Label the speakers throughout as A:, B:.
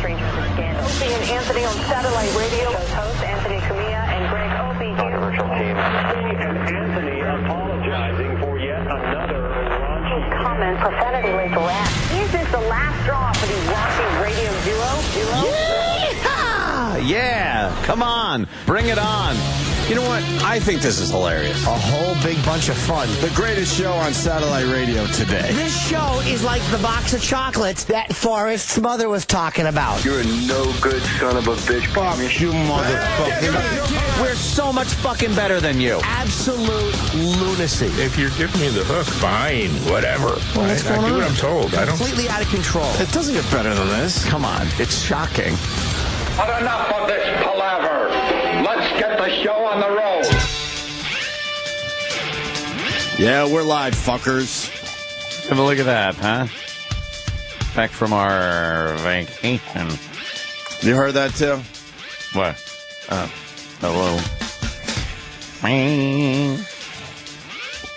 A: Opie and Anthony on satellite radio. Host Anthony Cumia and Greg Opie. Controversial team. Opie and Anthony apologizing for yet another raunchy comment profanity-laced rap. Is this the last straw for the raunchy radio duo?
B: Yeah, come on, bring it on. You know what? I think this is hilarious.
C: A whole big bunch of fun.
B: The greatest show on satellite radio today.
C: This show is like the box of chocolates that Forrest's mother was talking about.
D: You're a no-good son of a bitch.
C: Fuck you, motherfucker.
B: We're so much fucking better than you.
C: Absolute lunacy.
E: If you're giving me the hook, fine, whatever.
C: Well, what's going
E: I do
C: on?
E: what I'm told. I don't.
C: Completely out of control.
B: It doesn't get better than this. Come on, it's shocking.
F: But enough of this palaver. Let's get the show on the road.
B: Yeah, we're live, fuckers.
G: Have a look at that, huh? Back from our vacation.
B: You heard that too?
G: What? Hello.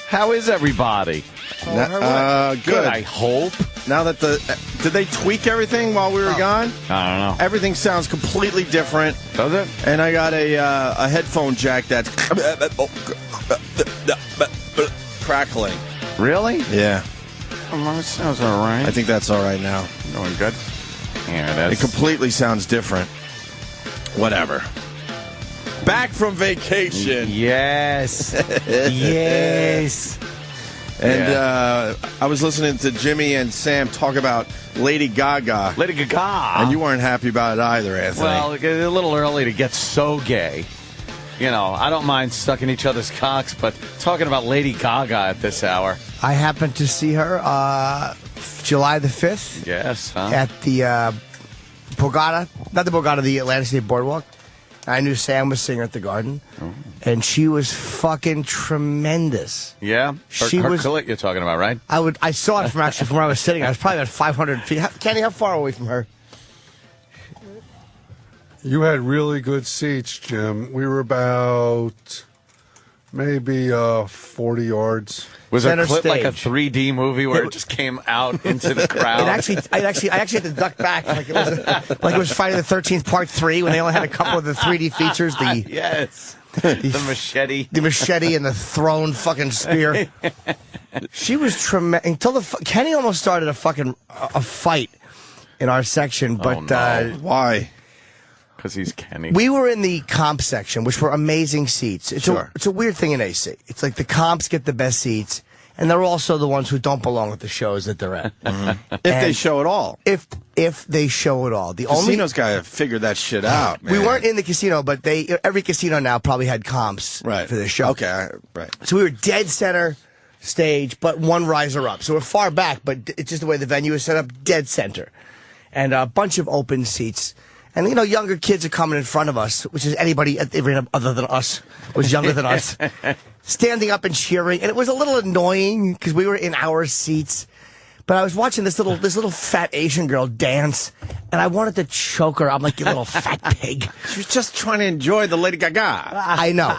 G: How is everybody?
B: Good.
G: I hope.
B: Now that did they tweak everything while we were gone?
G: I don't know.
B: Everything sounds completely different.
G: Does it?
B: And I got a headphone jack that's crackling.
G: Really?
B: Yeah.
G: That sounds all right.
B: I think that's all right now.
G: Going good? Yeah, that's...
B: It completely sounds different. Whatever. Back from vacation.
G: Yes. Yes.
B: And I was listening to Jimmy and Sam talk about Lady Gaga.
G: Lady Gaga.
B: And you weren't happy about it either, Anthony.
G: Well, a little early to get so gay. You know, I don't mind sucking each other's cocks, but talking about Lady Gaga at this hour.
C: I happened to see her July the 5th.
G: Yes, huh?
C: At the Borgata. Not the Borgata, the Atlantic City Boardwalk. I knew Sam was seeing her at the Garden. Oh. And she was fucking tremendous.
G: Yeah? Her
C: was.
G: clit you're talking about, right?
C: I saw it from where I was sitting. I was probably about 500 feet. Kenny, how far away from her?
H: You had really good seats, Jim. We were about maybe 40 yards.
G: Was her
C: Center
G: clit like a
C: stage.
G: 3D movie where it just came out into the crowd?
C: I actually had to duck back like it was Friday the 13th Part 3 when they only had a couple of the 3D features.
G: Yes. The machete.
C: The machete and the thrown fucking spear. She was tremendous. Until Kenny almost started a fight in our section. But
G: Oh, no.
B: Why?
G: Because he's Kenny.
C: we were in the comp section, which were amazing seats.
B: Sure.
C: It's a weird thing in AC. It's like the comps get the best seats, and they're also the ones who don't belong at the shows that they're at.
B: If they show it all.
C: If they show it all. The
B: Casino's got to figure that shit out, man.
C: We weren't in the casino, but every casino now probably had comps for this show.
B: Okay, right.
C: So we were dead center stage, but one riser up. So we're far back, but it's just the way the venue is set up, dead center. And a bunch of open seats. And, you know, younger kids are coming in front of us, which is anybody other than us was younger than us, standing up and cheering. And it was a little annoying because we were in our seats. But I was watching this little fat Asian girl dance, and I wanted to choke her. I'm like, you little fat pig.
B: She was just trying to enjoy the Lady Gaga.
C: I know.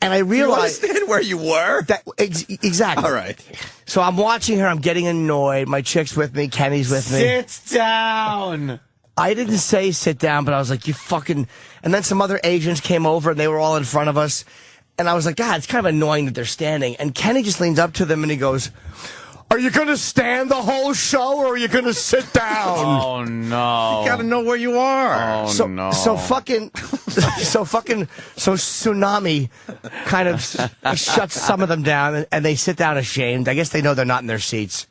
C: And I realized...
B: You understand where you were?
C: Exactly.
B: All right.
C: So I'm watching her. I'm getting annoyed. My chick's with me. Kenny's with me.
G: Sit down.
C: I didn't say sit down, but I was like, you fucking... And then some other Asians came over, and they were all in front of us. And I was like, God, it's kind of annoying that they're standing. And Kenny just leans up to them, and he goes, are you going to stand the whole show, or are you going to sit down?
G: Oh, no.
B: You got to know where you are.
G: Oh, no.
C: So Tsunami kind of shuts some of them down, and they sit down ashamed. I guess they know they're not in their seats.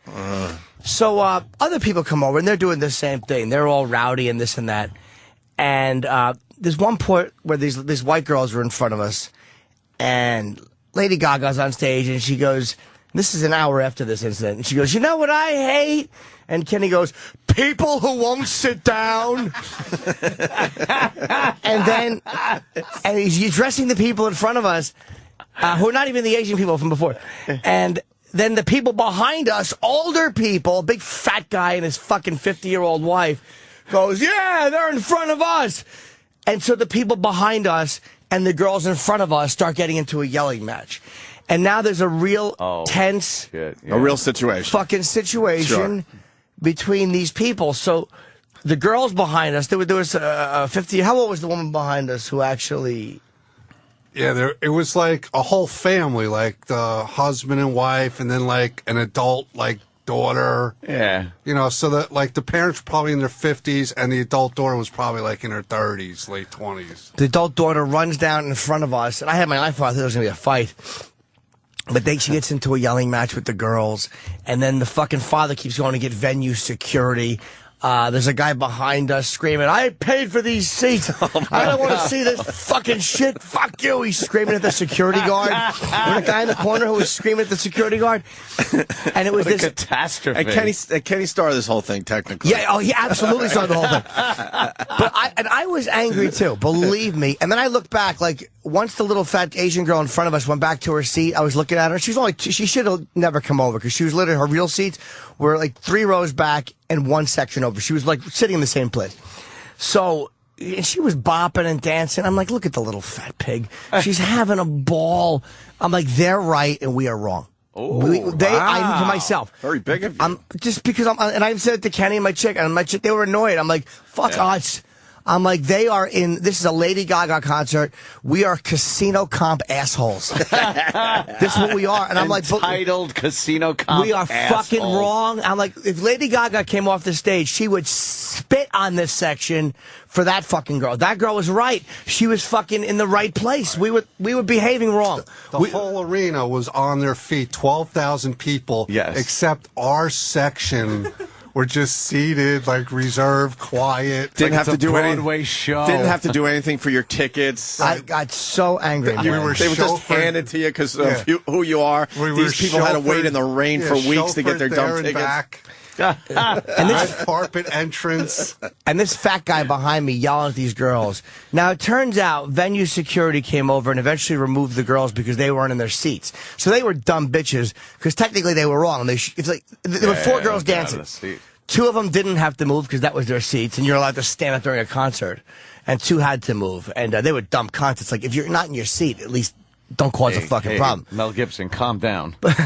C: So other people come over, and they're doing the same thing. They're all rowdy and this and that. And there's one point where these white girls were in front of us, and Lady Gaga's on stage, and she goes, this is an hour after this incident, and she goes, you know what I hate? And Kenny goes, people who won't sit down. and he's addressing the people in front of us, who are not even the Asian people from before. And then the people behind us, older people, a big fat guy and his fucking 50-year-old wife, goes, yeah, they're in front of us. And so the people behind us and the girls in front of us start getting into a yelling match. And now there's a real tense,
B: a real situation,
C: fucking situation between these people. So The girls behind us, there was 50. How old was the woman behind us who actually?
H: Yeah, it was like a whole family, like the husband and wife, and then like an adult like daughter.
G: Yeah.
H: You know, so that like the parents were probably in their 50s, and the adult daughter was probably like in her 30s, late 20s.
C: The adult daughter runs down in front of us, and I had my iPhone. I thought there was gonna be a fight. But then she gets into a yelling match with the girls, and then the fucking father keeps going to get venue security. There's a guy behind us screaming, I paid for these seats. I don't want to see this fucking shit. Fuck you. He's screaming at the security guard. There's a guy in the corner who was screaming at the security guard. And it was
G: What a catastrophe.
B: And Kenny started this whole thing, technically.
C: Yeah, he absolutely started the whole thing. But I was angry too, believe me. And then I looked back, like, once the little fat Asian girl in front of us went back to her seat, I was looking at her. She should have never come over, because she was literally, her real seats were like 3 rows back and 1 section over. She was like sitting in the same place. So, and she was bopping and dancing. I'm like, look at the little fat pig. She's having a ball. I'm like, they're right and we are wrong. I to myself.
B: Very big of you.
C: I'm just because and I said it to Kenny and my chick, they were annoyed. I'm like, fuck us. I'm like, this is a Lady Gaga concert. We are casino comp assholes. This is what we are. And I'm like,
G: entitled casino comp
C: we are
G: assholes.
C: fucking wrong. I'm like, if Lady Gaga came off the stage, she would spit on this section for that fucking girl. That girl was right. She was fucking in the right place. We were behaving wrong.
H: The whole arena was on their feet, 12,000 people.
G: Yes.
H: Except our section. We're just seated, like reserved, quiet.
B: Didn't have to do
G: Broadway show.
B: Didn't have to do anything for your tickets.
C: I got so angry.
H: We were
B: They would just hand it to you because of who you are. These people had to wait in the rain for weeks to get their dumb tickets.
H: Back.
C: And this
H: Red carpet entrance.
C: And this fat guy behind me yelling at these girls. Now, it turns out venue security came over and eventually removed the girls because they weren't in their seats. So they were dumb bitches, because technically they were wrong. There were 4 girls dancing. 2 of them didn't have to move because that was their seats, and you're allowed to stand up during a concert. And 2 had to move, and they were dumb cunts. It's like, if you're not in your seat, at least don't cause a fucking problem.
G: Mel Gibson, calm down.
C: But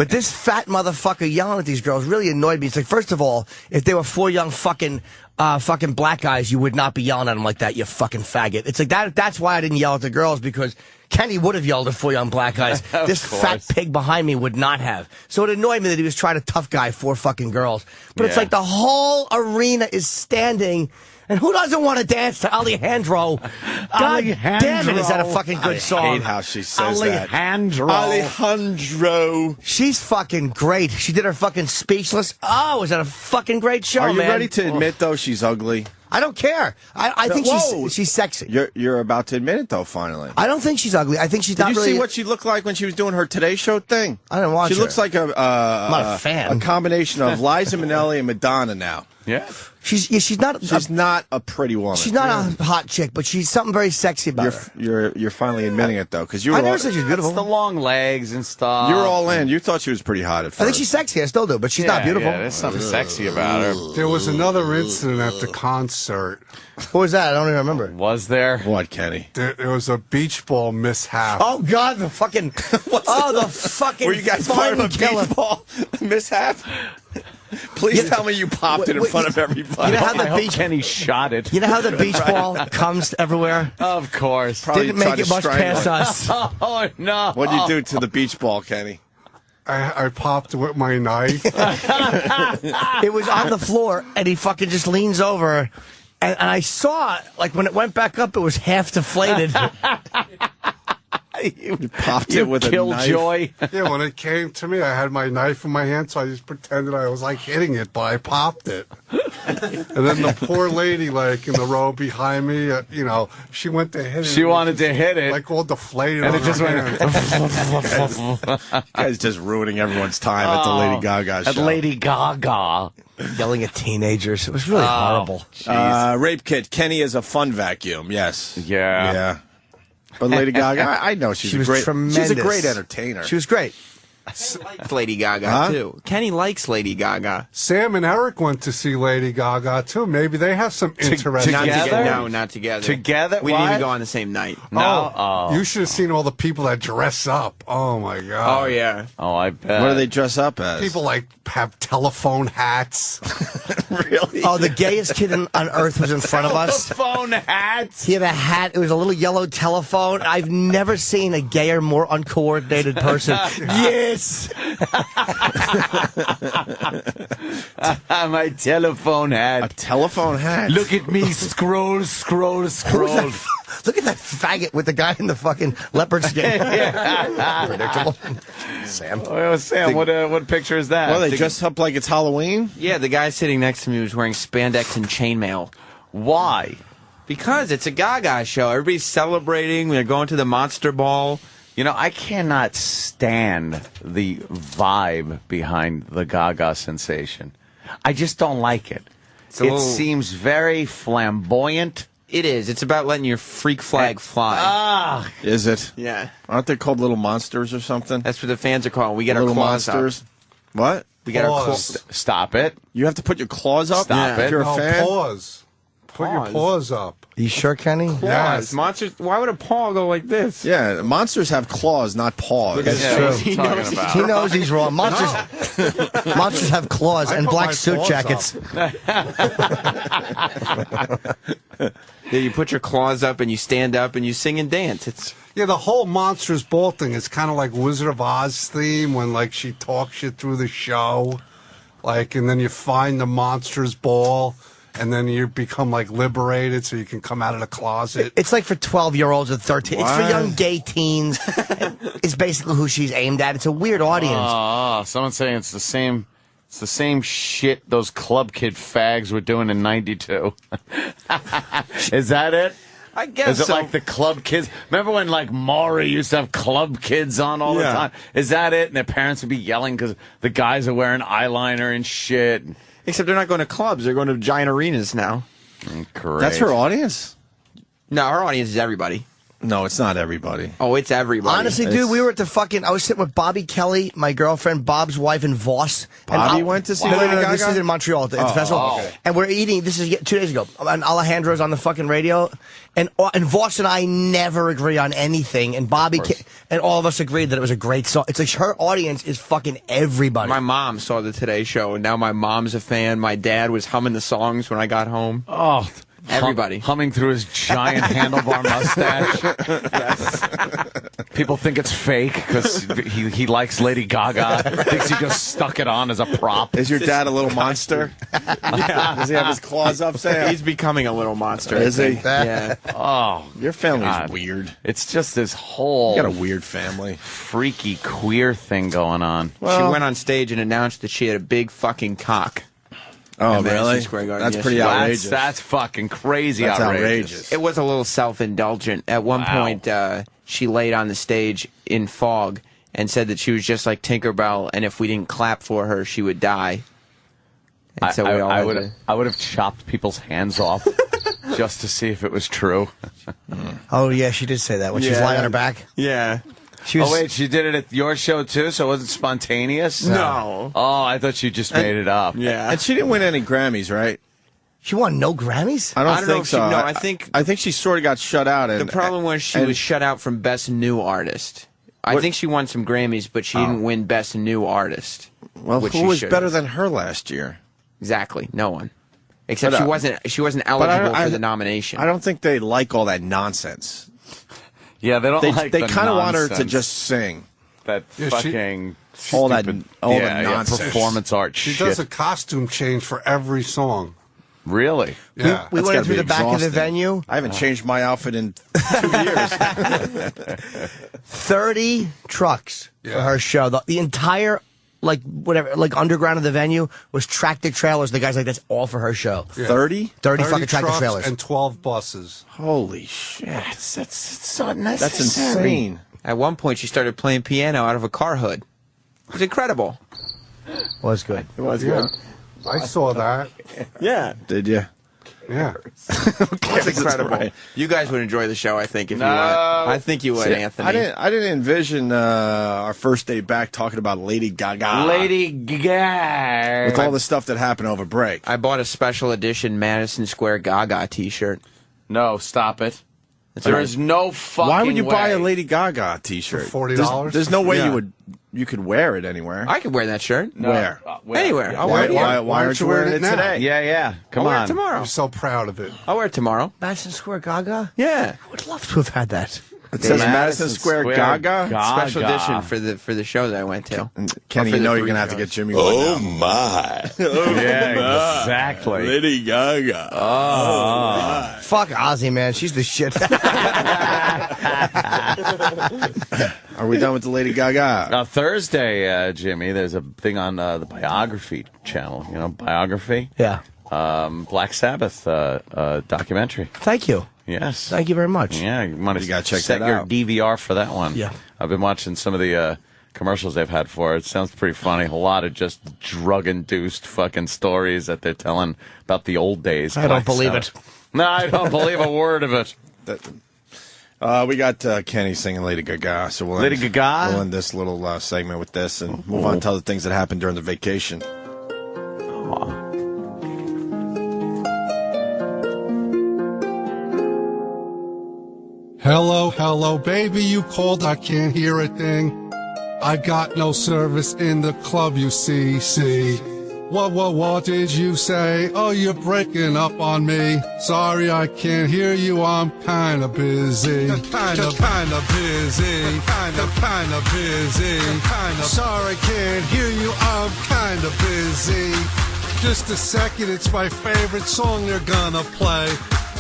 C: this fat motherfucker yelling at these girls really annoyed me. It's like, first of all, if they were 4 young fucking black guys, you would not be yelling at them like that, you fucking faggot. It's like that's why I didn't yell at the girls, because Kenny would have yelled at 4 young black guys. This fat pig behind me would not have. So it annoyed me that he was trying to tough guy 4 fucking girls. But it's like the whole arena is standing. And who doesn't want to dance to Alejandro? God damn it, is that a fucking good song?
B: I hate how she says
G: Alejandro.
B: Alejandro.
C: She's fucking great. She did her fucking Speechless. Oh, is that a fucking great show,
B: man? Are you
C: man?
B: ready to admit, though, she's ugly?
C: I don't care. I think she's sexy.
B: You're about to admit it, though, finally.
C: I don't think she's ugly. I think she's not really...
B: Did you see what she looked like when she was doing her Today Show thing?
C: I didn't watch her.
B: She looks like
C: I'm not a fan.
B: A combination of Liza Minnelli and Madonna now.
G: Yeah.
C: She's not
B: a pretty woman.
C: She's not a hot chick, but she's something very sexy about her.
B: You're finally admitting it, though, because you were.
C: I never said she's beautiful.
G: It's the long legs and stuff.
B: You were all in. You thought she was pretty hot at first.
C: I think she's sexy. I still do, but she's not beautiful.
G: Yeah, there's something sexy about her.
H: There was another incident at the concert.
C: What was that? I don't even remember.
G: Was there?
B: What, Kenny?
H: There was a beach ball mishap.
C: Oh God, the fucking! the fucking!
B: Were you guys part of a beach ball mishap? Please tell me you popped it in front of everybody.
C: You know how
G: I hope Kenny shot it.
C: You know how the beach ball comes everywhere?
G: Of course.
B: Probably
C: didn't make it much past us.
G: Oh no!
B: What'd you do to the beach ball, Kenny?
H: I popped it with my knife.
C: It was on the floor, and he fucking just leans over, and I saw, like, when it went back up, it was half deflated.
B: You popped it with a knife.
G: Killjoy.
H: Yeah, when it came to me, I had my knife in my hand, so I just pretended I was, like, hitting it, but I popped it. And then the poor lady, like, in the row behind me, she went to hit it.
G: She wanted to hit it.
H: Like, all deflated
G: And
H: on
G: it just
H: her
G: went...
H: hand.
B: Guy's just ruining everyone's time at the Lady Gaga show.
G: At Lady Gaga.
C: Yelling at teenagers. It was really horrible.
B: Rape kit. Kenny is a fun vacuum. Yes.
G: Yeah.
B: Yeah. But Lady Gaga, I know she's
C: She was
B: great.
C: tremendous.
B: She's a great entertainer.
C: She was great.
I: Likes Lady Gaga too. Kenny likes Lady Gaga.
H: Sam and Eric went to see Lady Gaga, too. Maybe they have some interesting...
I: Not
G: Together?
I: together? No, not together.
G: Together?
I: We didn't
G: What?
I: even go on the same night.
G: No.
H: You should have seen all the people that dress up. Oh, my God.
I: Oh, yeah.
G: Oh, I bet.
B: What do they dress up as?
H: People, like, have telephone hats.
B: Really?
C: Oh, the gayest kid on earth was in front of us.
G: Telephone hat.
C: He had a hat. It was a little yellow telephone. I've never seen a gayer, more uncoordinated person. Yes.
G: My telephone hat.
B: A telephone hat.
G: Look at me. Scroll.
C: Look at that faggot with the guy in the fucking leopard skin. Predictable. Sam.
G: Oh, Sam, what picture is that?
B: Well, they dressed up like it's Halloween?
I: Yeah, the guy sitting next to me was wearing spandex and chainmail.
G: Why?
I: Because it's a Gaga show. Everybody's celebrating. They're going to the Monster Ball.
G: You know, I cannot stand the vibe behind the Gaga sensation. I just don't like it. It seems very flamboyant.
I: It is. It's about letting your freak flag fly.
G: Ah,
B: Is it?
I: Yeah.
B: Aren't they called little monsters or something?
I: That's what the fans are calling. We get
B: little
I: our claws
B: monsters.
I: up.
B: What?
I: We get our
H: Claws.
I: claws.
G: stop it.
B: You have to put your claws up?
G: Stop
B: If
G: it.
B: you're a
H: No,
B: fan?
H: pause. Put your
I: Pause.
H: paws up.
C: You sure, Kenny?
H: Yes.
I: Monsters. Why would a paw go like this?
B: Yeah, monsters have claws, not paws.
C: That's
G: Yeah,
C: true.
G: what are you talking about?
C: He knows he's wrong. Monsters have claws
H: I
C: and
H: put
C: black
H: my
C: suit
H: claws
C: jackets.
I: Yeah, you put your claws up and you stand up and you sing and dance. It's
H: Yeah, the whole Monsters Ball thing is kind of like Wizard of Oz theme when, like, she talks you through the show. Like, and then you find the Monsters Ball, and then you become, like, liberated so you can come out of the closet.
C: It's like for 12-year-olds or 13. It's for
B: What?
C: young gay teens. It's basically who she's aimed at. It's a weird audience.
G: Oh, someone's saying it's the same. It's the same shit those club kid fags were doing in '92. Is that it?
I: I guess
G: Is it
I: so.
G: like the club kids? Remember when like Maury used to have club kids on all the
B: Yeah.
G: time? Is that it? And their parents would be yelling because the guys are wearing eyeliner and shit.
I: Except they're not going to clubs. They're going to giant arenas now.
G: Great.
B: That's her audience?
I: No, our audience is everybody.
B: No, it's not everybody.
I: Oh, it's everybody.
C: Honestly, dude, we were at the fucking. I was sitting with Bobby Kelly, my girlfriend, Bob's wife, and Voss.
B: Bobby
C: And
B: went to see
C: No,
B: Lady
C: This
B: Gaga?
C: is in Montreal at the festival.
B: okay.
C: And we're eating. This is 2 days ago. And Alejandro's on the fucking radio. And Voss and I never agree on anything. And Bobby and all of us agreed that it was a great song. It's like her audience is fucking everybody.
I: My mom saw the Today Show, and now my mom's a fan. My dad was humming the songs when I got home.
G: Oh,
I: Everybody.
G: humming through his giant handlebar mustache. People think it's fake because he likes Lady Gaga. Thinks he just stuck it on as a prop.
B: Is your dad a little monster? Yeah. Does he have his claws up, Sam?
I: He's becoming a little monster.
B: Is he?
I: Yeah.
G: Oh,
B: Your family's
G: God.
B: weird.
G: It's just this whole
B: You got a weird family.
G: freaky queer thing going on.
I: She went on stage and announced that she had a big fucking cock.
B: Oh,
I: At Madison
B: really?
I: Square Garden,
B: That's
I: yes,
B: pretty
I: she was.
B: outrageous.
G: That's fucking crazy.
B: That's
G: outrageous.
I: It was a little self-indulgent. At one
G: Wow.
I: point, she laid on the stage in fog and said that she was just like Tinkerbell, and if we didn't clap for her, she would die. And so we all had to-
G: I would have chopped people's hands off just to see if it was true.
C: Oh yeah, she did say that when she was
I: Yeah.
C: lying on her back.
I: Yeah.
C: She was.
G: Oh wait, she did it at your show too, so it wasn't spontaneous.
I: No.
G: Oh, I thought you just made it up.
I: Yeah.
B: And she didn't win any Grammys, right?
C: She won no Grammys.
B: I don't
I: I don't know
B: think
I: if
B: so.
I: she- no, I think-
B: I think she sort of got shut out.
I: The
B: And,
I: problem was she
B: and-
I: was shut out from Best New Artist. I
B: What-
I: think she won some Grammys, but she didn't win Best New Artist.
B: Well,
I: which
B: who
I: she
B: was
I: should
B: better
I: have.
B: than her last year?
I: Exactly, no one. Except
B: But,
I: she wasn't
B: But
I: eligible for the nomination.
B: I don't think they like all that nonsense.
G: Yeah, they don't
B: They,
G: like
B: they
G: the
B: kind of want her to
G: nonsense.
B: just sing.
G: that
H: Yeah,
G: fucking
B: All that-
G: stupid-
B: all the
G: yeah,
B: nonsense.
G: performance art
H: She
G: shit.
H: does a costume change for every song.
G: Really?
H: Yeah.
C: We
B: That's
C: went
B: gotta
C: in through
B: be
C: the back of the
B: exhausting.
C: venue.
B: I haven't changed my outfit in 2 years.
C: 30 trucks for
H: Yeah.
C: her show. The entire, like, whatever, like, underground of the venue was tractor trailers. The guy's like, that's all for her show.
B: 30?
C: 30 fucking tractor
H: trucks
C: trailers.
H: and 12 buses.
B: Holy shit.
G: That's so
B: That's
G: unnecessary.
B: insane.
I: At one point, she started playing piano out of a car hood. It was incredible.
C: Was good.
B: It was
H: Yeah. I saw that.
I: Yeah.
B: Did you?
H: Yeah.
I: It's incredible. You guys would enjoy the show, I think, if you
G: No.
I: went. I think you would,
B: See,
I: Anthony.
B: I didn't envision our first day back talking about Lady Gaga.
G: Lady Gaga.
B: With all the stuff that happened over break.
I: I bought a special edition Madison Square Gaga T-shirt.
G: No, stop it.
I: There is no fucking
B: Why would you buy a
I: way.
B: Lady Gaga T-shirt?
H: For $40?
B: There's no way
H: Yeah.
B: you could wear it anywhere.
I: I could wear that shirt.
B: Where?
I: Anywhere. I'll wear it.
B: Why aren't you wearing it
H: now?
B: today?
G: Yeah. Come
I: I'll wear it
G: on.
I: tomorrow.
H: I'm so proud of it.
I: I'll wear it tomorrow.
C: Madison Square Gaga?
I: Yeah.
C: I would love to have had that.
B: It says Madison Square Gaga.
I: Special edition for the show that I went to.
B: Kenny,
I: For
B: you
I: the
B: know you're
I: three
B: going to have to
I: shows.
B: get Jimmy one now.
E: my.
G: Yeah, exactly.
B: Lady Gaga.
C: Fuck Ozzy, man. She's the shit.
B: Are we done with the Lady Gaga?
G: Thursday, Jimmy, there's a thing on the Biography channel. You know, Biography?
C: Yeah.
G: Black Sabbath documentary.
C: Thank you.
G: Yes.
C: Thank you very much.
G: Yeah, you want to
B: gotta check
G: set
B: that
G: your
B: out.
G: DVR for that one.
C: Yeah.
G: I've been watching some of the commercials they've had for it. Sounds pretty funny. A lot of just drug-induced fucking stories that they're telling about the old days.
C: I don't believe it.
G: No, I don't believe a word of it.
B: We got Kenny singing Lady Gaga, so
G: Lady Gaga?
B: We'll end this little segment with this and move on to other things that happened during the vacation.
H: Hello, baby, you called, I can't hear a thing. I got no service in the club, you see. What did you say? Oh, you're breaking up on me. Sorry, I can't hear you, I'm kinda busy. Kinda busy. Kinda busy. Sorry, can't hear you, I'm kinda busy. Just a second, it's my favorite song they're gonna play.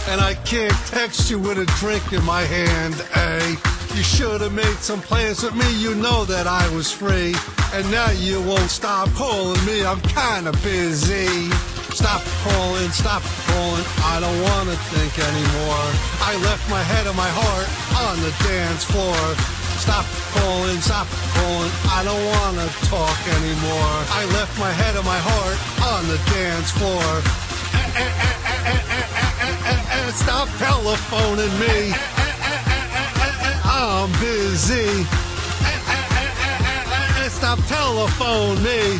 H: And I can't text you with a drink in my hand, eh? You should have made some plans with me, you know that I was free. And now you won't stop calling me, I'm kinda busy. Stop calling, I don't wanna think anymore. I left my head and my heart on the dance floor. Stop calling, I don't wanna talk anymore. I left my head and my heart on the dance floor. Stop telephoning me. I'm busy. Stop telephoning me.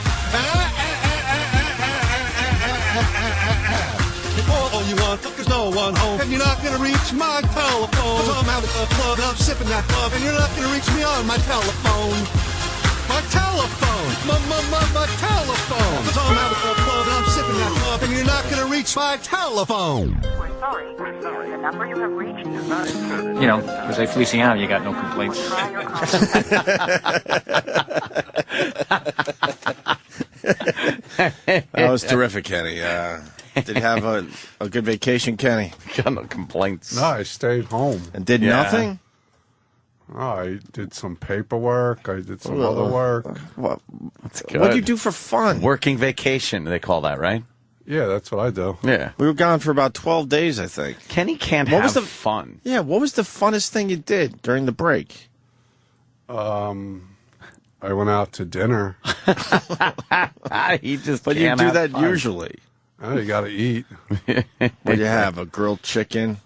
H: All you want, there's no one home, and you're not gonna reach my telephone. 'Cause I'm out at the club, I'm sipping that club, and you're not gonna reach me on my telephone. My telephone, my telephone. 'Cause I'm out at the club, and I'm sipping that club, and you're not gonna reach my telephone.
A: We're sorry. The number you have reached is not included.
J: You know, Jose Feliciano, you got no complaints.
B: That was terrific, Kenny. Did you have a good vacation, Kenny?
G: Got no complaints.
H: No, I stayed home.
B: And did nothing?
H: Oh, I did some paperwork. I did some other work.
G: That's good.
B: What do you do for fun?
G: Working vacation, they call that, right?
H: Yeah, that's what I do.
G: Yeah.
B: We were gone for about 12 days, I think.
G: Kenny can't
B: What
G: have
B: was the-
G: fun.
B: Yeah, what was the funnest thing you did during the break?
H: I went out to dinner.
G: He just
B: But you
G: can't
B: do
G: have
B: that
G: fun.
B: usually.
H: Oh, you got to eat.
B: What do you have? A grilled chicken?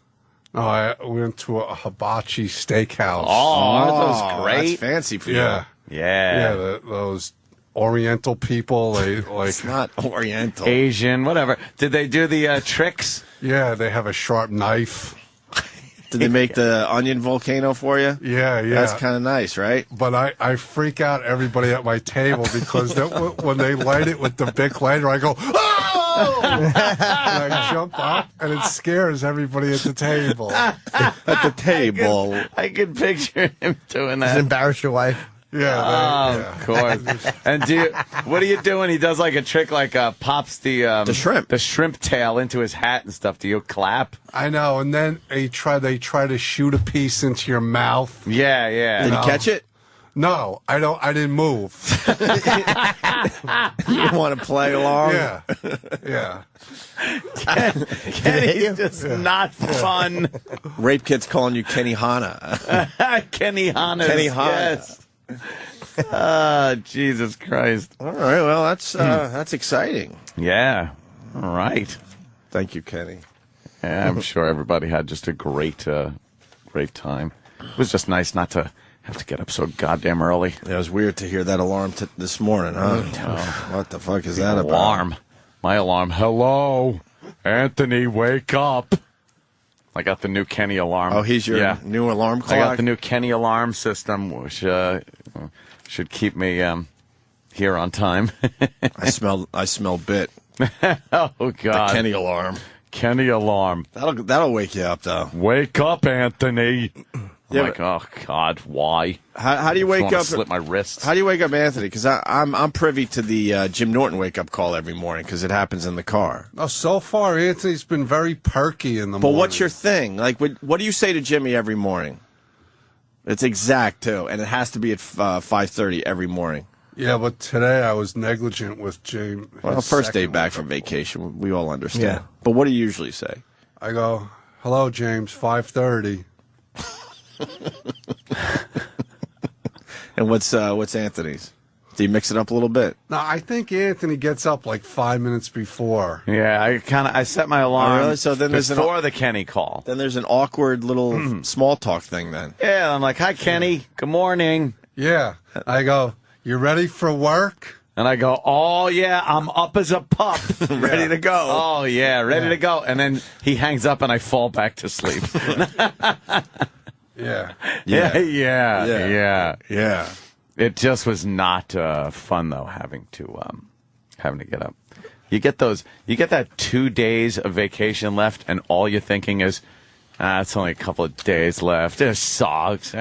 H: No, I went to a hibachi steakhouse.
G: Oh, that's great.
B: That's fancy for
H: yeah.
B: you.
G: Yeah.
H: Those Oriental people, they like.
B: It's not Oriental.
G: Asian, whatever. Did they do the tricks?
H: Yeah, they have a sharp knife.
B: Did they make the onion volcano for you?
H: Yeah.
B: That's kind of nice, right?
H: But I freak out everybody at my table because when they light it with the big lighter, I go, oh! And I jump up, and it scares everybody at the table.
B: At the table.
G: I can picture him doing
C: Does it
G: that.
C: embarrass your wife?
H: Yeah.
G: Of course. And what do you do when he does like a trick like pops the shrimp tail into his hat and stuff? Do you clap?
H: I know. And then they try to shoot a piece into your mouth.
G: Yeah.
B: Did you catch it?
H: No, I don't. I didn't move.
B: You want to play along?
H: Yeah.
G: Kenny's just not fun.
B: Rape Kit's calling you Kenny Hanna.
G: Kenny Hanna.
B: Kenny Hanna.
G: Yes. Jesus Christ.
B: All right, well, that's exciting.
G: Yeah. All right.
B: Thank you, Kenny.
G: Yeah, I'm sure everybody had just a great time. It was just nice not to have to get up so goddamn early.
B: It was weird to hear that alarm this morning, huh? What the fuck is that about?
G: Alarm. My alarm. Hello, Anthony, wake up. I got the new Kenny alarm.
B: Oh, he's your new alarm clock?
G: I got the new Kenny alarm system, which should keep me here on time.
B: I smell bit.
G: Oh, God.
B: The Kenny alarm.
G: Kenny alarm.
B: That'll wake you up, though.
G: Wake up, Anthony. I'm
B: Yeah,
G: like, oh, God, why?
B: How do you wake up?
G: Slip my wrists.
B: How do you wake up Anthony? Because I'm privy to the Jim Norton wake-up call every morning because it happens in the car.
H: Oh, so far, Anthony's been very perky in the morning.
B: But what's your thing? Like, what do you say to Jimmy every morning? It's exact, too, and it has to be at 5:30 every morning.
H: Yeah, but today I was negligent with James.
B: Well, first day back from vacation, we all understand.
C: Yeah.
B: But what do you usually say?
H: I go, hello, James, 5:30.
B: And what's Anthony's? Do you mix it up a little bit?
H: No, I think Anthony gets up like 5 minutes before.
G: Yeah, I set my alarm
B: really? So then there's
G: before the Kenny call.
B: Then there's an awkward little small talk thing then.
G: Yeah, I'm like, hi, Kenny. Good morning.
H: Yeah. I go, you ready for work?
G: And I go, oh, yeah, I'm up as a pup.
B: Ready to go.
G: Oh, yeah, ready to go. And then he hangs up and I fall back to sleep.
H: Yeah.
G: Yeah. It just was not fun, though, having to get up. You get that 2 days of vacation left, and all you're thinking is, it's only a couple of days left. It sucks.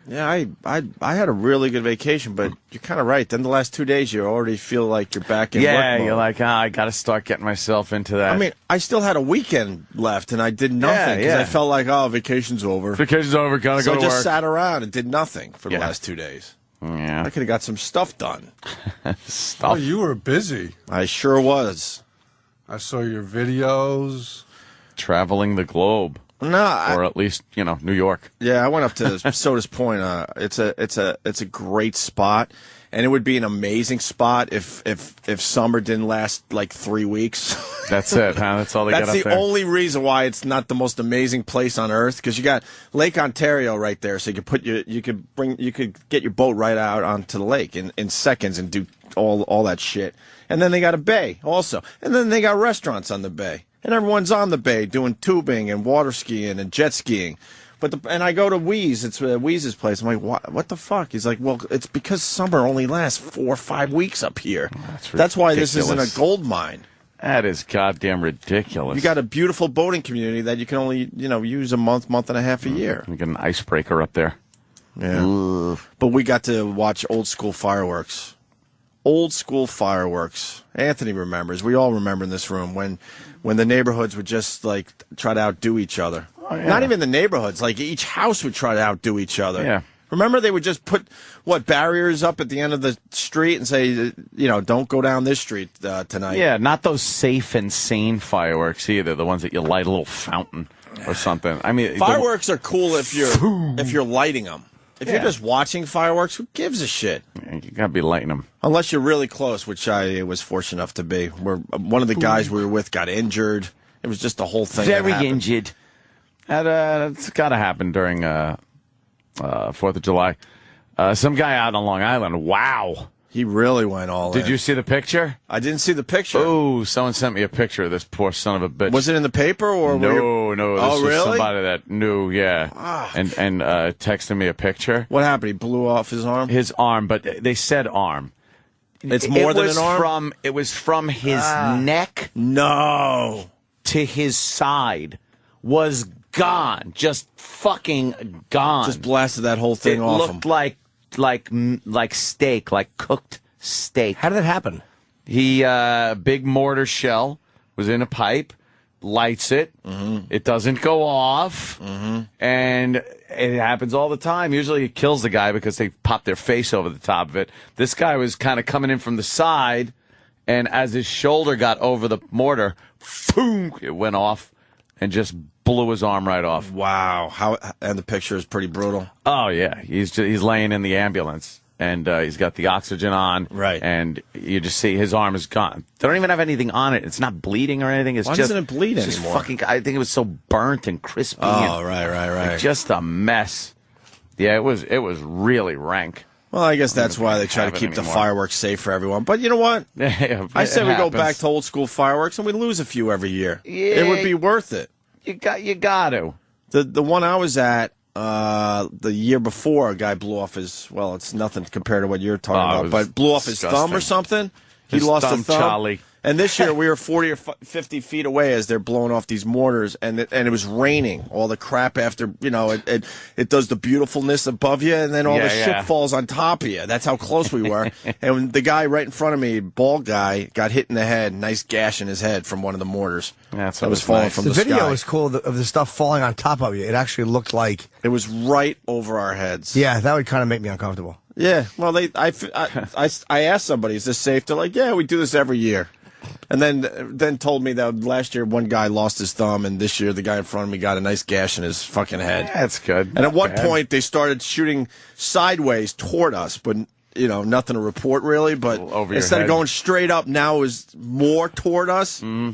B: Yeah, I had a really good vacation, but you're kind of right. Then the last 2 days, you already feel like you're back in work mode.
G: You're like, I got to start getting myself into that.
B: I mean, I still had a weekend left, and I did nothing because I felt like, vacation's over.
G: Vacation's over, gotta go to work.
B: So I just sat around and did nothing for the last 2 days.
G: Yeah.
B: I could have got some stuff done.
H: Oh, you were busy.
B: I sure was.
H: I saw your videos.
G: Traveling the globe.
B: No,
G: or at least New York.
B: Yeah, I went up to Soda's Point. It's a great spot, and it would be an amazing spot if summer didn't last like 3 weeks.
G: That's it, huh? That's all they got up there.
B: That's the only reason why it's not the most amazing place on earth, because you got Lake Ontario right there, so you could get your boat right out onto the lake in seconds and do all that shit. And then they got a bay also, and then they got restaurants on the bay. And everyone's on the bay doing tubing and water skiing and jet skiing. And I go to Wheeze. It's Wheeze's place. I'm like, what the fuck? He's like, well, it's because summer only lasts 4 or 5 weeks up here. That's why this isn't a gold mine.
G: That is goddamn ridiculous.
B: You got a beautiful boating community that you can only use a month and a half a year.
G: You get an icebreaker up there.
B: Yeah. Ugh. But we got to watch old school fireworks. Old school fireworks. Anthony remembers. We all remember in this room when the neighborhoods would just like try to outdo each other. Oh, yeah. Not even the neighborhoods. Like each house would try to outdo each other.
G: Yeah.
B: Remember they would just put barriers up at the end of the street and say, don't go down this street tonight.
G: Yeah, not those safe and sane fireworks either. The ones that you light a little fountain or something. I mean,
B: fireworks are cool if you're lighting them. If you're just watching fireworks, who gives a shit?
G: You gotta be lighting them.
B: Unless you're really close, which I was fortunate enough to be. Where one of the guys we were with got injured. It was just the whole thing.
G: Very injured. It's gotta happen during 4th of July. Some guy out on Long Island. Wow.
B: He really went all in.
G: Did you see the picture?
B: I didn't see the picture.
G: Oh, someone sent me a picture of this poor son of a bitch.
B: Was it in the paper or?
G: No. This was
B: really?
G: somebody that knew, yeah.
B: Ah.
G: And texted me a picture.
B: What happened? He blew off his arm?
G: His arm, but they said arm.
B: It's more than an arm?
G: It was from his neck to his side was gone. Just fucking gone.
B: Just blasted that whole thing off him.
G: It looked like steak, like cooked steak.
C: How did that happen?
G: He, big mortar shell was in a pipe, lights it. Mm-hmm. It doesn't go off. Mm-hmm. And it happens all the time. Usually it kills the guy because they pop their face over the top of it. This guy was kind of coming in from the side, and as his shoulder got over the mortar, boom, it went off and just blew his arm right off.
B: Wow. And the picture is pretty brutal.
G: Oh, yeah. He's laying in the ambulance, and he's got the oxygen on.
B: Right.
G: And you just see his arm is gone. They don't even have anything on it. It's not bleeding or anything. Why
B: doesn't it bleed anymore?
G: I think it was so burnt and crispy.
B: Oh, right.
G: Just a mess. Yeah, it was really rank.
B: Well, I guess that's why they try to keep the fireworks safe for everyone. But you know what? I say we go back to old school fireworks, and we lose a few every year.
G: Yeah.
B: It would be worth it.
G: You got to.
B: The one I was at the year before, a guy blew off his. Well, it's nothing compared to what you're talking about, but blew off his thumb or something. He lost a thumb.
G: Charlie.
B: And this year we were 40 or 50 feet away as they're blowing off these mortars, and it was raining. All the crap after, it does the beautifulness above you, and then all the shit falls on top of you. That's how close we were. And when the guy right in front of me, bald guy, got hit in the head, nice gash in his head from one of the mortars.
G: That
B: was falling from the sky.
C: The video was cool of the stuff falling on top of you. It actually looked like
B: it was right over our heads.
C: Yeah, that would kind of make me uncomfortable.
B: Yeah, well, I asked somebody, is this safe? They're like, yeah, we do this every year. And then told me that last year one guy lost his thumb, and this year the guy in front of me got a nice gash in his fucking head.
G: That's good.
B: And at one point they started shooting sideways toward us, but nothing to report really. But instead of going straight up, now is more toward us.
G: Mm-hmm.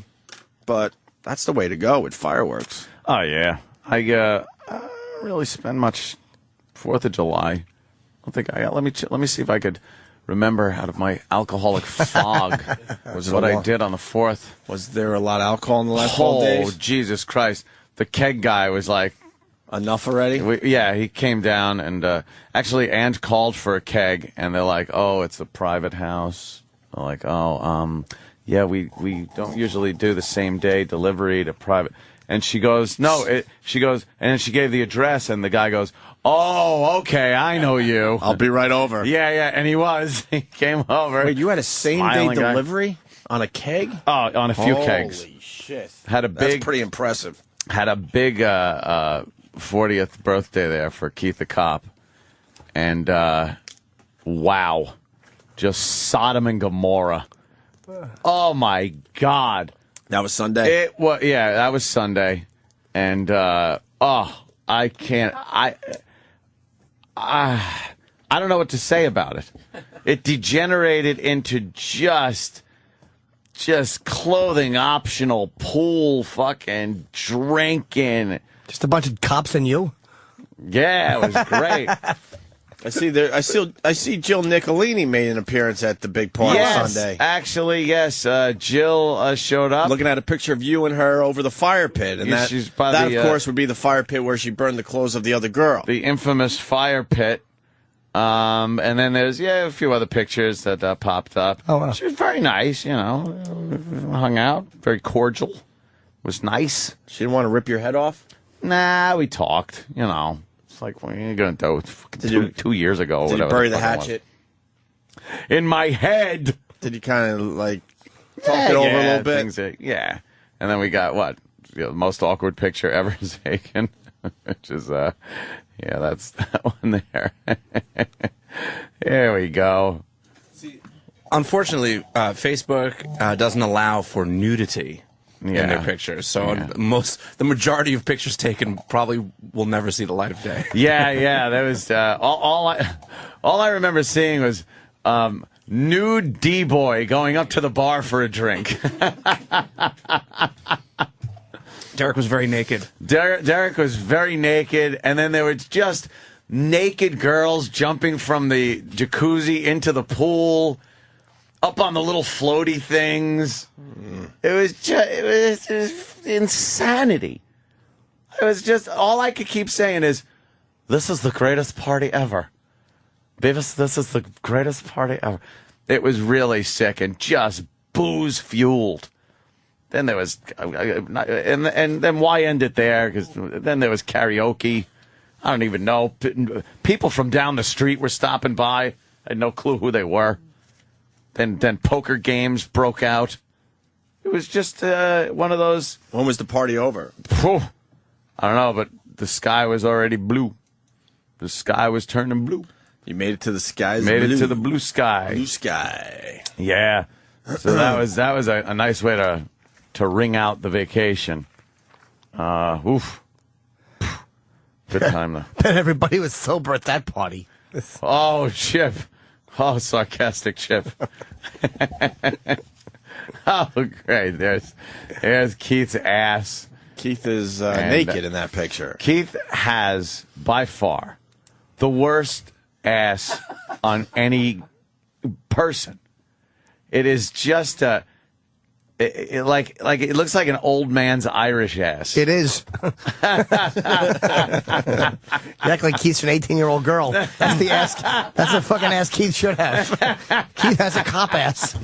B: But that's the way to go with fireworks.
G: Oh yeah, I don't really spend much 4th of July. I don't think I. Let me see if I could remember out of my alcoholic fog what I did on the 4th.
B: Was there a lot of alcohol in the last 12 days?
G: Oh, Jesus Christ. The keg guy was like...
B: Enough already?
G: He came down and actually Ange called for a keg, and they're like, oh, it's a private house. They're like, we don't usually do the same day delivery to private. And she goes, and then she gave the address, and the guy goes, oh, okay, I know you.
B: I'll be right over.
G: Yeah, and he was. He came over.
B: Wait, you had a same-day delivery on a keg?
G: Oh, on a few kegs.
B: Holy shit.
G: That's
B: pretty impressive.
G: Had a big 40th birthday there for Keith the Cop. And, wow. Just Sodom and Gomorrah. Oh, my God.
B: That was Sunday?
G: That was Sunday. And, I can't. I don't know what to say about it. It degenerated into just clothing optional, pool, fucking drinking.
C: Just a bunch of cops and you?
G: Yeah, it was great.
B: I see Jill Nicolini made an appearance at the big party Sunday.
G: Actually, yes. Jill showed up.
B: Looking at a picture of you and her over the fire pit. And that of course, would be the fire pit where she burned the clothes of the other girl.
G: The infamous fire pit. And then there's, a few other pictures that popped up.
C: Oh, wow.
G: She was very nice, hung out, very cordial. Was nice.
B: She didn't want to rip your head off?
G: Nah, we talked, It's like, what are you going to do? 2 years ago.
B: Did you bury the hatchet?
G: In my head.
B: Did you kind of, talk it over a little bit?
G: And then we got, the most awkward picture ever taken, which is, that's that one there. There we go.
K: See, unfortunately, Facebook doesn't allow for nudity in their pictures. So the majority of pictures taken probably will never see the light of day.
G: That was all I remember seeing was nude D-boy going up to the bar for a drink.
K: Derek was very naked.
G: Derek was very naked, and then there were just naked girls jumping from the jacuzzi into the pool, up on the little floaty things. It was just insanity. It was just, all I could keep saying is, this is the greatest party ever. Beavis, this is the greatest party ever. It was really sick and just booze-fueled. Then there was, and then why end it there? Because then there was karaoke. I don't even know. People from down the street were stopping by. I had no clue who they were. Then poker games broke out. It was just one of those.
B: When was the party over?
G: I don't know, but the sky was already blue. The sky was turning blue.
B: You made it to the skies.
G: Made it to the blue sky.
B: Blue sky.
G: Yeah. So that was a nice way to ring out the vacation. Oof. Good time though.
C: Bet everybody was sober at that party.
G: Oh, Chip. Oh, sarcastic Chip. Oh, great. There's Keith's ass.
B: Keith is naked in that picture.
G: Keith has, by far, the worst ass on any person. It is just like it looks like an old man's Irish ass.
C: It is. You act like Keith's an 18-year-old girl. That's the ass. That's the fucking ass Keith should have. Keith has a cop ass.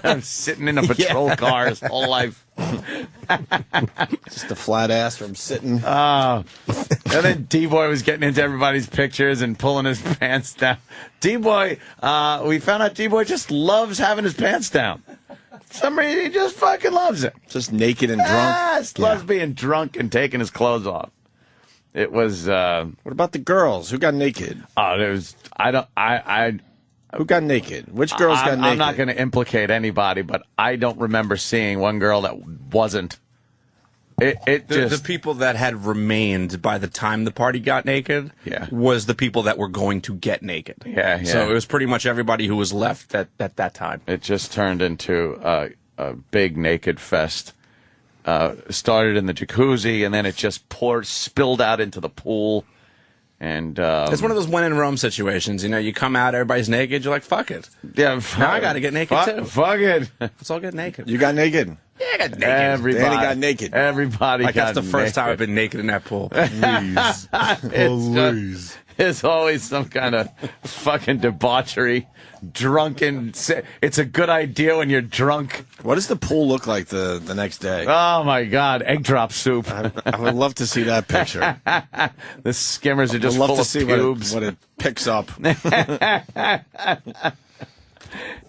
G: I'm sitting in a patrol car his whole life.
B: Just a flat ass from sitting.
G: And then D-Boy was getting into everybody's pictures and pulling his pants down. D-Boy, we found out D-Boy just loves having his pants down. For some reason, he just fucking loves it.
B: Just naked and drunk.
G: Yes, loves being drunk and taking his clothes off. It was.
B: What about the girls? Who got naked?
G: Oh, there was.
B: Who got naked? Which girls got naked?
G: I'm not going to implicate anybody, but I don't remember seeing one girl that wasn't.
K: The people that had remained by the time the party got naked was the people that were going to get naked.
G: Yeah.
K: So it was pretty much everybody who was left at that time.
G: It just turned into a big naked fest. Started in the jacuzzi, and then it just spilled out into the pool. And
K: it's one of those when in Rome situations. You know, you come out, everybody's naked. You're like, fuck it.
G: Yeah,
K: now I got to get naked too.
G: Fuck it.
K: Let's all get naked.
B: You got naked?
K: Yeah, I got naked.
G: Everybody
B: Danny got naked.
G: Everybody got
K: that's the
G: naked.
K: first time I've been naked in that pool.
G: Please. It's always some kind of fucking debauchery, drunken. It's a good idea when you're drunk.
B: What does the pool look like the next day?
G: Oh, my God. Egg drop soup.
B: I would love to see that picture.
G: The skimmers are just
B: I'd love
G: full
B: to
G: of
B: see
G: pubes.
B: what it picks up.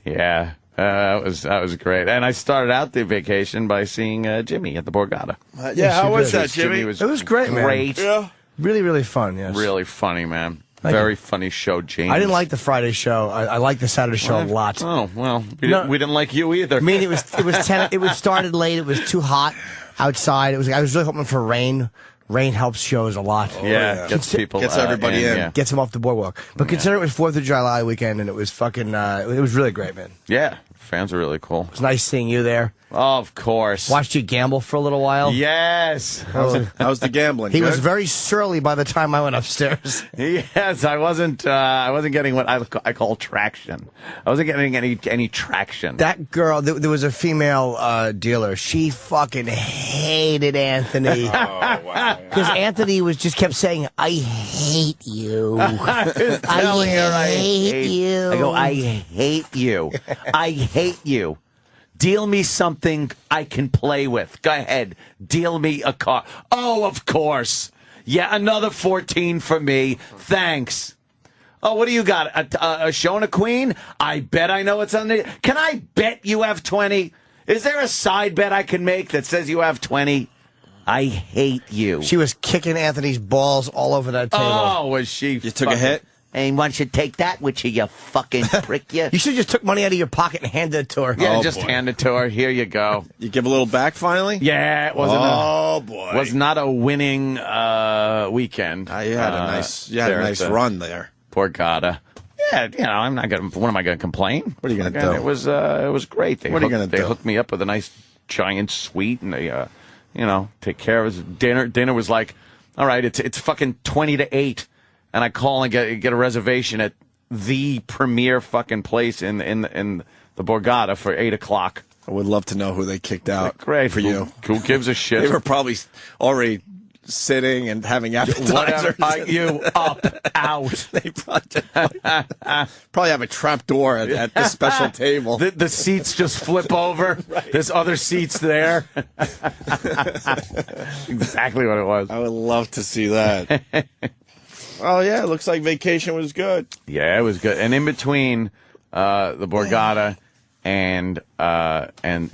G: Yeah. That was great. And I started out the vacation by seeing Jimmy at the Borgata.
B: How was that, Jimmy?
C: It was great, man.
G: Great.
B: Yeah.
C: Really, really fun, yes.
G: Really funny, man.
C: Thank
G: Very
C: you.
G: funny show, James.
C: I didn't like the Friday show. I liked the Saturday show a lot.
G: Oh, well, we didn't like you either.
C: I mean, it was 10. It was started late. It was too hot outside. I was really hoping for rain. Rain helps shows a lot.
G: Gets people
B: Gets everybody in.
G: Yeah.
C: Gets them off the boardwalk. But consider it was 4th of July weekend, and it was fucking. It was really great, man.
G: Yeah, fans are really cool.
C: It was nice seeing you there.
G: Of course.
C: Watched you gamble for a little while.
G: Yes.
B: How's the gambling?
C: He
B: Good?
C: was very surly by the time I went upstairs.
G: Yes, I wasn't getting what I call traction. I wasn't getting any traction.
C: That girl, there was a female dealer. She fucking hated Anthony.
K: Oh, wow.
C: Because Anthony just kept saying, "I hate you."
G: I was telling her I hate
C: you.
G: I go, I hate you. I hate you. Deal me something I can play with. Go ahead. Deal me a car. Oh, of course. Yeah, another 14 for me. Thanks. Oh, what do you got? A show and a queen? I bet I know what's on the... Can I bet you have 20? Is there a side bet I can make that says you have 20? I hate you.
C: She was kicking Anthony's balls all over that table.
G: Oh, was she...
B: You took a hit?
G: And why don't you take that with you fucking prick, you?
C: You should have just took money out of your pocket and handed it to her.
G: Yeah, just hand it to her. Here you go.
B: You give a little back finally?
G: Yeah, it wasn't
B: boy.
G: Was not a winning weekend.
B: You had a nice run there.
G: Borgata. Yeah, I'm not gonna. What am I gonna complain?
B: What are you gonna do?
G: It was great.
B: What are you gonna do?
G: They hooked me up with a nice giant suite, and they, take care of us. Dinner was like, all right, it's fucking 20 to 8. And I call and get a reservation at the premier fucking place in the Borgata for 8 o'clock.
B: I would love to know who they kicked out.
G: Great
B: for you.
G: Who gives a shit?
B: They were probably already sitting and having appetizers.
G: You up, out.
B: They probably have a trap door at this special table.
G: The seats just flip over. Right. There's other seats there. Exactly what it was.
B: I would love to see that. Oh, yeah, it looks like vacation was good.
G: Yeah, it was good. And in between the Borgata and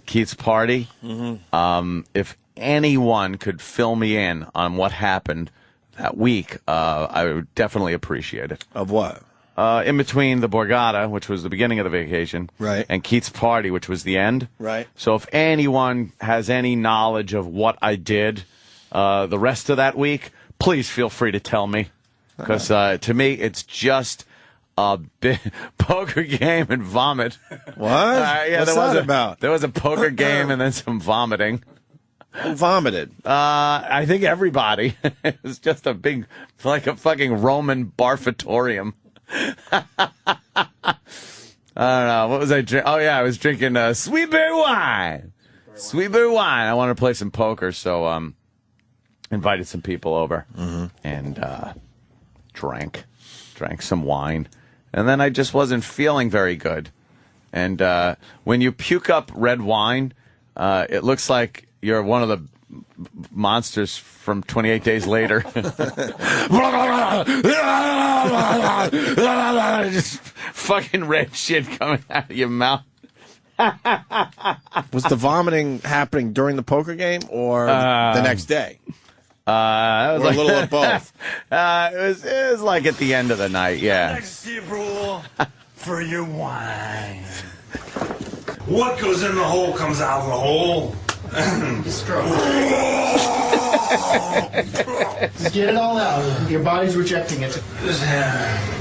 G: Keith's party, if anyone could fill me in on what happened that week, I would definitely appreciate it.
B: Of what?
G: In between the Borgata, which was the beginning of the vacation,
B: right,
G: and Keith's party, which was the end.
B: Right.
G: So if anyone has any knowledge of what I did the rest of that week, please feel free to tell me. Because to me, it's just a big poker game and vomit.
B: What?
G: Yeah,
B: What's that about?
G: There was a poker game and then some vomiting.
B: Who vomited?
G: I think everybody. It was just like a fucking Roman barfatorium. I don't know. What was I drinking? Oh, yeah, I was drinking sweet berry wine. Sweet berry wine. I wanted to play some poker, so invited some people over and drank some wine. And then I just wasn't feeling very good. And when you puke up red wine, it looks like you're one of the monsters from 28 Days Later. Just fucking red shit coming out of your mouth.
B: Was the vomiting happening during the poker game or the next day?
G: It was
B: or
G: like,
B: a little of both.
G: It was like at the end of the night, yeah.
L: Next rule for your wine. What goes in the hole comes out of the hole.
M: Stroke. Just get it all out. Your body's rejecting it.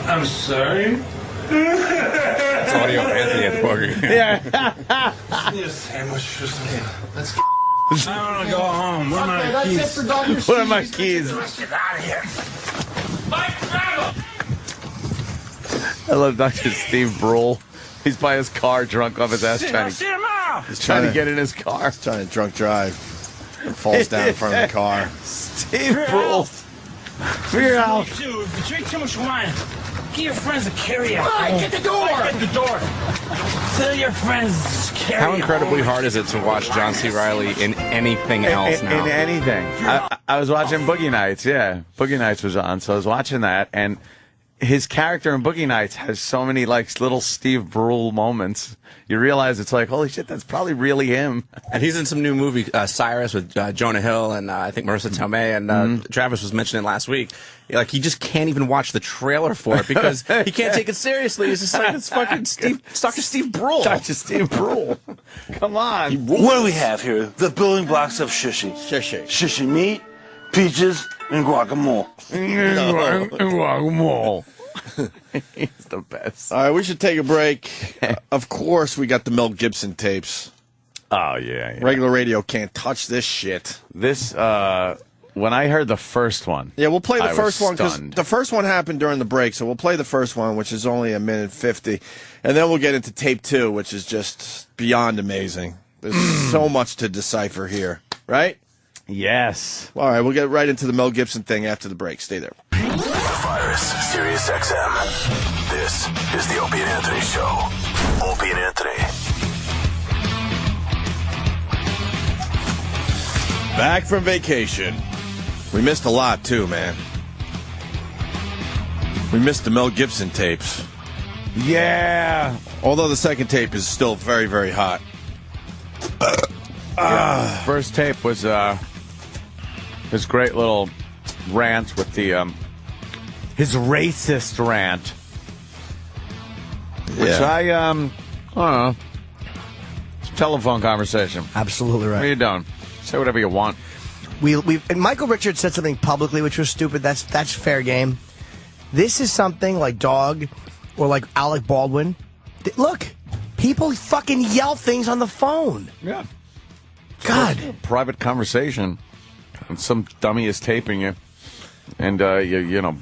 L: I'm sorry.
K: That's audio of Anthony at the poker game.
G: Yeah.
L: Your sandwich or something.
M: Let's
L: I want to go home. Where are my
M: that's
L: keys?
M: it for Dr.
G: What are my keys?
L: Get out of here. Mike, grab him!
G: I love Dr. Steve Brule. He's by his car, drunk off his ass, trying to get in his car.
B: He's trying to drunk drive. Falls down in front of the car.
G: Steve Brule. Figure out.
L: If you drink too much wine, get your friends to carry you.
M: Get the door!
L: Get the door. Tell your friends to carry
K: How
L: you.
K: incredibly hard is it to watch John C. Reilly in anything else now?
G: In anything. I was watching Boogie Nights, yeah. Boogie Nights was on, so I was watching that, and his character in Boogie Nights has so many, like, little Steve Brule moments. You realize it's like, holy shit, that's probably really him.
K: And he's in some new movie, Cyrus, with Jonah Hill and I think Marissa Tomei, and Travis was mentioning last week. Like, he just can't even watch the trailer for it because he can't take it seriously. He's just like, it's fucking Dr. Steve Brule.
G: Dr. Steve Brule. Come on.
N: What do we have here? The building blocks of shishi. Shishi meat, peaches, and guacamole.
G: Guacamole. He's the best.
B: All right, we should take a break. Of course, we got the Mel Gibson tapes.
G: Oh, yeah.
B: Regular radio can't touch this shit.
G: This, when I heard the first one.
B: Yeah, we'll play the
G: I
B: first
G: was
B: one because
G: stunned.
B: the first one happened during the break, so we'll play the first one, which is only 1:50, and then we'll get into tape 2, which is just beyond amazing. There's so much to decipher here, right?
G: Yes.
B: All right, we'll get right into the Mel Gibson thing after the break. Stay there.
O: Virus, Sirius XM. This is the Opie and Anthony Show. Opie and Anthony.
B: Back from vacation. We missed a lot, too, man. We missed the Mel Gibson tapes.
G: Yeah.
B: Although the second tape is still very, very hot.
G: First tape was his great little rant with the his racist rant, which I don't know. It's a telephone conversation.
C: Absolutely right.
G: What are you doing? Say whatever you want.
C: And Michael Richards said something publicly which was stupid. That's fair game. This is something like Dog or like Alec Baldwin. Look, people fucking yell things on the phone.
G: Yeah.
C: God.
G: A private conversation, and some dummy is taping you, and you know,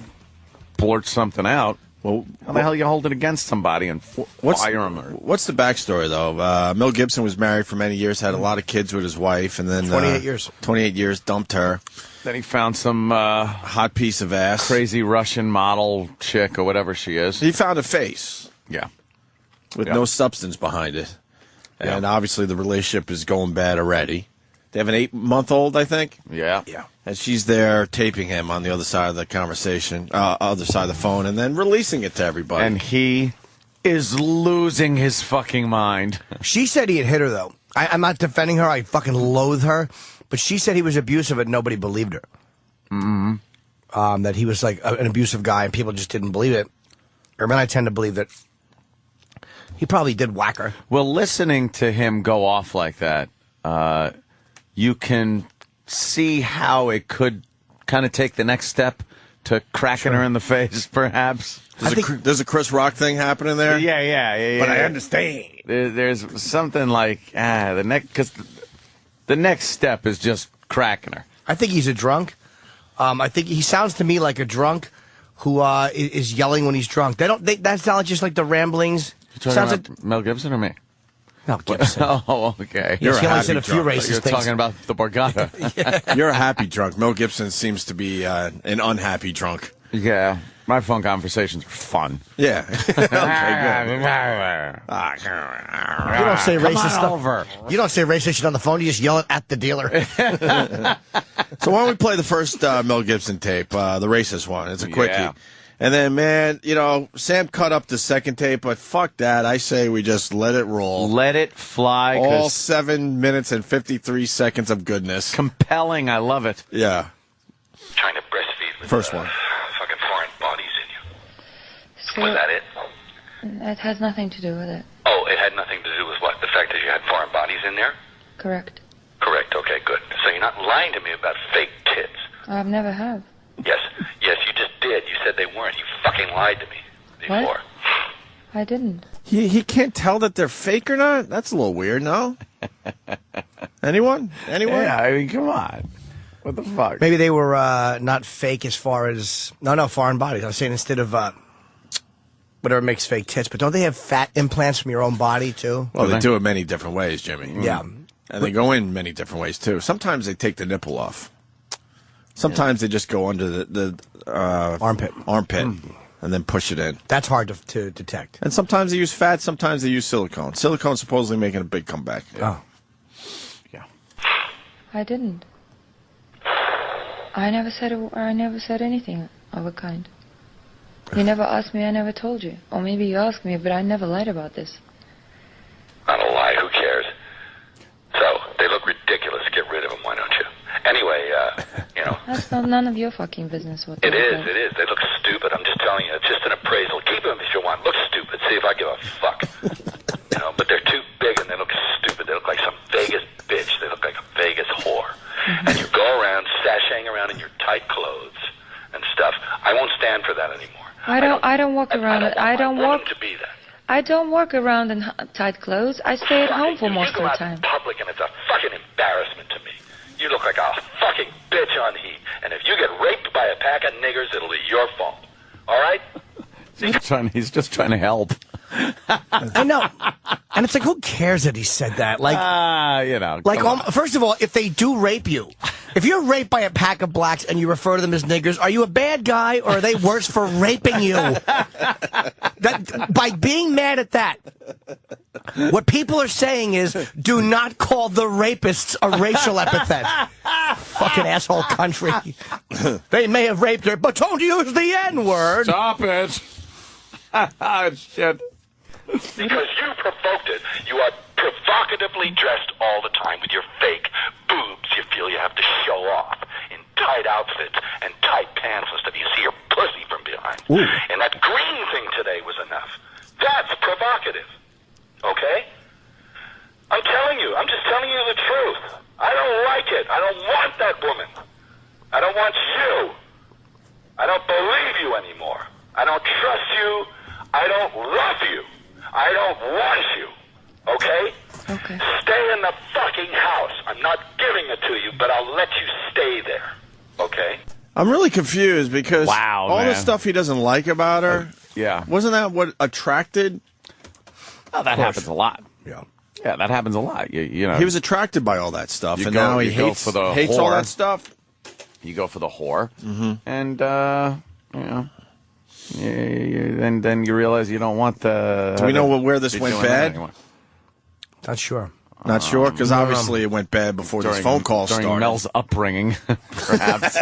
G: blurt something out. Well, how the hell are you holding against somebody and fire him?
B: What's the backstory, though? Mel Gibson was married for many years, had a lot of kids with his wife, and then
C: 28 years.
B: 28 years, dumped her.
G: Then he found some
B: hot piece of ass,
G: crazy Russian model chick or whatever she is.
B: He found a face,
G: yeah,
B: with no substance behind it. And obviously the relationship is going bad already. They have an 8-month-old, I think.
G: Yeah.
B: And she's there taping him on the other side of the conversation, other side of the phone, and then releasing it to everybody.
G: And he is losing his fucking mind.
C: She said he had hit her, though. I'm not defending her. I fucking loathe her. But she said he was abusive and nobody believed her.
G: Mm-hmm.
C: That he was like an abusive guy and people just didn't believe it. Or I tend to believe that he probably did whack her.
G: Well, listening to him go off like that, you can see how it could kind of take the next step to cracking her in the face, perhaps.
B: There's a Chris Rock thing happening there?
G: Yeah.
B: But I understand.
G: There's something like, because the next step is just cracking her.
C: I think he's a drunk. I think he sounds to me like a drunk who is yelling when he's drunk. That's not just like the ramblings
G: You talking
C: Sounds
G: about Mel Gibson or me?
C: Mel Gibson.
G: Oh, okay.
C: Yes, he only said a
B: happy
C: few
B: drunk.
C: racist
G: You're
C: things.
G: talking about the Borgata.
B: You're a happy drunk. Mel Gibson seems to be an unhappy drunk.
G: Yeah. My phone conversations are fun.
B: Yeah. Okay, good.
C: You don't say racist stuff.
G: Over.
C: You don't say racist shit on the phone. You just yell it at the dealer.
B: So why don't we play the first Mel Gibson tape, the racist one? It's a quickie.
G: Yeah.
B: And then, man, Sam cut up the second tape, but fuck that. I say we just let it roll.
G: Let it fly.
B: All 7 minutes and 53 seconds of goodness.
G: Compelling. I love it.
B: Yeah.
F: Trying to breastfeed with
B: First one.
F: fucking foreign bodies in you.
A: So,
F: Was that it?
A: it has nothing to do with it.
F: Oh, it had nothing to do with what? The fact that you had foreign bodies in there?
A: Correct.
F: Correct. Okay, good. So you're not lying to me about fake tits.
A: I've never have.
F: Yes, you just did. You said they weren't. You fucking lied to me before.
A: What? I didn't.
B: He can't tell that they're fake or not? That's a little weird, no? Anyone?
G: Yeah, I mean, come on. What the fuck?
C: Maybe they were not fake as far as... No, foreign bodies. I was saying instead of whatever makes fake tits, but don't they have fat implants from your own body, too?
B: Well, they do it many different ways, Jimmy.
C: Yeah.
B: And they go in many different ways, too. Sometimes they take the nipple off. Sometimes they just go under the
C: armpit,
B: and then push it in.
C: That's hard to detect.
B: And sometimes they use fat, sometimes they use silicone. Silicone's supposedly making a big comeback.
C: Oh.
B: Yeah.
A: I didn't. I never said anything of a kind. You never asked me, I never told you. Or maybe you asked me, but I never lied about this.
F: I don't lie. Who cares? So, they look ridiculous. Get rid of them, why don't you? Anyway,
A: That's none of your fucking business. What they
F: It
A: look like.
F: is. They look stupid. I'm just telling you. It's just an appraisal. Keep them if you want. Look stupid. See if I give a fuck. But they're too big and they look stupid. They look like some Vegas bitch. They look like a Vegas whore. And you go around sashaying around in your tight clothes and stuff. I won't stand for that anymore.
A: I don't walk around. I don't walk.
F: To be that.
A: I don't walk around in tight clothes. I stay at home for most of the time.
F: You go out in public and it's a fucking embarrassment to me. You look like a fucking bitch on heat. And if you get raped by a pack of niggers, it'll be your fault. All right?
G: He's just trying to help.
C: I know. And it's like, who cares that he said that? Like, first of all, if they do rape you, if you're raped by a pack of blacks and you refer to them as niggers, are you a bad guy or are they worse for raping you? By being mad at that, what people are saying is, do not call the rapists a racial epithet. Fucking asshole country. They may have raped her, but don't use the N-word.
G: Stop it. Shit.
F: Because you provoked it. You are provocatively dressed all the time with your fake boobs you feel you have to show off in tight outfits and tight pants and stuff. You see your pussy from behind.
C: Ooh.
F: And that green thing today was enough. That's provocative. Okay? I'm telling you. I'm just telling you the truth. I don't like it. I don't want that woman. I don't want you. I don't believe you anymore. I don't trust you. I don't love you. I don't want you. Okay?
A: Okay.
F: Stay in the fucking house. I'm not giving it to you, but I'll let you stay there. Okay?
B: I'm really confused because all the stuff he doesn't like about her, wasn't that what attracted?
G: Oh, that happens a lot. Yeah, that happens a lot. You know,
B: he was attracted by all that stuff, and
G: go,
B: now he
G: you go
B: hates
G: for the
B: hates
G: whore.
B: all that stuff.
G: You go for the whore, and then you realize you don't want the.
B: Do we know where this went bad?
C: Not sure.
B: Not sure, because obviously it went bad before this phone call
G: during
B: started.
G: Mel's upbringing, perhaps,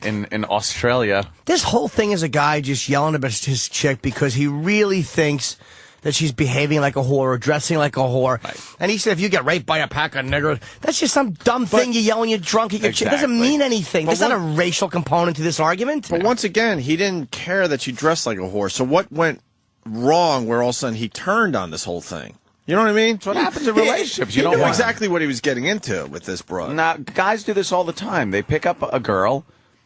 G: in Australia.
C: This whole thing is a guy just yelling about his chick because he really thinks that she's behaving like a whore or dressing like a whore. Right. And he said, if you get raped by a pack of niggers, that's just some dumb thing you yell when you're drunk at your chick. It doesn't mean anything. There's not a racial component to this argument.
B: But once again, he didn't care that she dressed like a whore. So what went wrong where all of a sudden he turned on this whole thing? You know what I mean?
G: That's what happens in relationships.
B: You know exactly what he was getting into with this broad.
G: Now, guys do this all the time. They pick up a girl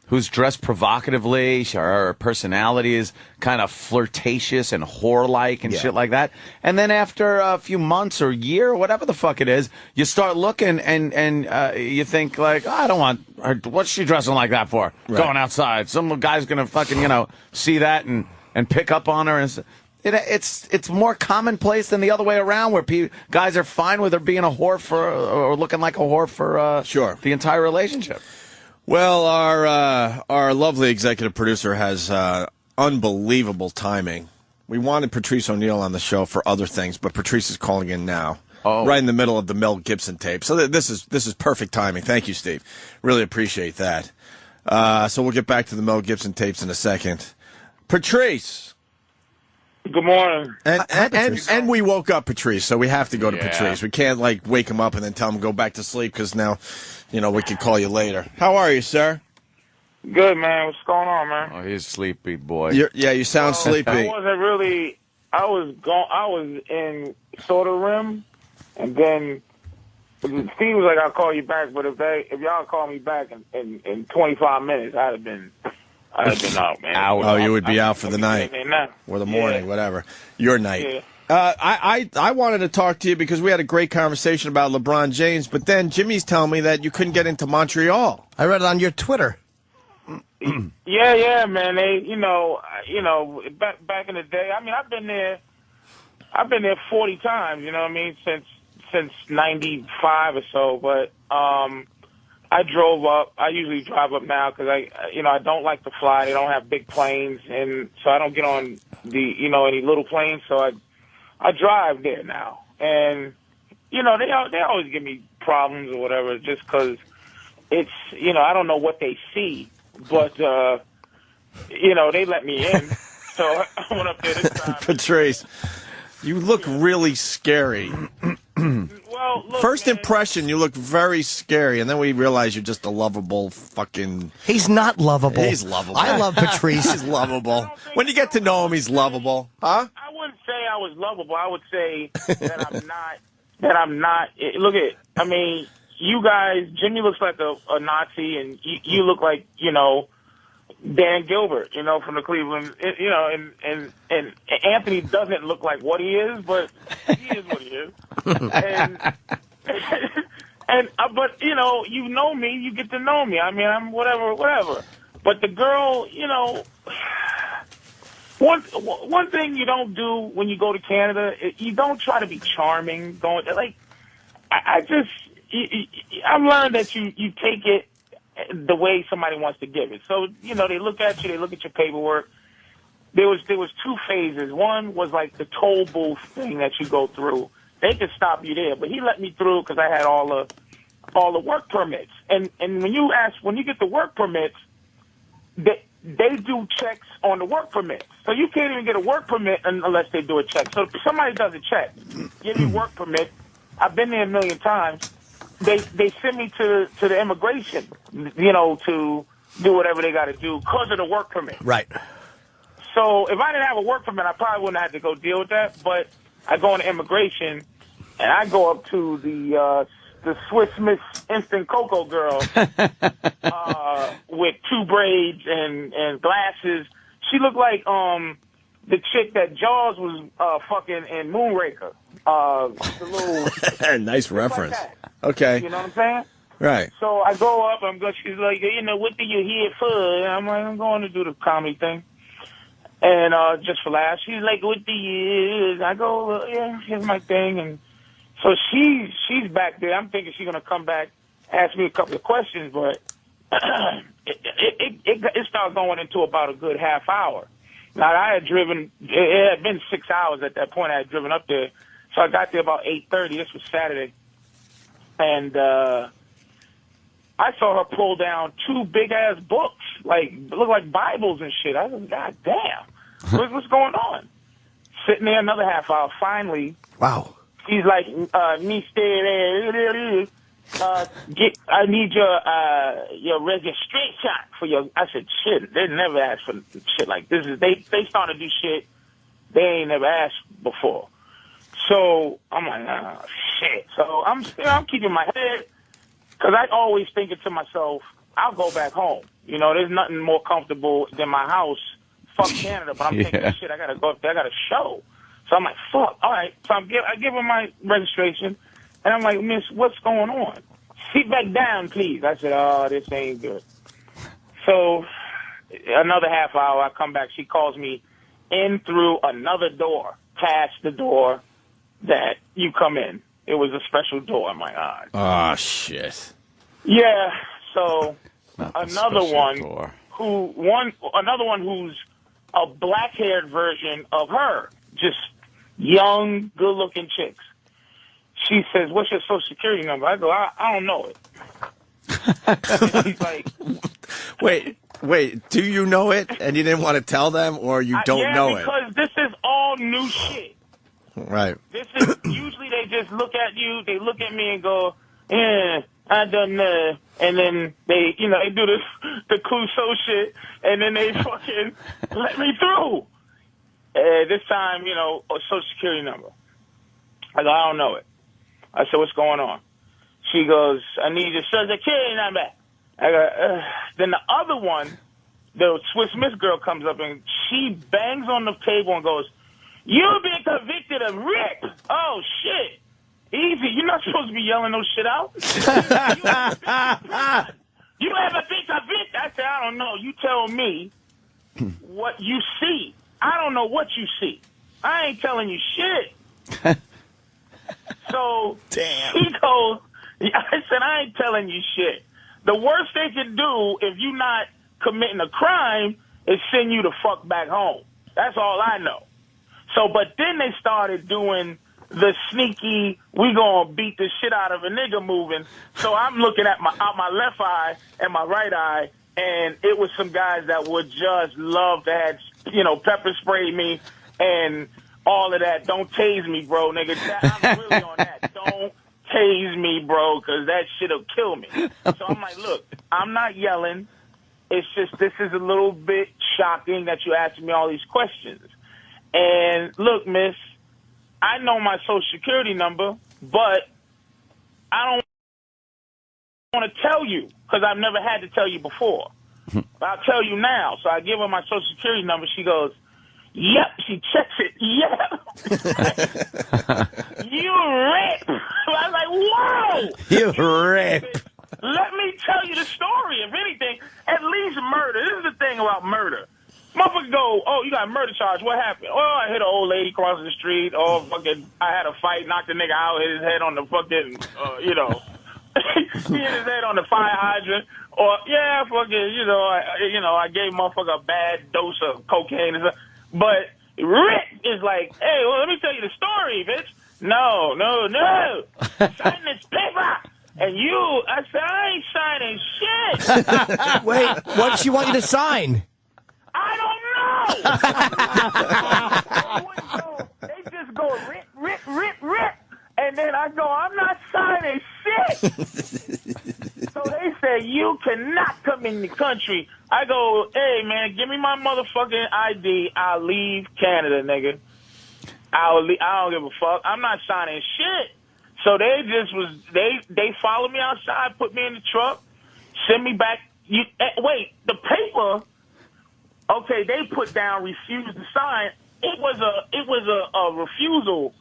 G: who's dressed provocatively. Her personality is kind of flirtatious and whore-like and shit like that. And then after a few months or a year or whatever the fuck it is, you start looking and you think like, oh, I don't want her. What's she dressing like that for? Right. Going outside. Some guy's going to fucking, see that and pick up on her. And it's more commonplace than the other way around, where guys are fine with her being a whore or looking like a whore for the entire relationship.
B: Well, our lovely executive producer has unbelievable timing. We wanted Patrice O'Neal on the show for other things, but Patrice is calling in now, right in the middle of the Mel Gibson tape. So this is perfect timing. Thank you, Steve. Really appreciate that. So we'll get back to the Mel Gibson tapes in a second. Patrice.
P: Good morning.
B: And we woke up Patrice, so we have to go to Patrice. We can't wake him up and then tell him to go back to sleep because now, we could call you later. How are you, sir?
P: Good, man. What's going on, man?
G: Oh, he's sleepy, boy.
B: You sound sleepy.
P: I wasn't really. I was in sort of REM, and then Steve was like, "I'll call you back," but if y'all call me back in 25 minutes, I'd have been out, man.
B: Oh, you would be out for the night or the morning, whatever. Your night.
P: Yeah.
B: I wanted to talk to you because we had a great conversation about LeBron James, but then Jimmy's telling me that you couldn't get into Montreal.
C: I read it on your Twitter.
P: Yeah, man. They, back in the day. I mean, I've been there 40 times. You know what I mean? Since '95 or so. But I drove up. I usually drive up now because I don't like to fly. They don't have big planes, and so I don't get on any little planes. So I drive there now, and they always give me problems or whatever just because it's I don't know what they see. But, they let me in, so I went up there this time.
B: Patrice, you look really scary.
P: Well, look,
B: First impression, you look very scary, and then we realize you're just a lovable fucking...
C: He's not lovable.
B: He's lovable.
C: I love Patrice.
B: He's lovable. When you get to know him, he's lovable. Huh?
P: I wouldn't say I was lovable. I would say that I'm not. Look at, you guys, Jimmy looks like a Nazi, and you look like, Dan Gilbert, from the Cleveland, and Anthony doesn't look like what he is, but he is what he is. But, you know me, you get to know me. I mean, I'm whatever. But the girl, one thing you don't do when you go to Canada, you don't try to be charming. I've learned that you take it the way somebody wants to give it. So, they look at you, they look at your paperwork. There was 2 phases. One was like the toll booth thing that you go through. They could stop you there, but he let me through because I had all the work permits. And when you get the work permits, they do checks on the work permits. So you can't even get a work permit unless they do a check. So if somebody does a check, give you work permit. I've been there a million times. They send me to the immigration, to do whatever they got to do because of the work permit.
C: Right.
P: So if I didn't have a work permit, I probably wouldn't have to go deal with that. But I go into immigration, and I go up to the Swiss Miss Instant Cocoa girl with 2 braids and glasses. She looked like the chick that Jaws was fucking in Moonraker. The little
B: nice reference.
P: Like
B: okay.
P: You know what I'm saying?
B: Right.
P: So I go up. She's like, what do you here for? And I'm like, I'm going to do the comedy thing. And just for laughs, she's like, what do you? I go, yeah, here's my thing. And so she's back there. I'm thinking she's gonna come back, ask me a couple of questions, but it started going into about a good half hour. Now I had driven. It had been 6 hours at that point. I had driven up there. So I got there about 8:30. This was Saturday. And I saw her pull down 2 big-ass books, look like Bibles and shit. I was like, God damn, what's going on? Sitting there another half hour. Finally,
C: wow.
P: She's like, me stay there. I need your registration for your. I said, shit. They never asked for shit like this. They starting to do shit they ain't never asked before. So I'm like, oh, shit. So I'm keeping my head because I always thinking to myself, I'll go back home. There's nothing more comfortable than my house. Fuck Canada, but I'm thinking, shit, I gotta go up there. I got a show. So I'm like, fuck. All right. So I give her my registration, and I'm like, miss, what's going on? Sit back down, please. I said, oh, this ain't good. So another half hour, I come back. She calls me in through another door, past the door that you come in. It was a special door in my eyes.
B: Oh, shit.
P: Yeah, so
G: Another
P: one who's a black-haired version of her, just young, good-looking chicks. She says, "What's your social security number?" I go, I don't know it. He's like,
B: wait, do you know it and you didn't want to tell them, or you don't know it?
P: Yeah, because this is all new shit.
B: Right.
P: This is usually they just look at you, they look at me and go, "Yeah, I done that," and then they, they do the Clouseau shit, and then they fucking let me through. This time, a social security number. I go, I don't know it. I said, what's going on? She goes, I need your social security number. I go, Then the other one, the Swiss Miss girl comes up and she bangs on the table and goes, "You've been convicted of rape." Oh, shit. Easy. You're not supposed to be yelling those shit out. You haven't been convicted. I said, I don't know. You tell me what you see. I don't know what you see. I ain't telling you shit. So he goes, I said, I ain't telling you shit. The worst they can do if you not committing a crime is send you the fuck back home. That's all I know. So, but then they started doing the sneaky, we gonna beat the shit out of a nigga moving. So I'm looking at out my left eye and my right eye, and it was some guys that would just love to have, pepper spray me and all of that. Don't tase me, bro, nigga. I'm really on that. Don't tase me, bro, because that shit'll kill me. So I'm like, look, I'm not yelling. It's just this is a little bit shocking that you asking me all these questions. And look, miss, I know my social security number, but I don't want to tell you because I've never had to tell you before. I'll tell you now. So I give her my social security number. She goes, yep. She checks it. Yep. You rip. I was like, whoa.
C: You rip.
P: Let me tell you the story. If anything, at least murder. This is the thing about murder. Motherfucker go, oh, you got a murder charge. What happened? Oh, I hit an old lady crossing the street. Oh, fucking, I had a fight, knocked the nigga out, hit his head on the fucking, he hit his head on the fire hydrant. Or, yeah, fucking, I gave motherfucker a bad dose of cocaine and stuff. But Rick is like, hey, well, let me tell you the story, bitch. No. Sign this paper. And I said, I ain't signing shit.
C: Wait, what does she want you to sign?
P: I don't know. They just go rip. And then I go, I'm not signing shit. So they say, you cannot come in the country. I go, hey, man, give me my motherfucking ID. I'll leave Canada, nigga. I don't give a fuck. I'm not signing shit. So they they followed me outside, put me in the truck, send me back. Wait, the paper, okay, they put down refuse to sign. It was a refusal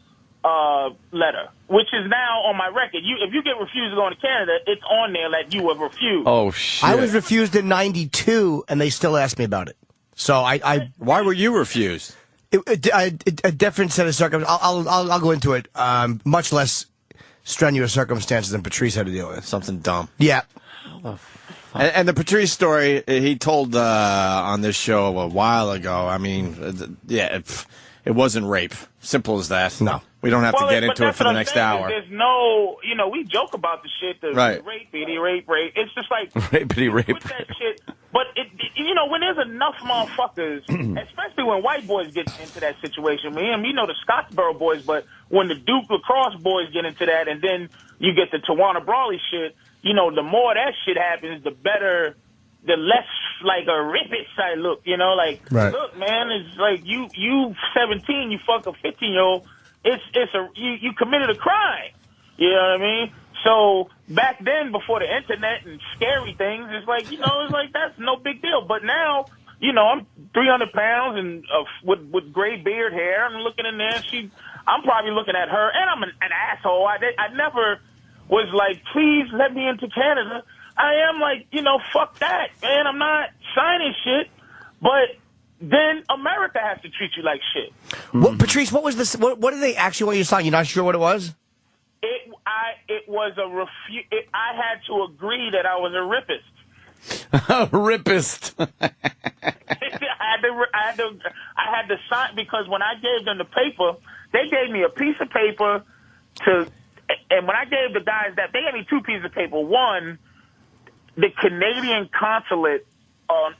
P: letter, which is now on my record. If you get refused to go into Canada, it's on there that you were refused.
G: Oh, shit.
C: I was refused in '92, and they still asked me about it. So
B: why were you refused?
C: A different set of circumstances. I'll go into it. Much less strenuous circumstances than Patrice had to deal with.
B: Something dumb.
C: Yeah.
B: And the Patrice story he told on this show a while ago. I mean, it wasn't rape. Simple as that.
C: No.
B: We don't have to get into it for the next hour.
P: There's no, we joke about the shit, the rape. It's just like
G: rape.
P: Put that shit. But when there's enough motherfuckers, especially when white boys get into that situation, the Scottsboro boys, but when the Duke lacrosse boys get into that, and then you get the Tawana Brawley shit, the more that shit happens, the better, the less like a rip-it side look, Look, man, it's like you 17, you fuck a 15-year-old, you committed a crime, you know what I mean? So back then, before the internet and scary things, it's like, it's like that's no big deal. But now, I'm 300 pounds and with gray beard hair. I'm looking in there. I'm probably looking at her, and I'm an asshole. I never was like, please let me into Canada. I am like, fuck that, man. I'm not signing shit. But then America has to treat you like shit.
C: What, Patrice, what was this? What did they actually want you to sign? You're not sure what it was?
P: It was a I had to agree that I was a rapist.
G: Ripist.
P: I had to sign, because when I gave them the paper, they gave me a piece of paper and when I gave the guys that, they gave me two pieces of paper. One, the Canadian consulate, and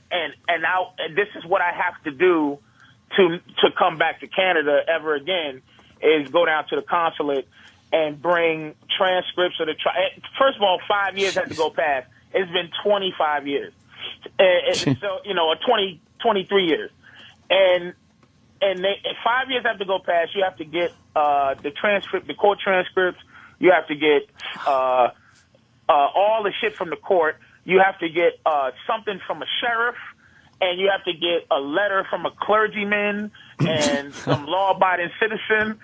P: this is what I have to do to come back to Canada ever again, is go down to the consulate and bring transcripts of the trial. First of all, 5 years had to go past. It's been 25 years. So, 23 years. And 5 years have to go past. You have to get the transcript, the court transcripts. You have to get all the shit from the court. You have to get something from a sheriff. And you have to get a letter from a clergyman and some law-abiding citizen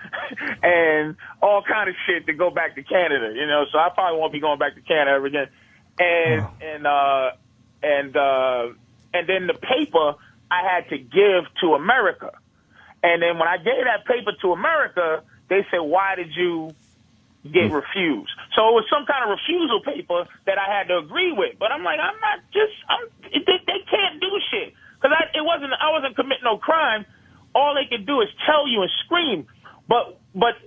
P: and all kind of shit to go back to Canada, So I probably won't be going back to Canada ever again. And then the paper I had to give to America. And then when I gave that paper to America, they said, "Why did you get refused?" So it was some kind of refusal paper that I had to agree with. But I'm like, they can't do shit, because I wasn't committing no crime. All they could do is tell you and scream. But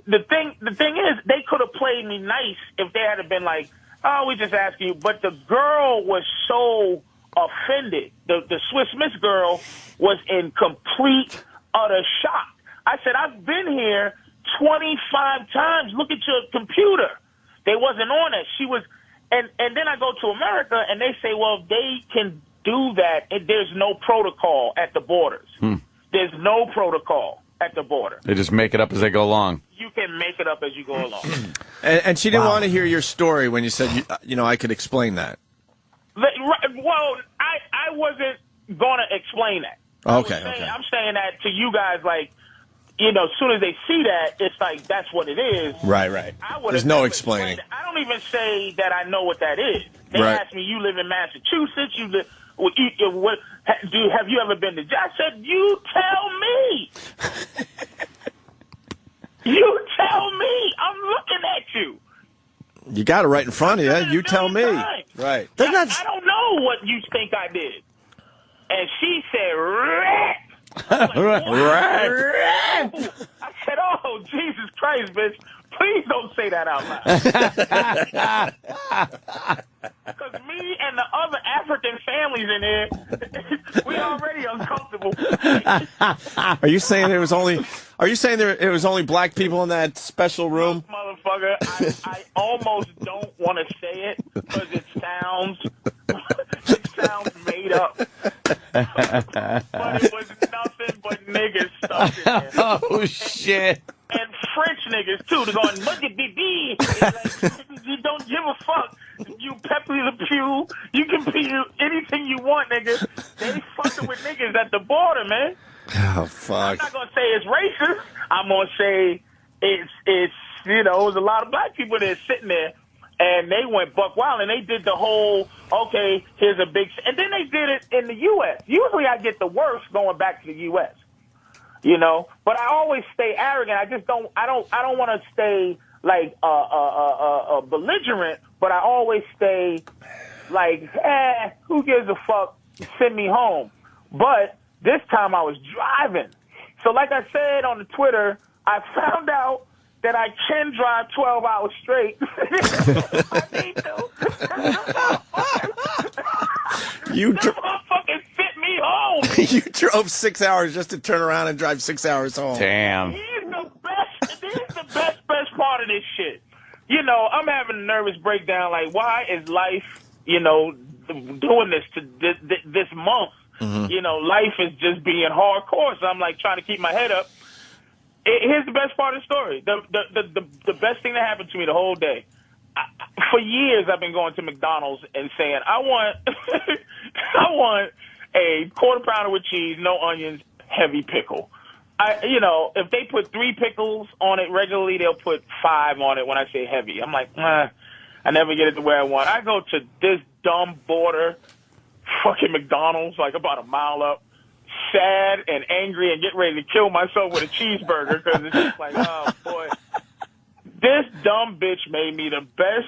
P: the thing is, they could have played me nice if they had been like, "Oh, we just asking you." But the girl was so offended. The Swiss Miss girl was in complete, utter shock. I said, "I've been here 25 times. Look at your computer." They wasn't on it. She was, and then I go to America and they say, "Well, they can do that. There's no protocol at the borders. There's no protocol at the border.
G: They just make it up as they go along."
P: You can make it up as you go along.
B: And she didn't want to hear your story when you said, I could explain that.
P: Well, I wasn't going to explain that.
B: Okay.
P: I'm saying that to you guys, like, as soon as they see that, it's like, that's what it is.
B: Right. There's no explaining.
P: I don't even say that I know what that is. They asked me, "You live in Massachusetts? You live, have you ever been to?" I said, "You tell me." You tell me. I'm looking at you.
B: You got it right in front of you. You tell me. Right.
P: I don't know what you think I did. And she said, "Rat."
G: Right.
P: I said, "Oh, Jesus Christ, bitch. Please don't say that out loud." Because me and the other African families in here, we already uncomfortable.
B: Are you saying it was only black people in that special room?
P: Motherfucker, I almost don't want to say it because it sounds made up. But it was nothing but niggas stuff in there.
G: Oh, shit.
P: And French niggas, too. They're going, "Look at BB." Like, you don't give a fuck. You Pepe Le Pew. You can be anything you want, nigga. They fucking with niggas at the border, man.
B: Oh, fuck.
P: I'm not going to say it's racist. I'm going to say it's it was a lot of black people there sitting there, and they went buck wild, and they did the whole, okay, here's a big... And then they did it in the U.S. Usually I get the worst going back to the U.S., but I always stay arrogant. I don't want to stay like belligerent, but I always stay like, who gives a fuck? Send me home. But this time I was driving. So like I said on the Twitter, I found out that I can drive 12 hours straight. I need to.
B: You
P: fucking sent me home.
B: You drove 6 hours just to turn around and drive 6 hours home.
G: Damn.
P: Here's the best part of this shit. I'm having a nervous breakdown. Like, why is life, doing this to this month? Mm-hmm. Life is just being hardcore. So I'm like trying to keep my head up. Here's the best part of the story. The best thing that happened to me the whole day. For years, I've been going to McDonald's and saying, I want a quarter pounder with cheese, no onions, heavy pickle. If they put 3 pickles on it regularly, they'll put 5 on it when I say heavy. I'm like, I never get it the way I want. I go to this dumb border fucking McDonald's, like about a mile up, sad and angry and getting ready to kill myself with a cheeseburger because it's just like, oh, boy. This dumb bitch made me the best.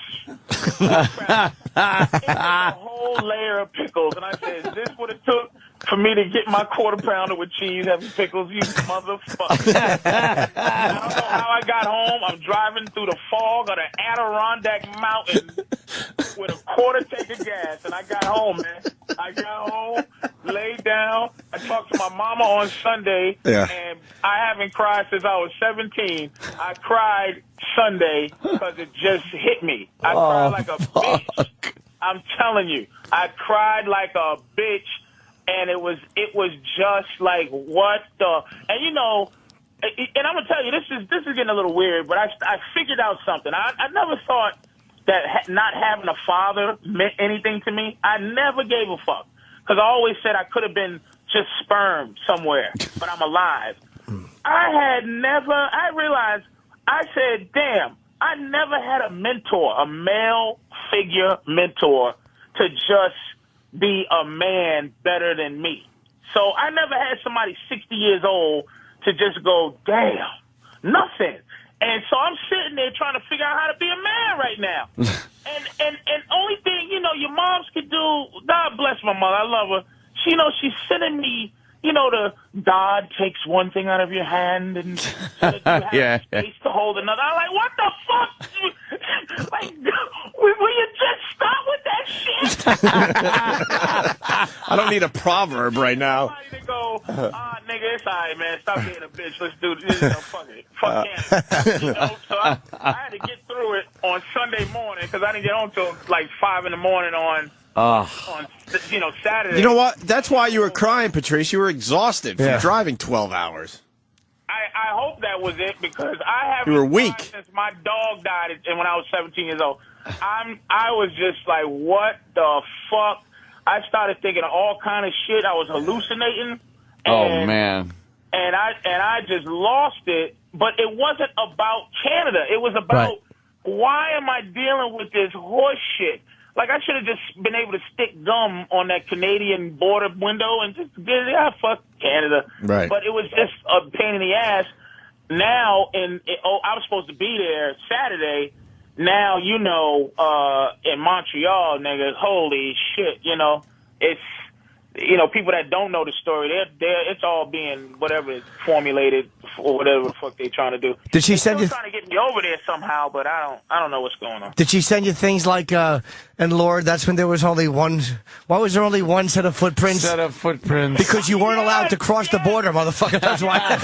P: A whole layer of pickles. And I said, is this what it took for me to get my quarter pounder with cheese, having pickles, you motherfucker? I don't know how I got home. I'm driving through the fog of the Adirondack Mountain with a quarter tank of gas. And I got home, man. I got home, laid down. I talked to my mama on Sunday. And I haven't cried since I was 17. I cried Sunday because it just hit me. I cried like a bitch. I'm telling you, I cried like a bitch, and it was just like, what the? And you know, and I'm gonna tell you, this is getting a little weird, but I figured out something. I never thought that not having a father meant anything to me. I never gave a fuck because I always said I could have been just sperm somewhere, but I'm alive. I realized. I said, damn, I never had a mentor, a male figure mentor, to just be a man better than me. So I never had somebody 60 years old to just go, damn, nothing. And so I'm sitting there trying to figure out how to be a man right now. and only thing, you know, your moms could do, God bless my mother, I love her. She, you know, she's sending me, you know, the God takes one thing out of your hand and you have space to hold another. I'm like, what the fuck? Like, will you just stop with that shit?
B: I don't need a proverb right now.
P: To go, nigga, it's all right, man. Stop being a bitch. Let's do this. You know, fuck it. Fuck Canada. You know, so I had to get through it on Sunday morning because I didn't get home till like 5 in the morning on Saturday.
B: You know what? That's why you were crying, Patrice. You were exhausted from driving 12 hours.
P: I hope that was it because I haven't.
B: You were weak
P: since my dog died, and when I was 17 years old. I was just like, what the fuck? I started thinking of all kind of shit. I was hallucinating.
G: Oh man!
P: And I just lost it. But it wasn't about Canada. It was about why am I dealing with this horse shit? Like, I should have just been able to stick gum on that Canadian border window and just fuck Canada.
B: Right.
P: But it was just a pain in the ass. Now, I was supposed to be there Saturday. Now, you know, in Montreal, nigga, holy shit, you know, it's, you know, people that don't know the story, it's all being whatever formulated or whatever the fuck they trying to do.
C: Did she send you?
P: Trying to get me over there somehow, but I don't know what's going on.
C: Did she send you things like, and Lord, that's when there was only one. Why was there only one set of footprints? Because you weren't allowed to cross the border, motherfucker. That's why.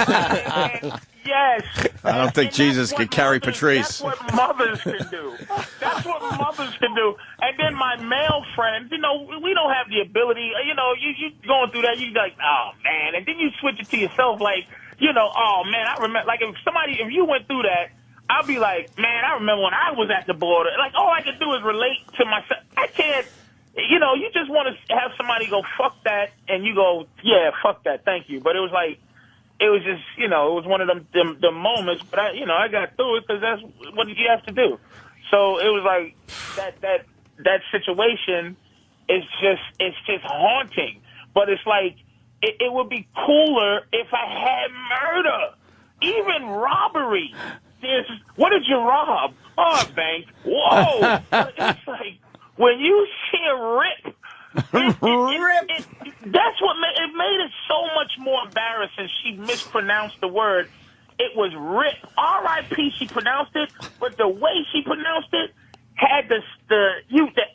P: Yes.
B: I don't think Jesus could carry Patrice.
P: That's what mothers can do. That's what mothers can do. And then my male friends, you know, we don't have the ability, you know, you going through that, you like, oh, man. And then you switch it to yourself like, you know, oh, man, I remember, like, if you went through that, I'll be like, man, I remember when I was at the border. Like, all I can do is relate to myself. I can't, you know, you just want to have somebody go, fuck that, and you go, yeah, fuck that, thank you. But it was like, it was just, you know, it was one of them moments, but I got through it because that's what you have to do. So it was like that situation is just haunting. But it's like it would be cooler if I had murder, even robbery. What did you rob? Oh, a bank. Whoa! It's like when you see a rip. That's what made it so much more embarrassing. She mispronounced the word. It was rip. R.I.P. She pronounced it, but the way she pronounced it had the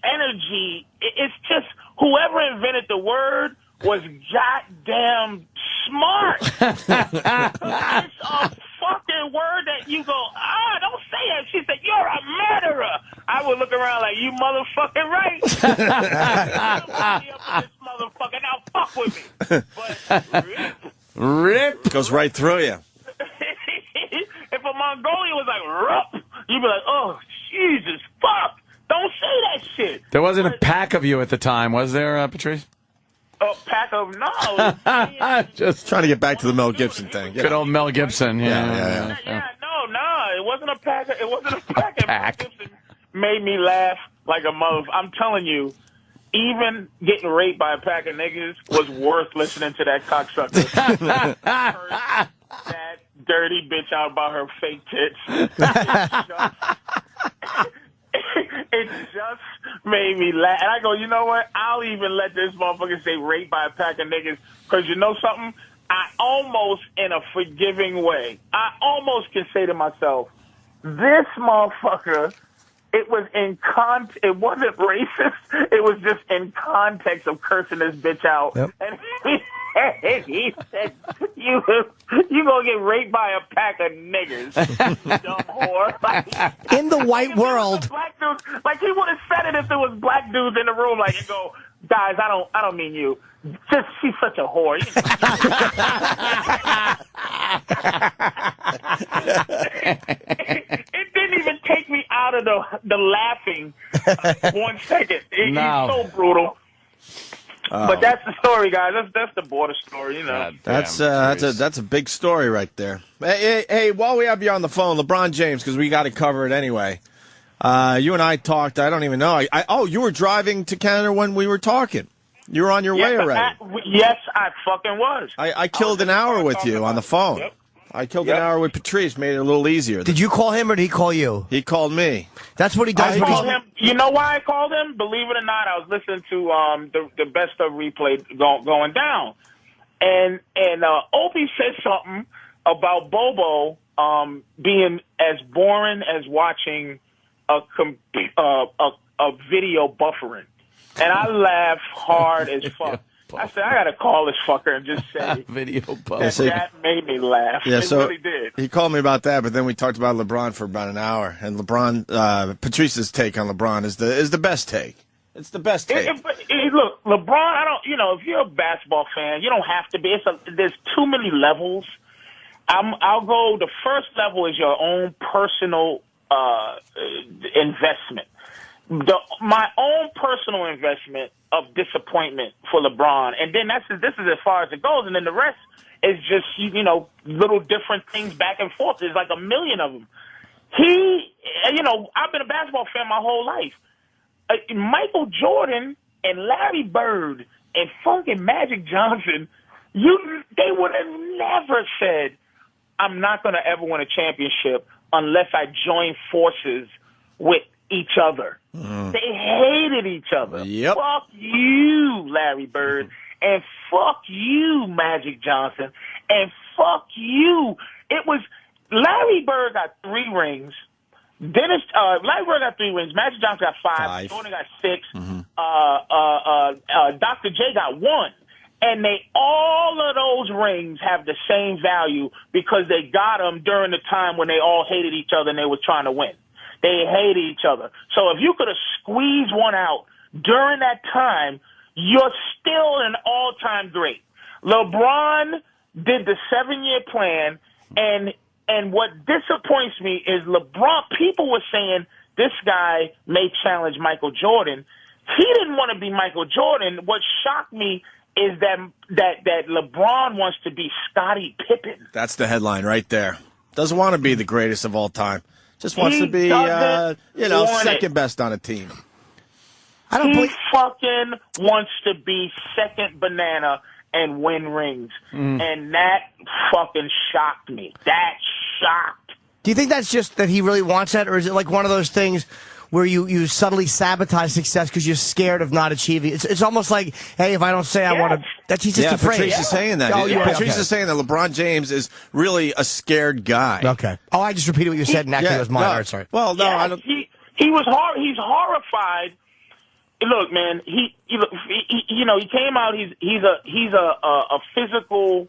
P: energy. It's just whoever invented the word was goddamn smart. It's a fucking word that you go, don't say that. She said, you're a murderer. I would look around like, you motherfucking right. This motherfucker, now fuck with me. But
B: Rip goes right through you.
P: If a Mongolian was like, rup, you'd be like, oh, Jesus, fuck. Don't say that shit.
G: There wasn't a pack of you at the time, was there, Patrice?
P: A pack of no.
B: Just trying to get back to the Mel Gibson thing.
G: Good old Mel Gibson.
P: Yeah, no. It wasn't a pack. It wasn't a pack. Mel Gibson made me laugh like a mother. I'm telling you, even getting raped by a pack of niggas was worth listening to that cocksucker. That dirty bitch out about her fake tits. It just made me laugh. And I go, you know what? I'll even let this motherfucker say raped by a pack of niggas. Because you know something? I almost, in a forgiving way, I almost can say to myself, this motherfucker, it was it wasn't racist. It was just in context of cursing this bitch out.
C: Yep.
P: And he said, you gonna get raped by a pack of niggas, you dumb whore.
C: In the white world.
P: Black dudes, like he would have said it if there was black dudes in the room, like, and go, guys, I don't mean you. Just, she's such a whore. It didn't even take me out of the laughing 1 second. He's so brutal. But that's the story, guys. That's the border story, you know.
B: That's a big story right there. Hey, while we have you on the phone, LeBron James, because we got to cover it anyway. You and I talked. I don't even know. You were driving to Canada when we were talking. You were on your way already.
P: Yes, I fucking was.
B: I killed an hour with you on the phone.
P: Yep.
B: I killed an hour with Patrice, made it a little easier.
C: Did you call him or did he call you?
B: He called me.
C: That's what he does.
P: I called him. You know why I called him? Believe it or not, I was listening to the best of replay going down, and Opie said something about Bobo being as boring as watching a video buffering, and I laughed hard as fuck. I said, I got to call this fucker and just say
G: video buffering.
P: That made me laugh.
B: Yeah,
P: it
B: so
P: really did.
B: He called me about that, but then we talked about LeBron for about an hour, and Patrice's take on LeBron is the best take. It's the best take.
P: Look, LeBron, if you're a basketball fan, you don't have to be. There's too many levels. I'll go, the first level is your own personal investment. My own personal investment of disappointment for LeBron, and then this is as far as it goes, and then the rest is just little different things back and forth. There's like a million of them. I've been a basketball fan my whole life. Michael Jordan and Larry Bird and fucking Magic Johnson, they would have never said, I'm not going to ever win a championship unless I join forces with each other. They hated each other.
B: Yep.
P: Fuck you, Larry Bird, and fuck you, Magic Johnson, and fuck you. It was Larry Bird got 3 rings. Larry Bird got 3 rings. Magic Johnson got 5. Jordan got 6. Dr. J got 1. And all of those rings have the same value because they got them during the time when they all hated each other and they were trying to win. They hated each other. So if you could have squeezed one out during that time, you're still an all-time great. LeBron did the 7-year plan, and what disappoints me is LeBron, people were saying this guy may challenge Michael Jordan. He didn't want to be Michael Jordan. What shocked me is that LeBron wants to be Scottie Pippen.
B: That's the headline right there. Doesn't want to be the greatest of all time. Just wants to be, second best on a team.
P: He fucking wants to be second banana and win rings. And that fucking shocked me. That shocked.
C: Do you think that's just that he really wants that, or is it like one of those things where you subtly sabotage success because you're scared of not achieving? It's almost like, hey, if I don't say I want to, that's he's just afraid.
B: Patrice is saying that. Patrice is saying that LeBron James is really a scared guy.
C: Okay. Oh, I just repeated what you said, and actually it was mine. All right, sorry.
B: Well, no, I don't.
P: He's horrified. Look, man, he came out. He's a physical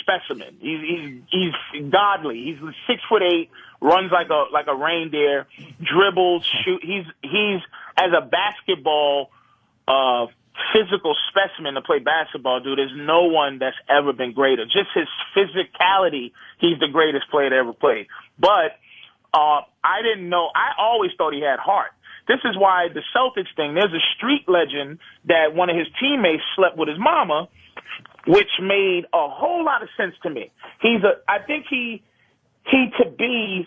P: specimen. He's godly. He's 6'8", runs like a reindeer, dribbles, shoot. He's as a basketball physical specimen to play basketball, dude. There's no one that's ever been greater. Just his physicality, he's the greatest player to ever play. But I didn't know. I always thought he had heart. This is why the Celtics thing. There's a street legend that one of his teammates slept with his mama, which made a whole lot of sense to me. I think he to be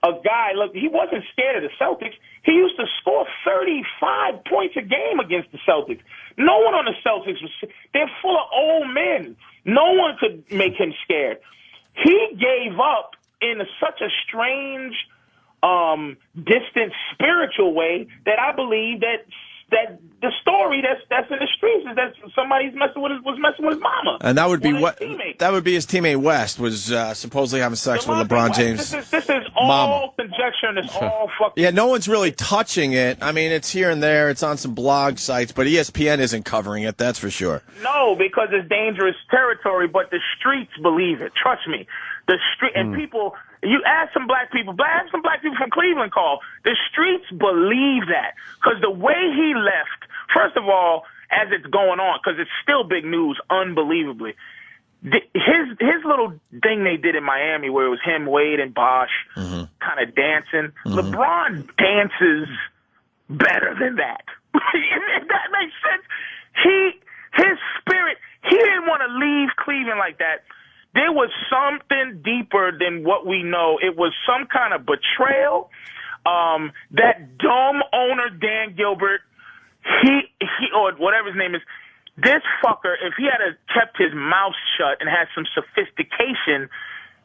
P: a guy, look, he wasn't scared of the Celtics. He used to score 35 points a game against the Celtics. No one on the Celtics they're full of old men. No one could make him scared. He gave up in such a strange, distant spiritual way that I believe that the story that's in the streets is that somebody's was messing with his mama.
B: And that would be his teammate West was supposedly having sex with LeBron James.
P: This is all conjecture and it's all fucking.
B: Yeah, no one's really touching it. I mean, it's here and there. It's on some blog sites, but ESPN isn't covering it. That's for sure.
P: No, because it's dangerous territory. But the streets believe it. Trust me. The street and people. You ask some black people from Cleveland call. The streets believe that because the way he left, first of all, as it's going on, because it's still big news, unbelievably. His little thing they did in Miami where it was him, Wade, and Bosh kind of dancing. LeBron dances better than that. If that makes sense. His spirit, he didn't want to leave Cleveland like that. There was something deeper than what we know. It was some kind of betrayal. That dumb owner, Dan Gilbert, he or whatever his name is, this fucker, if he had kept his mouth shut and had some sophistication,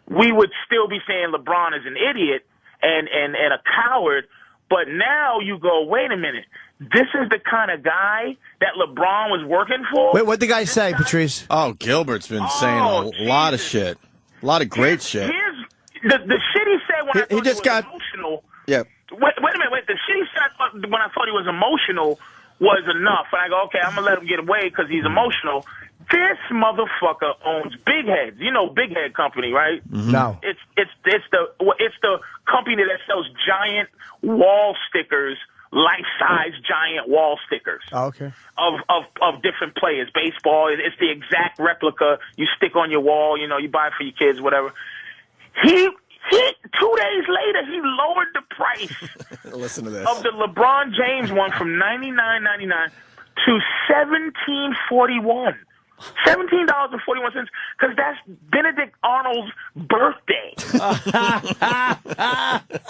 P: we would still be saying LeBron is an idiot and a coward. But now you go, wait a minute. This is the kind of guy that LeBron was working for?
C: Wait, what'd the guy say, Patrice?
B: Oh, Gilbert's been saying a lot of shit. A lot of great shit.
P: Here's the shit he said when I thought he was emotional.
B: Yeah.
P: Wait a minute. The shit he said when I thought he was emotional was enough. And I go, okay, I'm going to let him get away because he's emotional. This motherfucker owns Big Heads. You know Big Head Company, right?
C: No.
P: It's the company that sells giant wall stickers, life-size giant wall stickers.
C: Oh, okay.
P: Of different players. Baseball, it's the exact replica you stick on your wall, you buy it for your kids, whatever. He 2 days later, he lowered the price
B: Listen to this.
P: of the LeBron James one from $99.99 to $17.41. $17.41 because that's Benedict Arnold's birthday.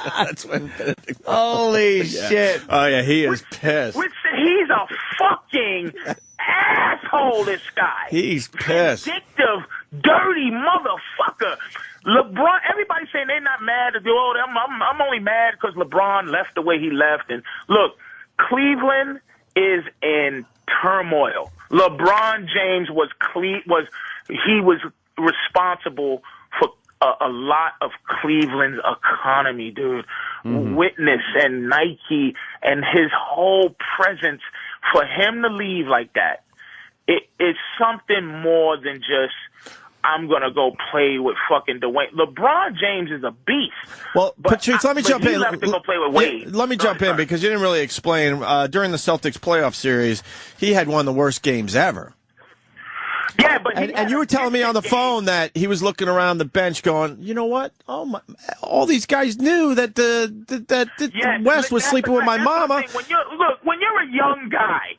B: That's when Benedict.
G: Holy shit!
B: Oh yeah, he is pissed.
P: He's a fucking asshole. This guy.
B: He's pissed.
P: Vindictive, dirty motherfucker. LeBron. Everybody's saying they're not mad at the old. I'm only mad because LeBron left the way he left. And look, Cleveland is in turmoil. LeBron James was responsible for a lot of Cleveland's economy, dude. Witness and Nike and his whole presence, for him to leave like that, it's something more than just I'm going to go play with fucking Dwayne. LeBron James is a beast.
B: Well, Patrice, let me jump in.
P: Left to go play with Wade.
B: Let me jump in because you didn't really explain. During the Celtics playoff series, he had one of the worst games ever.
P: Yeah, but
B: and you were telling me on the phone that he was looking around the bench going, you know what? Oh my! All these guys knew that West was sleeping with my mama.
P: When you're a young guy,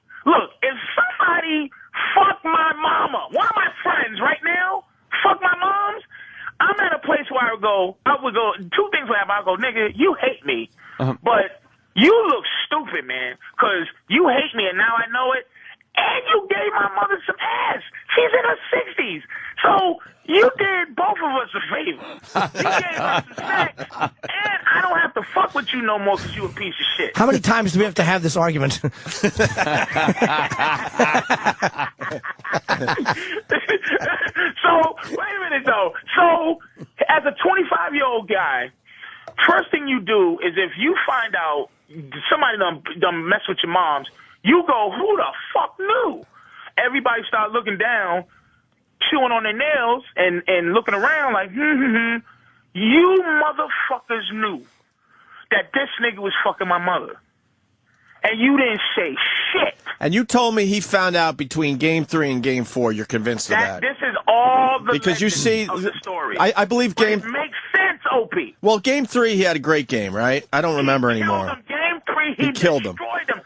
P: if somebody fuck my mama, one of my friends right now, fuck my mom's, I'm at a place where I would go, two things would happen. I go, nigga, you hate me, but you look stupid, man, because you hate me and now I know it, and you gave my mother some ass. She's in her 60s. So you did both of us a favor. You gave us some sex, and I don't have to fuck with you no more because you a piece of shit.
C: How many times do we have to have this argument?
P: So, wait a minute, though. So, as a 25-year-old guy, first thing you do is if you find out somebody done mess with your moms, you go, who the fuck knew? Everybody start looking down, chewing on their nails, and looking around like, you motherfuckers knew that this nigga was fucking my mother. And you didn't say shit.
B: And you told me he found out between Game 3 and Game 4. You're convinced of that.
P: This is all the
B: because you see,
P: of the story.
B: I believe
P: It makes sense, Opie.
B: Well, Game 3, he had a great game, right? I don't remember anymore.
P: Game 3, he
B: killed him.
P: Destroyed him.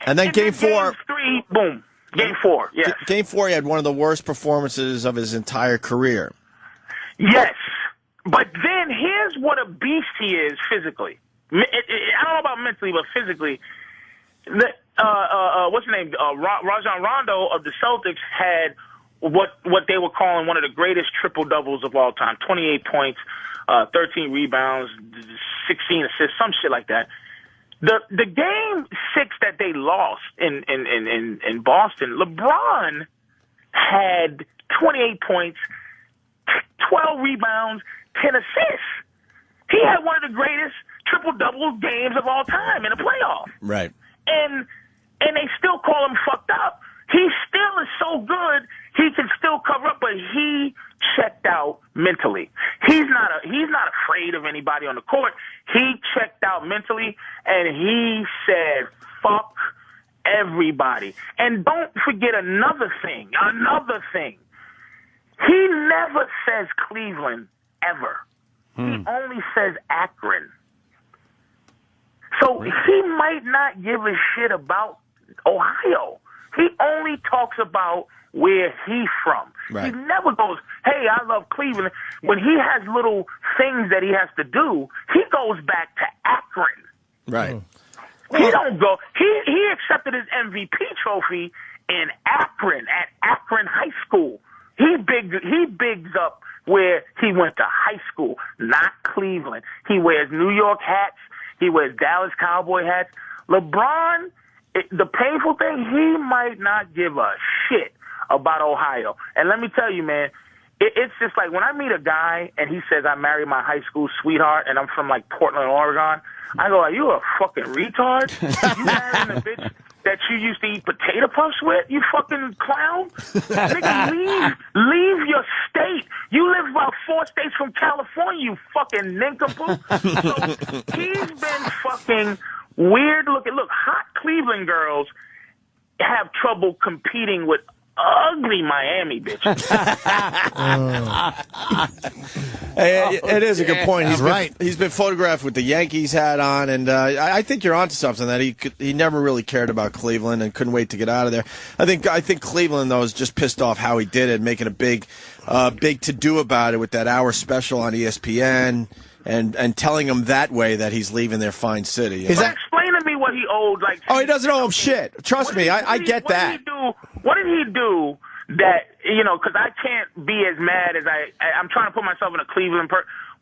B: And then Game 4.
P: Game 3, boom. Game 4, yes.
B: Game 4, he had one of the worst performances of his entire career.
P: Yes. But then here's what a beast he is physically. I don't know about mentally, but physically. What's his name? Rajon Rondo of the Celtics had what they were calling one of the greatest triple-doubles of all time. 28 points, 13 rebounds, 16 assists, some shit like that. The game 6 that they lost in Boston, LeBron had 28 points, 12 rebounds, 10 assists. He had one of the greatest triple-double games of all time in a playoff.
B: Right.
P: And they still call him fucked up. He still is so good, he can still cover up, but he checked out mentally. He's not afraid of anybody on the court. He checked out mentally, and he said, fuck everybody. And don't forget another thing. He never says Cleveland, ever. He only says Akron. So he might not give a shit about Ohio. He only talks about where he's from. Right. He never goes, hey, I love Cleveland. When he has little things that he has to do, he goes back to Akron.
B: Right.
P: He don't go. He accepted his MVP trophy in Akron, at Akron High School. He bigs up where he went to high school, not Cleveland. He wears New York hats. He wears Dallas Cowboy hats. LeBron, the painful thing, he might not give a shit about Ohio. And let me tell you, man, it's just like when I meet a guy and he says, I married my high school sweetheart and I'm from like Portland, Oregon, I go, are you a fucking retard? You marrying a bitch that you used to eat potato puffs with, you fucking clown? Nigga, leave your state. You live about 4 states from California, you fucking nincompoop. So he's been fucking weird looking. Look, hot Cleveland girls have trouble competing with ugly Miami bitches.
B: Hey, it is a good point. He's
C: right.
B: He's been photographed with the Yankees hat on, and I think you're onto something. That he never really cared about Cleveland and couldn't wait to get out of there. I think Cleveland though is just pissed off how he did it, making a big to do about it with that hour special on ESPN and telling him that way that he's leaving their fine city.
P: Explain to me what he owed. Like,
B: oh, he doesn't owe him shit. Trust me, I get that.
P: What did he do that, because I can't be as mad as I'm trying to put myself in a Cleveland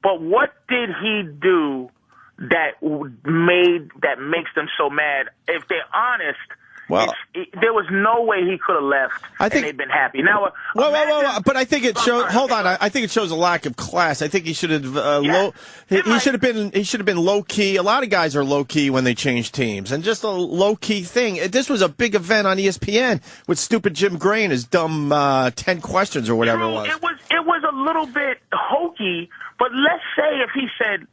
P: but what did he do that makes them so mad? If they're honest,
B: well,
P: there was no way he could have left and they'd been happy. Now,
B: but I think it shows. Hold on, I think it shows a lack of class. I think he should have he should have been low key. A lot of guys are low key when they change teams, and just a low key thing. This was a big event on ESPN with stupid Jim Gray and his dumb 10 questions or whatever it was.
P: It was a little bit hokey, but let's say if he said,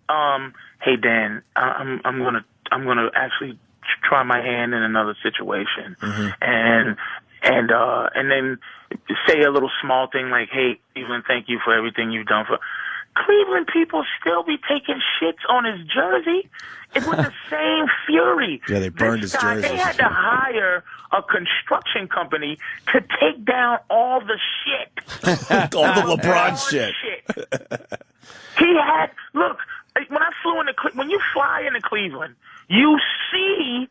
P: "Hey Dan, I'm gonna actually try my hand in another situation," and then say a little small thing like, "Hey, Cleveland, thank you for everything you've done for." Cleveland people still be taking shits on his jersey. It was the same fury.
B: Yeah, they burned his jersey.
P: They had to hire a construction company to take down all the shit.
B: all the LeBron shit.
P: He had, look, when you fly into Cleveland, you see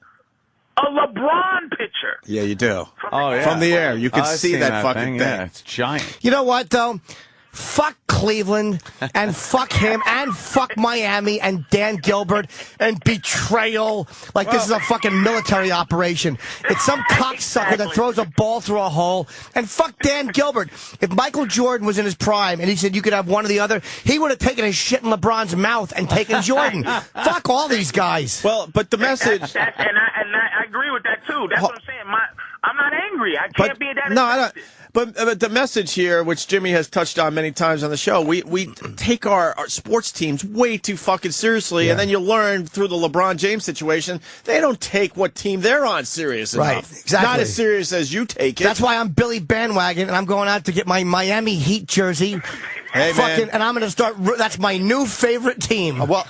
P: a LeBron picture.
B: Yeah, you do.
G: Yeah.
B: From the air, you can see that fucking thing.
G: Yeah, it's giant.
C: You know what, though? Fuck Cleveland, and fuck him, and fuck Miami, and Dan Gilbert, and betrayal. Like this is a fucking military operation. It's some cocksucker that throws a ball through a hole. And fuck Dan Gilbert. If Michael Jordan was in his prime and he said you could have one or the other, he would have taken his shit in LeBron's mouth and taken Jordan. Fuck all these guys.
B: Well, but the message...
P: and I agree with that, too. That's what I'm saying. I'm not angry. I can't be that.
B: No, I don't. But the message here, which Jimmy has touched on many times on the show, we take our sports teams way too fucking seriously, and then you learn through the LeBron James situation, they don't take what team they're on serious enough.
C: Right, exactly.
B: Not as serious as you take it.
C: That's why I'm Billy Bandwagon, and I'm going out to get my Miami Heat jersey.
B: Hey, man.
C: And I'm going to start. That's my new favorite team.
B: Well,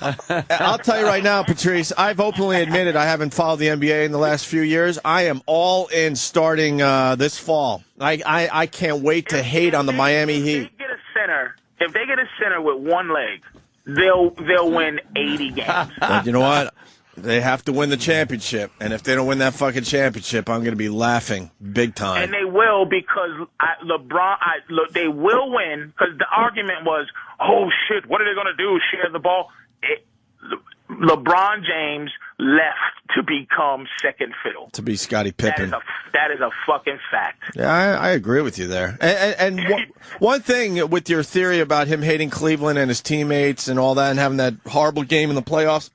B: I'll tell you right now, Patrice, I've openly admitted I haven't followed the NBA in the last few years. I am all in starting this fall. I can't wait to hate on the Miami Heat.
P: They get a center if they get a center with one leg, they'll win 80 games.
B: But you know what? They have to win the championship, and if they don't win that fucking championship, I'm going to be laughing big time.
P: And they will, because they will win, because the argument was, oh shit, what are they going to do? Share the ball? LeBron James left to become second fiddle.
B: To be Scottie Pippen.
P: That is a fucking fact.
B: Yeah, I agree with you there. And one thing with your theory about him hating Cleveland and his teammates and all that and having that horrible game in the playoffs,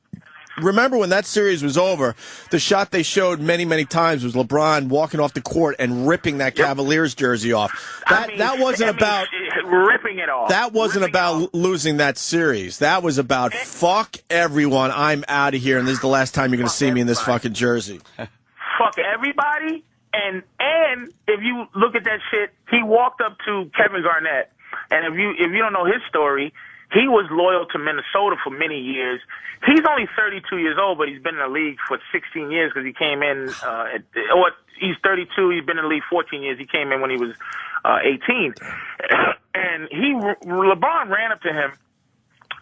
B: remember when that series was over, the shot they showed many, many times was LeBron walking off the court and ripping that Cavaliers jersey off. That wasn't about
P: ripping it off.
B: That wasn't about losing that series. That was about fuck everyone. I'm out of here, and this is the last time you're going to see me in this fucking jersey.
P: Fuck everybody. And if you look at that shit, he walked up to Kevin Garnett, and if you don't know his story, he was loyal to Minnesota for many years. He's only 32 years old, but he's been in the league for 16 years because he came in he's 32. He's been in the league 14 years. He came in when he was 18. And LeBron ran up to him,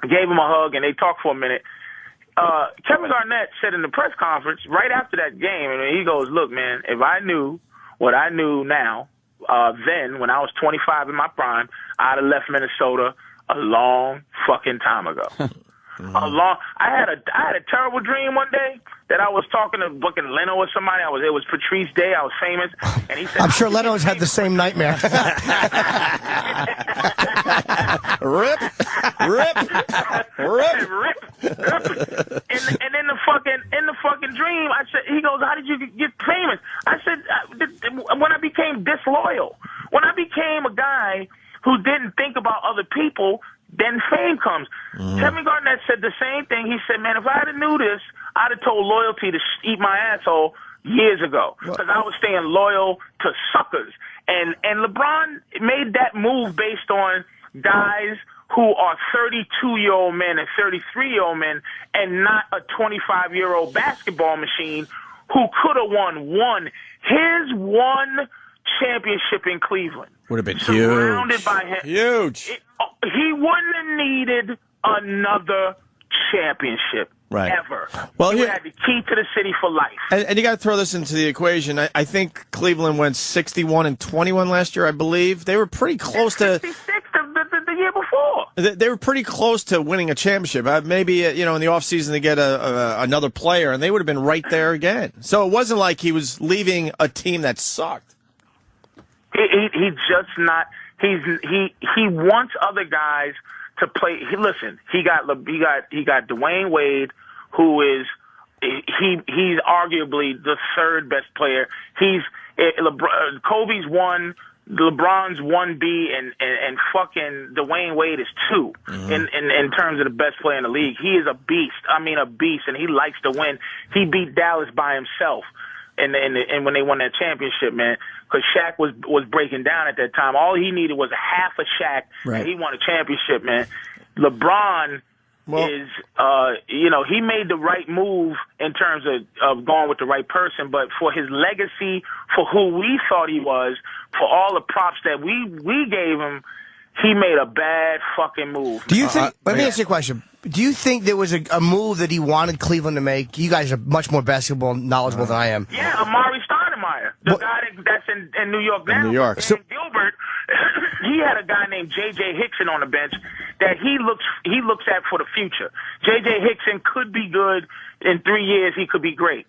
P: gave him a hug, and they talked for a minute. Kevin Garnett said in the press conference right after that game, and he goes, look, man, if I knew what I knew now, then when I was 25 in my prime, I'd have left Minnesota a long fucking time ago. I had a terrible dream one day that I was talking to fucking Leno or somebody. It was Patrice Day. I was famous, and he said,
C: I'm sure Leno's had the same nightmare.
B: Rip.
P: And in the fucking dream, I said, he goes, how did you get famous? I said, when I became disloyal, when I became a guy who didn't think about other people, then fame comes. Kevin Garnett said the same thing. He said, man, if I had knew this, I'd have told loyalty to eat my asshole years ago, because I was staying loyal to suckers. And LeBron made that move based on guys who are 32-year-old men and 33-year-old men, and not a 25-year-old basketball machine who could have won his one championship in Cleveland.
B: Would have been
P: surrounded
B: huge.
P: by him.
B: Huge.
P: He wouldn't have needed another championship.
B: Right.
P: Ever.
B: Well,
P: he would have the key to the city for life.
B: And you got to throw this into the equation. I think Cleveland went 61-21 last year, I believe. They were pretty close to
P: 66 the year before.
B: They were pretty close to winning a championship. Maybe in the offseason they get another player, and they would have been right there again. So it wasn't like he was leaving a team that sucked.
P: He just not. He wants other guys to play. Listen, he got Dwayne Wade, who is he's arguably the third best player. Kobe's 1, LeBron's 1B, and fucking Dwayne Wade is 2 in terms of the best player in the league. He is a beast. I mean, a beast, and he likes to win. He beat Dallas by himself. And when they won that championship, man, because Shaq was breaking down at that time. All he needed was a half a Shaq, and he won a championship, man. LeBron is, he made the right move in terms of going with the right person, but for his legacy, for who we thought he was, for all the props that we gave him, he made a bad fucking move.
C: Do you think? Let me ask you a question. Do you think there was a move that he wanted Cleveland to make? You guys are much more basketball knowledgeable than I am.
P: Yeah, Amari Stoudemire, the guy that's in New York now.
B: In New York.
P: So Gilbert, he had a guy named J.J. Hickson on the bench that he looks at for the future. J.J. Hickson could be good in 3 years. He could be great.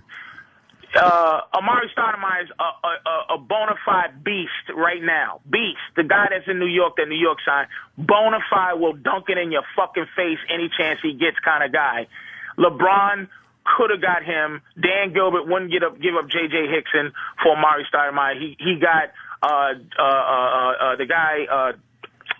P: Amari Stoudemire is a bona fide beast right now. Beast. The guy that's in New York, that New York signed. Bona fide, will dunk it in your fucking face any chance he gets kind of guy. LeBron could have got him. Dan Gilbert wouldn't give up J.J. Hickson for Amari Stoudemire. He got the guy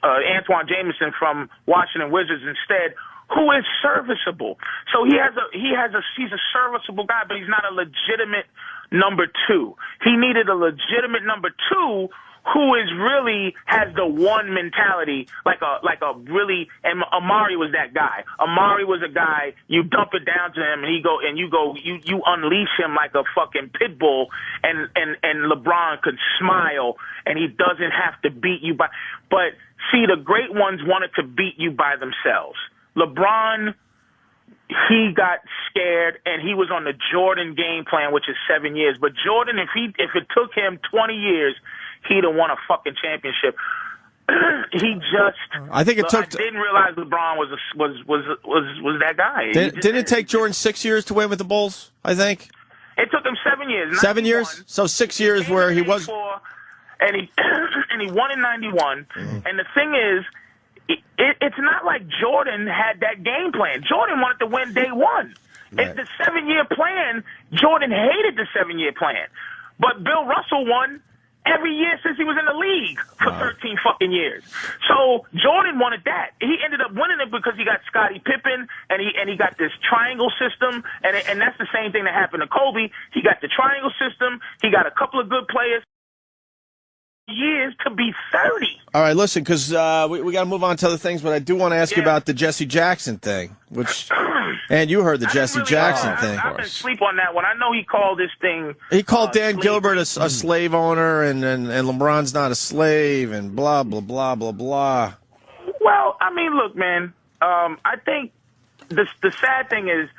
P: Antoine Jameson from Washington Wizards instead, who is serviceable. So he's a serviceable guy, but he's not a legitimate number 2. He needed a legitimate number 2 who is really has the one mentality, like a really, and Amari was that guy. Amari was a guy, you dump it down to him and you unleash him like a fucking pit bull, and LeBron could smile and he doesn't have to beat you by. But See, the great ones wanted to beat you by themselves. LeBron, he got scared, and he was on the Jordan game plan, which is 7 years. But Jordan, if it took him 20 years, he'd have won a fucking championship. He just.
B: I think it took.
P: I didn't realize LeBron was that guy.
B: Didn't it take Jordan 6 years to win with the Bulls? I think
P: it took him 7 years.
B: 7 years. So 6 years where he was.
P: And he won in 91. Mm-hmm. And the thing is, it's not like Jordan had that game plan. Jordan wanted to win day one. Right. It's the 7-year plan. Jordan hated the 7-year plan. But Bill Russell won every year since he was in the league for 13 fucking years. So Jordan wanted that. He ended up winning it because he got Scottie Pippen and he got this triangle system, and that's the same thing that happened to Kobe. He got the triangle system. He got a couple of good players. Years to be 30.
B: All right, listen, because we got to move on to other things, but I do want to ask you about the Jesse Jackson thing, which, and you heard the Jesse Jackson thing.
P: I've been asleep on that one. I know he called this thing.
B: He called Dan Gilbert a slave owner, and LeBron's not a slave, and blah blah blah blah blah.
P: Well, I mean, look, man. I think the sad thing is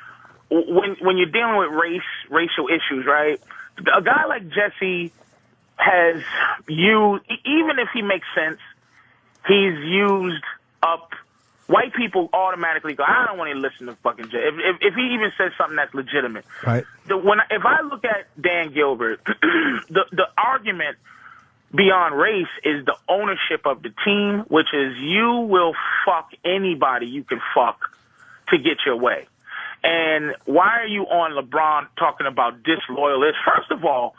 P: when you're dealing with racial issues, right? A guy like Jesse has used, even if he makes sense, he's used up. White people automatically go, I don't want to listen to fucking Jay. If he even says something that's legitimate.
C: Right.
P: If I look at Dan Gilbert, the argument beyond race is the ownership of the team, which is you will fuck anybody you can fuck to get your way. And why are you on LeBron talking about disloyalists? First of all,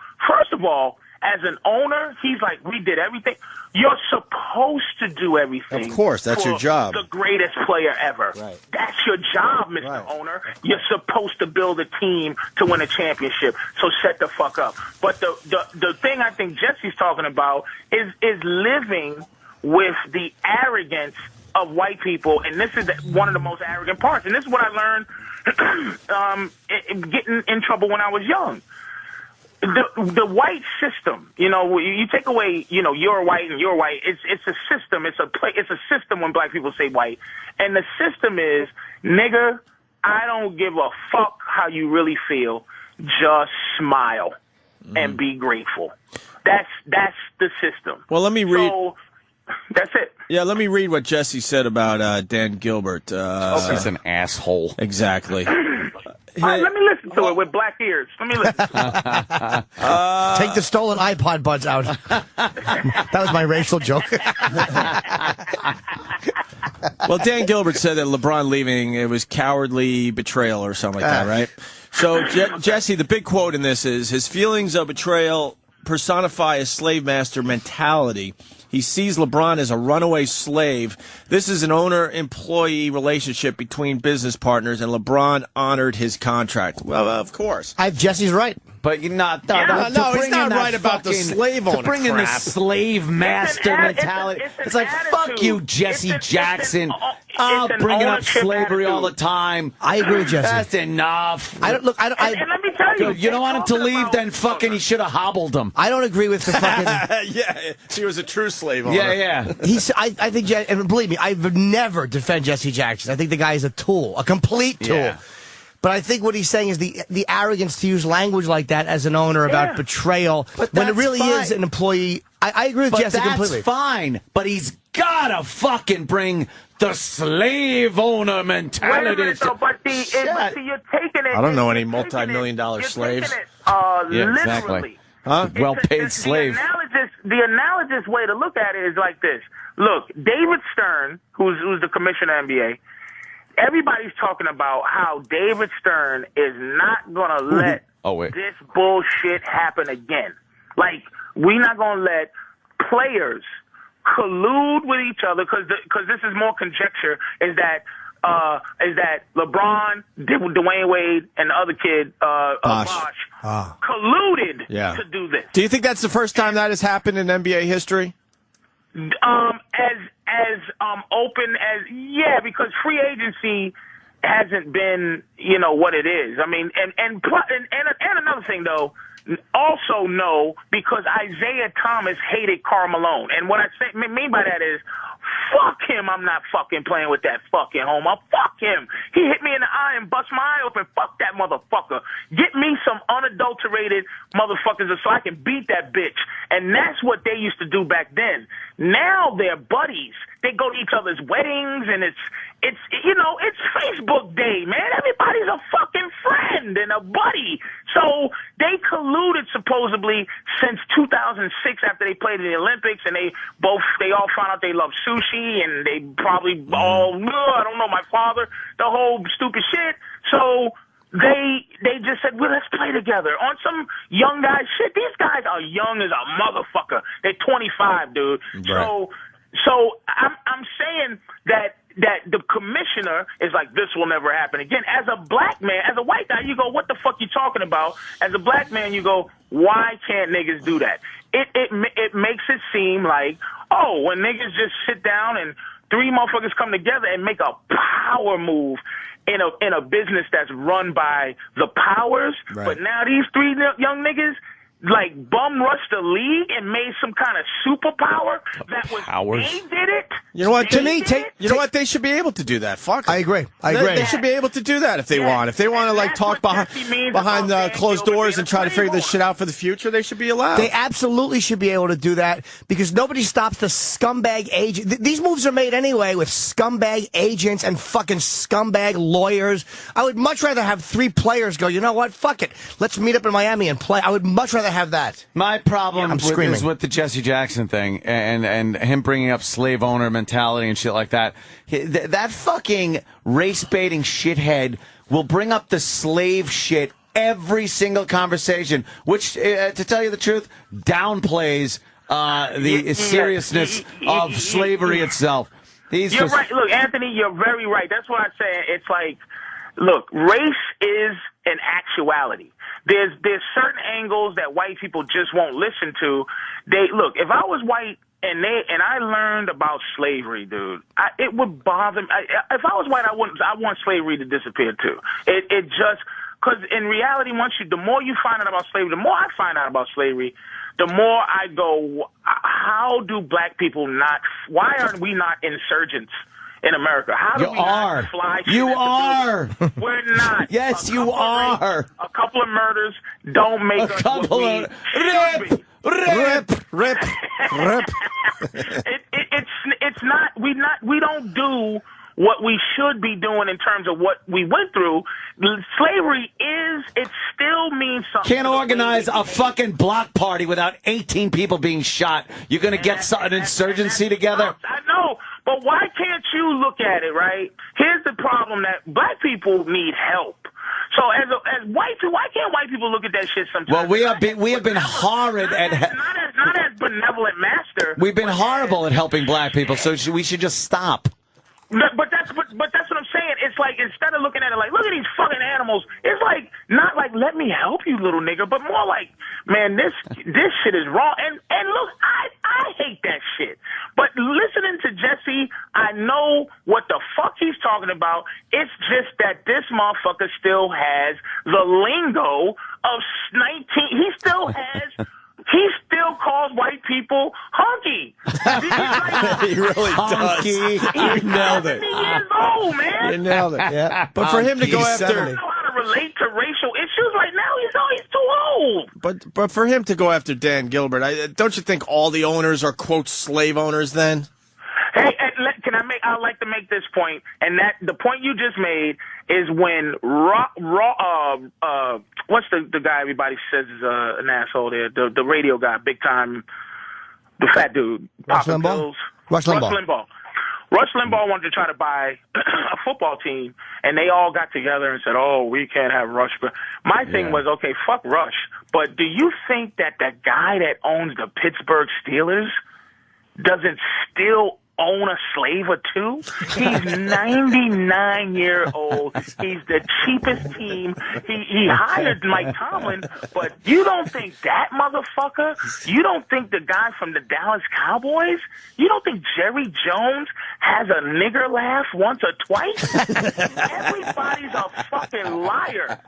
P: as an owner, he's like, we did everything. You're supposed to do everything.
B: Of course, that's your job.
P: The greatest player ever.
B: Right.
P: That's your job, Mr. Owner. You're supposed to build a team to win a championship. So shut the fuck up. But the thing I think Jesse's talking about is living with the arrogance of white people, and this is one of the most arrogant parts. And this is what I learned getting in trouble when I was young. The white system, you take away, you're white and you're white. It's a system. It's a system when black people say white, and the system is, nigga, I don't give a fuck how you really feel. Just smile and be grateful. That's the system.
B: Well, let me read.
P: So, that's it.
B: Yeah, let me read what Jesse said about Dan Gilbert.
G: He's an asshole.
B: Exactly.
P: All right, let me listen to it with black ears. Let me listen to it.
C: Take the stolen iPod buds out. That was my racial joke.
B: Well, Dan Gilbert said that LeBron leaving, it was cowardly betrayal or something like that, right? So, Jesse, the big quote in this is, his feelings of betrayal personify a slave master mentality. He sees LeBron as a runaway slave. This is an owner-employee relationship between business partners, and LeBron honored his contract. Well, of course.
C: Jesse's right.
G: But you're not.
B: No, he's not right about the slave owner
G: to bring in the slave master mentality. It's like, fuck you, Jesse Jackson. Bringing up slavery all the time.
C: I agree with Jesse.
G: That's enough.
P: And let me tell you.
G: You don't want him to leave, then fucking he should have hobbled him.
C: I don't agree with the fucking.
B: Yeah, he was a true slave owner.
G: Yeah.
C: I think, and believe me, I would never defend Jesse Jackson. I think the guy is a tool, a complete tool. Yeah. But I think what he's saying is the arrogance to use language like that as an owner about betrayal, when it really is an employee. I agree with Jesse completely.
G: That's fine, but he's gotta fucking bring the slave owner mentality.
P: Wait a minute, though, but you're taking it.
B: I don't know any multi-million-dollar slaves.
P: Literally.
B: Huh?
G: Well-paid slave.
P: The analogous way to look at it is like this. Look, David Stern, who's the commissioner of NBA, everybody's talking about how David Stern is not going to let this bullshit happen again. Like, we're not going to let players collude with each other, because this is more conjecture, is that LeBron, Dwayne Wade, and the other kid, Bosh, colluded to do this.
B: Do you think that's the first time that has happened in NBA history?
P: As open as, because free agency hasn't been, what it is. I mean, and another thing though, also no, because Isaiah Thomas hated Karl Malone, and what I mean by that is, Fuck him. I'm not fucking playing with that fucking homo. Fuck him. He hit me in the eye and bust my eye open. Fuck that motherfucker. Get me some unadulterated motherfuckers so I can beat that bitch. And that's what they used to do back then. Now they're buddies. They go to each other's weddings, and it's Facebook Day, man. Everybody's a fucking friend and a buddy. So they colluded supposedly since 2006 after they played in the Olympics, and they all found out they love sushi, and they probably all, I don't know, my father, the whole stupid shit. So they just said, well, let's play together on some young guy shit. These guys are young as a motherfucker. They're 25, dude. Right. So I'm saying that the commissioner is like, this will never happen again. As a black man, as a white guy, you go, what the fuck you talking about? As a black man, you go, why can't niggas do that? It makes it seem like, oh, when niggas just sit down and three motherfuckers come together and make a power move in a business that's run by the powers, right. But now these three young niggas like bum rushed the league and made some kind of superpower that was they did it.
B: You know what? You know what? They should be able to do that. Fuck.
C: I agree. They
B: should be able to do that if they want. If they want to like talk behind closed doors and try to figure this shit out for the future, they should be allowed.
C: They absolutely should be able to do that because nobody stops the scumbag agent. These moves are made anyway with scumbag agents and fucking scumbag lawyers. I would much rather have three players go, you know what? Fuck it. Let's meet up in Miami and play. I would much rather have that.
G: My problem is with the Jesse Jackson thing and him bringing up slave owner mentality and shit like that. That fucking race-baiting shithead will bring up the slave shit every single conversation, which, to tell you the truth, downplays the seriousness of slavery itself.
P: You're right. Look, Anthony, you're very right. That's why I say it's like, look, race is an actuality. There's certain angles that white people just won't listen to. Look, if I was white and I learned about slavery, dude, it would bother me. If I was white, I want slavery to disappear too. It just, because in reality, the more you find out about slavery, the more I find out about slavery, the more I go, how do black people why aren't we not insurgents in America? How do we not fly?
G: You are.
P: We're not.
G: Yes, you are.
P: A couple of murders don't make us what we should be.
B: Rip.
P: It's not. We don't do what we should be doing in terms of what we went through. Slavery it still means something.
G: Can't organize a fucking block party without 18 people being shot. You're going to get an insurgency together?
P: I know, but why can't you look at it, right? Here's the problem, that black people need help. So as white people, why can't white people look at that shit sometimes?
G: Well, we have been horrid
P: not as benevolent master.
G: We've been horrible at helping black people, so we should just stop.
P: But that's what I'm saying. It's like, instead of looking at it like, look at these fucking animals, it's like, not like, let me help you, little nigga, but more like, man, this shit is wrong. And look, I hate that shit. But listening to Jesse, I know what the fuck he's talking about. It's just that this motherfucker still has the lingo of 19. He still calls white people hunky.
B: He really does.
P: He's
B: nailed it.
P: 70 years old, man.
B: You nailed it. Yeah. But for him to go after,
P: I don't know how to relate to racial issues right now. He's too old.
B: But for him to go after Dan Gilbert, don't you think all the owners are quote slave owners then?
P: Hey, I'd like to make this point, and that the point you just made is when what's the guy everybody says is an asshole there, the radio guy, big time, the fat dude,
C: Rush Limbaugh.
P: Rush Limbaugh wanted to try to buy a football team, and they all got together and said, "Oh, we can't have Rush." But my thing was, okay, fuck Rush, but do you think that the guy that owns the Pittsburgh Steelers doesn't still own a slave or two? He's 99 years old. He's the cheapest team. He hired Mike Tomlin, but you don't think that motherfucker? You don't think the guy from the Dallas Cowboys? You don't think Jerry Jones has a nigger laugh once or twice? Everybody's a fucking liar.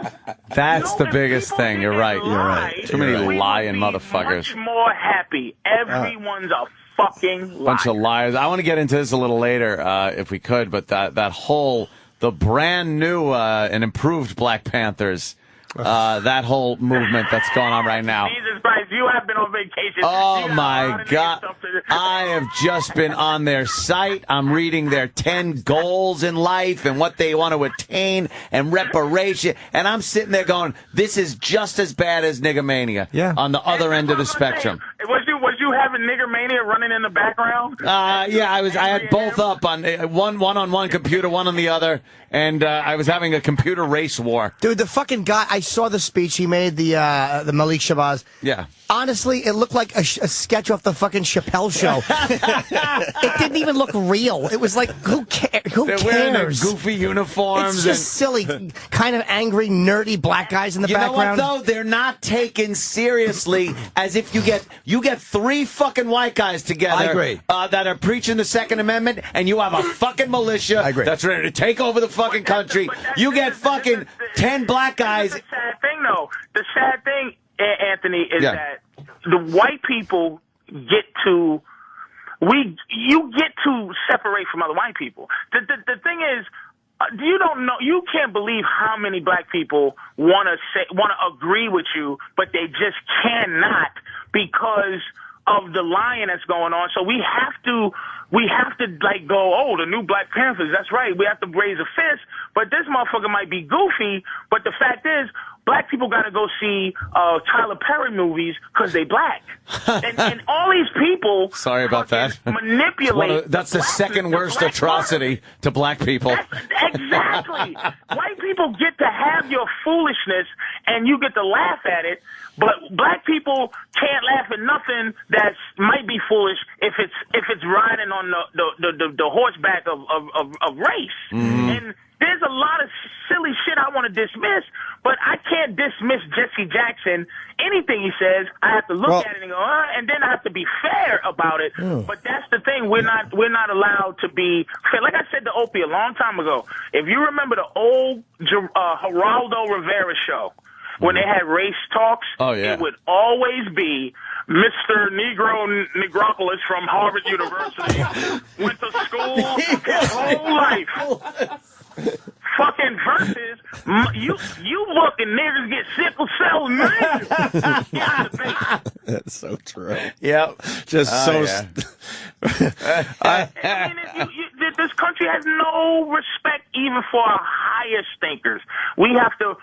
G: That's the biggest thing. You're right. You're right. Too many lying motherfuckers.
P: Much more happy. Everyone's a fucking liars.
G: Bunch of liars. I want to get into this a little later, if we could, but the brand new and improved Black Panthers, that whole movement that's going on right now.
P: Jesus Christ, you have been on vacation.
G: Oh, my God. I have just been on their site. I'm reading their 10 goals in life and what they want to attain and reparation. And I'm sitting there going, this is just as bad as niggermania on the other end of the spectrum.
P: Was you having niggermania running in the background?
G: Yeah, I had both up on one on one computer, one on the other, and I was having a computer race war.
C: Dude, the fucking guy, I saw the speech he made, the Malik Shabazz.
G: Yeah.
C: Honestly, it looked like a sketch off the fucking Chappelle show. It didn't even look real. It was like, who cares?
G: They're wearing their goofy uniforms.
C: It's just silly, kind of angry, nerdy black guys in the background.
G: You know what, though? They're not taken seriously as if you get 3 fucking white guys together.
C: I agree.
G: That are preaching the Second Amendment, and you have a fucking militia that's ready to take over the fucking country. You get fucking 10 black guys.
P: The sad thing, though, Anthony, is that the white people get to separate from other white people. The thing is, you can't believe how many black people want to agree with you, but they just cannot because of the lying that's going on. So we have to like go, oh, the new Black Panthers, that's right. We have to raise a fist, but this motherfucker might be goofy, but the fact is, black people got to go see Tyler Perry movies because they black. and all these people
G: Sorry about that.
P: manipulate.
G: That's the second worst atrocity to black people.
P: Exactly. White people get to have your foolishness and you get to laugh at it, but black people can't laugh at nothing that might be foolish if it's riding on the horseback of race. And there's a lot of silly shit I want to dismiss, but I can't dismiss Jesse Jackson. Anything he says, I have to look at it and go, and then I have to be fair about it. But that's the thing, we're not allowed to be fair. Like I said to Opie a long time ago, if you remember the old Geraldo Rivera show, when they had race talks, it would always be Mr. Negropolis from Harvard University, went to school his whole life. Fucking versus you fucking niggers get sickle cell anemia.
B: That's so true.
G: Yep.
B: Just
P: I mean, this country has no respect even for our highest thinkers. We have to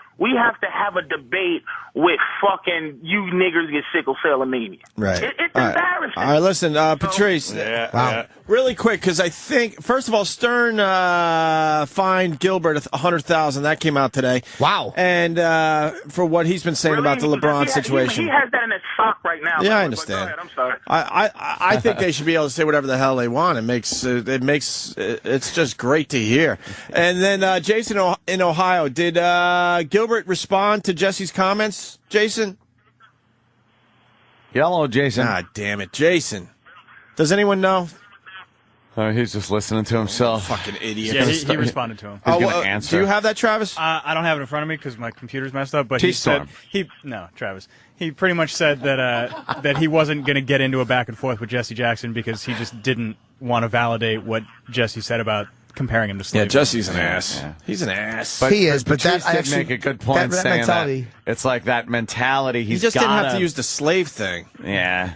P: have a debate with fucking you niggers get sickle cell anemia.
B: Right.
P: It's embarrassing.
B: All right, listen, Patrice. Really quick, because I think, first of all, Stern fined Gilbert $100,000. That came out today.
C: Wow.
B: And for what he's been saying about the LeBron situation.
P: He has that in his sock right now.
B: Yeah, I understand.
P: Go ahead, I'm sorry.
B: I think they should be able to say whatever the hell they want. It's just great to hear. And then Jason in Ohio, did Gilbert respond to Jesse's comments? Jason?
G: Hello, Jason.
B: Ah, damn it, Jason. Does anyone know?
G: He's just listening to himself.
B: Fucking idiot.
J: Yeah, he responded to him.
G: He's going to answer.
B: Do you have that, Travis?
J: I don't have it in front of me because my computer's messed up. But
G: T-Storm.
J: Travis. He pretty much said that that he wasn't going to get into a back and forth with Jesse Jackson because he just didn't want to validate what Jesse said about comparing him to slavery.
B: Yeah, Jesse's an ass. Yeah. He's an ass.
C: He is, but
G: Patrice
C: that
G: did
C: actually
G: make a good point
C: that
G: saying
C: mentality.
G: that. It's like that mentality.
B: He just didn't have to use the slave thing.
G: Yeah.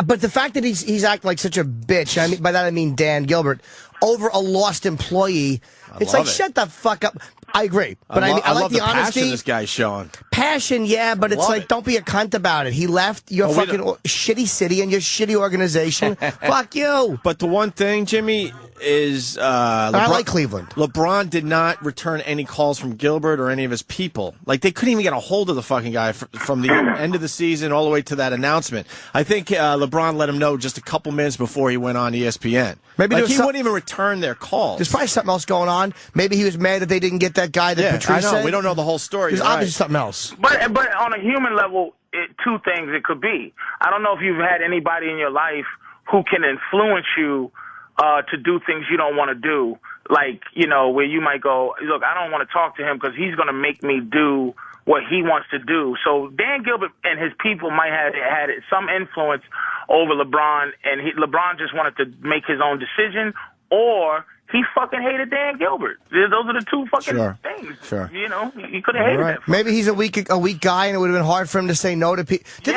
C: But the fact that he's acting like such a bitch, I mean, by that I mean Dan Gilbert, over a lost employee, it's like, shut the fuck up. I agree. But I
B: love
C: like the honesty.
B: Passion this guy's showing.
C: Passion, yeah, but it's like, don't be a cunt about it. He left your fucking shitty city and your shitty organization. Fuck you.
B: But the one thing, Jimmy, is
C: I like Cleveland.
B: LeBron did not return any calls from Gilbert or any of his people. Like, they couldn't even get a hold of the fucking guy from the end of the season all the way to that announcement. I think LeBron let him know just a couple minutes before he went on ESPN. Maybe he wouldn't even return their calls.
C: There's probably something else going on. Maybe he was mad that they didn't get that guy that Patrice said.
B: We don't know the whole story.
C: There's obviously something else.
P: But on a human level, two things it could be. I don't know if you've had anybody in your life who can influence you to do things you don't want to do. Like, where you might go, look, I don't want to talk to him because he's going to make me do what he wants to do. So Dan Gilbert and his people might have had some influence over LeBron, and LeBron just wanted to make his own decision, or he fucking hated Dan Gilbert. Those are the two fucking things.
B: Sure.
P: You know, he could have hated that.
C: Maybe he's a weak guy, and it would have been hard for him to say no to people. They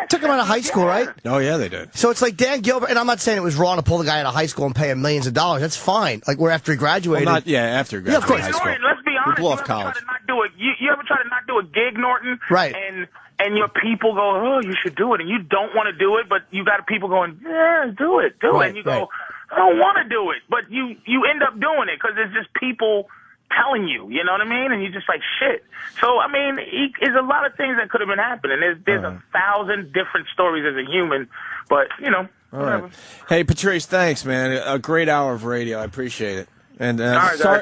C: took him out of high school, right?
B: Oh, yeah, they did.
C: So it's like Dan Gilbert, and I'm not saying it was wrong to pull the guy out of high school and pay him millions of dollars. That's fine. Like, we're after he graduated.
B: Well, after he graduated.
C: Yeah, of course.
B: High school.
P: Norton, let's be honest.
B: Blew off college.
P: You ever try to not do a gig, Norton?
C: Right.
P: And your people go, oh, you should do it, and you don't want to do it, but you got people going, yeah, do it, and you go, I don't want to do it, but you end up doing it because it's just people telling you, you know what I mean? And you're just like, shit. So, I mean, there's a lot of things that could have been happening. There's 1,000 different stories as a human, but, you know, whatever.
B: Right. Hey, Patrice, thanks, man. A great hour of radio. I appreciate it. And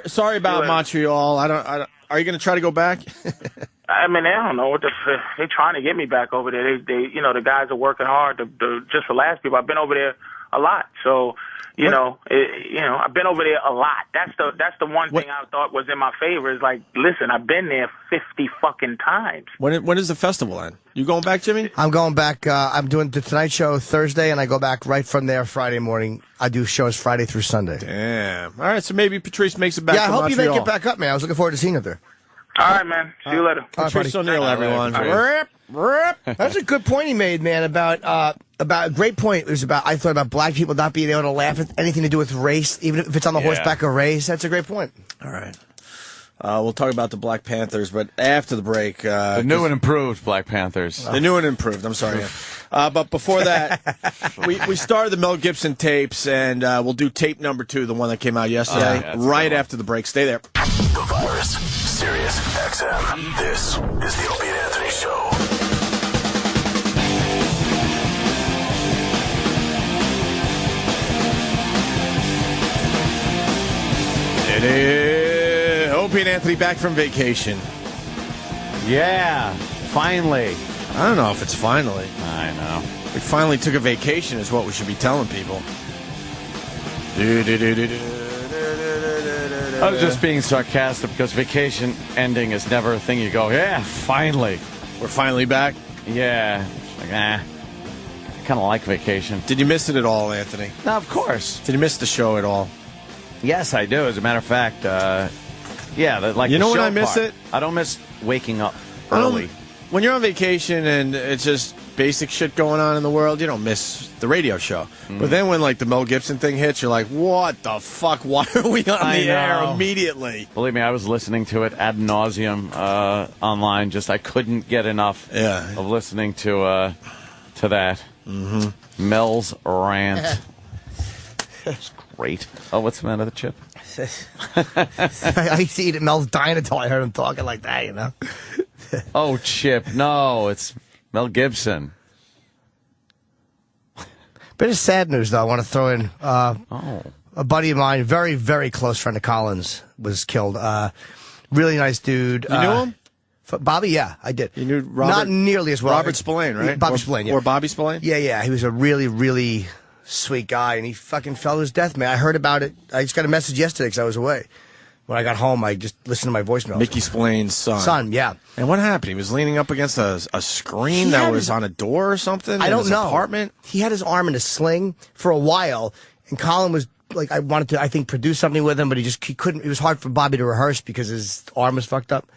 B: sorry about Montreal. Are you going to try to go back?
P: I mean, I don't know they're trying to get me back over there. They you know, the guys are working hard. Just the last people, I've been over there a lot. So, you know, I've been over there a lot. That's the one thing I thought was in my favor is like, listen, I've been there 50 fucking times.
B: When is the festival end? You going back, Jimmy?
C: I'm going back. I'm doing the Tonight Show Thursday, and I go back right from there Friday morning. I do shows Friday through Sunday.
B: Damn. All right, so maybe Patrice makes it back.
C: Yeah, I hope
B: Montreal.
C: you make it back up, man. I was looking forward to seeing it there.
P: All right, man. See you later.
B: Patrice O'Neal, everyone.
C: That's a good point he made, man, about a great point. It was I thought about black people not being able to laugh at anything to do with race, even if it's on the horseback of race. That's a great point.
B: All right. We'll talk about the Black Panthers, but after the break.
G: The new and improved Black Panthers.
B: The new and improved, I'm sorry. But before that, we started the Mel Gibson tapes, and we'll do tape number 2, the one that came out yesterday, right after the break. Stay there.
O: The Virus, Sirius XM. This is the Opie and Anthony Show.
B: It is Opie and Anthony back from vacation.
G: Yeah, finally.
B: I don't know if it's finally.
G: I know.
B: We finally took a vacation is what we should be telling people.
G: I was just being sarcastic because vacation ending is never a thing you go, yeah, finally.
B: We're finally back?
G: Yeah. Like, I kind of like vacation.
B: Did you miss it at all, Anthony?
G: No, of course.
B: Did you miss the show at all?
G: Yes, I do. As a matter of fact, like
B: you know when
G: show
B: I miss
G: part.
B: it?
G: I don't miss waking up early.
B: When you're on vacation and it's just basic shit going on in the world, you don't miss the radio show. But then when like the Mel Gibson thing hits, you're like, what the fuck? Why are we on the air immediately?
G: Believe me, I was listening to it ad nauseum online. Just I couldn't get enough of listening to that. Mm-hmm. Mel's rant. It's great. Oh, what's the matter with the chip?
C: I see it. Mel's dying until I heard him talking like that, you know?
G: Oh, Chip. No, it's Mel Gibson.
C: Bit of sad news, though. I want to throw in a buddy of mine, very, very close friend of Colin's, was killed. Really nice dude.
B: You knew him?
C: Bobby, yeah, I did.
B: You knew Robert?
C: Not nearly as well.
B: Robert Spillane, right?
C: Bobby Spillane, yeah.
B: Or Bobby Spillane?
C: Yeah. He was a really, really sweet guy, and he fucking fell to his death, man. I heard about it. I just got a message yesterday because I was away. When I got home, I just listened to my voicemail.
B: Mickey Spillane's son.
C: Son, yeah.
B: And what happened? He was leaning up against a screen that was on a door or something?
C: I don't know.
B: Apartment?
C: He had his arm in a sling for a while, and Colin was like, I wanted to, I think, produce something with him, but he couldn't. It was hard for Bobby to rehearse because his arm was fucked up.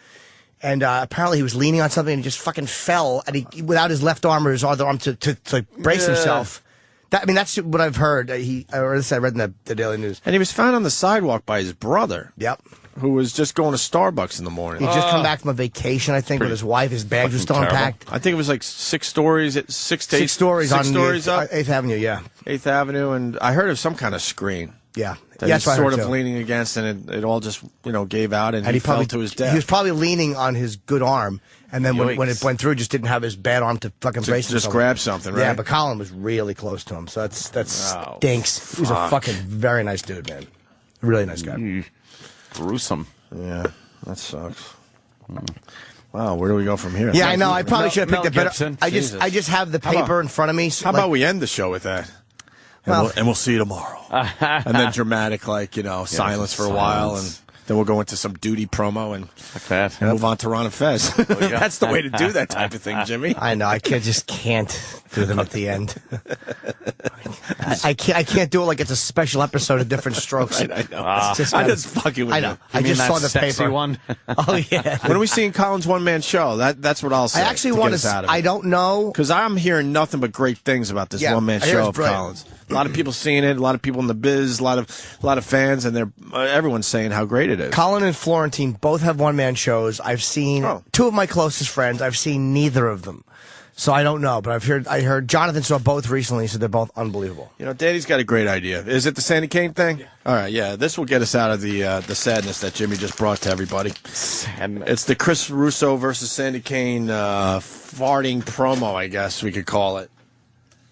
C: And apparently he was leaning on something and he just fucking fell, and he without his left arm or his other arm to brace himself. That's what I've heard. I read in the Daily News.
B: And he was found on the sidewalk by his brother.
C: Yep.
B: Who was just going to Starbucks in the morning.
C: He'd just come back from a vacation, I think, with his wife. His bags were still unpacked.
B: I think it was like 6 stories. 6 stories
C: on
B: 8th
C: Avenue, yeah.
B: 8th Avenue, and I heard of some kind of screen.
C: Yeah.
B: That he's sort of leaning against, and it all just, gave out, and he fell to his death.
C: He was probably leaning on his good arm, and then when it went through, just didn't have his bad arm to fucking brace himself.
B: Just grab something, right?
C: Yeah, but Colin was really close to him, so that stinks. He was a fucking very nice dude, man. Really nice guy.
G: Gruesome.
B: Yeah, that sucks. Wow, where do we go from here?
C: Yeah, I know. I probably should have picked
G: Mel
C: it better.
G: Gibson.
C: I just have the paper in front of me.
B: How about we end the show with that? And we'll see you tomorrow. And then dramatic, silence for a while. And Then we'll go into some duty promo and
G: that.
B: move on to Ron and Fez. That's the way to do that type of thing, Jimmy.
C: I know. I just can't do them at the end. I can't do it like it's a special episode of Different Strokes.
B: I know. I'm just fucking with
C: I know.
B: you.
C: I just saw the
G: sexy
C: paper.
G: one.
C: Oh yeah.
B: When are we seeing Colin's one-man show? That's what I'll say.
C: I actually want to. I don't know
B: because I'm hearing nothing but great things about this one-man show of Colin's. A lot of people seeing it. A lot of people in the biz. A lot of fans, and everyone's saying how great it is.
C: Colin and Florentine both have one-man shows. I've seen two of my closest friends. I've seen neither of them. So I don't know, but I heard Jonathan saw both recently, so they're both unbelievable.
B: You know, Danny's got a great idea. Is it the Sandy Kane thing? Yeah. All right, yeah. This will get us out of the sadness that Jimmy just brought to everybody. It's the Chris Russo versus Sandy Kane farting promo, I guess we could call it.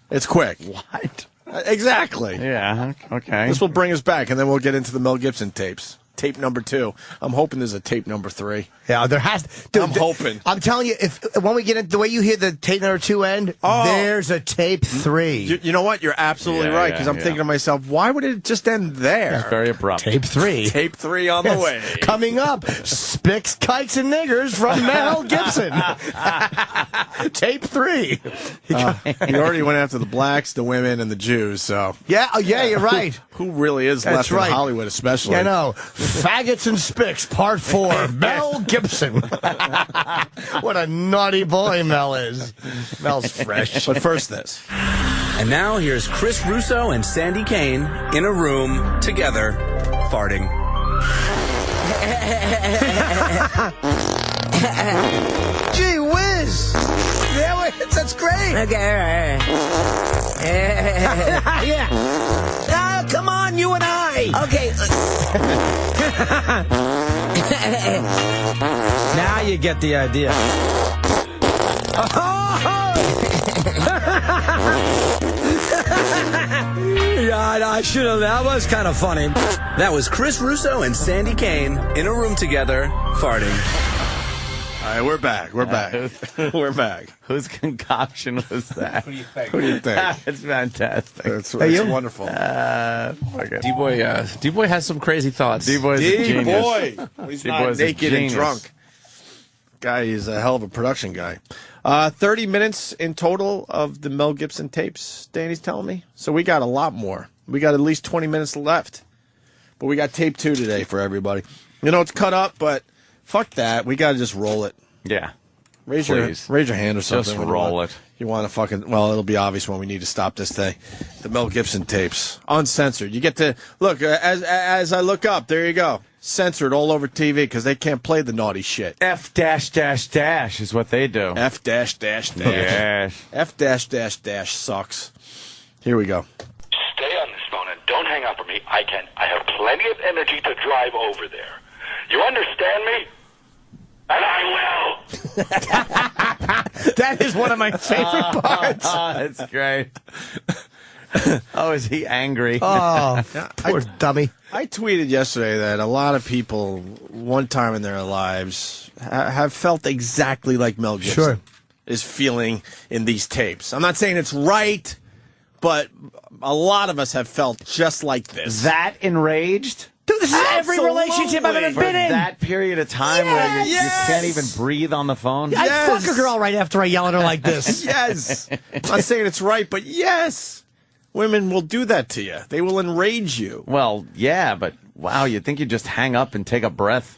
B: It's quick.
G: What?
B: Exactly.
G: Yeah, okay.
B: This will bring us back, and then we'll get into the Mel Gibson tapes. Tape number 2. I'm hoping there's a tape number 3.
C: Yeah, there has. Dude,
B: I'm hoping.
C: I'm telling you, when we get into the way you hear the tape number 2 end, there's a tape 3.
B: You know what? You're absolutely right, because I'm thinking to myself, why would it just end there?
G: It's very abrupt.
C: Tape 3.
B: Tape 3 on the way.
C: Coming up, Spicks, Kikes, and Niggers from Mel Gibson. Tape 3.
B: He already went after the blacks, the women, and the Jews, so.
C: Yeah, you're right.
B: Who really is left in Hollywood, especially?
C: I know. Faggots and Spicks, Part 4. Mel Gibson. What a naughty boy Mel is. Mel's fresh.
B: But first this.
Q: And now here's Chris Russo and Sandy Kane in a room together, farting.
C: Gee whiz! That's great.
R: Okay, all right.
C: Yeah. Come on, you and I.
R: Okay.
S: Now you get the idea. Yeah, I should have. That was kind of funny.
Q: That was Chris Russo and Sandy Kane in a room together, farting.
B: All right, we're back. We're back. We're back.
G: Whose concoction was that?
B: Who do you think?
G: It's fantastic.
B: It's wonderful.
K: D-Boy has some crazy thoughts.
G: D-Boy's a genius.
B: D-Boy. He's not naked and drunk. Guy is a hell of a production guy. 30 minutes in total of the Mel Gibson tapes, Danny's telling me. So we got a lot more. We got at least 20 minutes left. But we got tape 2 today for everybody. You know, it's cut up, but fuck that. We got to just roll it.
G: Yeah.
B: Raise your hand or something.
G: Just roll it.
B: You want to fucking... Well, it'll be obvious when we need to stop this thing. The Mel Gibson tapes. Uncensored. You get to... Look, as I look up, there you go. Censored all over TV because they can't play the naughty shit.
G: F -- is what they do.
B: F -- F -- sucks. Here we go.
F: Stay on this phone and don't hang up on me. I have plenty of energy to drive over there. You understand me? And I will!
C: That is one of my favorite parts.
G: That's great. Oh, is he angry?
C: Oh, poor dummy.
B: I tweeted yesterday that a lot of people, one time in their lives, have felt exactly like Mel Gibson is feeling in these tapes. I'm not saying it's right, but a lot of us have felt just like this.
G: That enraged?
C: Dude, this is every relationship I've ever been in.
G: That period of time where you can't even breathe on the phone?
C: I'd fuck a girl right after I yell at her like this.
B: Yes. I'm not saying it's right, but yes. Women will do that to you. They will enrage you.
G: Well, yeah, but wow, you'd think you'd just hang up and take a breath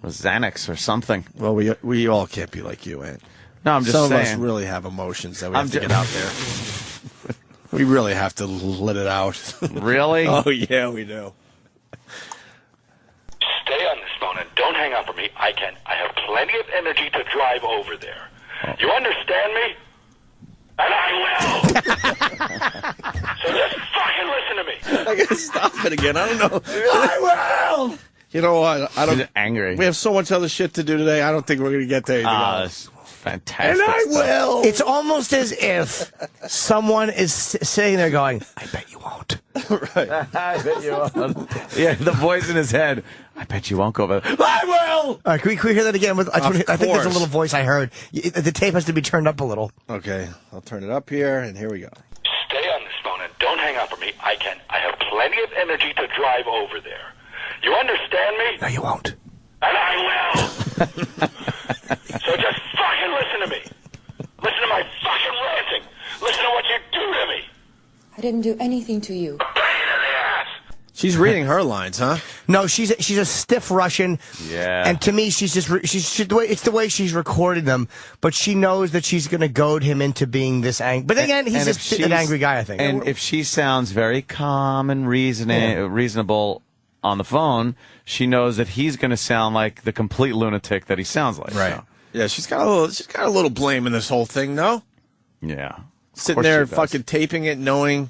G: with Xanax or something.
B: Well, we all can't be like you, Ant.
G: No, I'm just
B: saying. Some of us
G: saying.
B: really have emotions that we have to get out there. We really have to let it out.
G: Really?
B: Oh, yeah, we do.
F: Stay on this phone and don't hang up on me. I have plenty of energy to drive over there. You understand me? And I will! So just fucking listen to me.
B: I gotta stop it again. I don't know.
C: I will!
B: You know what? I don't.
G: He's angry.
B: We have so much other shit to do today. I don't think we're gonna get to anything else.
G: Fantastic.
B: And I will.
C: It's almost as if someone is sitting there going, I bet you won't.
B: Right.
G: I bet you won't. Yeah, the voice in his head. I bet you won't go, but
C: I will! All right, can we hear that again? I think there's a little voice I heard. The tape has to be turned up a little.
B: Okay, I'll turn it up here, and here we go.
F: Stay on this phone and don't hang up on me. I have plenty of energy to drive over there. You understand me?
C: No, you won't.
F: And I will. So just fucking listen to me. Listen to my fucking ranting. Listen to what you do to me.
T: I didn't do anything to you.
B: She's reading her lines, huh?
C: No, she's a stiff Russian.
G: Yeah.
C: And to me, she's it's the way she's recording them. But she knows that she's going to goad him into being this angry. But again, he's just an angry guy, I think.
G: And if she sounds very calm and reasonable on the phone, she knows that he's going to sound like the complete lunatic that he sounds like.
B: Right.
G: So.
B: Yeah, she's got a little blame in this whole thing, no?
G: Yeah.
B: Sitting there fucking taping it, knowing,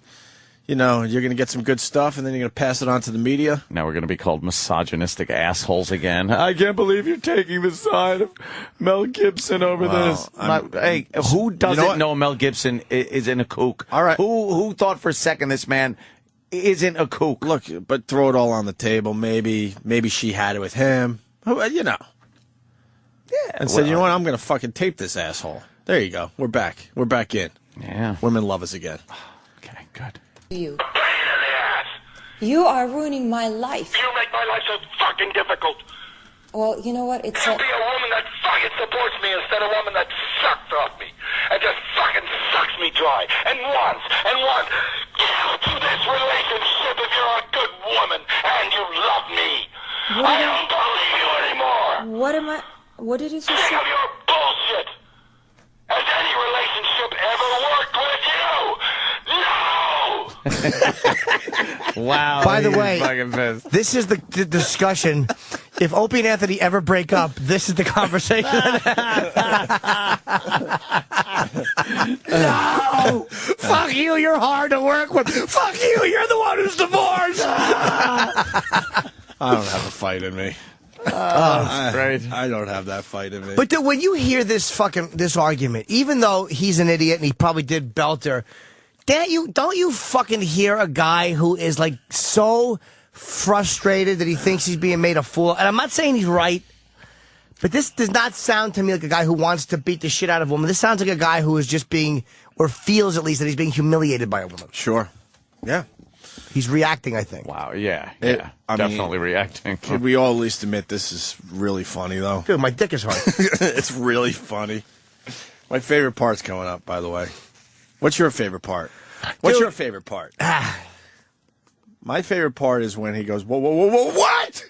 B: you know, you're going to get some good stuff, and then you're going to pass it on to the media.
G: Now we're going to be called misogynistic assholes again. I can't believe you're taking the side of Mel Gibson over this. Hey, who doesn't know Mel Gibson is in a kook?
B: All right.
G: Who thought for a second this man isn't a kook?
B: Look, but throw it all on the table. Maybe she had it with him. You know. Yeah. And said, you know what? I'm going to fucking tape this asshole. There you go. We're back. We're back in.
G: Yeah.
B: Women love us again.
G: Okay, good.
T: You are ruining my life.
F: You make my life so fucking difficult.
T: Well, you know what? It's
F: You be a woman that fucking supports me instead of a woman that sucks off me and just fucking sucks me dry. And wants. Get out of this relationship if you're a good woman and you love me. I don't believe you anymore.
T: What did you just say?
F: Think of your bullshit. Has any relationship ever worked with you? No!
G: Wow.
C: By the way,
G: fucking pissed.
C: this is the discussion. If Opie and Anthony ever break up, this is the conversation. No! Fuck you, you're hard to work with. Fuck you, you're the one who's divorced.
B: I don't have a fight in me.
G: That's great.
B: I don't have that fight in me.
C: But when you hear this argument, even though he's an idiot and he probably did belt her, don't you fucking hear a guy who is like so frustrated that he thinks he's being made a fool? And I'm not saying he's right, but this does not sound to me like a guy who wants to beat the shit out of a woman. This sounds like a guy who is just being, or feels at least that he's being humiliated by a woman.
B: Sure. Yeah.
C: He's reacting, I think.
G: Wow, yeah.
B: I mean,
G: definitely reacting.
B: Can we all at least admit this is really funny, though?
C: Dude, my dick is hard.
B: It's really funny. My favorite part's coming up, by the way. What's your favorite part? What's your favorite part? My favorite part is when he goes, whoa, whoa, whoa, whoa, what?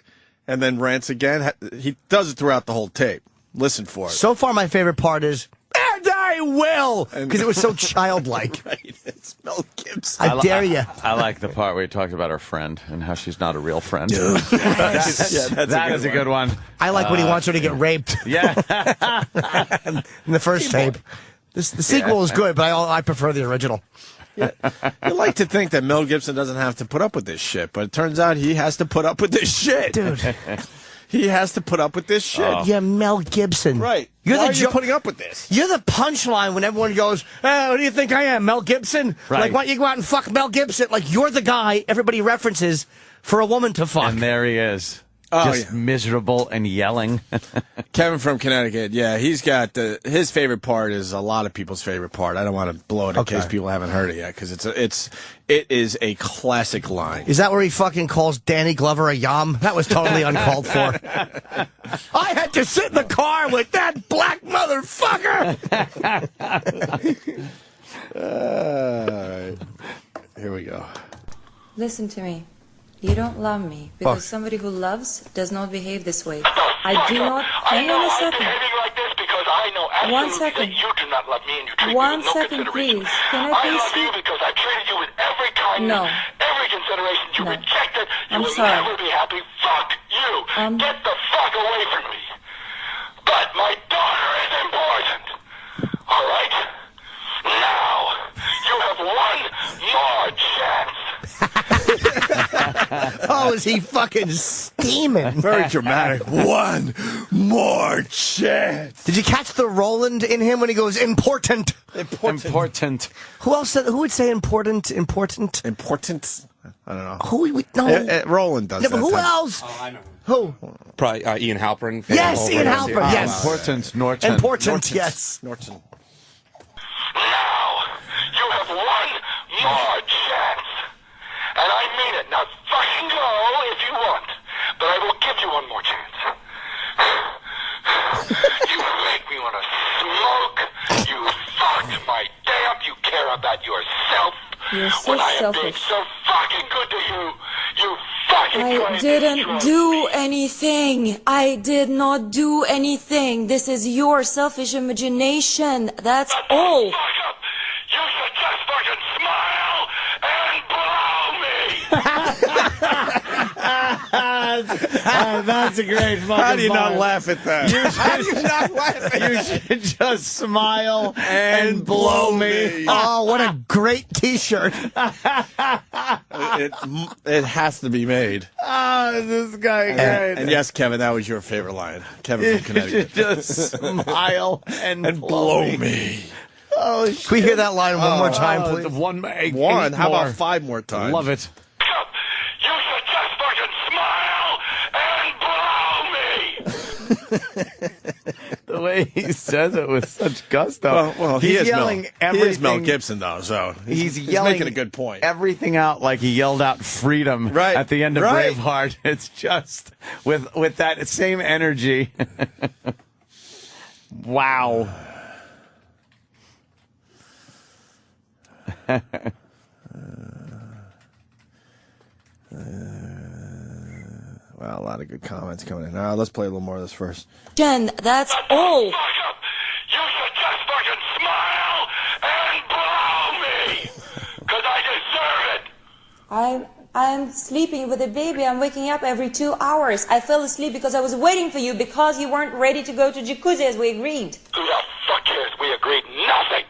B: And then rants again. He does it throughout the whole tape. Listen for it.
C: So far, my favorite part is, and I will, because it was so childlike.
B: Right, it's Mel Gibson.
C: I dare you.
G: I like the part where he talked about her friend and how she's not a real friend.
C: Dude,
G: that is a good one.
C: I like when he wants her to get raped.
G: Yeah.
C: In the first tape. The sequel is good, but I prefer the original.
B: Yeah. You like to think that Mel Gibson doesn't have to put up with this shit, but it turns out he has to put up with this shit.
C: Dude.
B: He has to put up with this shit.
C: Oh. Yeah, Mel Gibson.
B: Right. Why are you putting up with this?
C: You're the punchline when everyone goes, who do you think I am, Mel Gibson?
G: Right.
C: Like, why don't you go out and fuck Mel Gibson? Like, you're the guy everybody references for a woman to fuck.
G: And there he is.
B: Oh,
G: just miserable and yelling.
B: Kevin from Connecticut, yeah, he's got his favorite part is a lot of people's favorite part. I don't want to blow it in case people haven't heard it yet, because it is a classic line.
C: Is that where he fucking calls Danny Glover a yum? That was totally uncalled for. I had to sit in the car with that black motherfucker.
B: All right. Here we go.
T: Listen to me. You don't love me because somebody who loves does not behave this way. I do not. Hang on a second.
F: behaving like this because I know absolutely that you do not love me and you treat me with no consideration.
T: Please. Can I please
F: love you because I treated you with every kindness, every consideration. You rejected. You will never be happy. Fuck you. Get the fuck away from me. But my daughter is important. All right? Now, you have one more chance.
C: Oh, is he fucking steaming?
B: Very dramatic. One more chance.
C: Did you catch the Roland in him when he goes, important?
G: Important.
C: Who else said, who would say important?
B: Important? I don't know.
C: No.
B: Roland does
C: Yeah,
B: that.
C: but who else?
K: Oh, I know.
C: Who?
K: Probably Ian Halperin.
C: Yes, Ian Halperin, yes.
G: Important, Norton.
C: Important, yes.
B: Norton.
F: Now, you have one more chance. And I mean it. Now fucking go if you want. I will give you one more chance. You make me want to smoke. You fucked my day up. You care about yourself.
T: You're so
F: when I am being
T: selfish.
F: so fucking good to you. You fucking
T: I
F: trying to
T: didn't
F: destroy
T: do
F: me.
T: anything. I did not do anything. This is your selfish imagination. That's all.
F: You should just fucking smile and blow me.
G: That's a great fucking
B: How do you not
G: bar.
B: laugh at that?
G: How do you not laugh at that? You should just smile and blow me.
C: Oh, what a great T-shirt.
B: It has to be made.
G: Oh, this guy great.
B: And yes, Kevin, that was your favorite line. Kevin from Connecticut.
G: Just smile and
B: blow me.
G: Oh, shit.
C: Can we hear that line one more time, please?
G: One.
B: How
G: more.
B: about 5 more times?
G: Love it.
F: You should just fucking smile and blow me.
G: The way he says it with such gusto.
B: Well, he
G: he's
B: is
G: yelling
B: Mel.
G: everything.
B: He is Mel Gibson, though, so
G: He's yelling
B: making a good point.
G: Everything out like he yelled out freedom at the end of Braveheart. It's just with that same energy. Wow.
B: Wow, a lot of good comments coming in. Let's play a little more of this first.
T: Jen, that's all.
F: You should just fucking smile and blow me. Because I deserve it.
T: I'm sleeping with a baby. I'm waking up every 2 hours. I fell asleep because I was waiting for you because you weren't ready to go to jacuzzi as we agreed.
F: Who the fuck cares? We agreed nothing.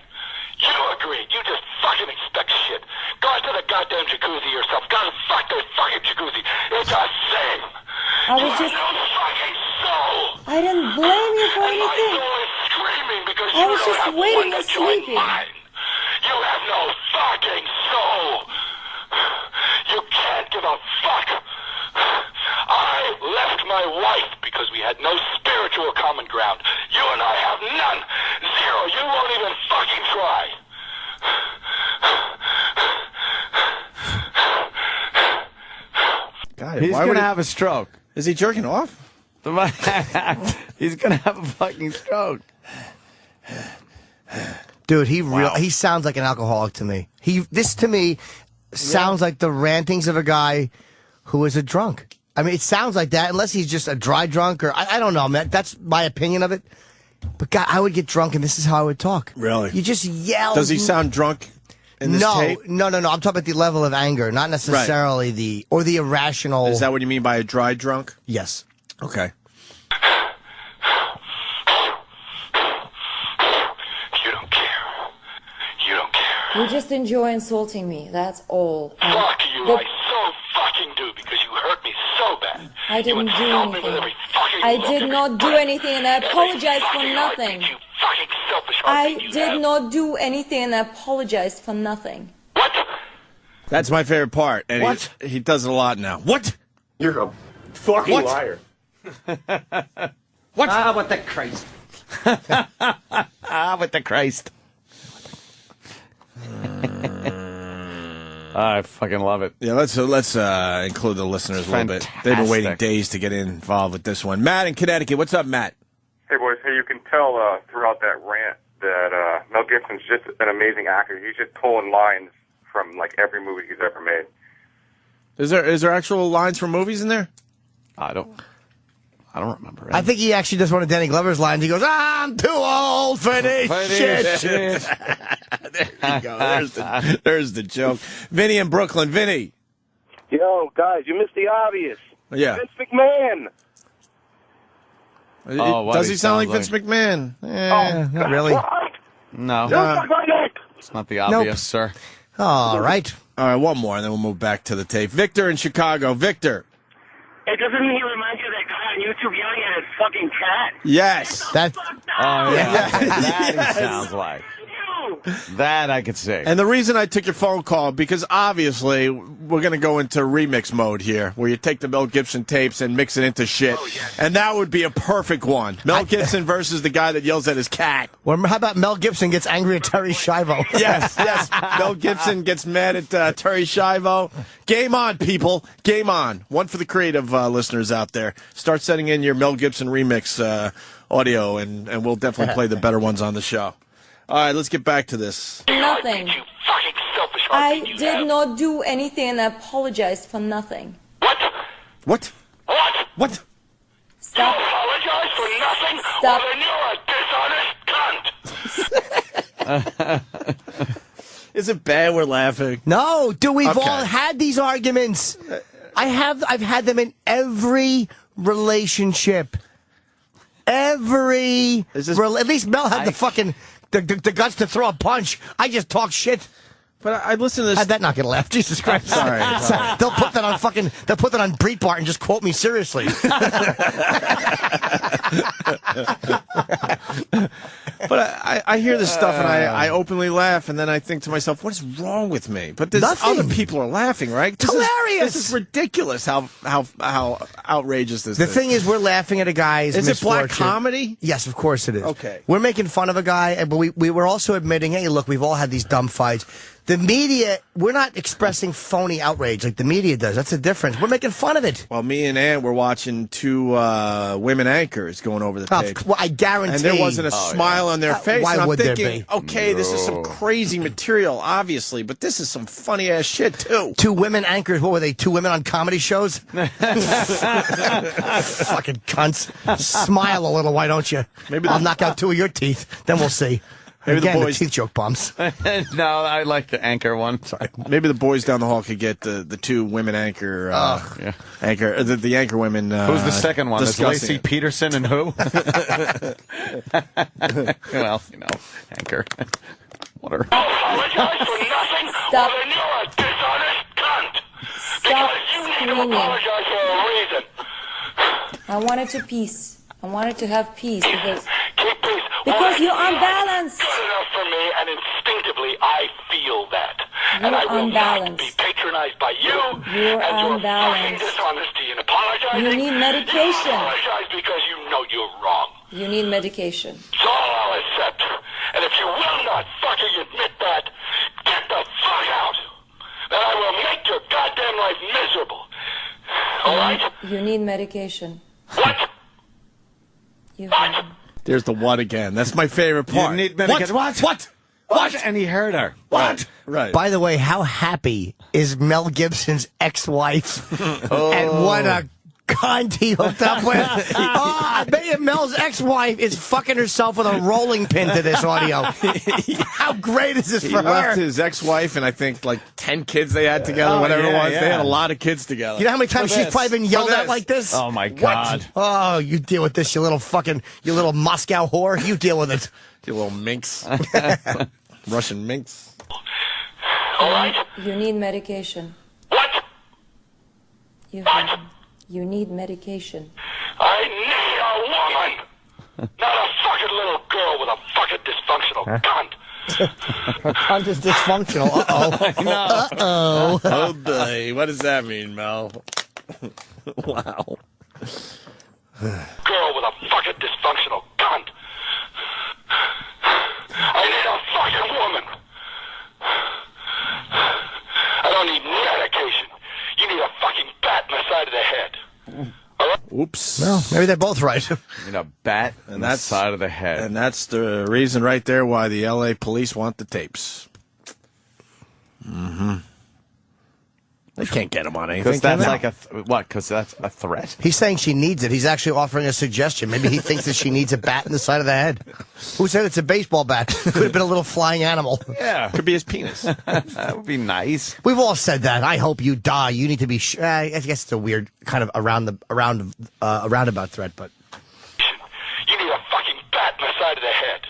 F: You agreed. You just fucking expect shit. Go into the goddamn jacuzzi yourself. Go fuck the fucking jacuzzi. It's a sin.
T: I was
F: You
T: just...
F: have no fucking soul.
T: I didn't blame you for
F: And my
T: anything.
F: soul is screaming because
T: I
F: you
T: was
F: don't
T: just
F: have
T: waiting
F: one
T: and
F: to join
T: sleeping.
F: mine. You have no fucking soul. You can't give a fuck. I left my wife because we had no spiritual common ground. You and I have none. Zero. You won't even fucking try.
B: God,
G: He's
B: why
G: going
B: would
G: to
B: he-
G: have a stroke.
B: Is he jerking off?
G: He's going to have a fucking stroke.
C: Dude, he sounds like an alcoholic to me. This to me sounds like the rantings of a guy who is a drunk. I mean, it sounds like that, unless he's just a dry drunk or I don't know, man. That's my opinion of it. But God, I would get drunk and this is how I would talk.
B: Really?
C: You just yell.
B: Does he sound drunk in this tape?
C: No. I'm talking about the level of anger, not necessarily the irrational.
B: Is that what you mean by a dry drunk?
C: Yes.
B: Okay.
F: You don't care. You don't care.
T: You just enjoy insulting me. That's all.
F: Fuck you. I so fucking do because you hurt me so bad.
T: I didn't do
F: insult me with
T: anything.
F: every fucking
T: I
F: look,
T: did
F: every
T: not do
F: breath,
T: anything, and I
F: every
T: apologize for
F: fucking
T: nothing.
F: heartbeat. You fucking selfish
T: I
F: heartbeat you
T: did
F: have.
T: not do anything, and I apologized for nothing.
B: That's my favorite part. And
F: What?
B: He does it a lot now. What?
U: You're a fucking
B: What?
U: liar.
B: What?
R: Ah, what the Christ.
G: With the Christ. I fucking love it.
B: Yeah, let's include the listeners a little bit. They've been waiting days to get involved with this one. Matt in Connecticut. What's up, Matt?
V: Hey, boys. Hey, you can tell throughout that rant that Mel Gibson's just an amazing actor. He's just pulling lines from, like, every movie he's ever made.
B: Is there actual lines from movies in there?
G: I don't remember.
C: I think he actually does one of Danny Glover's lines. He goes, "I'm too old for this shit."
B: There you go. There's the joke. Vinny in Brooklyn. Vinny.
W: Yo, guys, you missed the obvious.
B: Yeah.
W: Vince McMahon.
B: Does he sound like Vince McMahon?
C: Not really.
G: No.
W: Don't my neck.
G: It's not the obvious, sir.
C: All right.
B: All right, one more, and then we'll move back to the tape. Victor in Chicago. Victor.
W: Hey, doesn't he remind you of that guy on YouTube yelling at his fucking cat?
B: Yes.
C: That.
G: Oh, yeah. That he sounds like. That I could see.
B: And the reason I took your phone call, because obviously we're going to go into remix mode here, where you take the Mel Gibson tapes and mix it into shit. And that would be a perfect one. Mel Gibson versus the guy that yells at his cat.
C: Well, how about Mel Gibson gets angry at Terry Schiavo?
B: Yes. Mel Gibson gets mad at Terry Schiavo. Game on, people. Game on. One for the creative listeners out there. Start sending in your Mel Gibson remix audio, and we'll definitely play the better ones on the show. All right, let's get back to this.
T: Nothing. I did not do anything and I apologized for nothing.
B: What?
T: Stop.
F: You apologize for nothing?
T: Stop.
F: Well, then you're a dishonest cunt.
B: Is it bad we're laughing?
C: No, dude, we've
B: Okay.
C: all had these arguments. I've had them in every relationship. At least Mel had the guts to throw a punch. I just talk shit.
B: But I listen to this.
C: How'd that not get left? Jesus Christ!
B: Sorry.
C: They'll put that on Breitbart and just quote me seriously.
B: But I hear this stuff and I openly laugh, and then I think to myself, what is wrong with me? But there's other people are laughing, right?
C: Hilarious.
B: This is ridiculous. How outrageous this
C: The
B: is.
C: thing is, we're laughing at a guy's
B: Is it black
C: misfortune.
B: comedy?
C: Yes, of course it is.
B: Okay.
C: We're making fun of a guy, but we were also admitting, hey, look, we've all had these dumb fights. The media, we're not expressing phony outrage like the media does. That's the difference. We're making fun of it.
B: Well, me and Ann were watching two women anchors going over the tape.
C: Well, I guarantee.
B: And there wasn't a smile on their face.
C: Why
B: and I'm
C: would there
B: thinking,
C: be?
B: okay, this is some crazy material, obviously, but this is some funny-ass shit, too.
C: Two women anchors. What were they? Two women on comedy shows? Fucking cunts. Smile a little, why don't you?
B: Maybe
C: I'll knock out two of your teeth. Then we'll see.
B: Maybe
C: Again,
B: the boys.
C: teeth joke bombs.
G: No, I like the anchor one.
B: Sorry. Maybe the boys down the hall could get the two women anchor, the anchor women.
G: Who's the second one? Is
B: discussing
G: Lacey
B: it.
G: Peterson and who? Well, anchor. Water.
F: Apologize for nothing?
T: Stop.
F: Well, then you're a dishonest cunt.
T: Stop
F: Because you need to
T: screaming.
F: apologize for a reason.
T: I wanted to peace. I wanted to have peace because
F: Keep peace.
T: Because you're unbalanced.
F: Good enough for me, and instinctively I feel that. And
T: You're
F: I will
T: unbalanced.
F: not be patronized by you
T: You're
F: and your fucking
T: unbalanced.
F: dishonesty and apologizing.
T: You need medication.
F: You apologize because you know you're wrong.
T: you need medication.
F: It's all I'll accept. And if you will not fucking admit that, get the fuck out. Then I will make your goddamn life miserable. All right?
T: You need medication.
F: What?
T: You
F: What?
B: There's the what again. That's my favorite part.
G: You need medication. What? And he heard her.
B: What? Right.
C: By the way, how happy is Mel Gibson's ex-wife? And what a cunt he hooked up with. I bet you Mel's ex-wife is fucking herself with a rolling pin to this audio. How great is this
B: He
C: for
B: left
C: her?
B: his ex-wife and I think like 10 kids they had together, whatever it was.
G: yeah.
B: They had a lot of kids together.
C: You know how many times she's probably been yelled at like this?
G: Oh, my God.
C: Oh, you deal with this, you little Moscow whore. You deal with it.
B: You little minx. Russian minx.
F: All right?
T: You need medication.
F: What?
T: You need medication.
F: I need a woman, not a fucking little girl with a fucking dysfunctional cunt.
C: Her cunt is dysfunctional. Uh-oh. Uh-oh.
B: Oh, boy. What does that mean, Mel? Wow.
F: Girl with a fucking dysfunctional cunt. I need a fucking woman. I don't need medication. You need a fucking bat in the side of the head. All right?
B: Oops.
C: Well, maybe they're both right.
G: A bat on the side of the head.
B: And that's the reason right there why the L.A. police want the tapes. Mm-hmm. They can't get him on anything.
G: Because that's
B: can
G: like
B: they?
G: Because that's a threat.
C: He's saying she needs it. He's actually offering a suggestion. Maybe he thinks that she needs a bat in the side of the head. Who said it's a baseball bat? Could have been a little flying animal.
G: Yeah.
B: Could be his penis.
G: That would be nice.
C: We've all said that. I hope you die. You need to be. I guess it's a weird kind of roundabout threat, but
F: You need a fucking bat in the side of the head.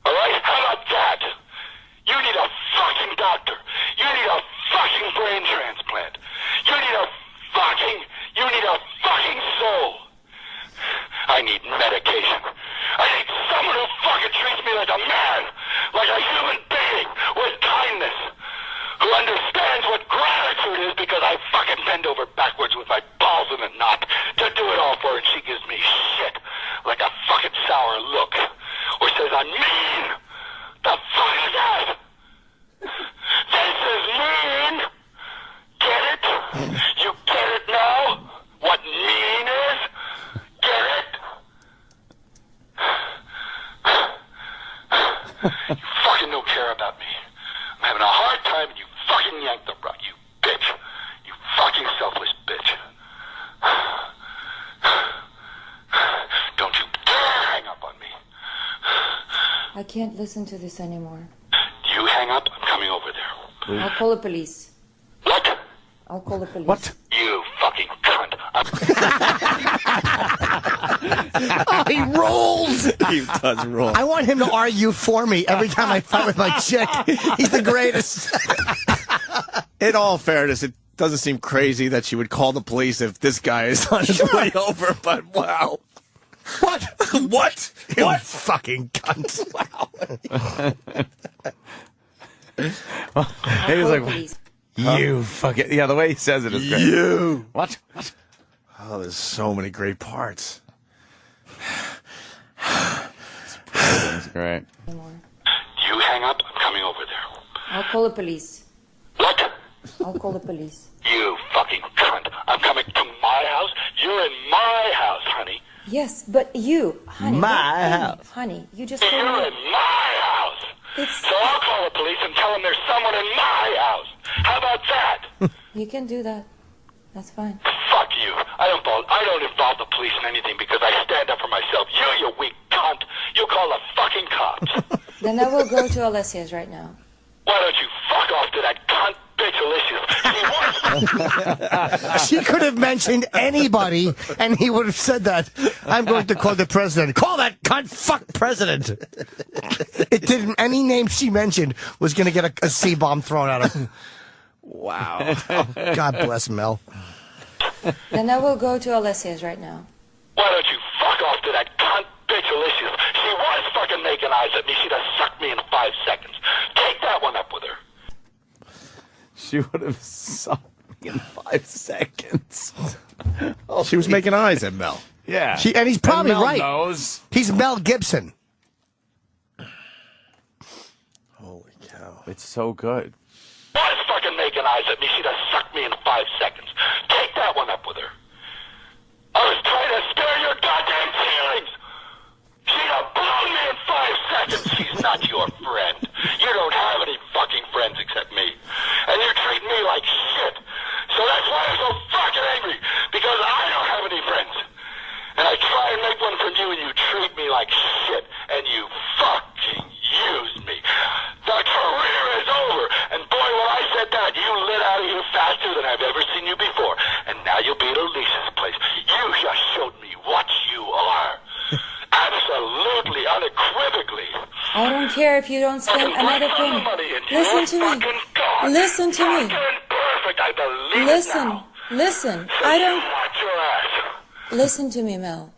F: All right? How about that? You need a fucking doctor. You need a fucking brain transplant. You need a fucking soul. I need medication. I need someone who fucking treats me like a man, like a human You fucking don't care about me. I'm having a hard time and you fucking yanked the rug, you bitch. You fucking selfless bitch. Don't you dare hang up on me.
T: I can't listen to this anymore.
F: You hang up, I'm coming over there.
T: I'll call the police.
F: What?
T: I'll call the police.
C: What?
F: You fucking cunt.
C: Oh, he rolls.
B: He does roll.
C: I want him to argue for me every time I fight with my chick. He's the greatest.
B: In all fairness, it doesn't seem crazy that she would call the police if this guy is on his way over, but wow.
C: What?
B: What?
C: You
B: What?
C: fucking cunt.
G: Wow. He was like,
T: Police.
G: you fucking... Yeah, the way he says it is great.
B: You.
G: What? What?
B: Oh, there's so many great parts.
G: That's great.
F: You hang up, I'm coming over there.
T: I'll call the police.
F: What?
T: I'll call the police.
F: You fucking cunt. I'm coming to my house. You're in my house, honey.
T: Yes, but you, honey.
G: My
T: don't-
G: house.
T: Honey, you just
F: You're
T: told me.
F: in my house.
T: It's,
F: So I'll call the police and tell them there's someone in my house. How about that?
T: you can do that. That's fine.
F: Fuck you. I don't involve the police in anything because I stand up for myself. You weak cunt. You call the fucking cops.
T: Then I will go to Alessia's right now.
F: Why don't you fuck off to that cunt bitch Alicia's?
C: She could have mentioned anybody, and he would have said that. I'm going to call the president. Call that cunt fuck president. It didn't. Any name she mentioned was going to get a C-bomb thrown at him. Wow. God bless Mel.
T: Then I will go to Alessia's right now.
F: Why don't you fuck off to that cunt bitch Alicia's? She was fucking making eyes at me. She'd have sucked me in 5 seconds. Take that one up with her.
G: She would have sucked me in 5 seconds.
B: She was making eyes at Mel.
G: Yeah.
C: And he's probably
G: Mel
C: right.
G: knows.
C: He's Mel Gibson.
B: Holy cow.
G: It's so good.
F: Was fucking making eyes at me. She'd have sucked me in 5 seconds. Take that one up with her. I was trying to spare your goddamn feelings. She'd have blown me in 5 seconds. She's not your friend. You don't have any fucking friends except me. And you treat me like shit. So that's why I'm so fucking angry. Because I don't have any friends. And I try and make one from you and you treat me like shit. And you fucking use me. The career is over. And boy, when I said that, you lit out of here faster than I've ever seen you before. And now you'll be at Alicia's place. You just showed me what you are. Absolutely, unequivocally.
T: I don't care if you don't spend another penny. Listen to me. Listen to me.
F: Perfect, I believe
T: Listen.
F: it now.
T: Listen. I don't.
F: Watch your ass.
T: Listen to me, Mel.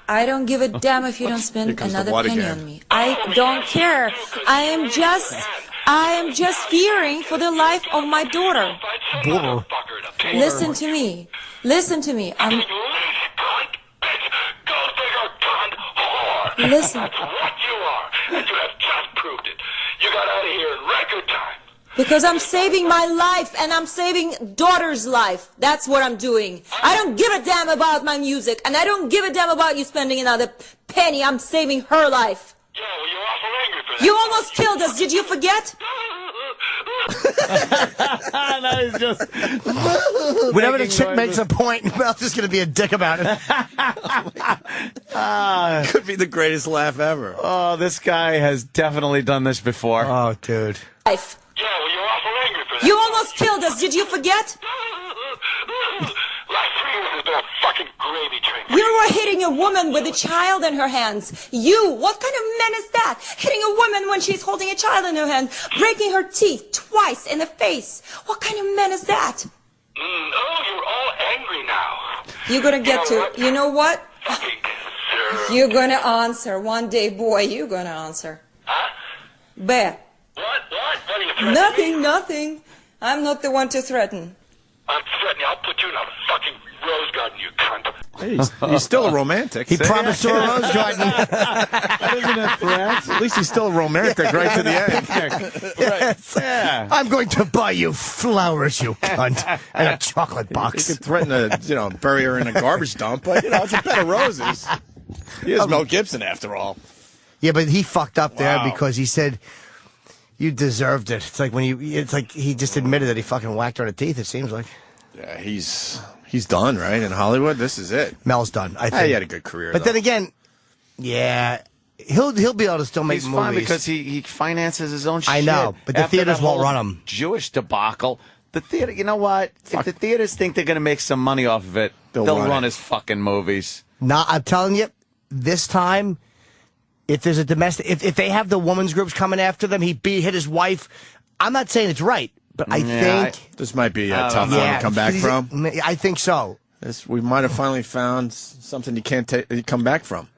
T: I don't give a damn if you don't spend another penny on me. I don't care. I am just fearing for the life of my daughter. Listen to me. Listen to me. Listen.
F: That's what you are, and you have just proved it. You got out of here in record time.
T: Because I'm saving my life and I'm saving daughter's life. That's what I'm doing. I don't give a damn about my music and I don't give a damn about you spending another penny. I'm saving her life.
F: Yeah, well, you're awful angry for that.
T: You almost killed us. Did you forget?
G: That is just...
C: Whenever the chick makes a point, Mel's just going to be a dick about it.
B: Could be the greatest laugh ever.
G: Oh, this guy has definitely done this before.
C: Oh, dude.
T: Life.
F: Yeah, well, you're awful angry for that.
T: You almost killed us. Did you forget?
F: Last 3 years has been a fucking gravy train.
T: You were hitting a woman with a child in her hands. You. What kind of man is that? Hitting a woman when she's holding a child in her hand. Breaking her teeth twice in the face. What kind of man is that?
F: Oh, you're all angry now.
T: You're gonna get to. You know what?
F: Fucking sir.
T: You're gonna answer. One day, boy, you're gonna answer.
F: Huh?
T: Bear.
F: What? What are you threatening
T: Nothing,
F: me?
T: nothing. I'm not the one to threaten.
F: I'm threatening. I'll put you in a fucking rose garden, you cunt.
B: Hey, he's still a romantic.
C: He promised her a rose garden.
B: That isn't a threat. At least he's still a romantic right to the end.
C: Yes.
G: Yeah.
C: I'm going to buy you flowers, you cunt, and a chocolate
B: He
C: box.
B: could threaten to, bury her in a garbage dump, but, it's a bed of roses. He is Mel Gibson, after all.
C: Yeah, but he fucked up there
B: Wow.
C: because he said you deserved it. It's like it's like he just admitted that he fucking whacked her in the teeth. It seems like.
B: Yeah, he's done, right? In Hollywood, this is it.
C: Mel's done. I think
B: he had a good career,
C: but
B: though.
C: then again, yeah, he'll be able to still make
G: He's
C: movies
G: fine because he finances his own shit.
C: I know, but the
G: After
C: theaters
G: that
C: won't
G: whole
C: run him.
G: Jewish debacle. The theater, you know what? If the theaters think they're going to make some money off of it, they'll run his fucking movies.
C: I'm telling you, this time, if there's a domestic, if they have the women's groups coming after them, he hit his wife. I'm not saying it's right, but I think
B: this might be a tough one to come back from.
C: I think so.
B: We might have finally found something you can't come back from.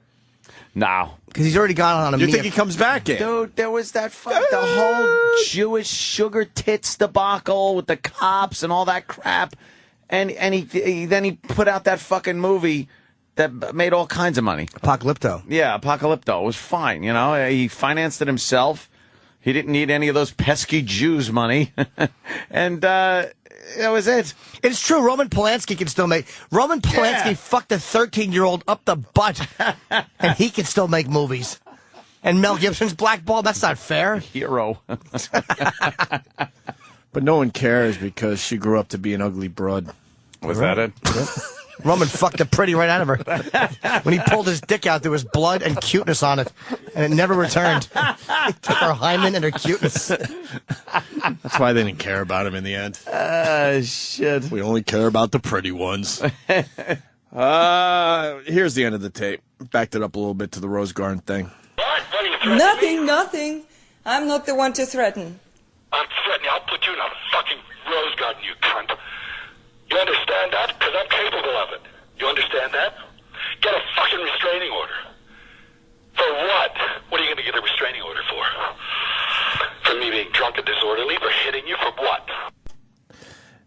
G: No.
C: Because he's already gone on a
B: You think he comes back in?
G: Dude, there was the whole Jewish sugar tits debacle with the cops and all that crap. And he put out that fucking movie that made all kinds of money.
C: Apocalypto.
G: Yeah, Apocalypto. It was fine, you know. He financed it himself. He didn't need any of those pesky Jews' money. And that was it.
C: It's true. Roman Polanski can still make. Roman Polanski fucked a 13-year-old up the butt, and he can still make movies. And Mel Gibson's blackballed. That's not fair.
G: Hero.
B: But no one cares because she grew up to be an ugly broad.
G: Was that it?
C: Roman fucked the pretty right out of her. When he pulled his dick out, there was blood and cuteness on it, and it never returned. He took her hymen and her cuteness.
B: That's why they didn't care about him in the end.
G: Shit.
B: We only care about the pretty ones. Here's the end of the tape. Backed it up a little bit to the Rose Garden thing.
T: Nothing. I'm not the one to threaten.
F: I'm threatening. I'll put you in a fucking rose garden, you cunt. You understand that? Because I'm capable of it. You understand that? Get a fucking restraining order. For what? What are you going to get a restraining order for? For me being drunk and disorderly? For hitting you? For what?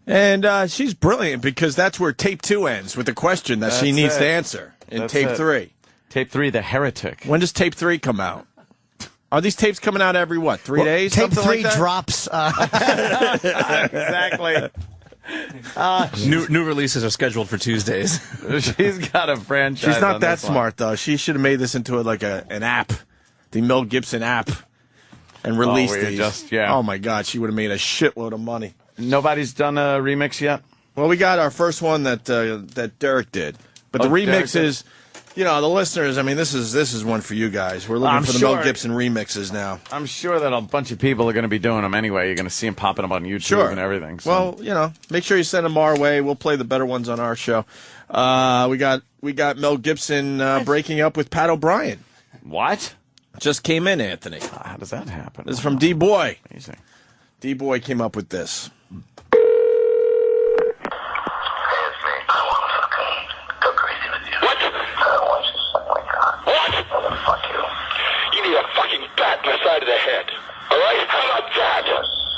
B: And she's brilliant because that's where tape 2 ends, with the question that she needs to answer in tape 3.
G: Tape 3, The Heretic.
B: When does tape 3 come out? Are these tapes coming out every, 3 days?
C: Tape
B: Something
C: 3
B: like that?
C: drops.
G: Exactly.
K: New releases are scheduled for Tuesdays.
G: She's got a franchise.
B: She's not
G: on
B: that
G: this one.
B: smart, though. She should have made this into an app, the Mel Gibson app, and released
G: where you
B: these.
G: just- yeah.
B: Oh, my God. She would have made a shitload of money.
G: Nobody's done a remix yet?
B: Well, we got our first one that Derek did. But the remix is, the listeners, I mean, this is one for you guys. We're looking for the Mel Gibson remixes now.
G: I'm sure that a bunch of people are going to be doing them anyway. You're going to see them popping up on YouTube and everything. So.
B: Well, make sure you send them our way. We'll play the better ones on our show. We got Mel Gibson breaking up with Pat O'Brien.
G: What?
B: Just came in, Anthony.
G: How does that happen?
B: This is from D-Boy.
G: Amazing.
B: D-Boy came up with this.
F: You need a fucking bat in the side of the head. All right? How about that?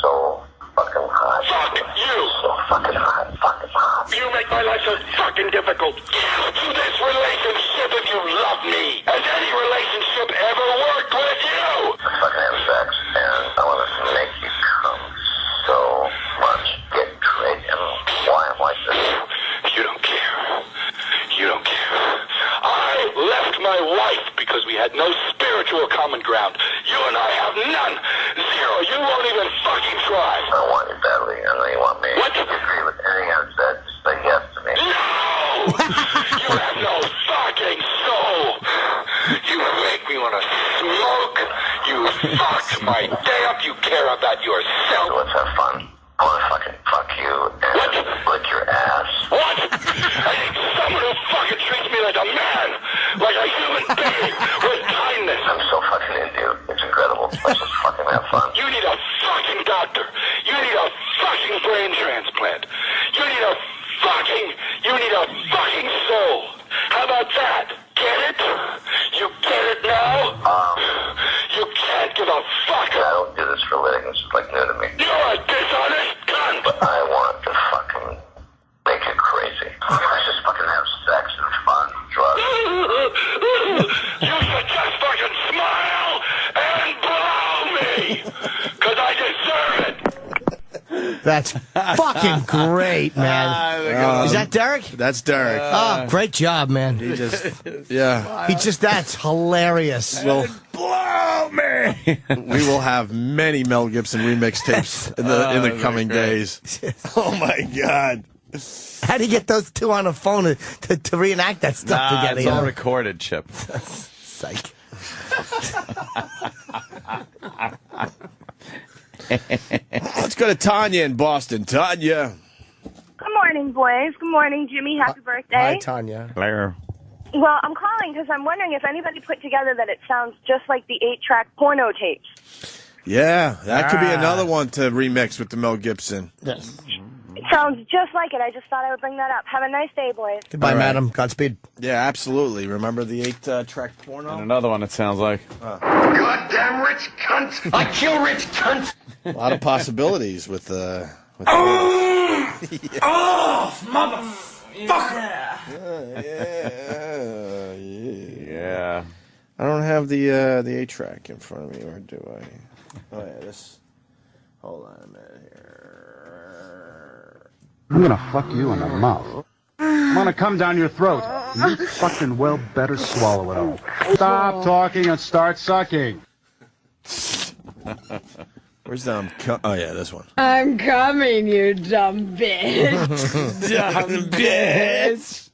D: So fucking hot.
F: Fuck you.
D: So fucking hot. Fucking hot.
F: You make my life so fucking difficult. To this relationship if you love me. Has any relationship ever worked with you?
D: I fucking have sex and I want to make you come so much. Get great and why I'm like this.
F: You don't care. You don't care. I left my wife because we had no spiritual common ground. You and I have none. Zero. You won't even fucking try.
D: I want you badly. I know you want me.
F: What?
D: If you agree with anything I've said, just say yes to me.
F: No! You have no fucking soul. You make me want to smoke. You fuck my day up. You care about yourself.
D: So let's have fun. I want to fucking fuck you and lick your ass.
F: What? I need someone who fucking treats me like a man. Like a human being with kindness.
D: I'm so fucking into you. It's incredible. Let's just fucking have fun.
F: You need a fucking doctor. You need a fucking brain transplant. You need a fucking soul. How about that? Get it? You get it now? You can't give a fuck.
D: I don't do this for a living. This is like new to me.
F: You're a dishonest cunt.
D: But I want to fucking make it crazy. Let's just fucking have sex and fun, drugs.
F: You should just fucking smile and blow me. Because I deserve it.
C: That's fucking great, man. Is that Derek?
B: That's Derek.
C: Oh, great job, man.
B: He just, yeah.
C: That's hilarious.
B: Well,
G: blow Help me!
B: We will have many Mel Gibson remix tapes in the coming days. Oh my God!
C: How do you get those two on a phone to reenact that stuff together?
G: It's all recorded, Chip.
C: Psych.
B: Let's go to Tanya in Boston. Tanya.
E: Good morning, boys. Good morning, Jimmy. Happy birthday.
C: Hi, Tanya.
G: Claire.
E: Well, I'm calling because I'm wondering if anybody put together that it sounds just like the 8-track porno tapes.
B: Yeah, that could be another one to remix with the Mel Gibson.
C: Yes.
E: It sounds just like it. I just thought I would bring that up. Have a nice day, boys.
C: Goodbye, madam. Godspeed.
B: Yeah, absolutely. Remember the 8-track porno?
G: And another one, it sounds like.
L: Goddamn rich cunt! I kill rich cunt!
B: A lot of possibilities with
L: Oh, motherfucker!
G: Yeah.
B: I don't have the 8-track in front of me, or do I? Oh yeah, this. Hold on a minute here.
H: I'm gonna fuck you in the mouth. I'm gonna come down your throat. You fucking well better swallow it all. Stop talking and start sucking.
B: Where's the? Oh yeah, this one.
I: I'm coming, you dumb bitch.
G: Dumb bitch.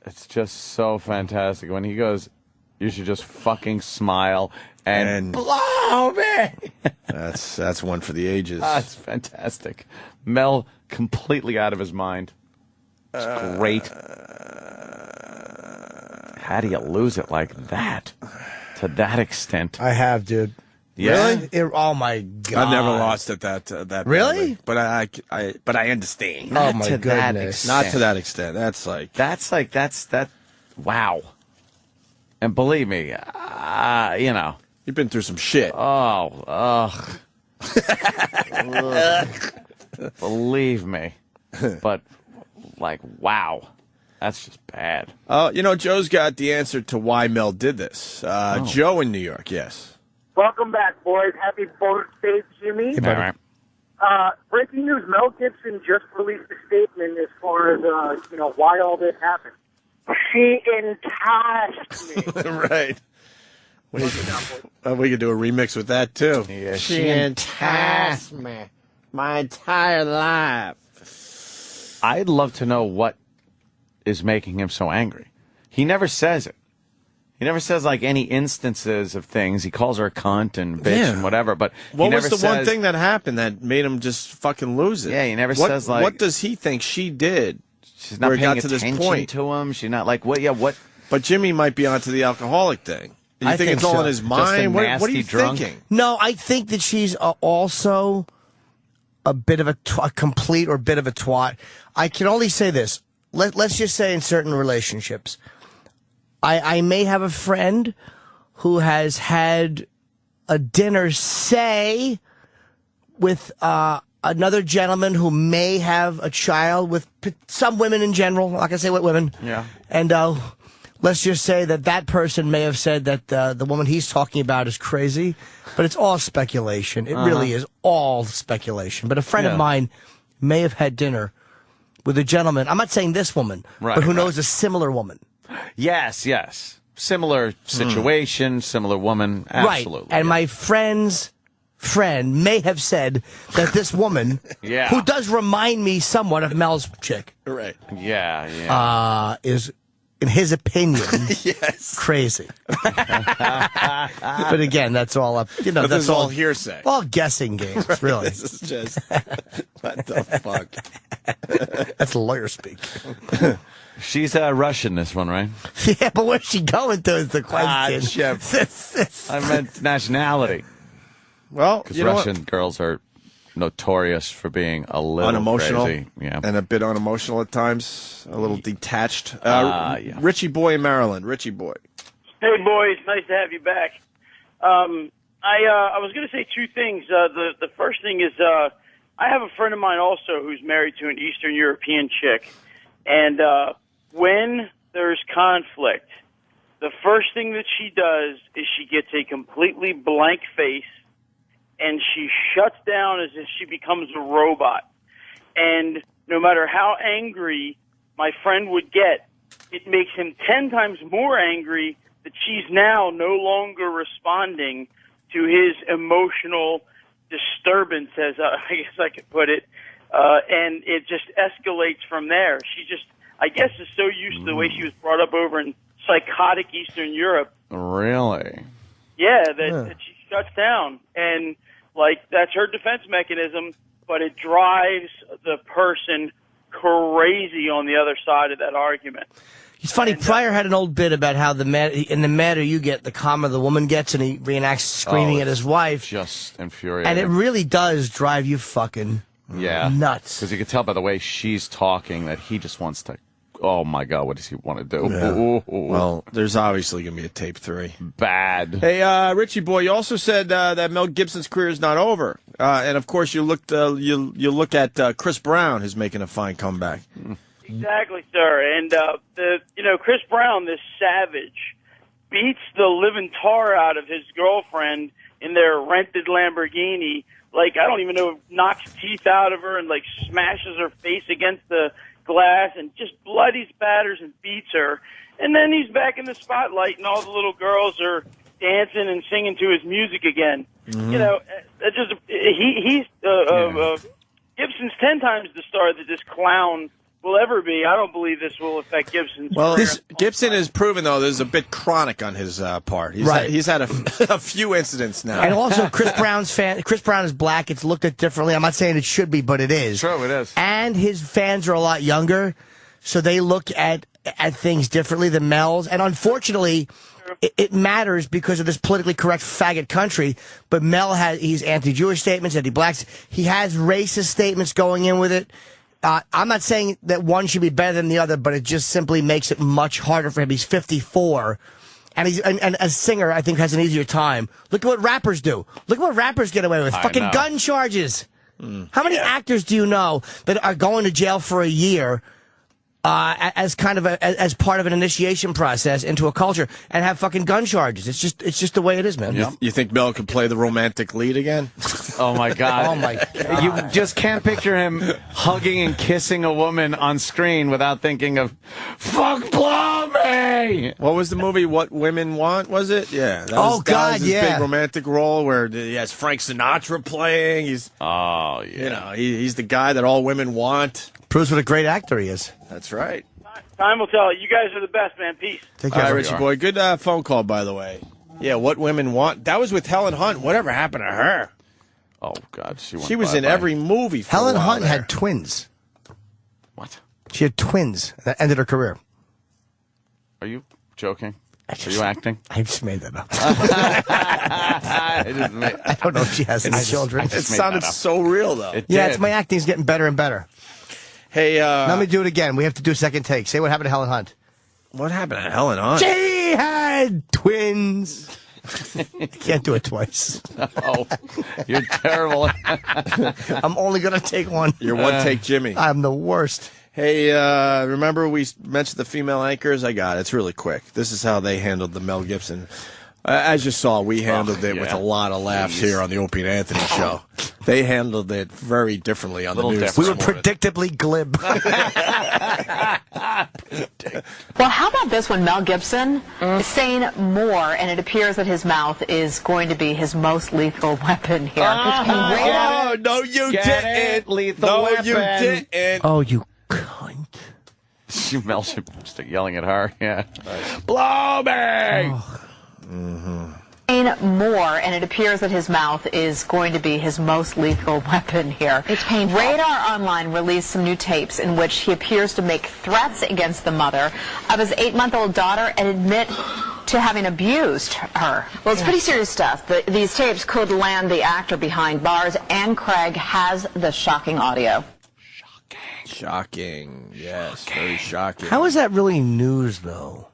G: It's just so fantastic when he goes, "You should just fucking smile and blow me."
B: That's one for the ages.
G: That's fantastic. Mel completely out of his mind. It's great. How do you lose it like that? To that extent.
C: I have, dude.
G: Yeah?
C: Really? Oh my God!
B: I've never lost it that
C: Really?
B: badly. But I understand.
C: Oh my
G: to that
C: goodness!
B: Not to that extent. That's
G: that. Wow. And believe me, you know,
B: you've been through some shit.
G: Oh, ugh. Believe me, but like, wow, that's just bad.
B: Joe's got the answer to why Mel did this. Joe in New York, yes.
P: Welcome back, boys. Happy birthday, Jimmy.
C: Hey, buddy.
P: Breaking news, Mel Gibson just released a statement as far as, why all this happened. She enticed me.
B: Right. We could do a remix with that, too.
G: Yeah,
C: She enticed me my entire life.
G: I'd love to know what is making him so angry. He never says it. He never says, like, any instances of things. He calls her a cunt and bitch and whatever, but
B: what was the
G: says,
B: one thing that happened that made him just fucking lose it?
G: Yeah, he never says, like...
B: What does he think she did?
G: She's not
B: where it
G: paying
B: got to
G: attention
B: this point?
G: to him. She's not like, what? Yeah, what?
B: But Jimmy might be onto the alcoholic thing. You
C: I
B: think it's all in his mind? What are you thinking?
C: No, I think that she's also a bit of a complete or bit of a twat. I can only say this. Let's just say in certain relationships, I may have a friend who has had a dinner, say, with another gentleman who may have a child with some women in general. Like I say, with women.
G: Yeah.
C: And let's just say that person may have said that the woman he's talking about is crazy, but it's all speculation. It really is all speculation. But a friend of mine may have had dinner with a gentleman. I'm not saying this woman, but who knows a similar woman.
G: Yes. Similar situation, similar woman. Absolutely.
C: Right. And my friend's friend may have said that this woman, who does remind me somewhat of Mel's chick,
B: right?
G: Yeah.
C: Is, in his opinion, crazy. But again, that's all up.
B: But that's all hearsay.
C: All guessing games, really.
B: This is just what the fuck.
C: That's lawyer speak.
G: She's Russian, this one, right?
C: Yeah, but where's she going to is the question.
G: Chef. I meant nationality.
B: Well,
G: because Russian girls are notorious for being a little
B: unemotional,
G: crazy. Yeah,
B: and a bit unemotional at times, a little detached. Richie Boy in Maryland. Richie Boy.
X: Hey, boys. Nice to have you back. I was going to say two things. The first thing is I have a friend of mine also who's married to an Eastern European chick, and when there's conflict, the first thing that she does is she gets a completely blank face, and she shuts down as if she becomes a robot. And no matter how angry my friend would get, it makes him 10 times more angry that she's now no longer responding to his emotional disturbance, as I guess I could put it, and it just escalates from there. She just, I guess, is so used to the way she was brought up over in psychotic Eastern Europe.
G: Really?
X: Yeah, that she shuts down, and like that's her defense mechanism, but it drives the person crazy on the other side of that argument.
C: It's funny, Pryor had an old bit about how the madder you get, the calmer the woman gets, and he reenacts screaming at his wife.
G: Just infuriating.
C: And it really does drive you fucking nuts.
G: Because you can tell by the way she's talking that he just wants to, oh my God, what does he want to do?
B: Yeah.
G: Ooh.
B: Well, there's obviously going to be a tape 3.
G: Bad.
B: Hey, Richie boy, you also said that Mel Gibson's career is not over. And of course, you look at Chris Brown, who's making a fine comeback.
X: Exactly, sir. And Chris Brown, this savage, beats the living tar out of his girlfriend in their rented Lamborghini. Like, I don't even know, knocks teeth out of her and like smashes her face against the glass and just bloody spatters and beats her. And then he's back in the spotlight, and all the little girls are dancing and singing to his music again.
B: Mm-hmm.
X: You know, Gibson's 10 times the star that this clown will ever be. I don't believe this will affect Gibson's career.
B: Gibson has proven, though, there's a bit chronic on his part. He's had a few incidents now.
C: And also, Chris Brown is black. It's looked at differently. I'm not saying it should be, but it is.
G: True, it is.
C: And his fans are a lot younger, so they look at things differently than Mel's. And unfortunately, it matters because of this politically correct faggot country. But Mel he's anti-Jewish statements, anti-blacks. He has racist statements going in with it. I'm not saying that one should be better than the other, but it just simply makes it much harder for him. He's 54, and and as a singer, I think, has an easier time. Look at what rappers do. Look at what rappers get away with. Fucking gun charges. How many actors do you know that are going to jail for a year as kind of as part of an initiation process into a culture and have fucking gun charges? It's just the way it is, man.
B: Yeah. You think Mel could play the romantic lead again?
G: Oh my God!
C: Oh my God!
G: You just can't picture him hugging and kissing a woman on screen without thinking of "fuck Plummy."
B: What was the movie? What Women Want? Was it? Yeah. That was his big romantic role where he has Frank Sinatra playing. He's he's the guy that all women want.
C: Proves what a great actor he is.
B: That's right.
X: Time will tell. You guys are the best, man. Peace.
C: Take care,
B: all right, Richie boy. Good phone call, by the way. Yeah, What Women Want. That was with Helen Hunt. Whatever happened to her?
G: Oh, God.
B: She was in every movie for
C: Helen
B: a while
C: Hunt
B: there.
C: had twins.
G: What?
C: She had twins. That ended her career.
G: Are you joking? Are you acting?
C: I just made that up. I don't know if she has any children.
B: It sounded so real, though.
C: It's my acting's getting better and better.
B: Hey,
C: let me do it again. We have to do a second take. Say what happened to Helen Hunt.
B: What happened to Helen Hunt?
C: She had twins. I can't do it twice.
G: Oh, you're terrible.
C: I'm only going to take one.
B: You're one take Jimmy.
C: I'm the worst.
B: Hey, remember we mentioned the female anchors? I got it. It's really quick. This is how they handled the Mel Gibson. As you saw, we handled it with a lot of laughs here on the Opie and Anthony show. They handled it very differently on the news.
C: We were predictably glib.
A: Well, how about this one? Mel Gibson is saying more, and it appears that his mouth is going to be his most lethal weapon here.
B: Oh, no, you didn't.
G: Lethal weapon.
B: You didn't.
C: Oh, you cunt.
G: Mel should start yelling at her. Yeah. Blow me!
A: More, and it appears that his mouth is going to be his most lethal weapon here. It's painful. Radar Online released some new tapes in which he appears to make threats against the mother of his 8-month-old daughter and admit to having abused her. Well, it's pretty serious stuff. These tapes could land the actor behind bars, and Craig has the shocking audio.
B: Shocking. Yes, very shocking.
C: How is that really news, though?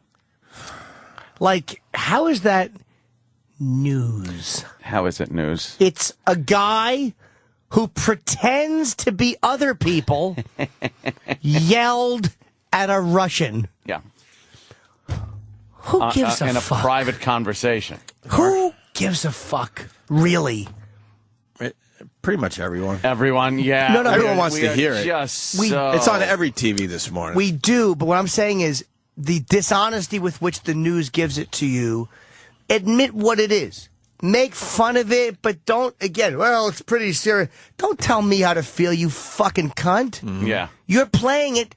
C: Like, how is that news?
G: How is it news?
C: It's a guy who pretends to be other people yelled at a Russian.
G: Yeah.
C: Who gives a
G: in
C: fuck?
G: In a private conversation.
C: Who gives a fuck? Really?
B: Pretty much everyone.
G: Everyone, yeah.
C: No,
B: everyone wants
G: we
B: to
G: are
B: hear it.
G: Just
B: It's on every TV this morning.
C: We do, but what I'm saying is, the dishonesty with which the news gives it to you, admit what it is. Make fun of it, but don't, again, well, it's pretty serious. Don't tell me how to feel, you fucking cunt.
G: Yeah.
C: You're playing it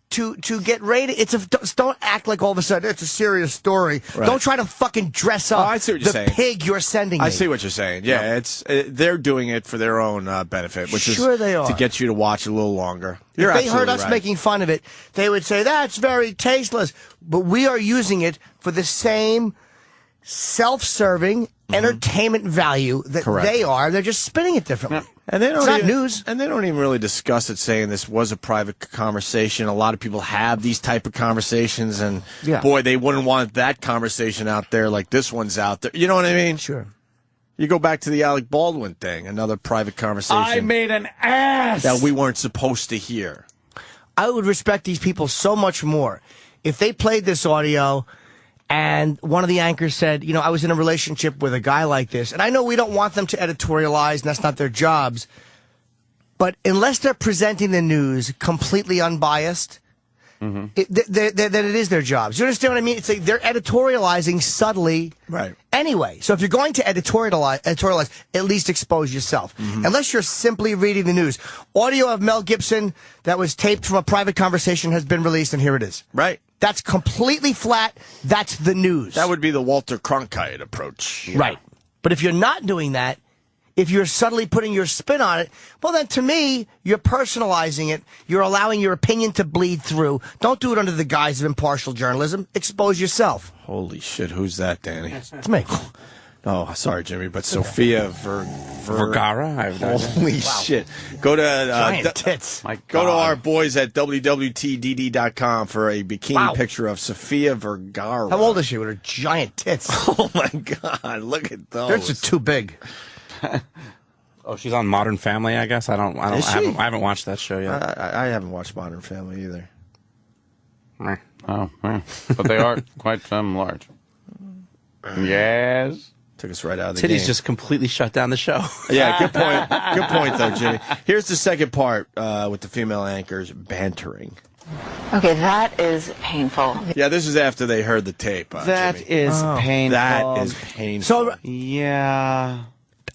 C: to get rated. Don't act like all of a sudden it's a serious story.
B: Right.
C: Don't try to fucking dress up
B: I see what you're saying.
C: pig you're sending me.
B: I see what you're saying. Yeah, they're doing it for their own benefit, which is
C: they are.
B: to get you to watch a little longer. You're
C: if they heard
B: absolutely
C: us
B: right.
C: making fun of it, they would say, that's very tasteless. But we are using it for the same self-serving entertainment value that
B: Correct.
C: they are. They're just spinning it differently.
B: And they don't
C: It's not
B: even,
C: news.
B: And they don't even really discuss it, saying this was a private conversation. A lot of people have these type of conversations, and boy, they wouldn't want that conversation out there like this one's out there. You know what I mean?
C: Sure.
B: You go back to the Alec Baldwin thing, another private conversation.
G: I made an ass
B: that we weren't supposed to hear.
C: I would respect these people so much more if they played this audio and one of the anchors said, I was in a relationship with a guy like this. And I know we don't want them to editorialize, and that's not their jobs. But unless they're presenting the news completely unbiased, then it is their jobs. You understand what I mean? It's like they're editorializing subtly anyway. So if you're going to editorialize, at least expose yourself. Unless you're simply reading the news. Audio of Mel Gibson that was taped from a private conversation has been released, and here it is.
B: Right.
C: That's completely flat. That's the news.
B: That would be the Walter Cronkite approach.
C: Right. But if you're not doing that, if you're subtly putting your spin on it, well, then to me, you're personalizing it. You're allowing your opinion to bleed through. Don't do it under the guise of impartial journalism. Expose yourself.
B: Holy shit, who's that, Danny?
C: It's me.
B: Oh, sorry, Jimmy, but Sophia
K: Vergara?
B: Holy shit. Go to
C: giant tits.
B: Go to our boys at WWTDD.com for a bikini picture of Sophia Vergara.
C: How old is she with her giant tits?
B: Oh, my God. Look at those.
C: They're just too big.
K: Oh, she's on Modern Family, I guess. I haven't watched that show yet.
B: I haven't watched Modern Family either.
G: Oh, yeah. But they are quite large. Yes.
B: Took us right out of the game.
K: Titties just completely shut down the show.
B: Yeah, good point. Good point, though, Jimmy. Here's the second part with the female anchors bantering.
A: Okay, that is painful.
B: Yeah, this is after they heard the tape.
G: That
B: Jimmy.
G: is painful.
B: That is painful.
C: So,
G: yeah.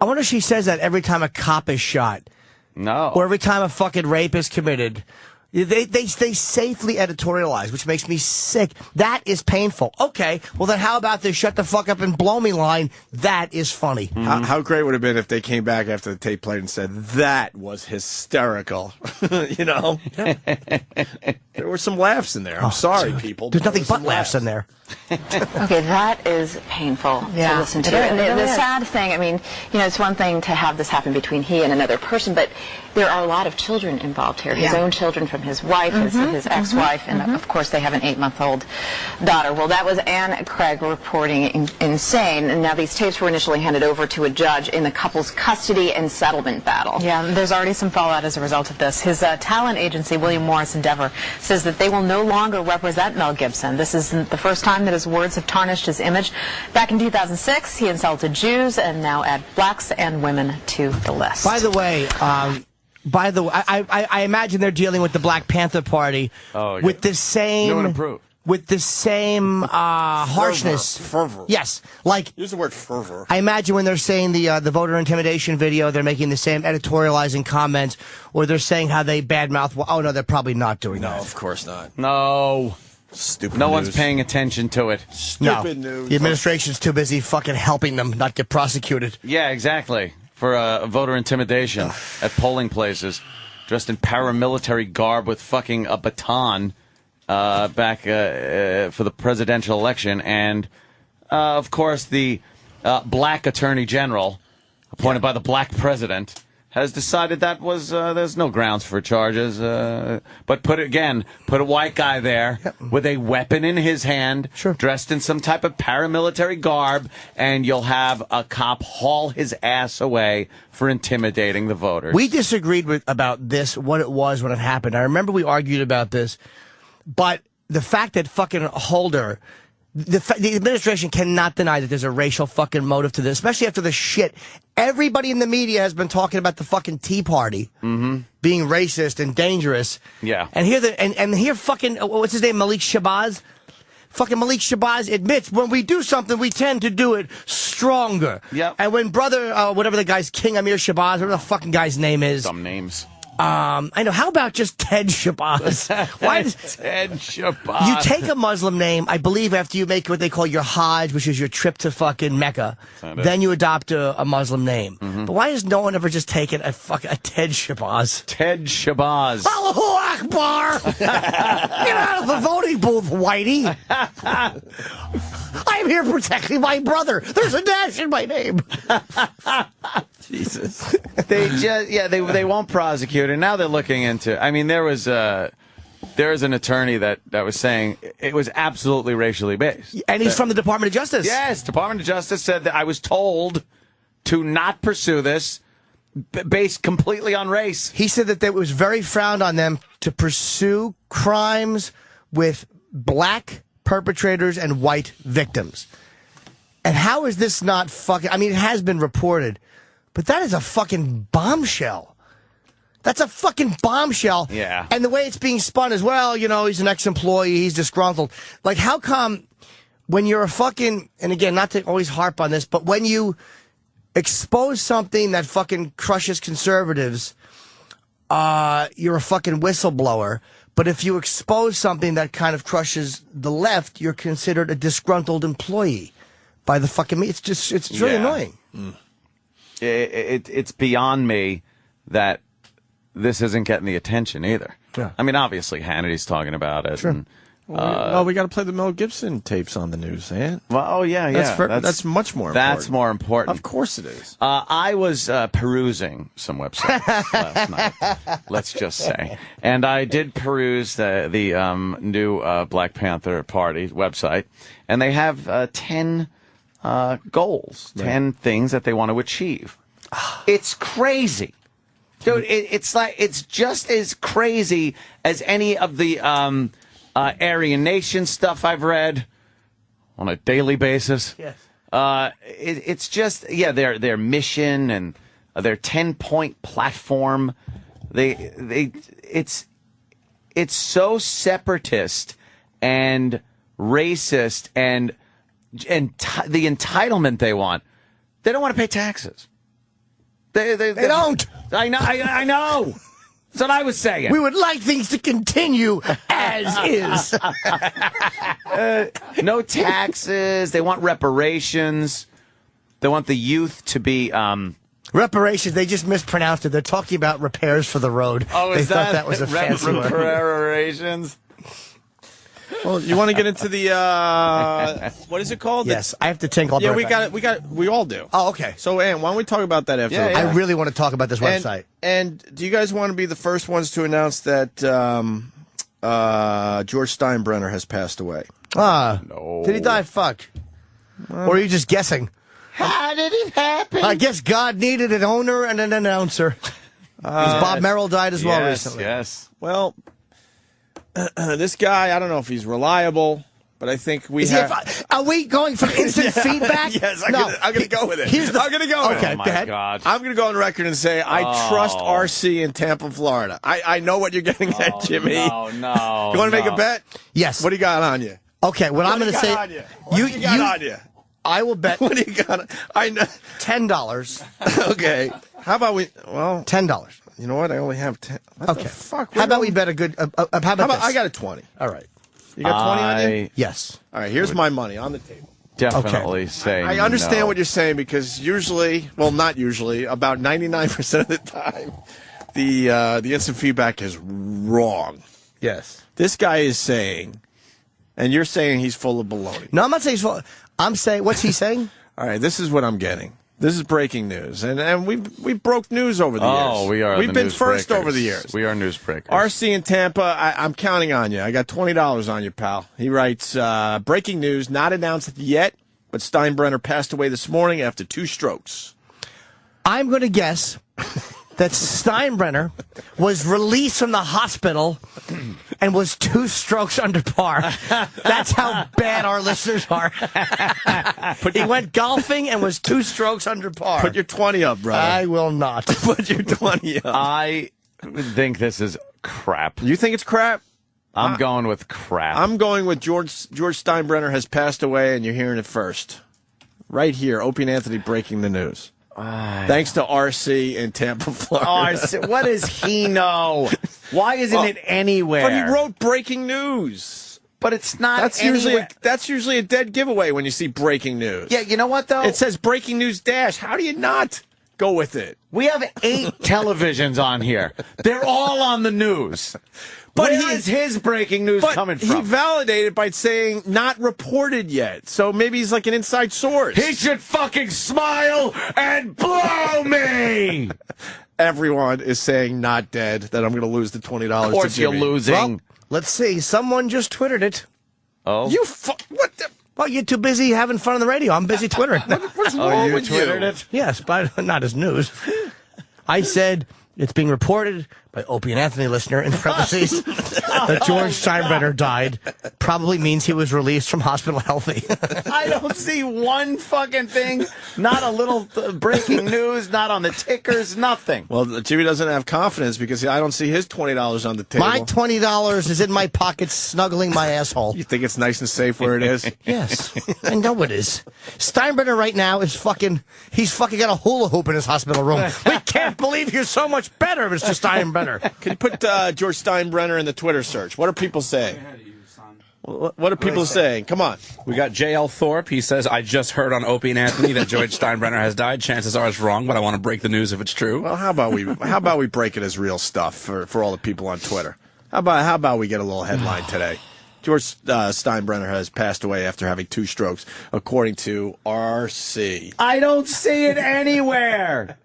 C: I wonder if she says that every time a cop is shot.
G: No.
C: Or every time a fucking rape is committed. They safely editorialize, which makes me sick. That is painful. Okay, well then how about this shut the fuck up and blow me line? That is funny.
B: How great would it have been if they came back after the tape played and said, that was hysterical. You know? There were some laughs in there. I'm sorry, people.
C: There's nothing but laughs in there.
A: Okay, that is painful to listen to. And the sad thing, I mean, it's one thing to have this happen between he and another person, but there are a lot of children involved here. His own children from his wife, his ex-wife, and of course they have an 8-month-old daughter. Well, that was Ann Craig reporting Insane, and now these tapes were initially handed over to a judge in the couple's custody and settlement battle. Yeah, there's already some fallout as a result of this. His talent agency, William Morris Endeavor, says that they will no longer represent Mel Gibson. This isn't the first time that his words have tarnished his image. Back in 2006, he insulted Jews, and now add blacks and women to the list.
C: By the way, I imagine they're dealing with the Black Panther Party with the same
G: New and improved.
C: With the same harshness.
B: Fervor.
C: Yes, like
B: use the word fervor.
C: I imagine when they're saying the voter intimidation video, they're making the same editorializing comments, or they're saying how they badmouth. Oh no, they're probably not doing that.
B: No, of course not.
G: No.
B: Stupid.
G: No
B: news.
G: one's paying attention to it.
B: Stupid news.
C: The administration's too busy fucking helping them not get prosecuted.
G: Yeah, exactly. For voter intimidation at polling places, dressed in paramilitary garb with fucking a baton back for the presidential election. And, of course, the black attorney general, appointed by the black president, has decided that was there's no grounds for charges. But put a white guy there with a weapon in his hand, dressed in some type of paramilitary garb, and you'll have a cop haul his ass away for intimidating the voters.
C: We disagreed about this, what it was when it happened. I remember we argued about this, but the fact that fucking Holder... The administration cannot deny that there's a racial fucking motive to this, especially after the shit. Everybody in the media has been talking about the fucking Tea Party being racist and dangerous.
G: Yeah.
C: And here fucking, what's his name, Malik Shabazz? fucking Malik Shabazz admits when we do something, we tend to do it stronger.
G: Yep.
C: And when brother, whatever the guy's, King Amir Shabazz, whatever the fucking guy's name is.
G: Some names.
C: I know. How about just Ted Shabazz? Why does
G: Ted Shabazz?
C: you take a Muslim name? I believe after you make what they call your Hajj, which is your trip to fucking Mecca, then you adopt a Muslim name. But why has no one ever just taken a Ted Shabazz?
G: Ted Shabazz.
C: Allahu Akbar! Get out of the voting booth, Whitey! I am here protecting my brother. There's a dash in my name.
B: Jesus.
G: They won't prosecute, and now they're looking into. I mean, there was an attorney that was saying it was absolutely racially based,
C: and he's from the Department of Justice.
G: Yes, Department of Justice said that I was told to not pursue this based completely on race.
C: He said that it was very frowned on them to pursue crimes with black perpetrators and white victims. And how is this not fucking... I mean, it has been reported, but that is a fucking bombshell. That's a fucking bombshell.
G: Yeah.
C: And the way it's being spun is, well, you know, he's an ex-employee, he's disgruntled. Like, how come when you're a fucking... And again, not to always harp on this, but when you expose something that fucking crushes conservatives, you're a fucking whistleblower. But if you expose something that kind of crushes the left, you're considered a disgruntled employee by the fucking media. It's really annoying.
G: It's beyond me that this isn't getting the attention either.
C: Yeah.
G: I mean, obviously Hannity's talking about it.
C: Sure.
G: And,
B: well, we got to play the Mel Gibson tapes on the news, man.
G: Well, yeah.
B: That's much more important.
G: That's more important.
B: Of course it is.
G: I was perusing some websites last night, let's just say. And I did peruse the new Black Panther Party website. And they have 10 goals, 10 things that they want to achieve. It's crazy. Dude, it's just as crazy as any of the Aryan Nation stuff I've read on a daily basis.
C: Yes.
G: It's just, their mission and their 10-point platform. It's so separatist and racist and the entitlement they want. They don't want to pay taxes. They
C: don't.
G: I know. That's what I was saying.
C: We would like things to continue as is.
G: No taxes. They want reparations. They want the youth to be...
C: reparations. They just mispronounced it. They're talking about repairs for the road.
G: Oh,
C: they
G: is
C: thought that was a fancy word.
G: Reparations.
B: Well, you want to get into the what is it called?
C: Yes, I have to take all.
B: Yeah, we all do.
C: Oh, okay.
B: So, Ann, why don't we talk about that after?
C: Yeah. I really want to talk about this website.
B: And do you guys want to be the first ones to announce that George Steinbrenner has passed away?
G: No.
C: Did he die? Fuck. Or are you just guessing?
G: How did it happen?
C: I guess God needed an owner and an announcer. Because Bob Merrill died as well recently.
G: Yes.
B: Well, this guy, I don't know if he's reliable, but I think we have...
C: Are we going for instant feedback?
B: Yes, I'm going to go with it.
C: I'm
B: going to go with it.
G: Oh, my God.
B: I'm going to go on record and say I trust RC in Tampa, Florida. I know what you're getting at, Jimmy.
G: No.
B: You want to make a bet?
C: Yes.
B: What do you got on you?
C: Okay, what I'm going to say...
B: What do you got on you?
C: I will bet...
B: What do you got? I know.
C: $10.
B: Okay. How about we... Well...
C: $10.
B: You know what? I only have 10. What the fuck?
C: How about we bet a good... how about this?
B: I got a 20.
C: All right.
B: You got 20 on you?
C: Yes.
B: All right, here's my money on the table.
G: Definitely say
B: I understand
G: no.
B: what you're saying because usually, well, not usually, about 99% of the time, the instant feedback is wrong.
C: Yes.
B: This guy is saying, and you're saying he's full of baloney.
C: No, I'm not saying he's full. I'm saying, what's he saying?
B: All right, this is what I'm getting. This is breaking news, and we broke news over the years.
G: Oh, we are.
B: We've been first over the years.
G: We are newsbreakers.
B: RC in Tampa, I'm counting on you. I got $20 on you, pal. He writes, breaking news, not announced yet, but Steinbrenner passed away this morning after 2 strokes.
C: I'm going to guess that Steinbrenner was released from the hospital and was 2 strokes under par. That's how bad our listeners are. He went golfing and was 2 strokes under par.
B: Put your 20 up, brother.
C: I will not.
B: Put your 20 up.
G: I think this is crap.
B: You think it's crap?
G: I'm going with crap.
B: I'm going with George Steinbrenner has passed away, and you're hearing it first. Right here, Opie and Anthony breaking the news. Thanks to RC in Tampa, Florida.
G: RC, what does he know? Why isn't it anywhere?
B: But he wrote breaking news.
G: But it's not
B: That's usually a dead giveaway when you see breaking news.
G: Yeah, you know what, though?
B: It says breaking news dash. How do you not go with it?
G: We have 8 televisions on here. They're all on the news. But where is his breaking news coming from?
B: He validated by saying not reported yet. So maybe he's like an inside source.
G: He should fucking smile and blow me!
B: Everyone is saying not dead, that I'm going to lose the $20
G: Of course
B: to Jimmy.
G: you're losing.
C: Well, let's see. Someone just Twittered it.
G: Oh?
B: What the?
C: Well, you're too busy having fun on the radio. I'm busy Twittering.
B: What's wrong with
G: Twittered
B: you?
G: it?
C: Yes, but not as news. I said it's being reported by Opie and Anthony listener in parentheses that George Steinbrenner died. Probably means he was released from hospital healthy.
G: I don't see one fucking thing. Not a little breaking news. Not on the tickers. Nothing.
B: Well, Jimmy doesn't have confidence because I don't see his $20 on the table.
C: My $20 is in my pocket, snuggling my asshole.
B: You think it's nice and safe where it is?
C: Yes, I know it is. Steinbrenner right now is he's fucking got a hula hoop in his hospital room. We can't believe you're so much better, Mr. Steinbrenner.
B: Can you put George Steinbrenner in the Twitter search? What are people saying? What are people saying? Come on.
K: We got J.L. Thorpe. He says, I just heard on Opie and Anthony that George Steinbrenner has died. Chances are it's wrong, but I want to break the news if it's true.
B: Well, how about we break it as real stuff for all the people on Twitter? How about we get a little headline today? George Steinbrenner has passed away after having 2 strokes, according to RC.
G: I don't see it anywhere.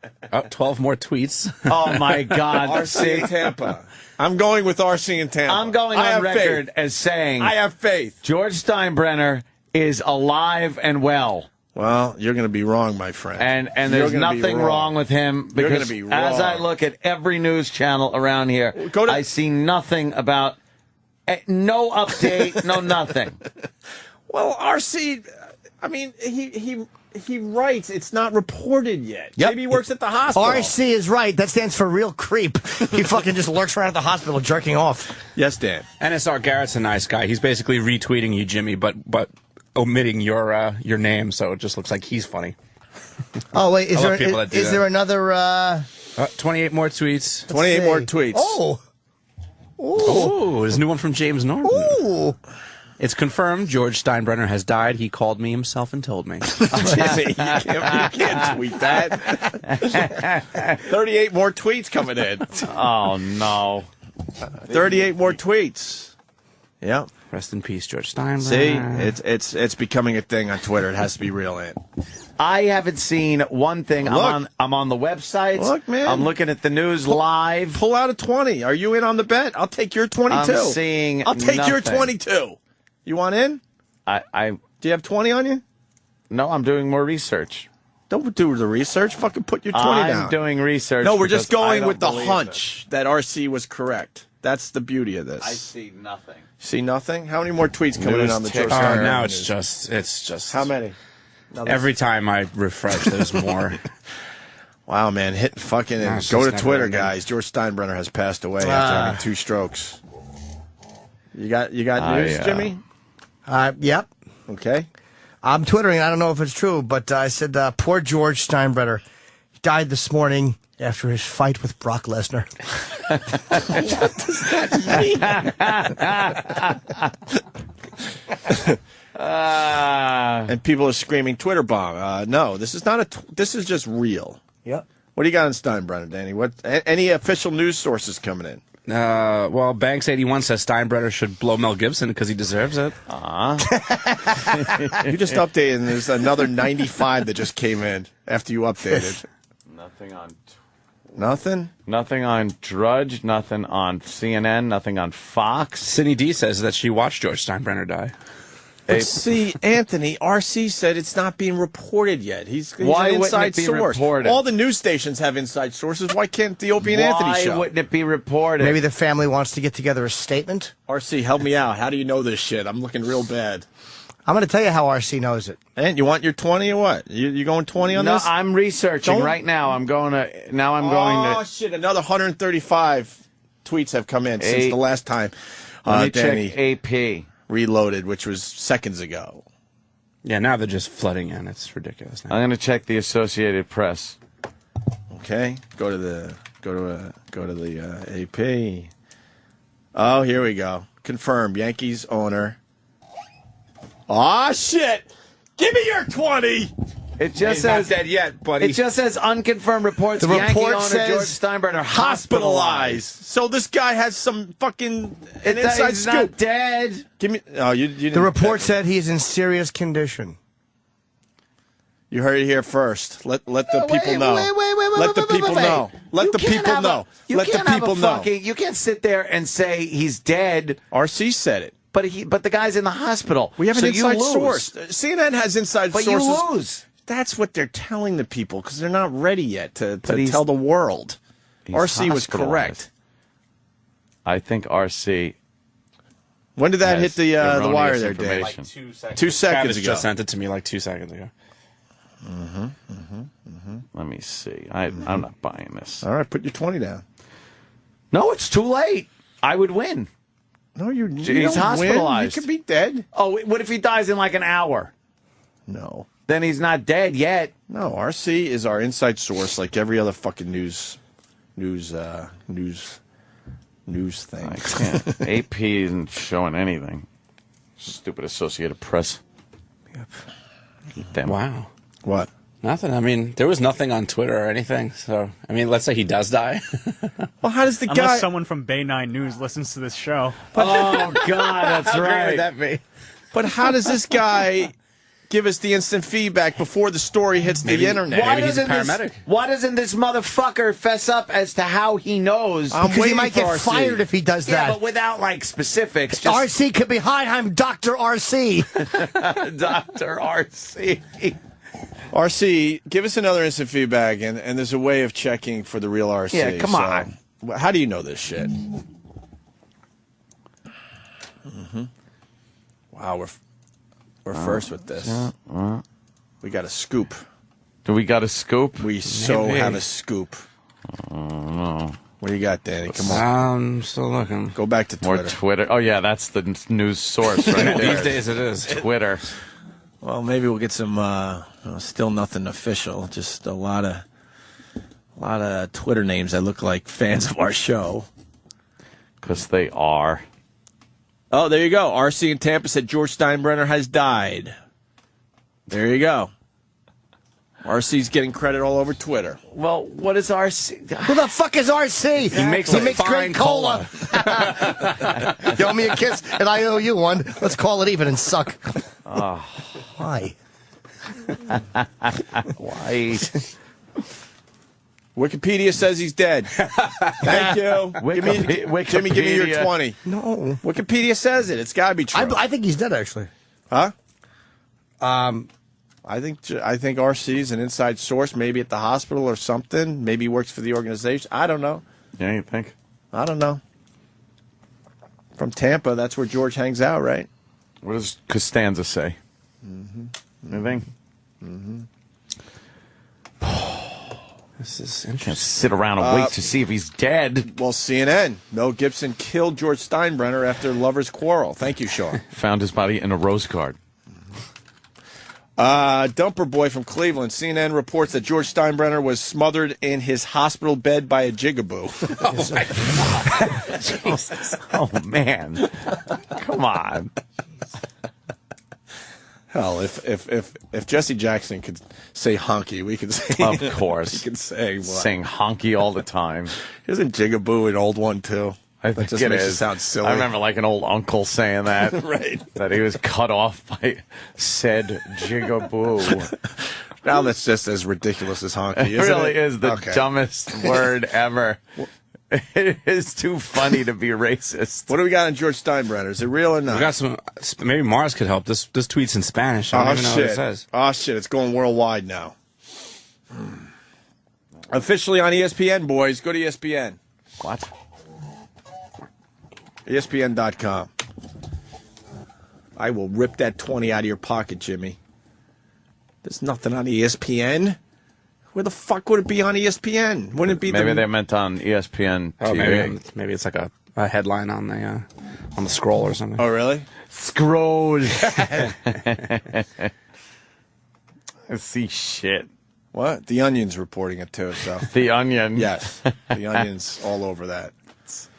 K: 12 more tweets.
G: Oh, my God.
B: RC in Tampa. I'm going with RC in Tampa.
G: I'm going on record as saying
B: I have faith.
G: George Steinbrenner is alive and well.
B: Well, you're going to be wrong, my friend.
G: And there's nothing wrong with him because as I look at every news channel around here, I see nothing about no update, no nothing.
B: Well, RC, I mean, he writes it's not reported yet.
C: Yep.
B: Maybe he works at the hospital.
C: RC is right. That stands for real creep. He fucking just lurks around at the hospital jerking off.
B: Yes, Dan.
K: NSR Garrett's a nice guy. He's basically retweeting you, Jimmy, but omitting your name, so it just looks like he's funny.
C: Oh, wait. Is there another...
K: 28 more tweets.
B: 28 more tweets.
C: Oh.
K: Oh, there's a new one from James Norton.
C: Ooh.
K: It's confirmed George Steinbrenner has died. He called me himself and told me.
B: Jimmy, you can't tweet that. 38 more tweets coming in.
G: Oh, no.
B: 38 more tweets. Yep.
K: Rest in peace, George Steinbrenner.
B: See, it's becoming a thing on Twitter. It has to be real, Ant.
G: I haven't seen one thing.
B: Look.
G: I'm on the website.
B: Look, man.
G: I'm looking at the news live.
B: Pull out a 20. Are you in on the bet? I'll take your 22.
G: I'm seeing
B: I'll take your
G: nothing.
B: 22. You want in?
G: Do
B: you have 20 on you?
G: No, I'm doing more research.
B: Don't do the research. Fucking put your 20 down.
G: I'm doing research.
B: No, we're just going with the
G: believe
B: hunch that RC was correct. That's the beauty of this.
G: I see nothing.
B: See nothing? How many more tweets coming in on the George Steinbrenner
K: now
B: news?
K: it's just.
B: How many?
K: Every time I refresh, there's more.
B: Wow, man. Hit fucking and go to Twitter, guys. George Steinbrenner has passed away after having 2 strokes. You got news, Jimmy?
C: Yep.
B: Okay.
C: I'm Twittering. I don't know if it's true, but I said, poor George Steinbrenner. He died this morning after his fight with Brock Lesnar.
B: What does that mean? And people are screaming Twitter bomb. No, this is not this is just real.
C: Yep.
B: What do you got on Steinbrenner, Danny? Any official news sources coming in?
K: Well, Banks81 says Steinbrenner should blow Mel Gibson because he deserves it.
B: You just updated, and there's another 95 that just came in after you updated.
G: Nothing on...
B: Nothing?
G: Nothing on Drudge, nothing on CNN, nothing on Fox.
K: Cindy D says that she watched George Steinbrenner die.
B: But see, Anthony, RC said it's not being reported yet. He's
G: Why
B: an inside
G: wouldn't it be
B: source.
G: reported?
B: All the news stations have inside sources. Why can't the Opie and Anthony show?
G: Why wouldn't it be reported?
C: Maybe the family wants to get together a statement.
B: RC, help me out. How do you know this shit? I'm looking real bad.
C: I'm going to tell you how RC knows it.
B: And you want your 20 or what? You going 20 on this?
G: No, I'm researching right now. Oh,
B: shit, another 135 tweets have come in since the last time.
G: Let me
B: Danny
G: check AP.
B: Reloaded, which was seconds ago.
K: Yeah, now they're just flooding in. It's ridiculous now.
G: I'm going to check the Associated Press.
B: Okay, go to the AP. Oh, here we go. Confirmed. Yankees owner. Aw, shit! Give me your 20.
G: It just
K: He's not
G: says
K: dead yet, buddy.
G: It just says unconfirmed reports.
B: The
G: Yankee
B: report
G: owner
B: says
G: George Steinbrenner
B: hospitalized. So this guy has some fucking an inside
G: He's
B: scoop.
G: not dead.
B: Give me. Oh, you didn't.
C: The report said he's in serious condition.
B: You heard it here first. Let the people know. Let the people know. Let the people know. Let the people know.
G: You can't sit there and say he's dead.
B: RC said it.
G: But the guy's in the hospital.
B: We have an
G: so
B: inside
G: you lose.
B: source. CNN has inside
G: But
B: sources.
G: you lose.
B: That's what they're telling the people because they're not ready yet to
G: he's-
B: tell the world.
G: He's
B: RC was
G: hospitalized.
B: correct.
G: I think RC.
B: When did that hit
G: has
B: the
G: erroneous
B: wire there, Dave?
G: information.
K: Like 2 seconds.
B: 2 seconds
K: Travis
B: ago.
K: just sent it to me like 2 seconds ago.
G: Let me see. I'm not buying this.
B: All right, put your 20 down.
G: No, it's too late. I would win.
B: No, you
G: He's
B: don't
G: hospitalized.
B: Win. You could be dead.
G: Oh, what if he dies in like an hour?
B: No.
G: Then he's not dead yet.
B: No, RC is our inside source like every other fucking news thing.
G: I can't. AP isn't showing anything. Stupid Associated Press.
B: Yep.
G: Keep them.
K: Wow.
B: What?
K: Nothing. I mean, there was nothing on Twitter or anything. So, I mean, let's say he does die.
B: Well, how does the
J: Unless
B: guy...
J: someone from Bay 9 News listens to this show.
G: Oh, God, that's
K: How great
G: right.
K: would that be?
B: But how does this guy give us the instant feedback before the story hits the internet?
K: Maybe he's a paramedic.
G: Why doesn't this motherfucker fess up as to how he knows?
C: Because he might get fired if he does
G: Yeah,
C: that.
G: but without, like, specifics. Just
C: RC could be, hi, I'm Dr. RC.
G: Dr. RC.
B: RC, give us another instant feedback, and there's a way of checking for the real RC.
G: Yeah, come on.
B: How do you know this shit? Wow, we're first with this. We got a scoop.
G: Do we got a scoop?
B: We have a scoop.
G: No.
B: What do you got, Danny? Come on.
K: I'm still looking.
B: Go back to Twitter.
G: More Twitter. Oh, yeah, that's the news source right there.
K: These days it is.
G: Twitter.
B: Well, maybe we'll get some. Still nothing official. Just a lot of Twitter names that look like fans of our show.
G: Because they are.
B: Oh, there you go. RC in Tampa said George Steinbrenner has died. There you go. RC's getting credit all over Twitter.
G: Well, what is RC?
C: Who the fuck is RC?
K: He makes
C: great cola. You owe me a kiss, and I owe you one. Let's call it even and suck.
G: Oh.
C: Why?
G: Why?
B: Wikipedia says he's dead. Thank you. Jimmy, give me your 20.
C: No.
B: Wikipedia says it. It's got to be true.
C: I think he's dead, actually.
B: Huh? I think RC's an inside source, maybe at the hospital or something. Maybe he works for the organization. I don't know.
G: Yeah, you think?
B: I don't know. From Tampa, that's where George hangs out, right?
G: What does Costanza say? Anything?
K: This is
G: Can't
K: interesting.
G: sit around and wait to see if he's dead.
B: Well, CNN. Mel Gibson killed George Steinbrenner after lovers' quarrel. Thank you, Sean.
G: Found his body in a rose garden.
B: Dumper boy from Cleveland. CNN reports that George Steinbrenner was smothered in his hospital bed by a jigaboo.
K: Oh, my God. Jesus.
G: Oh, man. Come on.
B: Hell, if Jesse Jackson could say honky, we could say.
G: Of course.
B: We could say what?
G: Saying honky all the time.
B: Isn't jigaboo an old one, too?
G: I think
B: just
G: it
B: makes
G: is.
B: It sound silly.
G: I remember like an old uncle saying that.
B: Right.
G: That he was cut off by said jigaboo.
B: Now that's just as ridiculous as honky,
G: It
B: isn't
G: really
B: it?
G: is the
B: Okay.
G: dumbest word ever. It is too funny to be racist.
B: What do we got on George Steinbrenner? Is it real or not?
K: We got some. Maybe Mars could help. This tweet's in Spanish. I don't even know what it says.
B: Oh, shit. It's going worldwide now. Officially on ESPN, boys. Go to ESPN.
G: What?
B: ESPN.com. I will rip that 20 out of your pocket, Jimmy. There's nothing on ESPN. Where the fuck would it be on ESPN? Wouldn't it be
G: Maybe they meant on ESPN TV.
K: Oh, maybe it's like a headline on the on the scroll or something.
B: Oh, really?
G: Scroll. I see shit.
B: What? The Onion's reporting it too. So
G: The Onion.
B: yes, the Onion's all over that.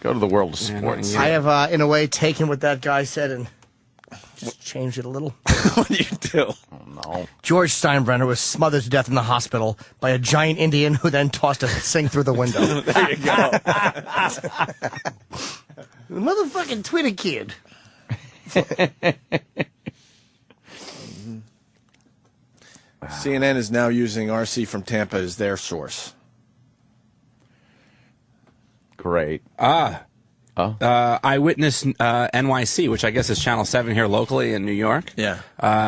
G: Go to the world of sports.
C: I have, in a way, taken what that guy said and just changed it a little.
B: What do you do?
G: Oh, no.
C: George Steinbrenner was smothered to death in the hospital by a giant Indian who then tossed a thing through the window.
B: There you go.
C: The motherfucking Twitter kid.
B: CNN is now using RC from Tampa as their source.
G: Great.
K: Eyewitness NYC, which I guess is Channel 7 here locally in New York.
B: Yeah.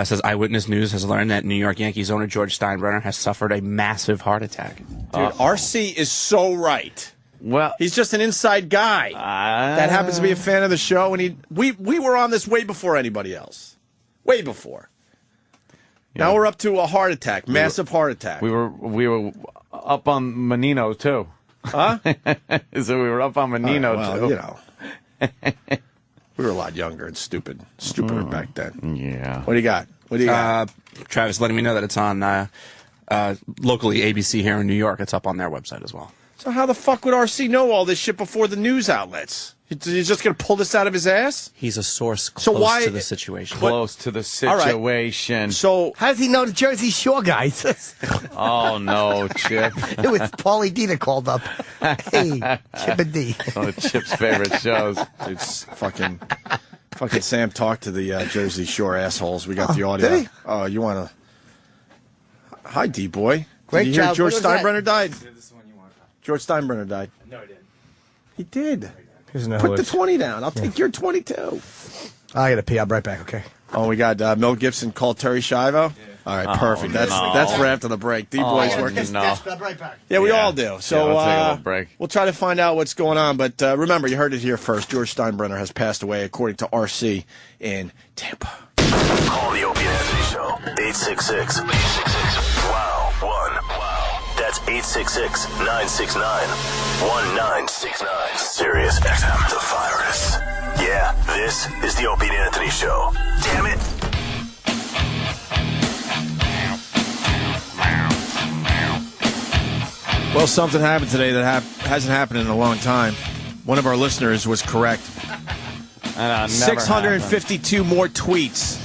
K: Says Eyewitness News has learned that New York Yankees owner George Steinbrenner has suffered a massive heart attack.
B: Dude, RC is so right.
G: Well,
B: he's just an inside guy that happens to be a fan of the show, and we were on this way before anybody else. Way before. Now we're up to a heart attack, massive heart attack.
G: We were up on Menino too.
B: Huh?
G: So we were up on Menino too.
B: You know. We were a lot younger and stupider back then.
G: Yeah.
B: What do you got? What do you got?
K: Travis letting me know that it's on locally ABC here in New York. It's up on their website as well.
B: So how the fuck would RC know all this shit before the news outlets? He's just going to pull this out of his ass?
K: He's a source close to the situation.
G: Close to the situation.
B: Right. So
C: how does he know the Jersey Shore guys?
G: Oh, no, Chip.
C: It was Paulie D that called up. Hey, Chip and D.
G: One of Chip's favorite shows.
B: It's fucking Sam talked to the Jersey Shore assholes. We got the audio.
C: Did he?
B: Oh, you want to... Hi, D-boy.
C: Great
B: Did you hear
C: job.
B: George
C: What was
B: Steinbrenner died? George Steinbrenner died.
J: No, I didn't.
B: He did.
C: No
B: Put the 20 down. I'll take your 22.
C: I got to pee. I'll be right back, okay?
B: Oh, we got Mel Gibson called Terry Schiavo. All right, perfect. That's for after the break. D-boy's working.
C: No. I'll be right back.
B: Yeah, we all do. So
G: we'll take a little break.
B: We'll try to find out what's going on. But remember, you heard it here first. George Steinbrenner has passed away, according to RC in Tampa.
M: Call the Opie and Anthony Show. 866-866-WOW-1. That's 866-969-1969. Sirius XM, the virus. Yeah, this is the Opie and Anthony Show. Damn it.
B: Well, something happened today that hasn't happened in a long time. One of our listeners was correct. 652 more tweets.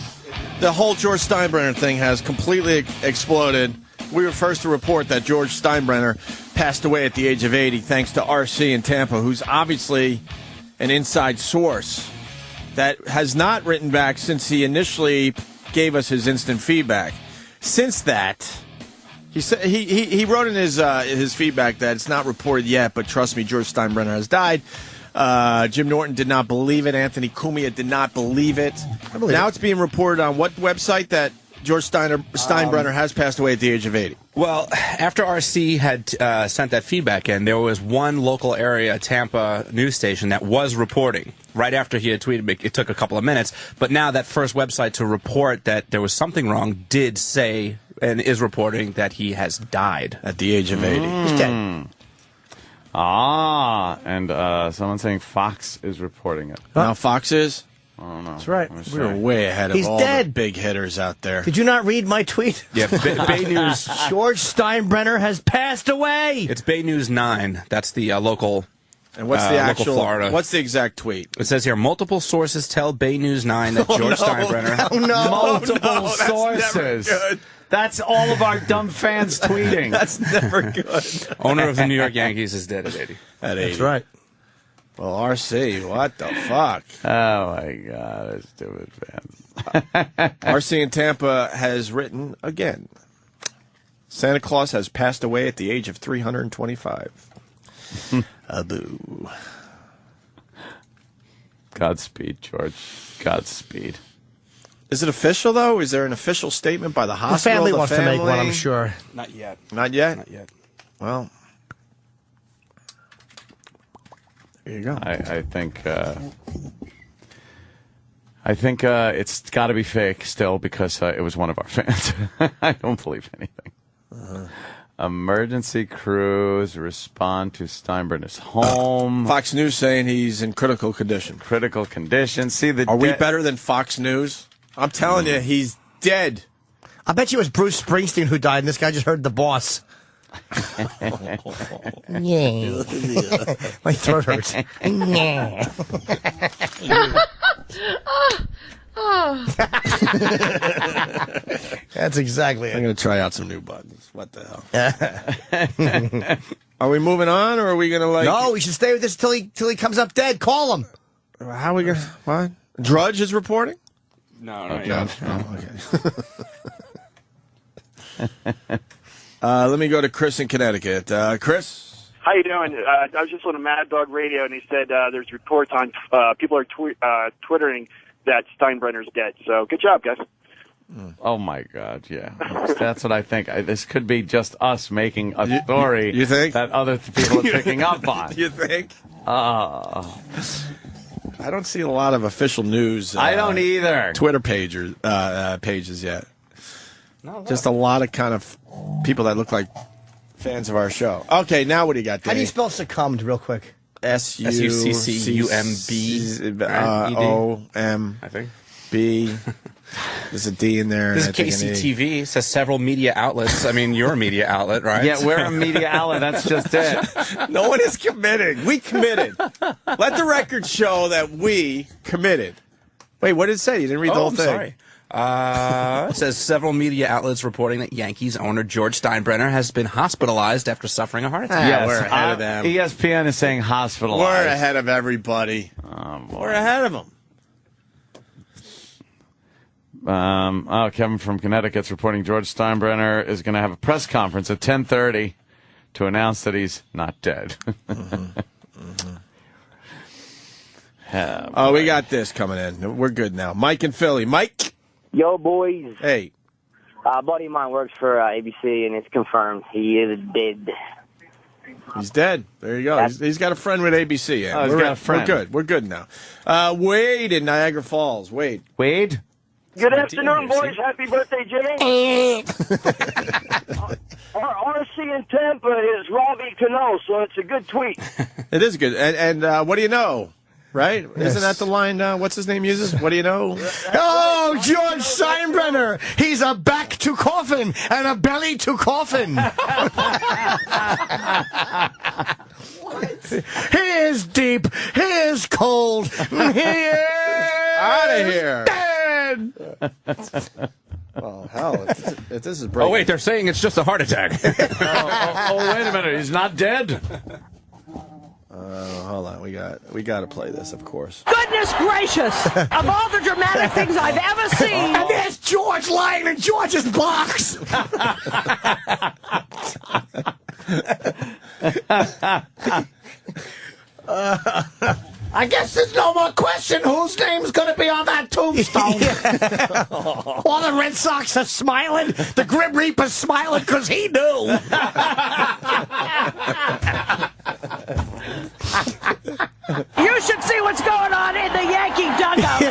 B: The whole George Steinbrenner thing has completely exploded. We were first to report that George Steinbrenner passed away at the age of 80, thanks to RC in Tampa, who's obviously an inside source that has not written back since he initially gave us his instant feedback. Since that, he wrote in his feedback that it's not reported yet, but trust me, George Steinbrenner has died. Jim Norton did not believe it. Anthony Cumia did not believe it. Now it's being reported on what website that George Steinbrenner has passed away at the age of 80.
K: Well, after RC had sent that feedback in, there was one local area, Tampa news station, that was reporting. Right after he had tweeted, it took a couple of minutes. But now that first website to report that there was something wrong did say and is reporting that he has died.
B: At the age of 80.
C: He's dead.
G: And someone's saying Fox is reporting it.
B: Now Fox is?
G: I don't know.
C: That's right.
B: We're way ahead of all the big hitters out there.
C: Did you not read my tweet?
K: Yeah, Bay News.
C: George Steinbrenner has passed away.
K: It's Bay News 9. That's the local.
B: And what's the actual?
K: Florida.
B: What's the exact tweet?
K: It says here, multiple sources tell Bay News 9 that George Steinbrenner.
G: Multiple sources. That's all of our dumb fans tweeting.
B: That's never good.
K: Owner of the New York Yankees is dead at 80.
B: At 80.
C: That's right.
B: Well, RC, what the fuck?
G: Oh, my God. Those stupid fans.
B: RC in Tampa has written again. Santa Claus has passed away at the age of 325. Boo.
G: Godspeed, George. Godspeed.
B: Is it official, though? Is there an official statement by the hospital?
C: The family wants to make one, I'm sure.
K: Not yet.
B: Not yet?
K: Not yet.
B: Well, there you go.
G: I think it's got to be fake still because it was one of our fans. I don't believe anything. Emergency crews respond to Steinbrenner's home.
B: Fox News saying he's in critical condition.
G: Critical condition. See the.
B: Are we better than Fox News? I'm telling you, he's dead.
C: I bet you it was Bruce Springsteen who died, and this guy just heard the boss. Yeah. My throat hurts. Yeah. That's exactly it.
B: I'm going to try out some new buttons. What the hell? Are we moving on, or are we going to like...
C: No, we should stay with this till he comes up dead. Call him.
B: How are we going to... What? Drudge is reporting?
K: No,
B: okay. Let me go to Chris in Connecticut. Chris?
N: How you doing? I was just on a Mad Dog Radio, and he said there's reports on people are twittering that Steinbrenner's dead. So good job, guys.
G: Oh, my God, yeah. That's what I think. This could be just us making a story
B: you think?
G: that other people are picking up on.
B: You think? I don't see a lot of official news.
G: I don't either.
B: Twitter pages yet. No, just a lot of kind of people that look like fans of our show. Okay, now what do you got, Dave?
C: How do you spell succumbed real quick?
K: SUCCUMB. I think.
B: B. There's a D in there.
K: This is KCTV. It says several media outlets. I mean, you're a media outlet, right?
G: Yeah, we're a media outlet. That's just it.
B: No one is committed. We committed. Let the record show that we committed. Wait, what did it say? You didn't read the whole thing.
K: Sorry. It says several media outlets reporting that Yankees owner George Steinbrenner has been hospitalized after suffering a heart attack.
B: Yes, we're ahead of them.
G: ESPN is saying hospitalized.
B: We're ahead of everybody. We're ahead of them.
G: Kevin from Connecticut's reporting George Steinbrenner is going to have a press conference at 10:30 to announce that he's not dead.
B: We got this coming in. We're good now. Mike in Philly. Mike?
O: Yo, boys.
B: Hey.
O: A buddy of mine works for ABC, and it's confirmed he is dead.
B: He's dead. There you go. He's got a friend with ABC. Yeah.
G: He's got a friend.
B: We're good. We're good now. Wade in Niagara Falls. Wade?
X: Good afternoon, boys. Happy birthday, Jimmy. RC in Tampa is Robbie Cano, so it's a good tweet.
B: It is good. And what do you know? Right? Yes. Isn't that the line, what's his name uses? What do you know?
C: Oh, George Steinbrenner. He's a back to coffin and a belly to coffin. He is deep. He is cold. He is
B: out of here.
C: Dead.
B: Well, hell, if this is breaking.
K: Oh, wait, they're saying it's just a heart attack.
G: wait a minute. He's not dead?
B: Hold on, we got to play this, of course.
R: Goodness gracious! Of all the dramatic things I've ever seen,
C: and there's George lying in George's box. I guess there's no more question whose name's going to be on that tombstone. All the Red Sox are smiling. The Grim Reaper's smiling because he knew.
R: you should see what's going on in the Yankee dugout.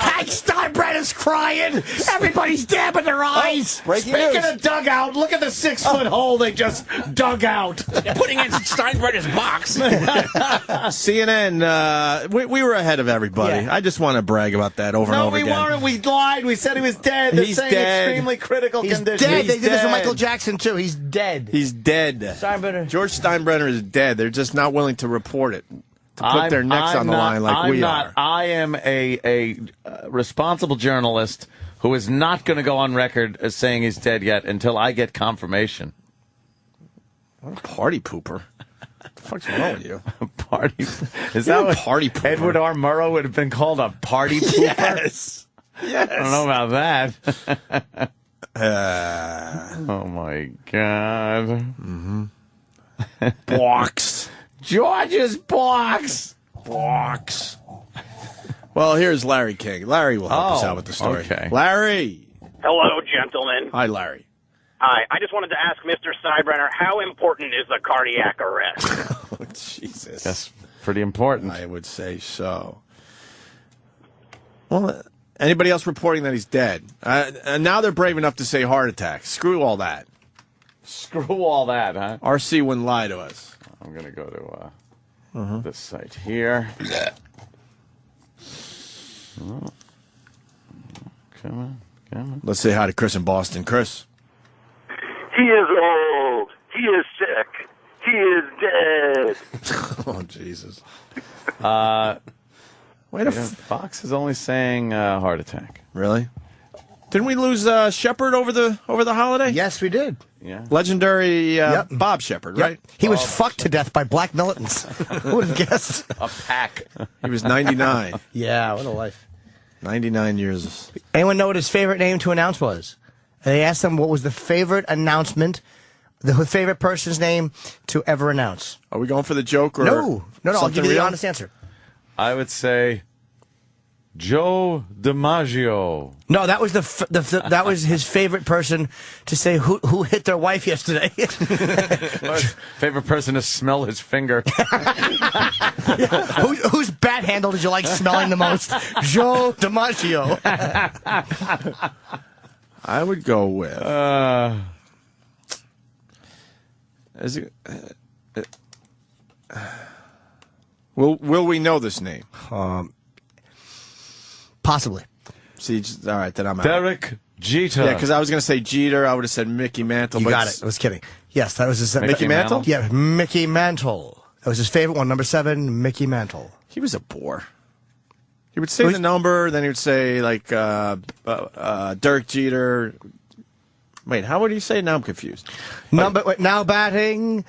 C: Hank Steinbrenner's crying. Everybody's dabbing their eyes. Speaking of dugout, look at the 6-foot hole they just dug out.
K: They're putting in Steinbrenner's box.
B: CNN, we were ahead of everybody. Yeah. I just want to brag about that over and over again.
C: No, we weren't. We lied. We said he was dead. They're saying
B: dead.
C: Extremely critical condition.
B: Dead.
C: They did this with Michael Jackson, too. He's dead.
B: He's dead.
C: Steinbrenner.
B: George Steinbrenner is dead. They're just not willing to report it. To put their necks on the line like we are.
G: I am a responsible journalist who is not going to go on record as saying he's dead yet until I get confirmation.
B: What a party pooper. What the fuck's wrong with you?
G: Party? Is that what
B: party pooper?
G: Edward R. Murrow would have been called a party pooper?
B: Yes.
G: I don't know about that. Oh, my God.
B: Mm-hmm. Box.
G: George's box.
B: Box. Well, here's Larry King. Larry will help us out with the story.
G: Okay.
B: Larry.
W: Hello, gentlemen.
B: Hi, Larry.
W: Hi. I just wanted to ask Mr. Steinbrenner, how important is the cardiac arrest?
B: Oh, Jesus.
G: That's pretty important.
B: I would say so. Well, anybody else reporting that he's dead? And now they're brave enough to say heart attack. Screw all that.
G: Screw all that, huh?
B: RC wouldn't lie to us.
G: I'm going to go to this site here. Oh. Come on.
B: Let's say hi to Chris in Boston. Chris.
L: He is old. He is sick. He is dead.
B: Oh, Jesus.
G: Fox is only saying heart attack.
B: Really? Didn't we lose Shepard over the holiday?
C: Yes, we did.
G: Yeah.
B: Legendary Bob Shepard, right?
C: He was fucked to death by black militants. Who would have guessed?
G: A pack.
B: He was 99.
C: Yeah, what a life.
B: 99 years.
C: Anyone know what his favorite name to announce was? And they asked him what was the favorite announcement, the favorite person's name to ever announce.
B: Are we going for the joke or
C: No, I'll give you the
B: real?
C: honest answer.
G: I would say Joe DiMaggio.
C: No, that was that was his favorite person to say who hit their wife yesterday.
G: Favorite person to smell his finger.
C: Whose bat handle did you like smelling the most? Joe DiMaggio.
B: I would go with. Will we know this name?
C: Possibly.
B: See, all right, then I'm out.
G: Derek Jeter.
B: Yeah, because I was going to say Jeter. I would have said Mickey Mantle.
C: You
B: but
C: got it. I was kidding. Yes, that was his
B: Mickey Mantle?
C: Yeah, Mickey Mantle. That was his favorite one. Number 7, Mickey Mantle.
B: He was a bore. He would say the number, then he would say, like, Dirk Jeter. Wait, how would he say? Now I'm confused.
C: Now batting,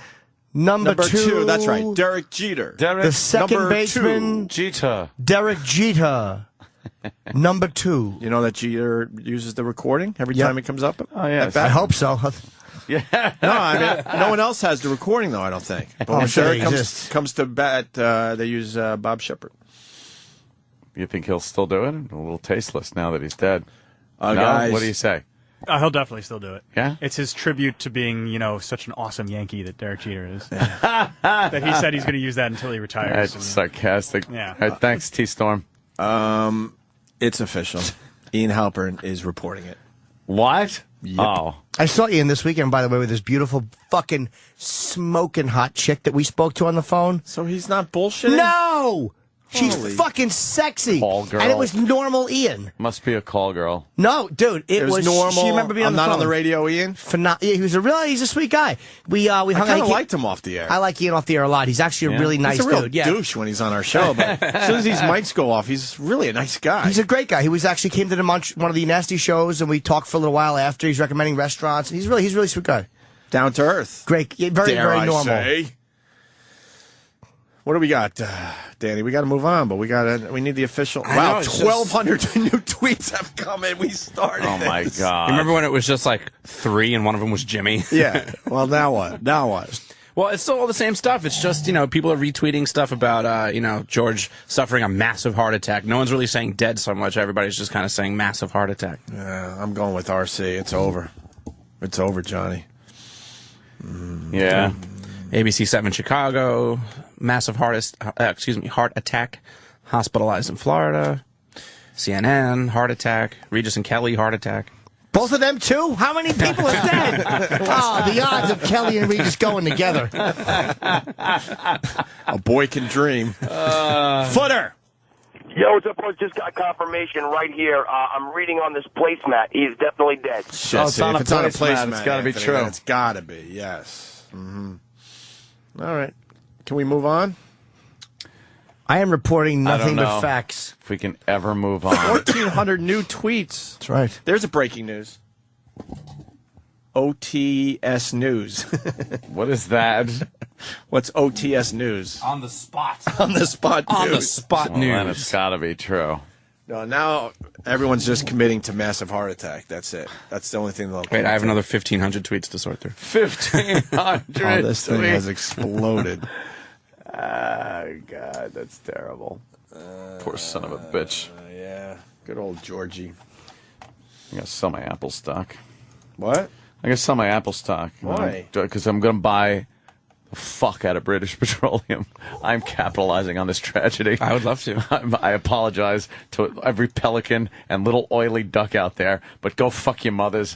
C: number 2.
B: That's right, Derek Jeter.
C: The second baseman,
G: Jeter.
C: Derek Jeter. Number 2.
B: You know that Jeter uses the recording every time it comes up?
G: Oh, yeah.
C: I hope so.
G: Yeah.
B: No, I mean, no one else has the recording, though, I don't think. But when Derek comes to bat, they use Bob Shepard.
G: You think he'll still do it? A little tasteless now that he's dead. No?
B: Guys.
G: What do you say?
J: He'll definitely still do it.
G: Yeah?
J: It's his tribute to being, such an awesome Yankee that Derek Jeter is. That he said he's going to use that until he retires.
G: That's sarcastic.
J: Yeah.
G: All right, thanks, T-Storm.
B: It's official. Ian Halpern is reporting it.
G: What?
B: Yep.
G: Oh.
C: I saw Ian this weekend, by the way, with this beautiful fucking smoking hot chick that we spoke to on the phone.
B: So he's not bullshitting?
C: No! She's
B: Holy.
C: Fucking sexy.
G: Call girl.
C: And it was normal Ian.
G: Must be a call girl.
C: No, dude, it was
B: normal.
C: She remember being
B: I'm
C: on the
B: not
C: phone.
B: on the radio, Ian.
C: He's a sweet guy. We hung
B: I kind
C: out.
B: of liked him off the air.
C: I like Ian off the air a lot. He's actually a really nice
B: he's a real
C: dude. Yeah.
B: douche when he's on our show, but as soon as these mics go off, he's really a nice guy.
C: He's a great guy. He was actually came to one of the Nasty shows, and we talked for a little while after. He's recommending restaurants. He's really a sweet guy.
B: Down to earth.
C: Great. Very,
B: Dare
C: very
B: I
C: normal.
B: say. What do we got, Danny? We got to move on, but we need the official. Wow, 1,200 new tweets have come in. We started.
G: Oh my
B: this.
G: God!
K: You remember when it was just like 3 and one of them was Jimmy?
B: Yeah. Well, now what? Now what?
K: Well, it's still all the same stuff. It's just, people are retweeting stuff about, George suffering a massive heart attack. No one's really saying dead so much. Everybody's just kind of saying massive heart attack.
B: Yeah, I'm going with RC. It's over. It's over, Johnny.
G: Yeah.
K: ABC 7 Chicago, massive heart attack, hospitalized in Florida. CNN, heart attack. Regis and Kelly, heart attack.
C: Both of them, too? How many people are dead? Oh, the odds of Kelly and Regis going together.
B: A boy can dream. Footer.
Q: Yo, what's up, boys? Just got confirmation right here. I'm reading on this placemat. He's definitely dead.
B: Shit, if it's on a placemat,
G: it's got to be
B: Anthony,
G: true.
B: It's got to be, yes. Mm-hmm. All right. Can we move on?
C: I am reporting nothing
G: I don't
C: but
G: know
C: facts.
G: If we can ever move on.
B: 1,400 new tweets.
C: That's right.
B: There's a breaking news. OTS News.
G: What is that?
B: What's OTS News?
K: On the spot.
B: On the spot news.
K: On the spot
G: Well,
K: news.
G: then it's got to be true.
B: No, now everyone's just committing to massive heart attack. That's it. That's the only thing they'll
K: Wait, I have another 1,500 tweets to sort through.
G: 1,500.
B: Oh, this thing has exploded.
G: God, that's terrible. Poor son of a bitch.
B: Yeah. Good old Georgie.
G: I gotta sell my Apple stock.
B: What?
G: I gotta sell my Apple stock.
B: Why?
G: Because I'm gonna buy the fuck out of British Petroleum. I'm capitalizing on this tragedy.
K: I would love to.
G: I apologize to every pelican and little oily duck out there, but go fuck your mothers.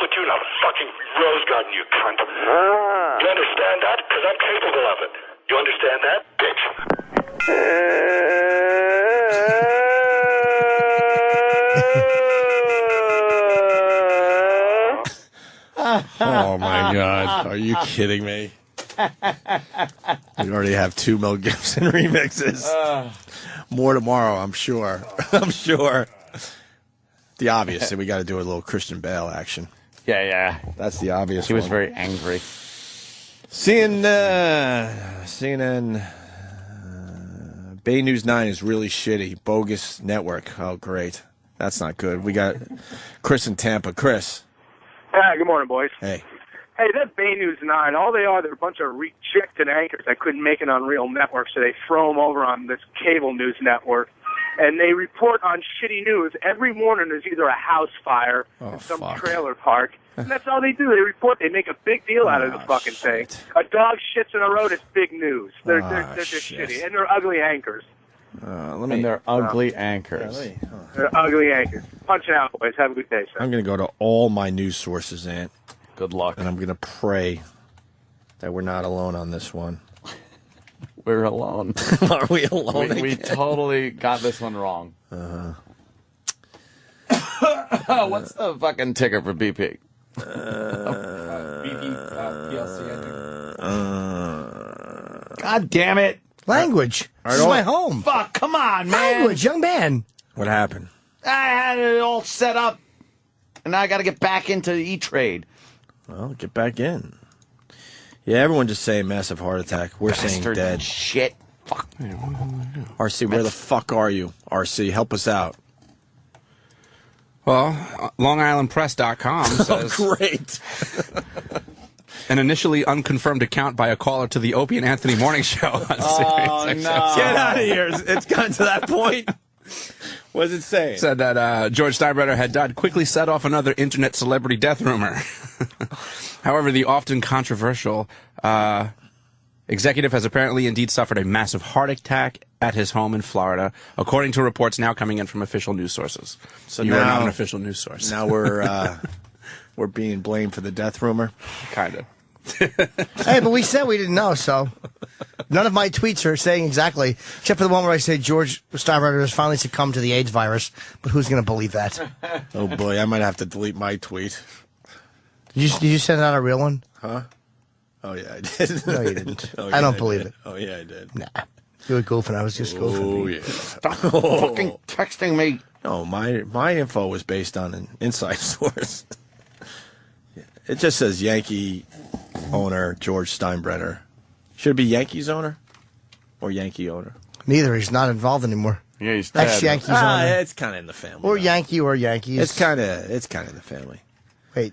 F: put you in a fucking rose garden, you cunt. You understand that? Because I'm capable of it. You understand that, bitch?
B: Oh my God! Are you kidding me? We already have 2 Mel Gibson remixes. More tomorrow, I'm sure. I'm sure. The obvious, we got to do a little Christian Bale action.
G: Yeah.
B: That's the obvious.
G: He was very angry.
B: CNN. Bay News 9 is really shitty. Bogus network. Oh, great. That's not good. We got Chris in Tampa. Chris.
D: Hi, good morning, boys.
B: Hey.
D: Hey, that Bay News 9, all they are, they're a bunch of rejected anchors that couldn't make it on real networks, so they throw them over on this cable news network. And they report on shitty news. Every morning there's either a house fire in some trailer park. And that's all they do. They report. They make a big deal out of the fucking thing. A dog shits in a road, it's big news. They're just shitty. And they're ugly anchors.
G: And they're ugly anchors.
D: They're ugly anchors. Punch it out, boys. Have a good day, sir.
B: I'm going to go to all my news sources, Ant.
G: Good luck.
B: And I'm going to pray that we're not alone on this one.
G: We're alone.
B: Are we alone?
G: We totally got this one wrong. What's the fucking ticker for BP?
T: BP PLC, I think.
G: God damn it.
C: Language. This is my home.
G: Fuck, come on, man.
C: Language, young man.
B: What happened?
G: I had it all set up, and now I got to get back into E-Trade.
B: Well, get back in. Yeah, everyone just saying massive heart attack. We're saying dead.
G: Shit. Fuck.
B: RC, where the fuck are you? RC, help us out.
K: Well, LongIslandPress.com says...
B: Oh, great.
K: An initially unconfirmed account by a caller to the Opie and Anthony Morning Show on Sirius XM.
B: Get out of here. It's gotten to that point. What does it say?
K: Said that George Steinbrenner had died, quickly set off another internet celebrity death rumor. However, the often controversial executive has apparently indeed suffered a massive heart attack at his home in Florida, according to reports now coming in from official news sources.
B: So
K: you
B: now,
K: are not an official news source.
B: Now we're being blamed for the death rumor?
K: Kind of.
C: Hey, but we said we didn't know, so none of my tweets are saying exactly, except for the one where I say George Steinbrenner has finally succumbed to the AIDS virus. But who's going to believe that?
B: Oh boy, I might have to delete my tweet.
C: Did you send out a real one?
B: Huh? Oh yeah, I did.
C: No, you didn't.
B: Oh, yeah,
C: I don't believe it.
B: Oh yeah, I did.
C: Nah, you were goofing. I was just goofing.
B: Oh yeah.
G: Stop fucking texting me.
B: No, my info was based on an inside source. It just says Yankee owner George Steinbrenner. Should it be Yankees owner or Yankee owner?
C: Neither. He's not involved anymore.
G: Yeah, he's dead.
C: Ex-Yankees owner.
B: It's kind of in the family.
C: Or Yankee or Yankees.
B: It's kind of in the family.
C: Wait,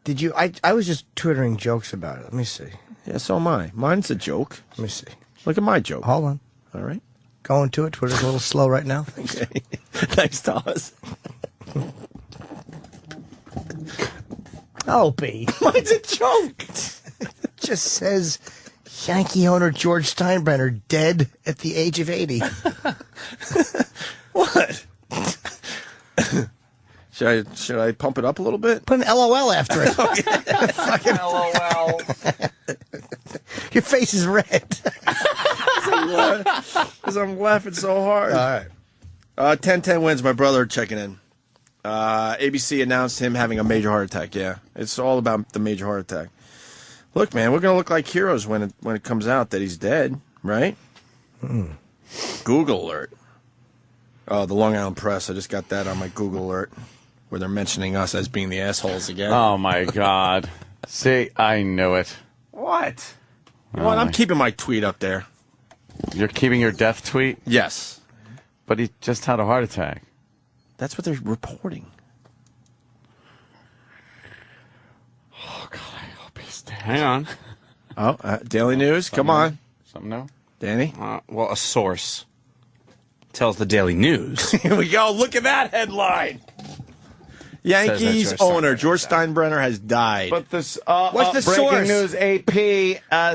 C: did you? I was just twittering jokes about it. Let me see.
B: Yeah, so am I. Mine's a joke.
C: Let me see.
B: Look at my joke.
C: Hold on.
B: All right.
C: Going to it. Twitter's a little slow right now.
B: Okay. Thanks, Thomas.
C: Opie.
B: Mine's a joke.
C: It just says Yankee owner George Steinbrenner dead at the age of 80.
B: What? Should I pump it up a little bit?
C: Put an LOL after it.
G: Fucking LOL.
C: Your face is red.
B: Because I'm laughing so hard.
C: All right.
B: 10-10 wins. My brother checking in. ABC announced him having a major heart attack. Yeah, it's all about the major heart attack. Look, man, we're gonna look like heroes when it comes out that he's dead, right? Google alert. Oh, the Long Island Press. I just got that on my Google alert, where they're mentioning us as being the assholes again.
G: Oh my God! See, I knew it.
B: What? What? I'm keeping my tweet up there.
G: You're keeping your death tweet?
B: Yes.
G: But he just had a heart attack.
B: That's what they're reporting.
G: Oh, God, I hope he's dead.
K: Hang on.
B: Oh, Daily News, come on.
G: Something new?
B: Danny?
K: Well, a source tells the Daily News.
B: Here we go. Look at that headline. Yankees owner George Steinbrenner has died.
G: But this
C: what's the
G: breaking
C: source?
G: news? AP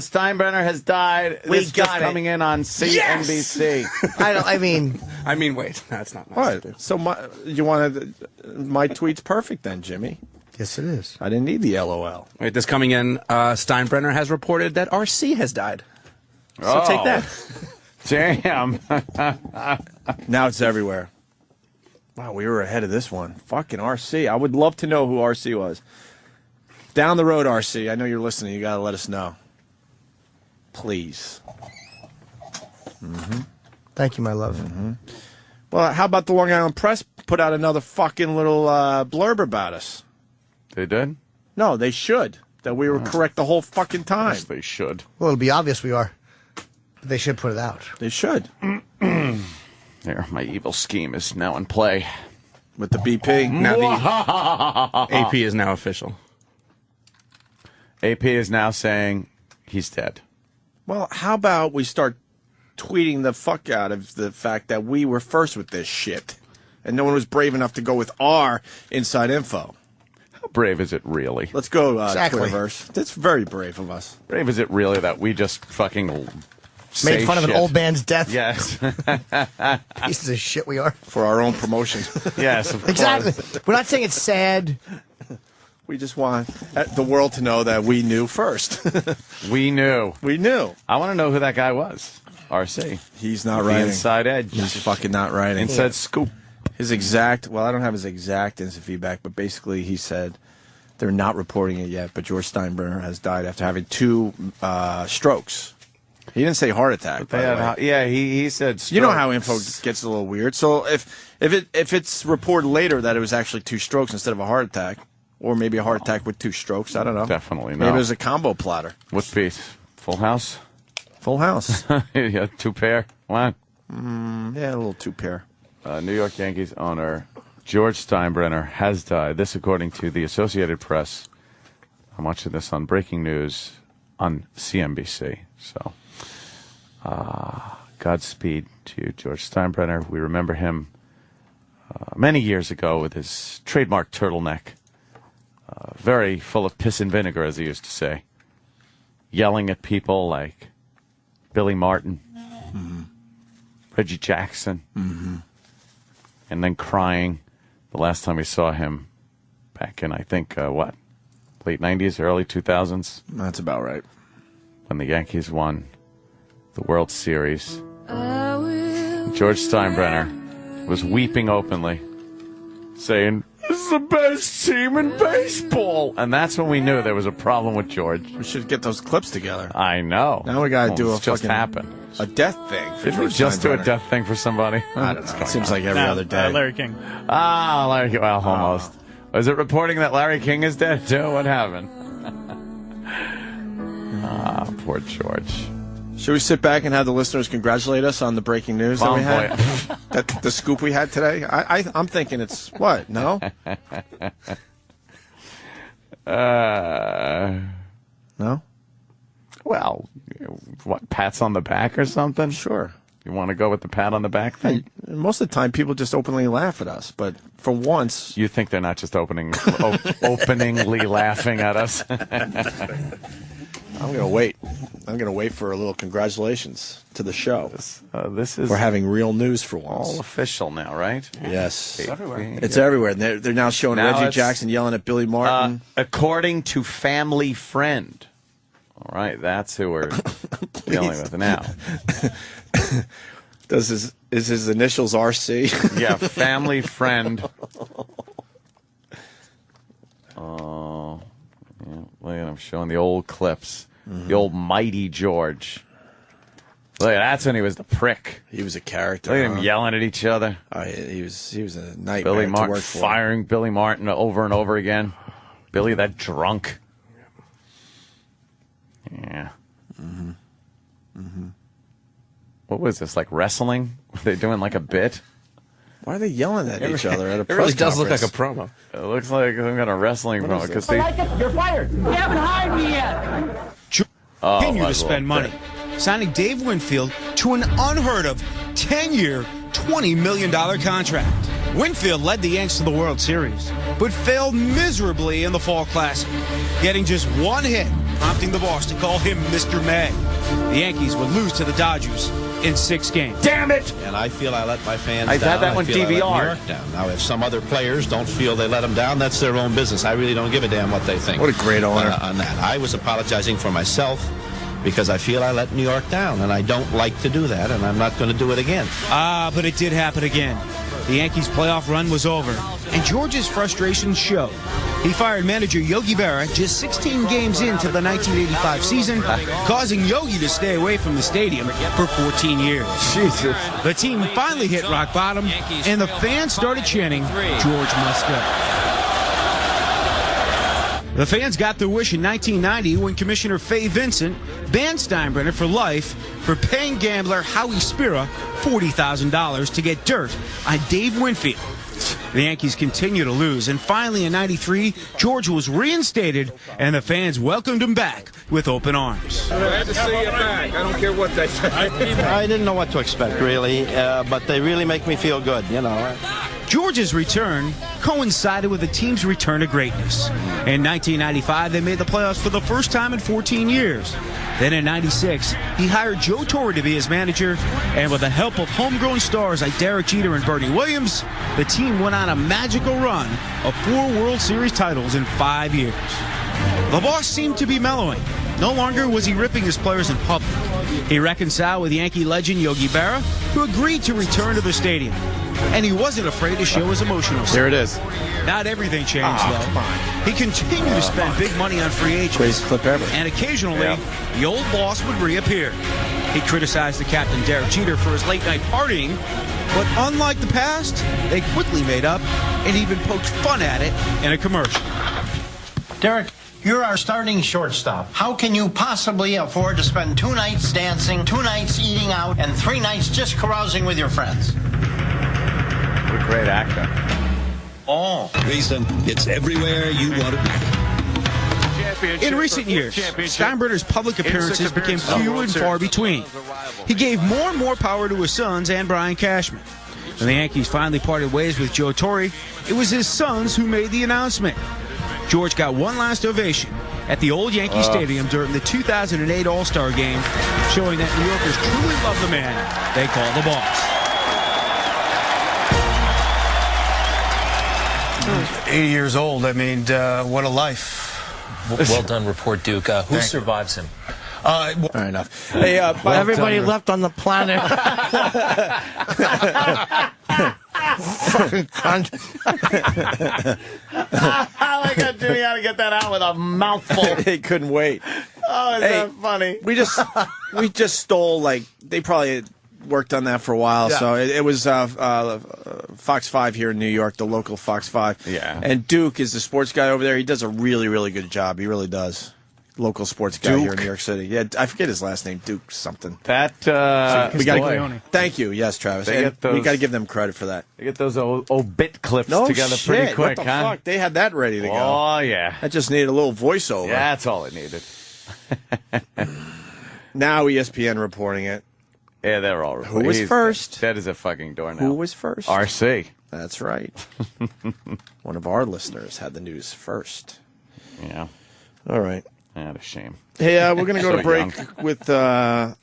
G: Steinbrenner has died.
C: We
G: this
C: got
G: just
C: it.
G: coming in on CNBC.
C: Yes! I mean,
K: wait, that's not nice.
B: What? So you wanted my tweet's perfect then, Jimmy.
C: Yes, it is.
B: I didn't need the LOL.
K: Wait, this coming in, Steinbrenner has reported that RC has died. So take that.
G: Damn.
B: Now it's everywhere. Wow, we were ahead of this one. Fucking RC. I would love to know who RC was. Down the road, RC. I know you're listening. You got to let us know. Please.
C: Thank you, my love.
B: Well, how about the Long Island Press put out another fucking little blurb about us?
G: They did?
B: No, they should. That we were correct the whole fucking time.
G: Yes, they should.
C: Well, it'll be obvious we are. But they should put it out.
B: They should.
G: There, my evil scheme is now in play.
B: With the BP.
K: Now the AP is now official.
G: AP is now saying he's dead.
B: Well, how about we start tweeting the fuck out of the fact that we were first with this shit. And no one was brave enough to go with our inside info.
G: How brave is it really?
B: Let's go,
C: Exactly.
B: Twitterverse. That's very brave of us.
G: Brave is it really that we just fucking
C: Made fun of an old man's death.
G: Yes.
C: Pieces of shit we are.
B: For our own promotion.
G: Yes, of course.
C: Exactly. We're not saying it's sad.
B: We just want the world to know that we knew first.
G: We knew.
B: We knew.
G: I want to know who that guy was. RC.
B: He's not
G: The
B: writing.
G: Inside Edge.
B: He's fucking not writing.
G: Inside Scoop.
B: His exact, well, I don't have his exact instant feedback, but basically he said they're not reporting it yet, but George Steinbrenner has died after having 2 strokes. He didn't say heart attack, by the way.
G: Yeah, he said strokes.
B: You know how info gets a little weird. So if it's reported later that it was actually 2 strokes instead of a heart attack, or maybe a heart attack with 2 strokes, I don't know.
G: Definitely not.
B: Maybe it was a combo platter.
G: What piece? Full House?
B: Full House.
G: Yeah, 2 pair. One.
B: Yeah, a little 2 pair.
G: New York Yankees owner George Steinbrenner has died. This, according to the Associated Press. I'm watching this on Breaking News on CNBC. So, Godspeed to you, George Steinbrenner. We remember him many years ago with his trademark turtleneck. Very full of piss and vinegar, as he used to say. Yelling at people like Billy Martin, Reggie Jackson, and then crying the last time we saw him back in, I think, late 90s, early 2000s?
B: That's about right.
G: When the Yankees won the World Series. George Steinbrenner was weeping openly, saying, "This is the best team in baseball." And that's when we knew there was a problem with George.
B: We should get those clips together.
G: I know.
B: Now we got to do a
G: just
B: fucking
G: happen.
B: a death thing. For
G: Did we
B: George
G: just do a
B: Steinbrenner.
G: death thing for somebody?
B: I don't know. It seems like every other day.
J: Larry King.
G: Ah, Larry King. Well, almost. Was it reporting that Larry King is dead, too? What happened? Poor George.
B: Should we sit back and have the listeners congratulate us on the breaking news that we had? The scoop we had today? I'm thinking it's what? No? No?
G: Well, what, pats on the back or something?
B: Sure.
G: You want to go with the pat on the back thing?
B: Hey, most of the time, people just openly laugh at us. But for once...
G: You think they're not just openingly laughing at us?
B: I'm going to wait. I'm going to wait for a little congratulations to the show.
G: This is...
B: We're having real news for once.
G: All official now, right?
B: Yes.
G: It's everywhere.
B: It's everywhere. And they're now showing
G: Now
B: Reggie
G: it's,
B: Jackson yelling at Billy Martin.
G: According to Family Friend. All right, that's who we're dealing with now.
B: Is his initials RC?
G: Yeah, Family Friend. Oh, yeah, look at him showing the old clips. The old mighty George. Look, that's when he was the prick.
B: He was a character.
G: Look at him yelling at each other.
B: He was a nightmare
G: Billy
B: to
G: Martin
B: work for.
G: firing Billy Martin over and over again. Billy, that drunk. Yeah. What was this, like wrestling? Were they doing like a bit?
B: Why are they yelling at each other at a press
K: It really does look like a
B: conference?
K: promo.
G: It looks like some kind of wrestling promo. Because they...
R: You're fired. You haven't hired me yet.
E: Continue
G: my
E: to spend
G: Lord.
E: money, signing Dave Winfield to an unheard of 10-year, $20 million contract. Winfield led the Yanks to the World Series, but failed miserably in the Fall Classic, getting just one hit, prompting the boss to call him Mr. May. The Yankees would lose to the Dodgers in 6 games.
C: Damn it!
H: And I feel I let my fans
G: I've
H: down.
G: had that
H: I
G: one
H: feel I let New
G: DVR.
H: York down. Now, if some other players don't feel they let them down, that's their own business. I really don't give a damn what they think.
B: What a great owner.
H: On that. I was apologizing for myself because I feel I let New York down, and I don't like to do that, and I'm not going to do it again.
E: But it did happen again. The Yankees' playoff run was over, and George's frustrations showed. He fired manager Yogi Berra just 16 games into the 1985 season, causing Yogi to stay away from the stadium for 14 years.
B: Jesus.
E: The team finally hit rock bottom, and the fans started chanting, "George must go." The fans got their wish in 1990 when Commissioner Fay Vincent banned Steinbrenner for life for paying gambler Howie Spira $40,000 to get dirt on Dave Winfield. The Yankees continue to lose, and finally in '93, George was reinstated, and the fans welcomed him back with open arms.
H: Glad to see you back. I don't care what they say. I didn't know what to expect, really, but they really make me feel good, you know.
E: George's return coincided with the team's return to greatness. In 1995, they made the playoffs for the first time in 14 years. Then in '96, he hired Joe Torre to be his manager, and with the help of homegrown stars like Derek Jeter and Bernie Williams, the team went on a magical run of 4 World Series titles in 5 years. The boss seemed to be mellowing. No longer was he ripping his players in public. He reconciled with Yankee legend Yogi Berra, who agreed to return to the stadium. And he wasn't afraid to show his emotional side.
B: There it is.
E: Not everything changed, though. He continued to spend big money on free agents.
B: Greatest clip ever.
E: And occasionally, the old boss would reappear. He criticized the captain, Derek Jeter, for his late-night partying, but unlike the past, they quickly made up and even poked fun at it in a commercial.
I: Derek, you're our starting shortstop. How can you possibly afford to spend 2 nights dancing, 2 nights eating out, and 3 nights just carousing with your friends?
G: What a great actor.
I: Oh.
U: Reason, it's everywhere you want to be.
E: In recent years, Steinbrenner's public appearances became few and far between. He gave more and more power to his sons and Brian Cashman. When the Yankees finally parted ways with Joe Torre, it was his sons who made the announcement. George got one last ovation at the old Yankee Stadium during the 2008 All-Star Game, showing that New Yorkers truly love the man they call the boss.
V: 80 years old. I mean, what a life.
Y: Well done, Report Duke. Who survives him?
B: All right, enough. Hey,
C: everybody left on the planet. Fucking cunt.
G: I like how Jimmy had to get that out with a mouthful.
B: They couldn't wait.
G: Oh, is that funny?
B: We just stole, like, they probably worked on that for a while.
C: Yeah.
B: So it was Fox 5 here in New York, the local Fox 5.
G: Yeah.
B: And Duke is the sports guy over there. He does a really, really good job. He really does. Local sports guy here in New York City. Yeah, I forget his last name. Duke something.
G: That
B: we got. Thank you. Yes, Travis. We got to give them credit for that.
G: They get those obit clips
B: No
G: together
B: shit.
G: pretty quick,
B: What the
G: huh?
B: fuck? They had that ready to go.
G: Oh yeah.
B: That just needed a little voiceover.
G: Yeah, that's all it needed.
B: Now ESPN reporting it.
G: Yeah, they're all reporting.
B: Who was first?
G: That is a fucking doornail.
B: Who was first?
G: RC.
B: That's right. One of our listeners had the news first.
G: Yeah.
B: All right.
G: What a shame.
B: Hey, we're going to go
G: So
B: to break
G: young.
B: with, I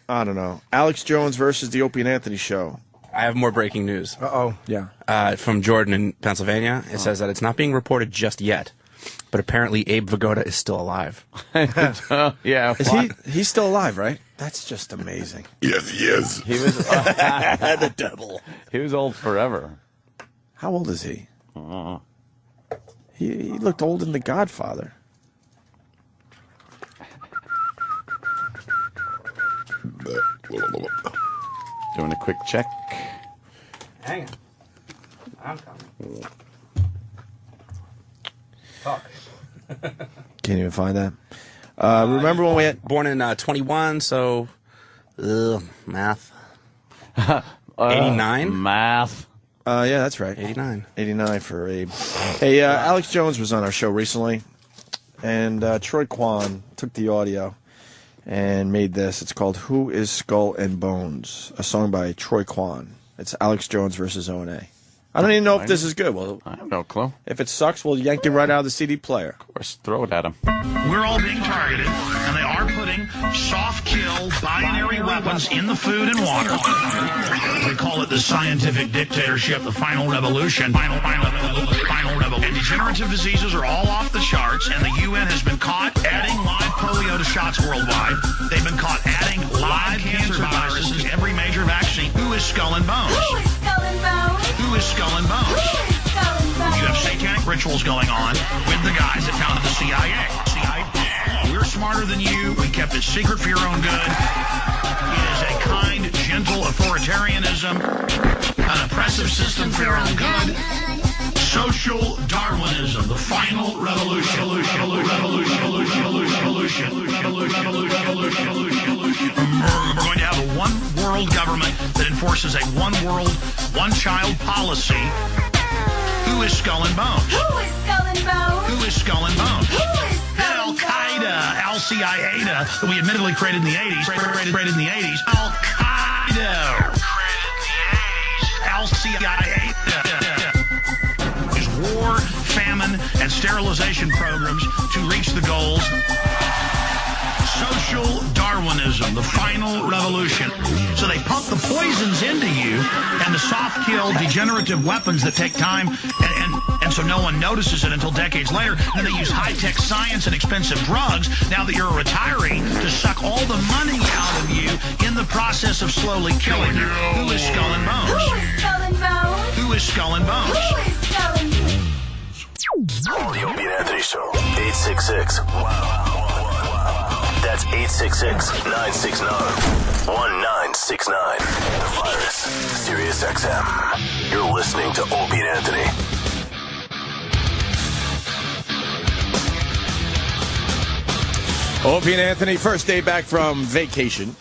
B: don't know, Alex Jones versus the Opie and Anthony show.
K: I have more breaking news.
C: Uh-oh.
B: Yeah.
K: From Jordan in Pennsylvania. It says that it's not being reported just yet, but apparently Abe Vigoda is still alive.
G: Yeah.
B: He's still alive, right? That's just amazing.
M: Yes, he is.
G: He was
B: the devil.
G: He was old forever.
B: How old is he? He looked old in The Godfather.
G: Doing a quick check.
C: Hang on. I'm coming.
B: Can't even find that. Remember when we had...
K: Born in 21, so... math. 89?
G: Math.
B: Yeah, that's right.
K: 89.
B: 89 for Abe. Hey, Alex Jones was on our show recently, and Troy Kwan took the audio and made this. It's called Who is Skull and Bones, a song by Troy Kwan. It's Alex Jones versus O&A. I don't even know if this is good. Well,
G: I have no clue.
B: If it sucks, we'll yank it right out of the CD player.
G: Of course, throw it at him.
L: We're all being targeted, and they are
A: putting soft-kill binary weapons in the food and water. We call it the scientific dictatorship, the final revolution. Final revolution. And degenerative diseases are all off the charts, and the UN has been caught adding live polio to shots worldwide. They've been caught adding live cancer viruses to every major vaccine. Who is Skull and Bones?
N: Who is Skull and Bones?
A: Who is Skull and Bones?
N: Who is Skull and Bones?
A: You have satanic rituals going on with the guys that founded the CIA. We're smarter than you. We kept it secret for your own good. It is a kind, gentle authoritarianism, an oppressive system for your own good. Social Darwinism, the final revolution. We're going to have a one-world government that enforces a one-world, one-child policy. Who is Skull and Bones?
N: Who is Skull and Bones?
A: Who is Skull and Bones?
N: Who is Skull and Bones?
A: Al-Qaeda, Al-CIA, that we admittedly created in the 80s. Al-Qaeda. Al-CIA. Is war, famine, and sterilization programs to reach the goals. Social Darwinism, the final revolution. So they pump the poisons into you and the soft-kill degenerative weapons that take time, and so no one notices it until decades later. And then they use high-tech science and expensive drugs, now that you're a retiree, to suck all the money out of you in the process of slowly killing you. Who is Skull and Bones?
N: Who is Skull and Bones?
A: Who is Skull and Bones?
N: Who is Skull and Bones?
M: The Opie and Anthony Show. 866. Wow. That's 866-969-1969. The virus. Sirius XM. You're listening to Opie and Anthony.
B: Opie and Anthony, first day back from vacation.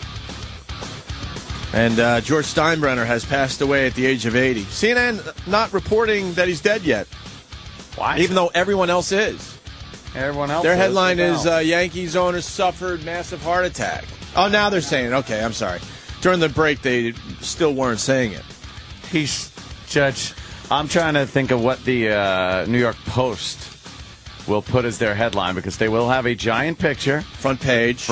B: And George Steinbrenner has passed away at the age of 80. CNN not reporting that he's dead yet.
G: Why?
B: Even though everyone else is.
G: Everyone else.
B: Their headline is Yankees owner suffered massive heart attack. Oh, now they're saying it. Okay, I'm sorry. During the break, they still weren't saying it.
G: Judge, I'm trying to think of what the New York Post will put as their headline, because they will have a giant picture.
B: Front page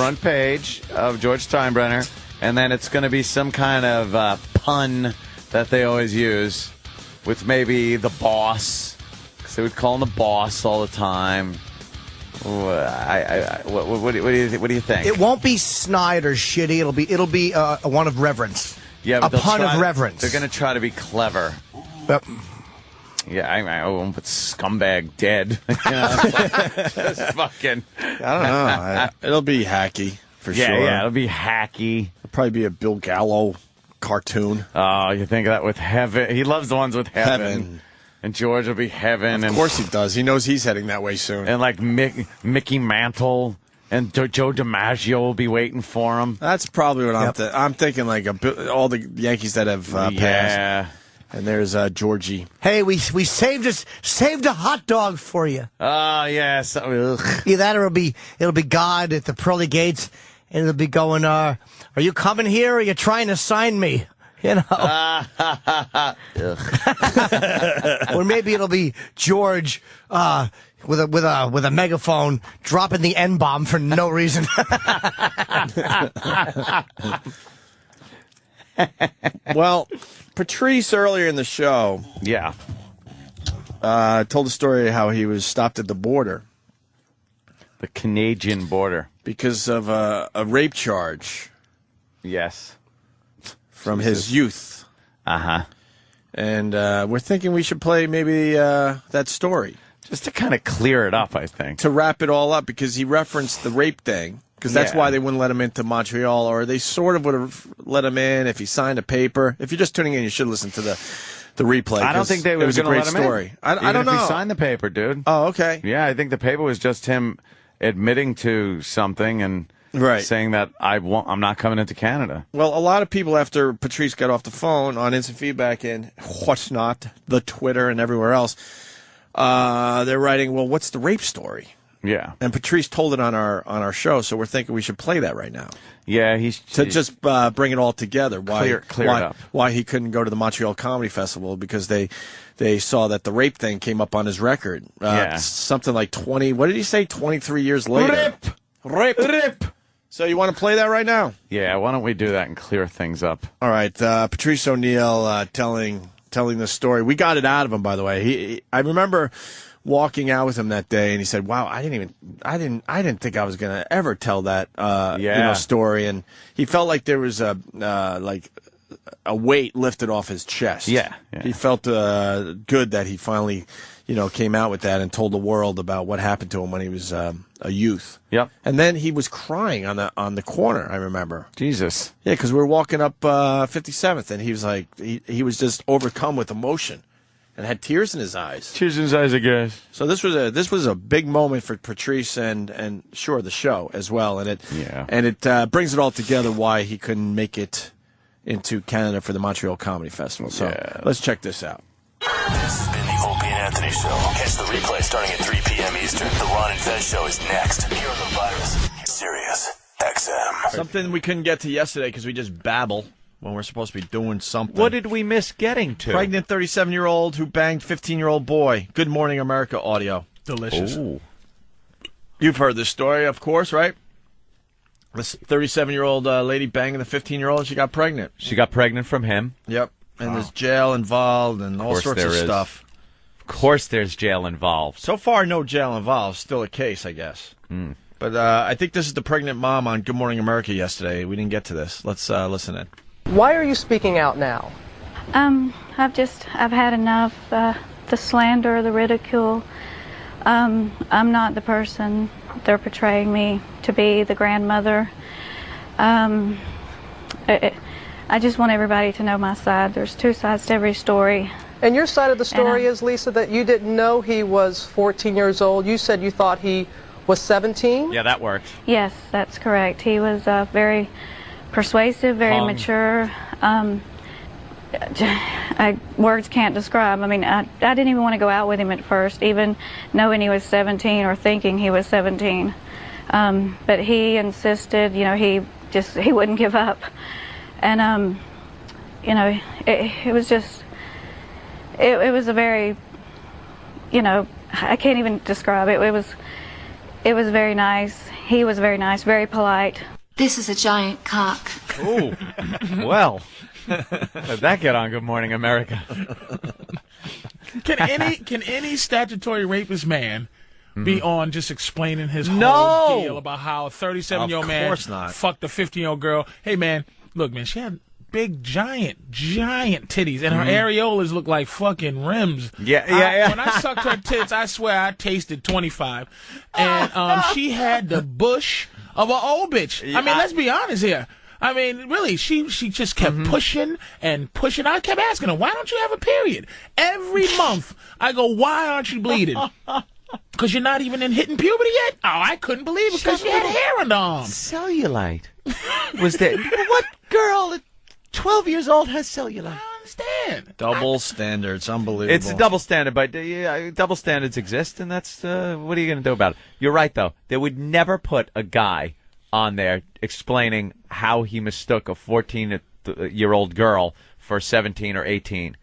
G: of George Steinbrenner, and then it's going to be some kind of pun that they always use with maybe the boss, because they would call him the boss all the time. What do you think?
C: It won't be snide or shitty. It'll be one of reverence.
G: Yeah,
C: a pun of reverence.
G: They're going to try to be clever.
C: Yep.
G: Yeah, I won't put scumbag dead. Just fucking.
B: I don't know. It'll be hacky for sure.
G: Yeah, it'll be hacky.
B: It'll probably be a Bill Gallo cartoon.
G: Oh, you think of that with heaven? He loves the ones with heaven. And George will be heaven.
B: Of course he does. He knows he's heading that way soon.
G: And like Mickey Mantle and Joe DiMaggio will be waiting for him.
B: That's probably what I'm thinking. Like all the Yankees that have passed. And there's Georgie.
C: Hey, we saved a hot dog for you.
G: Oh yes.
C: Either that or it'll be God at the pearly gates, and it'll be going. Are you coming here? Or are you trying to sign me? You know. Or maybe it'll be George with a megaphone dropping the N-bomb for no reason.
B: Well, Patrice earlier in the show, told a story how he was stopped at the border,
G: the Canadian border,
B: because of a rape charge.
G: Yes,
B: from his youth. And we're thinking we should play maybe that story,
G: just to kind of clear it up. I think
B: to wrap it all up, because he referenced the rape thing. Because that's why they wouldn't let him into Montreal, or they sort of would have let him in if he signed a paper. If you're just tuning in, you should listen to the replay.
G: I don't think they were going to let him
B: story.
G: in.
B: I don't know.
G: If he signed the paper, dude.
B: Oh, okay.
G: Yeah, I think the paper was just him admitting to something and saying that I'm not coming into Canada.
B: Well, a lot of people after Patrice got off the phone on instant feedback and whatnot, the Twitter and everywhere else, they're writing, well, what's the rape story?
G: Yeah,
B: and Patrice told it on our show, so we're thinking we should play that right now.
G: Yeah,
B: to just bring it all together.
G: Clear it up.
B: Why he couldn't go to the Montreal Comedy Festival, because they saw that the rape thing came up on his record. Something like 20. What did he say? 23 years later.
G: Rape.
B: So you want to play that right now?
G: Yeah, why don't we do that and clear things up?
B: All right, Patrice O'Neal telling the story. We got it out of him, by the way. I remember walking out with him that day, and he said, "Wow, I didn't think I was gonna ever tell that story." And he felt like there was a weight lifted off his chest.
G: Yeah.
B: He felt good that he finally, came out with that and told the world about what happened to him when he was a youth.
G: Yep.
B: And then he was crying on the corner. I remember.
G: Jesus.
B: Yeah, because we were walking up 57th, and he was like, he was just overcome with emotion, and had tears in his eyes.
G: Tears in his eyes, I guess.
B: So this was a big moment for Patrice and sure the show as well, and it brings it all together why he couldn't make it into Canada for the Montreal Comedy Festival. So let's check this out.
M: This has been the Opie and Anthony Show. Catch the replay starting at 3 p.m. Eastern. The Ron and Fez Show is next. Here on the Virus, Sirius XM.
B: Something we couldn't get to yesterday because we just babble when we're supposed to be doing something.
G: What did we miss getting to?
B: Pregnant 37-year-old who banged 15-year-old boy. Good Morning America audio.
J: Delicious.
B: Ooh. You've heard this story, of course, right? This 37-year-old lady banging the 15-year-old, she got pregnant.
G: She got pregnant from him.
B: Yep. And there's jail involved and all sorts of stuff.
G: Of course there's jail involved.
B: So far, no jail involved. Still a case, I guess. But I think this is the pregnant mom on Good Morning America yesterday. We didn't get to this. Let's listen in.
O: Why are you speaking out now?
P: I've had enough. The slander, the ridicule. I'm not the person they're portraying me to be, the grandmother. I just want everybody to know my side. There's two sides to every story.
O: And your side of the story is, Lisa, that you didn't know he was 14 years old. You said you thought he was 17?
G: Yeah, that works.
P: Yes, that's correct. He was very persuasive, very mature. Words can't describe. I mean, I didn't even want to go out with him at first, even knowing he was 17 or thinking he was 17. But he insisted, he wouldn't give up. And, it was just, it was a very, I can't even describe it. It was very nice. He was very nice, very polite.
N: This is a giant cock.
G: Ooh, well, let that get on Good Morning America.
Q: Can any statutory rapist man be on just explaining his whole deal about how a 37-year-old man fucked a 15-year-old girl? Hey, man, look, man, she had big, giant titties, and her areolas look like fucking rims.
G: Yeah.
Q: When I sucked her tits, I swear I tasted 25. And she had the bush of an old bitch. I mean, let's be honest here. I mean, really, she just kept pushing and pushing. I kept asking her, why don't you have a period? Every month, I go, why aren't you bleeding? Because you're not even in hitting puberty yet? Oh, I couldn't believe it because she had hair on the arm.
G: Cellulite. Was there? What girl at 12 years old has cellulite?
Q: I understand.
B: Double standards. Unbelievable.
G: It's a double standard, but double standards exist, and that's what are you going to do about it? You're right, though. They would never put a guy on there explaining how he mistook a 14-year-old girl for 17 or 18.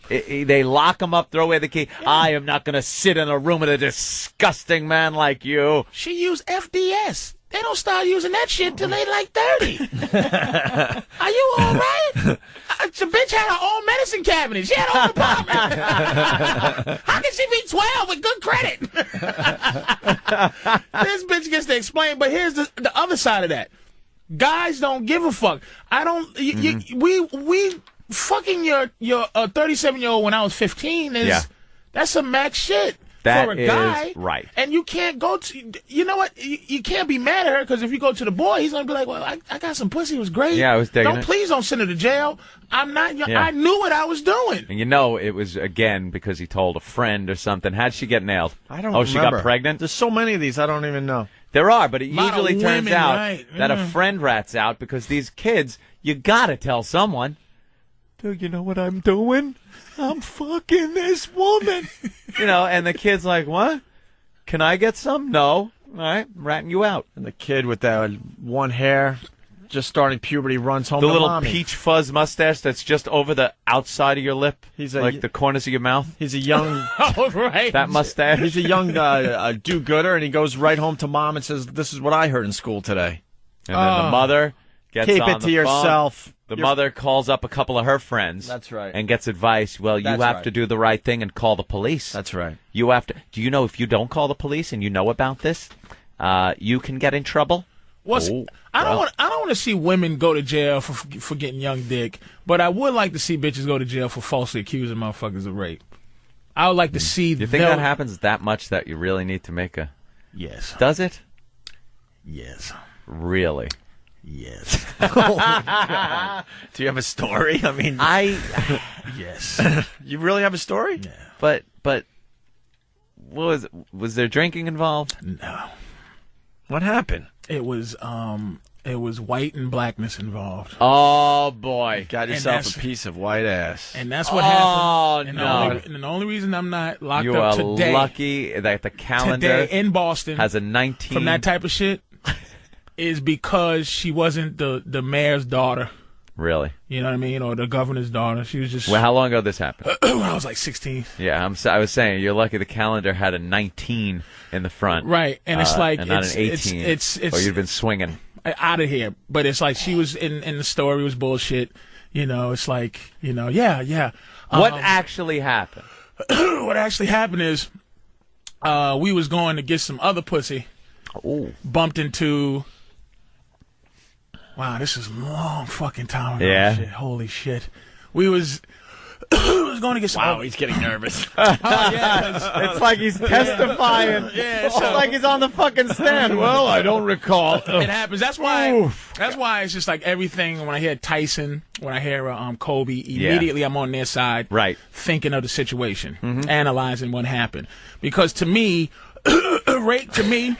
G: They lock him up, throw away the key. Yeah. I am not going to sit in a room with a disgusting man like you.
Q: She used FDS. They don't start using that shit till they like 30. Are you all right? The bitch had her own medicine cabinet. She had her own apartment. How can she be 12 with good credit? This bitch gets to explain, but here's the other side of that. Guys don't give a fuck. I don't. We fucking your 37-year-old when I was 15 is that's some max shit.
G: That
Q: for a guy,
G: is right.
Q: And you can't go to, you know what? You can't be mad at her because if you go to the boy, he's going to be like, well, I got some pussy. It was great.
G: Yeah, I was digging it.
Q: Please don't send her to jail. I'm not, I knew what I was doing.
G: And it was, again, because he told a friend or something. How'd she get nailed?
B: I don't
G: remember.
B: She got pregnant? There's so many of these, I don't even know.
G: There are, but it usually turns out that a
Q: Yeah.
G: friend rats out because these kids, you got to tell someone. Do you know what I'm doing? I'm fucking this woman. And the kid's like, what? Can I get some? No. All right, I'm ratting you out.
B: And the kid with that one hair, just starting puberty, runs home
G: the
B: to
G: little
B: mommy.
G: peach fuzz mustache that's just over the outside of your lip, like the corners of your mouth.
B: He's a young...
Q: Oh, right.
G: That mustache.
B: He's a young do-gooder, and he goes right home to mom and says, this is what I heard in school today.
G: And then the mother gets
B: Keep
G: on
B: it to
G: the
B: yourself.
G: phone. The mother calls up a couple of her friends.
B: That's right.
G: And gets advice. Well, you have to do the right thing and call the police.
B: That's right.
G: You have to. Do you know if you don't call the police and you know about this, you can get in trouble?
Q: I don't want to see women go to jail for getting young dick, but I would like to see bitches go to jail for falsely accusing motherfuckers of rape. I would like to see.
G: Do you think that happens that much that you really need to make a?
Q: Yes.
G: Does it?
Q: Yes.
G: Really?
Q: Yes.
B: Oh my God. Do you have a story? I mean,
Q: yes.
B: You really have a story?
Q: Yeah.
G: But what was there drinking involved?
Q: No.
B: What happened?
Q: It was white and blackness involved.
G: Oh boy,
B: got yourself a piece of white ass.
Q: And that's what happened.
G: Oh no!
Q: And the only reason I'm not locked
G: you
Q: up
G: are
Q: today,
G: lucky that the calendar
Q: today in Boston
G: has a 19
Q: from that type of shit is because she wasn't the mayor's daughter.
G: Really?
Q: You know what I mean? Or the governor's daughter. She was just.
G: Well, how long ago this happened?
Q: When I was like 16.
G: Yeah, I was saying you're lucky the calendar had a 19 in the front.
Q: Right, and it's like
G: and not an 18.
Q: It's
G: or you'd been swinging
Q: out of here. But it's like she was in the story was bullshit. You know, it's like yeah.
G: What actually happened?
Q: What actually happened is, we was going to get some other pussy.
G: Ooh.
Q: Bumped into. Wow, this is a long fucking time ago.
G: Yeah.
Q: Shit. Holy shit. We was going to get some.
B: Wow, he's getting nervous.
G: It's like he's testifying.
Q: Yeah,
G: it's like he's on the fucking stand. Well, I don't recall.
Q: It happens. That's why. That's why it's just like everything. When I hear Tyson, when I hear Kobe, immediately I'm on their side,
G: right?
Q: Thinking of the situation, analyzing what happened. Because to me, rape to me.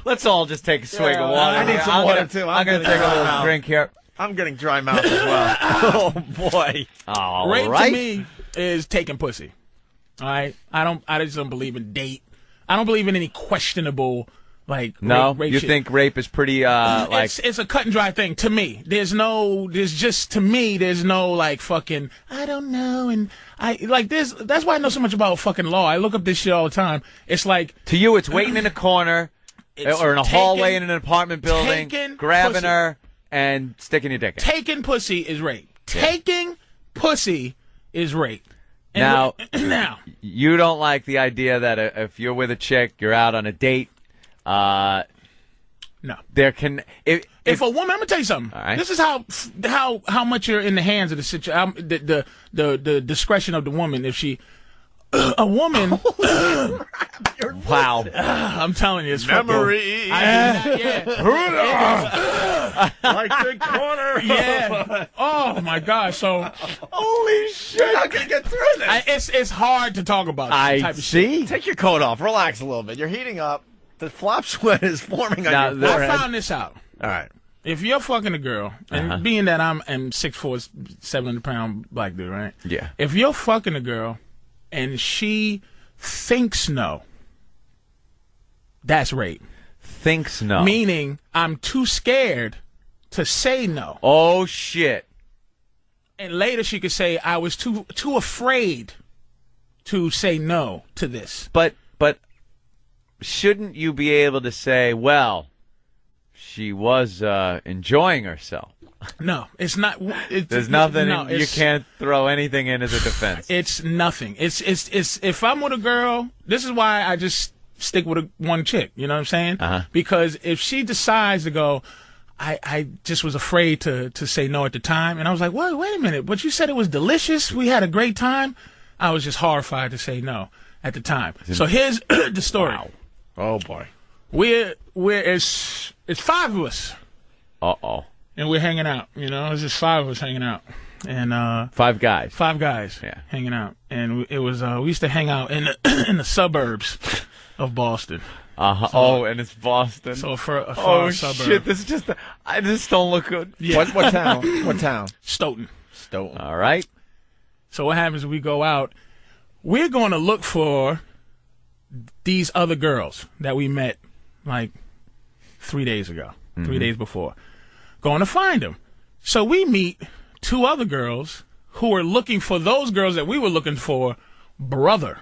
G: Let's all just take a swig of water.
B: I need some water too.
G: I'm gonna take a little drink here.
B: I'm getting dry mouth as well. Oh boy!
Q: Rape to me is taking pussy. All right, I just don't believe in date. I don't believe in any questionable rape
G: you
Q: shit.
G: think rape is pretty
Q: it's a cut and dry thing to me. There's no fucking I don't know, and that's why I know so much about fucking law. I look up this shit all the time. It's like
G: to you, it's waiting in a corner or in a hallway in an apartment building, grabbing
Q: pussy.
G: her and sticking your dick in.
Q: Taking pussy is rape. Taking pussy is rape.
G: And
Q: now
G: you don't like the idea that if you're with a chick, you're out on a date.
Q: No.
G: There can if
Q: a woman, I'm gonna tell you something.
G: All right.
Q: This is how much you're in the hands of the situation. The discretion of the woman. If she, a woman.
G: Wow.
Q: I'm telling you, it's
B: memory. Like the corner.
Q: Yeah. Oh my God. So.
B: Holy shit! How can I get through this?
Q: It's hard to talk about. This type of shit.
B: Take your coat off. Relax a little bit. You're heating up. The flop sweat is forming on your forehead.
Q: I found this out.
B: All right.
Q: If you're fucking a girl, and being that I'm 6'4", 700-pound black dude, right?
G: Yeah.
Q: If you're fucking a girl, and she thinks no, that's rape.
G: Thinks no.
Q: Meaning I'm too scared to say no.
G: Oh shit.
Q: And later she could say I was too afraid to say no to this.
G: But shouldn't you be able to say, well, she was enjoying herself?
Q: No, it's not.
G: There's nothing. You can't throw anything in as a defense.
Q: It's nothing. It's if I'm with a girl, this is why I just stick with one chick. You know what I'm saying? Because if she decides to go, I just was afraid to say no at the time, and I was like, wait a minute, but you said it was delicious. We had a great time. I was just horrified to say no at the time. So here's the story.
B: Wow. Oh boy.
Q: It's 5 of us. And we're hanging out. You know, it's just 5 of us hanging out. And
G: 5 guys.
Q: 5 guys. Yeah. Hanging out. And it was we used to hang out in the suburbs of Boston.
G: So, and it's Boston.
Q: So for a far suburb.
G: Shit! This is just. I just don't look good.
Q: Yeah.
B: What town? What town?
Q: Stoughton.
G: All right.
Q: So what happens when we go out? We're going to look for these other girls that we met like 3 days ago, 3 days before. Going to find them. So we meet 2 other girls who are looking for those girls that we were looking for, brother.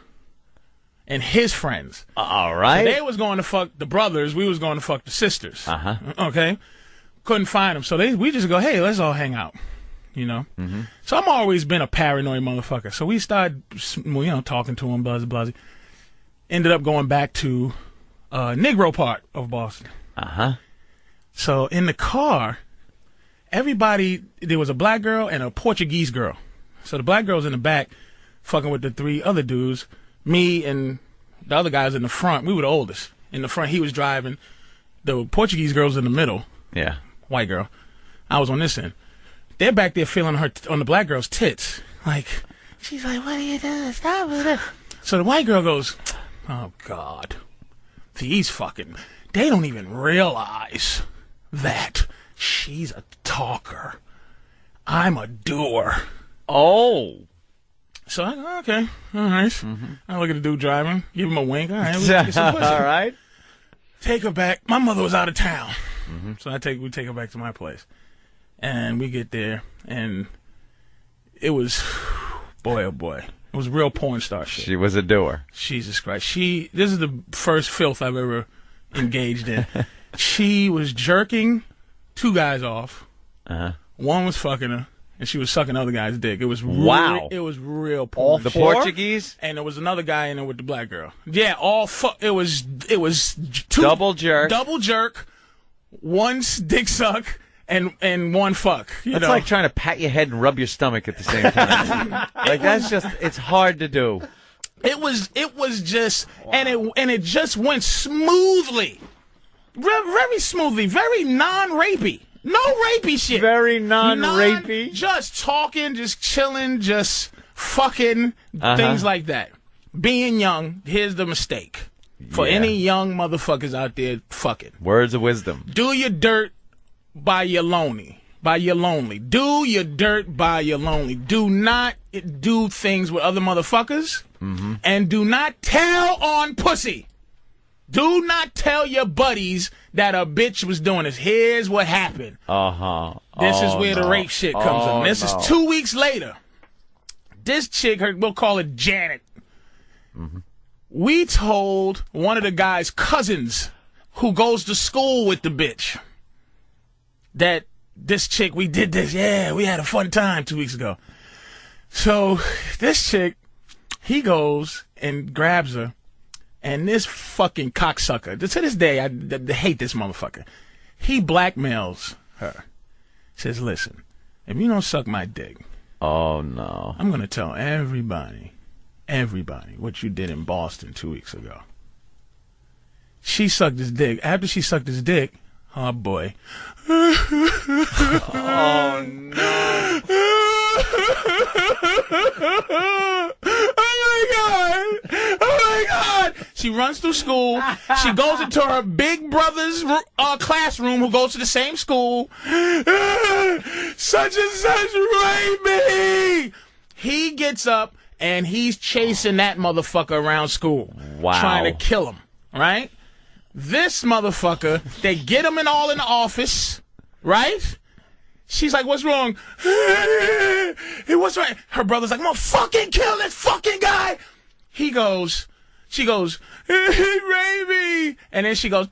Q: and his friends.
G: All right.
Q: So they was going to fuck the brothers. We was going to fuck the sisters. Okay. Couldn't find them. So we just go, hey, let's all hang out. You know? So I'm always been a paranoid motherfucker. So we started, talking to him, blah, blah, blah. Ended up going back to Negro part of Boston. So in the car, there was a black girl and a Portuguese girl. So the black girl's in the back fucking with the 3 other dudes. Me and the other guys in the front. We were the oldest. In the front, he was driving. The Portuguese girl's in the middle.
G: Yeah.
Q: White girl. I was on this end. They're back there feeling on the black girl's tits. Like, she's like, what are you doing? Stop with it. So the white girl goes, oh, God. These fucking, they don't even realize that she's a talker. I'm a doer.
G: Oh.
Q: So I go, okay, all right. I look at the dude driving, give him a wink. All right, we get some pussy.
G: All right.
Q: Take her back. My mother was out of town. So we take her back to my place. And we get there, and it was, boy, oh boy. It was real porn star shit.
G: She was a doer.
Q: Jesus Christ. This is the first filth I've ever engaged in. She was jerking 2 guys off. One was fucking her, and she was sucking the other guy's dick. It was it was real porn.
G: All the Portuguese?
Q: And there was another guy in there with the black girl. Yeah, it was 2
G: double jerk.
Q: Double jerk, 1 dick suck. And 1 fuck.
G: That's like trying to pat your head and rub your stomach at the same time. It's hard to do.
Q: It was just, and it just went smoothly. Very smoothly, very non-rapey. No rapey shit.
G: Very non-rapey.
Q: Just talking, just chilling, just fucking, things like that. Being young, here's the mistake. For any young motherfuckers out there, fucking.
G: Words of wisdom.
Q: Do your dirt by your lonely. Do your dirt by your lonely. Do not do things with other motherfuckers. And do not tell on pussy. Do not tell your buddies that a bitch was doing this. Here's what happened. This is where the rape shit comes in. This is 2 weeks later. This chick, we'll call it Janet. We told one of the guy's cousins who goes to school with the bitch that this chick, we did this. Yeah, we had a fun time 2 weeks ago. So this chick, he goes and grabs her, and this fucking cocksucker, to this day, I hate this motherfucker. He blackmails her. Says, listen, if you don't suck my dick,
G: oh no,
Q: I'm going to tell everybody what you did in Boston 2 weeks ago. She sucked his dick. After she sucked his dick, oh boy.
G: Oh no.
Q: Oh my God. She runs through school. She goes into her big brother's classroom who goes to the same school. Such and such raped me. He gets up and he's chasing that motherfucker around school.
G: Wow.
Q: Trying to kill him. Right? This motherfucker, they get him all in the office, right? She's like, what's wrong? Hey, what's right? Her brother's like, I'm gonna fucking kill this fucking guy. She goes, he raped me. And then she goes,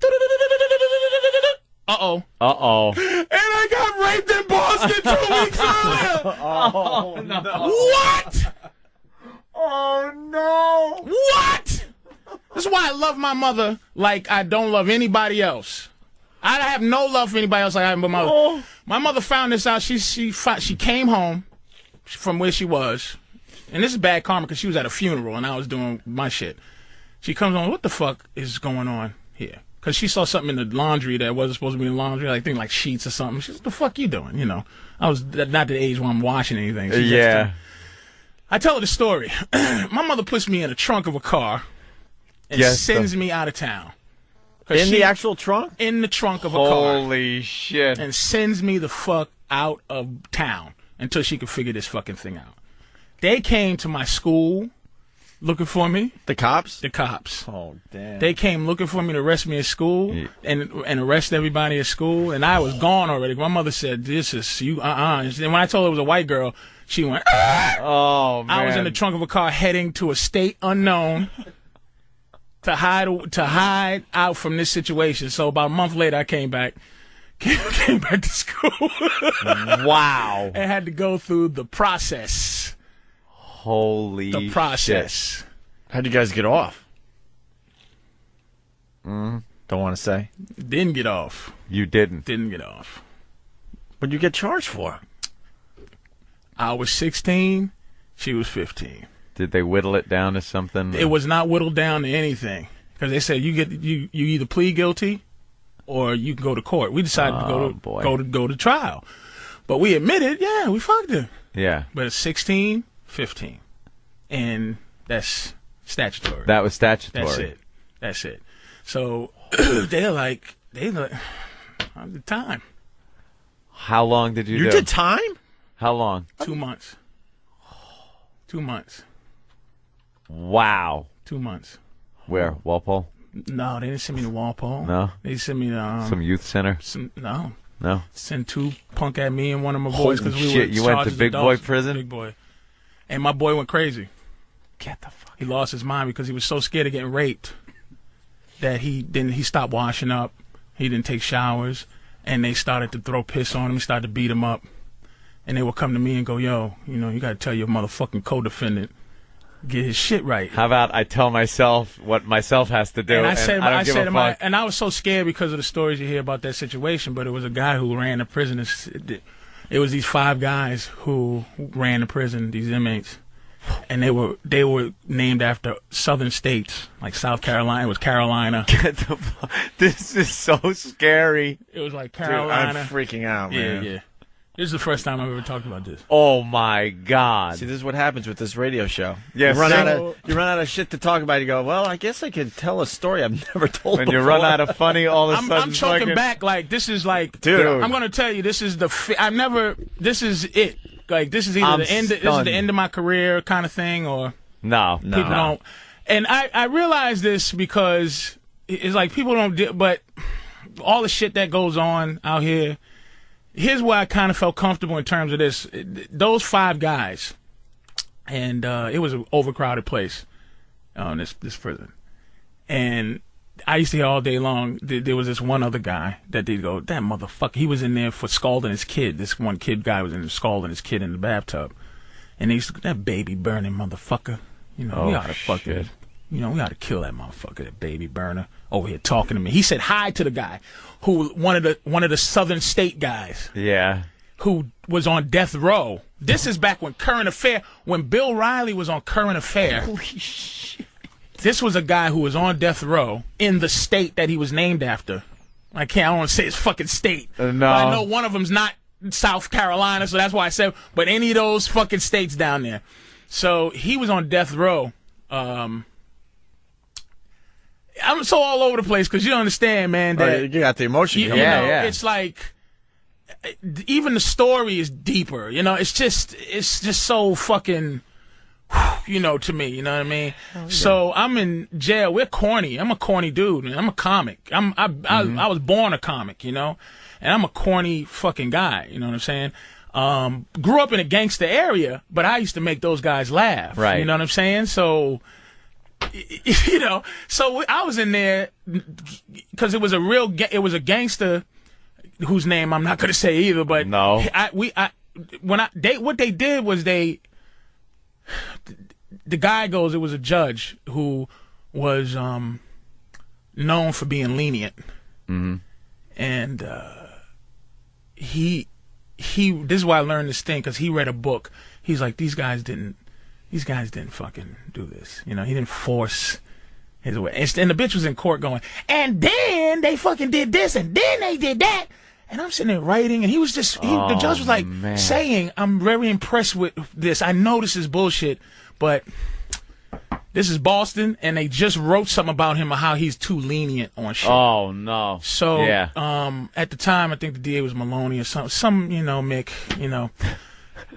Q: uh-oh.
G: Uh-oh.
Q: And I got raped in Boston 2 weeks earlier.
G: Oh, no.
Q: What?
G: Oh, no.
Q: What? This is why I love my mother like I don't love anybody else. I have no love for anybody else like I have my mother. Oh. My mother found this out. She came home from where she was. And this is bad karma because she was at a funeral and I was doing my shit. She comes on, what the fuck is going on here? Because she saw something in the laundry that wasn't supposed to be in the laundry, like things like sheets or something. She's, what the fuck you doing? You know, I was not the age where I'm washing anything.
G: Yeah.
Q: I tell her the story. My mother puts me in the trunk of a car and sends me out of town.
B: In the actual trunk?
Q: In the trunk of a car.
G: Holy shit.
Q: And sends me the fuck out of town until she could figure this fucking thing out. They came to my school looking for me.
B: The cops?
Q: The cops.
B: Oh, damn.
Q: They came looking for me to arrest me at school and arrest everybody at school. And I was gone already. My mother said, this is you, And when I told her it was a white girl, she went,
G: oh, man.
Q: I was in the trunk of a car heading to a state unknown. to hide out from this situation. So about a month later, I came back to school.
G: Wow.
Q: And had to go through the process.
G: Holy
Q: The process.
G: shit.
B: How'd you guys get off? Don't want to say.
Q: Didn't get off.
G: You didn't.
Q: Didn't get off.
B: What'd you get charged for?
Q: I was 16. She was 15.
G: Did they whittle it down to something?
Q: It was not whittled down to anything because they said you either plead guilty or you can go to court. We decided to go to trial, but we admitted, yeah, we fucked her.
G: Yeah,
Q: but it's 16, 15, and that's statutory.
G: That was statutory.
Q: That's it. So they're like the time.
G: How long did you do?
B: You did time?
G: How long?
Q: 2 months. 2 months.
G: Wow.
Q: 2 months.
G: Where? Walpole?
Q: No, they didn't send me to Walpole.
G: No?
Q: They sent me to...
G: some youth center?
Q: No.
G: No?
Q: Sent two punk at me and one of my boys because we were
G: shit, you went to big boy prison?
Q: Big boy. And my boy went crazy.
G: Get the fuck
Q: He lost his mind because he was so scared of getting raped that he stopped washing up. He didn't take showers. And they started to throw piss on him, started to beat him up. And they would come to me and go, yo, you got to tell your motherfucking co-defendant, get his shit right.
G: How about I tell myself what myself has to do?
Q: And I said
G: to my,
Q: and I was so scared because of the stories you hear about that situation, but it was a guy who ran the prison. It was these 5 guys who ran the prison, these inmates. And they were named after southern states, like South Carolina. It was Carolina.
G: This is so scary.
Q: It was like Carolina.
B: Dude, I'm freaking out, man.
Q: Yeah. This is the first time I've ever talked about this.
G: Oh my God!
B: See, this is what happens with this radio show.
G: Yes,
B: you run out of shit to talk about. You go, well, I guess I could tell a story I've never told.
G: When
B: before.
G: you run out of funny, all of a sudden,
Q: I'm choking back like this is like,
B: dude.
Q: I'm gonna tell you, this is this is it. Like this is either the end. This is the end of my career kind of thing, or
G: no.
Q: People don't. And I realize this because it's like people don't. But all the shit that goes on out here. Here's where I kind of felt comfortable in terms of this. Those 5 guys, and it was an overcrowded place, this prison. And I used to hear all day long, there was this one other guy that they'd go, that motherfucker, he was in there for scalding his kid. This one guy was in there scalding his kid in the bathtub. And they used to go, that baby burning motherfucker. We ought to fucking, we ought to kill that motherfucker, that baby burner, over here talking to me. He said hi to the guy. Who one of the Southern State guys?
G: Yeah.
Q: Who was on death row? This is back when when Bill Riley was on Current Affair.
G: Holy shit!
Q: This was a guy who was on death row in the state that he was named after. I don't want to say his fucking state.
G: No.
Q: But I know one of them's not South Carolina, so that's why I said. But any of those fucking states down there. So he was on death row. I'm so all over the place because you don't understand, man. That
B: you got the emotion.
Q: Yeah. It's like even the story is deeper. It's just so fucking, to me. You know what I mean? Yeah. So I'm in jail. We're corny. I'm a corny dude. And I'm a comic. I was born a comic. And I'm a corny fucking guy. You know what I'm saying? Grew up in a gangster area, but I used to make those guys laugh.
G: Right.
Q: You know what I'm saying? So. So I was in there because it was a gangster whose name I'm not going to say either. But
G: no,
Q: what they did was the guy goes. It was a judge who was known for being lenient, and he. This is why I learned this thing because he read a book. He's like, these guys didn't fucking do this. He didn't force his way. And the bitch was in court going, and then they fucking did this, and then they did that. And I'm sitting there writing, and he was just, the judge was like saying, I'm very impressed with this. I know this is bullshit, but this is Boston, and they just wrote something about him, how he's too lenient on shit.
G: Oh, no.
Q: So, at the time, I think the DA was Maloney or some Mick,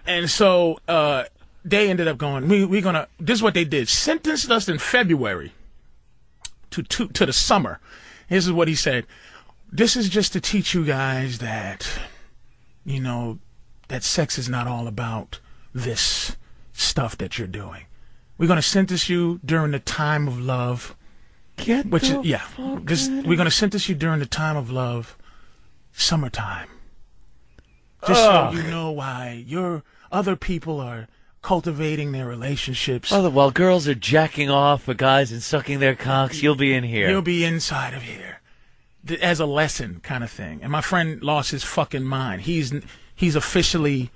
Q: And so, they ended up going, we're going to, this is what they did, sentenced us in February to the summer. This is what he said. This is just to teach you guys that, that sex is not all about this stuff that you're doing. We're going to sentence you during the time of love, We're going to sentence you during the time of love, summertime. Just so you know why your other people are cultivating their relationships.
D: While girls are jacking off for guys and sucking their cocks, you'll be in here.
Q: You'll be inside of here. As a lesson kind of thing. And my friend lost his fucking mind. He's officially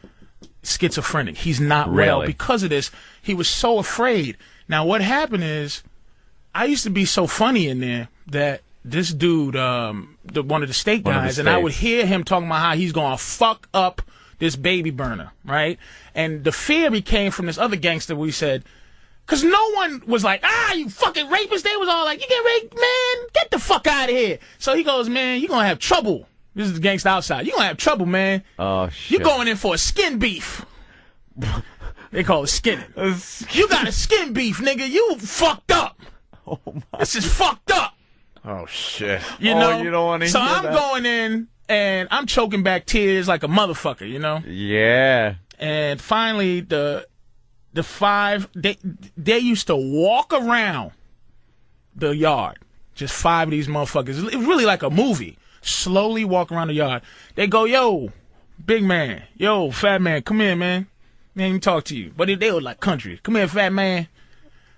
Q: schizophrenic. He's not well because of this. He was so afraid. Now what happened is, I used to be so funny in there that this dude, one of the state guys, and I would hear him talking about how he's going to fuck up this baby burner, right? And the fear became from this other gangster. We said, because no one was like, you fucking rapist. They was all like, you get raped, man. Get the fuck out of here. So he goes, man, you're going to have trouble. This is the gangster outside. You're going to have trouble, man.
D: Oh, shit.
Q: You're going in for a skin beef. They call it skinning. You got a skin beef, nigga. You fucked up.
D: Oh, my.
Q: This is fucked up.
B: Oh, shit.
Q: You know?
G: You don't want to
Q: So
G: hear
Q: I'm
G: that.
Q: going in, and I'm choking back tears like a motherfucker, you know?
G: Yeah.
Q: And finally, the five, they used to walk around the yard. Just 5 of these motherfuckers. It was really like a movie. Slowly walk around the yard. They go, yo, big man. Yo, fat man, come here, man. Man, let me talk to you. But they were like country. Come here, fat man.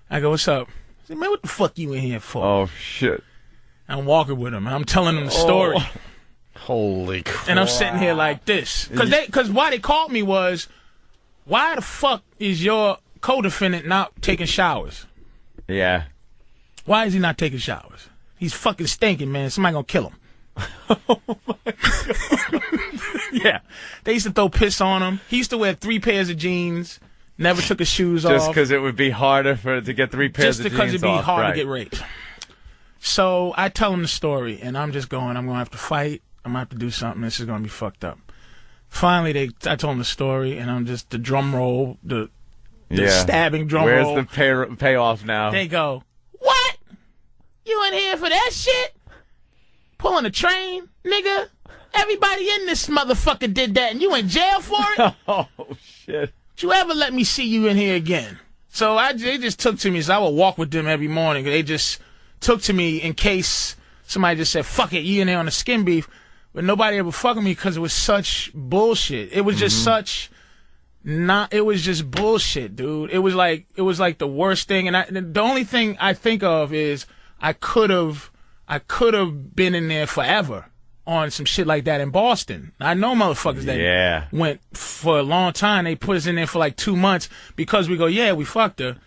Q: I go, what's up? I said, man, what the fuck you in here for?
G: Oh, shit.
Q: I'm walking with him, and I'm telling them the story.
B: Holy crap.
Q: And I'm sitting here like this. Because why they called me was, why the fuck is your co-defendant not taking showers?
G: Yeah.
Q: Why is he not taking showers? He's fucking stinking, man. Somebody gonna kill him.
G: Oh, my God.
Q: Yeah. They used to throw piss on him. He used to wear 3 pairs of jeans. Never took his shoes off.
G: Just because it would be harder to get 3 pairs of jeans off.
Q: Just because it'd be hard
G: right.
Q: to get raped. So I tell him the story, and I'm just going, I'm going to have to fight. I'm going to have to do something. This is going to be fucked up. Finally, I told him the story, and I'm just the drum roll, the stabbing drum roll.
G: Where's the payoff now?
Q: They go, what? You in here for that shit? Pulling a train, nigga? Everybody in this motherfucker did that, and you in jail for it?
G: Oh, shit.
Q: Don't you ever let me see you in here again? So they just took to me. So I would walk with them every morning. They just took to me in case somebody just said, fuck it, you in there on the skin beef. But nobody ever fucked with me because it was such bullshit. It was just it was just bullshit, dude. It was like the worst thing. And the only thing I think of is I could have been in there forever on some shit like that in Boston. I know motherfuckers that went for a long time. They put us in there for like 2 months because we go, yeah, we fucked her.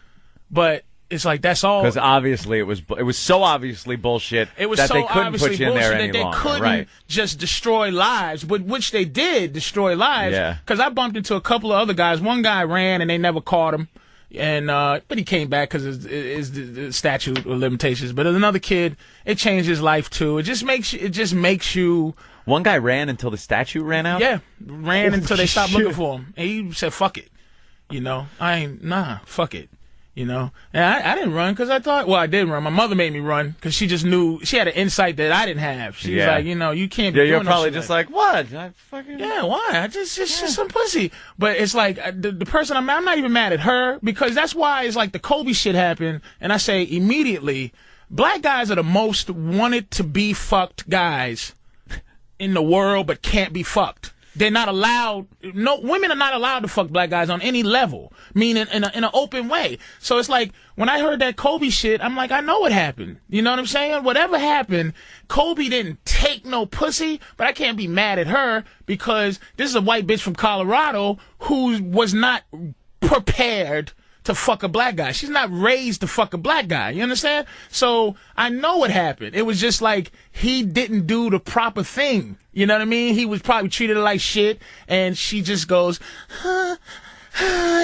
Q: But it's like, that's all.
G: Because obviously it was so obviously bullshit that they couldn't put you in there any longer.
Q: They couldn't just destroy lives, but which they did destroy lives.
G: Yeah.
Q: Because I bumped into a couple of other guys. One guy ran and they never caught him. And but he came back because it's the statute of limitations. But another kid, it changed his life too. It just makes you.
G: One guy ran until the statute ran out.
Q: Yeah, ran until they stopped looking for him. And he said, "Fuck it," fuck it. And I didn't run because I thought, well, I did run. My mother made me run because she just knew, she had an insight that I didn't have. She was like, you can't be doing
G: you're probably
Q: no
G: just like, what? I fucking...
Q: Yeah, why? I just some pussy. But it's like, the person, I'm not even mad at her because that's why it's like the Kobe shit happened. And I say immediately, black guys are the most wanted to be fucked guys in the world but can't be fucked. They're not allowed. No, women are not allowed to fuck black guys on any level, meaning in an open way. So it's like when I heard that Kobe shit, I'm like, I know what happened. You know what I'm saying? Whatever happened, Kobe didn't take no pussy, but I can't be mad at her because this is a white bitch from Colorado who was not prepared to fuck a black guy. She's not raised to fuck a black guy. You understand? So I know what happened. It was just like he didn't do the proper thing. You know what I mean? He was probably treated her like shit, and she just goes,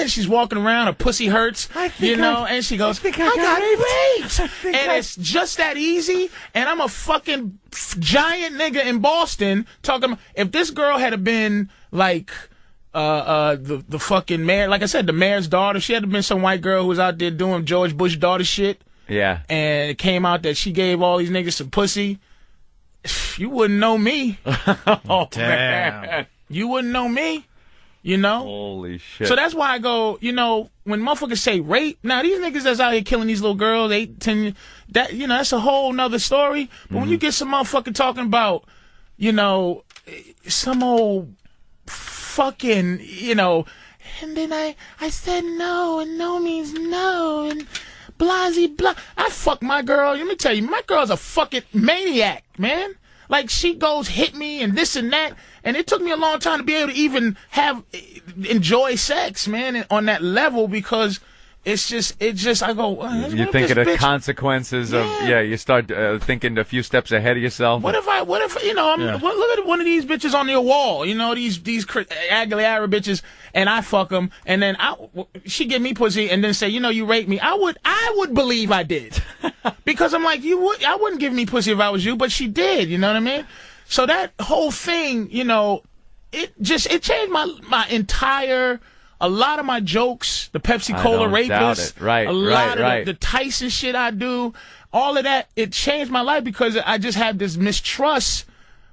Q: she's walking around, her pussy hurts, and she goes, I got raped. And it's just that easy, and I'm a fucking giant nigga in Boston talking, if this girl had been like, the fucking mayor, like I said, the mayor's daughter, she had been some white girl who was out there doing George Bush daughter shit.
G: Yeah.
Q: And it came out that she gave all these niggas some pussy. You wouldn't know me.
G: Oh,
B: damn.
Q: You wouldn't know me. You know?
G: Holy shit.
Q: So that's why I go, you know, when motherfuckers say rape, now these niggas that's out here killing these little girls, 8, 10, that, you know, that's a whole nother story. But when you get some motherfucker talking about, you know, some old fucking, you know, and then I said no, and no means no, and blasey blah. I fuck my girl. Let me tell you, my girl's a fucking maniac, man. Like, she goes hit me and this and that, and it took me a long time to be able to even enjoy sex, man, on that level, because it's just I go.
G: You think of the consequences of you start thinking a few steps ahead of yourself.
Q: What if you know? Look at one of these bitches on your wall. You know, these Aguilera bitches, and I fuck them, and then she give me pussy, and then say, you know, you raped me. I would believe I did, because I'm like, I wouldn't give me pussy if I was you, but she did. You know what I mean? So that whole thing, you know, it changed my entire. A lot of my jokes, the Pepsi Cola rapist,
G: right,
Q: a lot of the Tyson shit I do, all of that, it changed my life because I just have this mistrust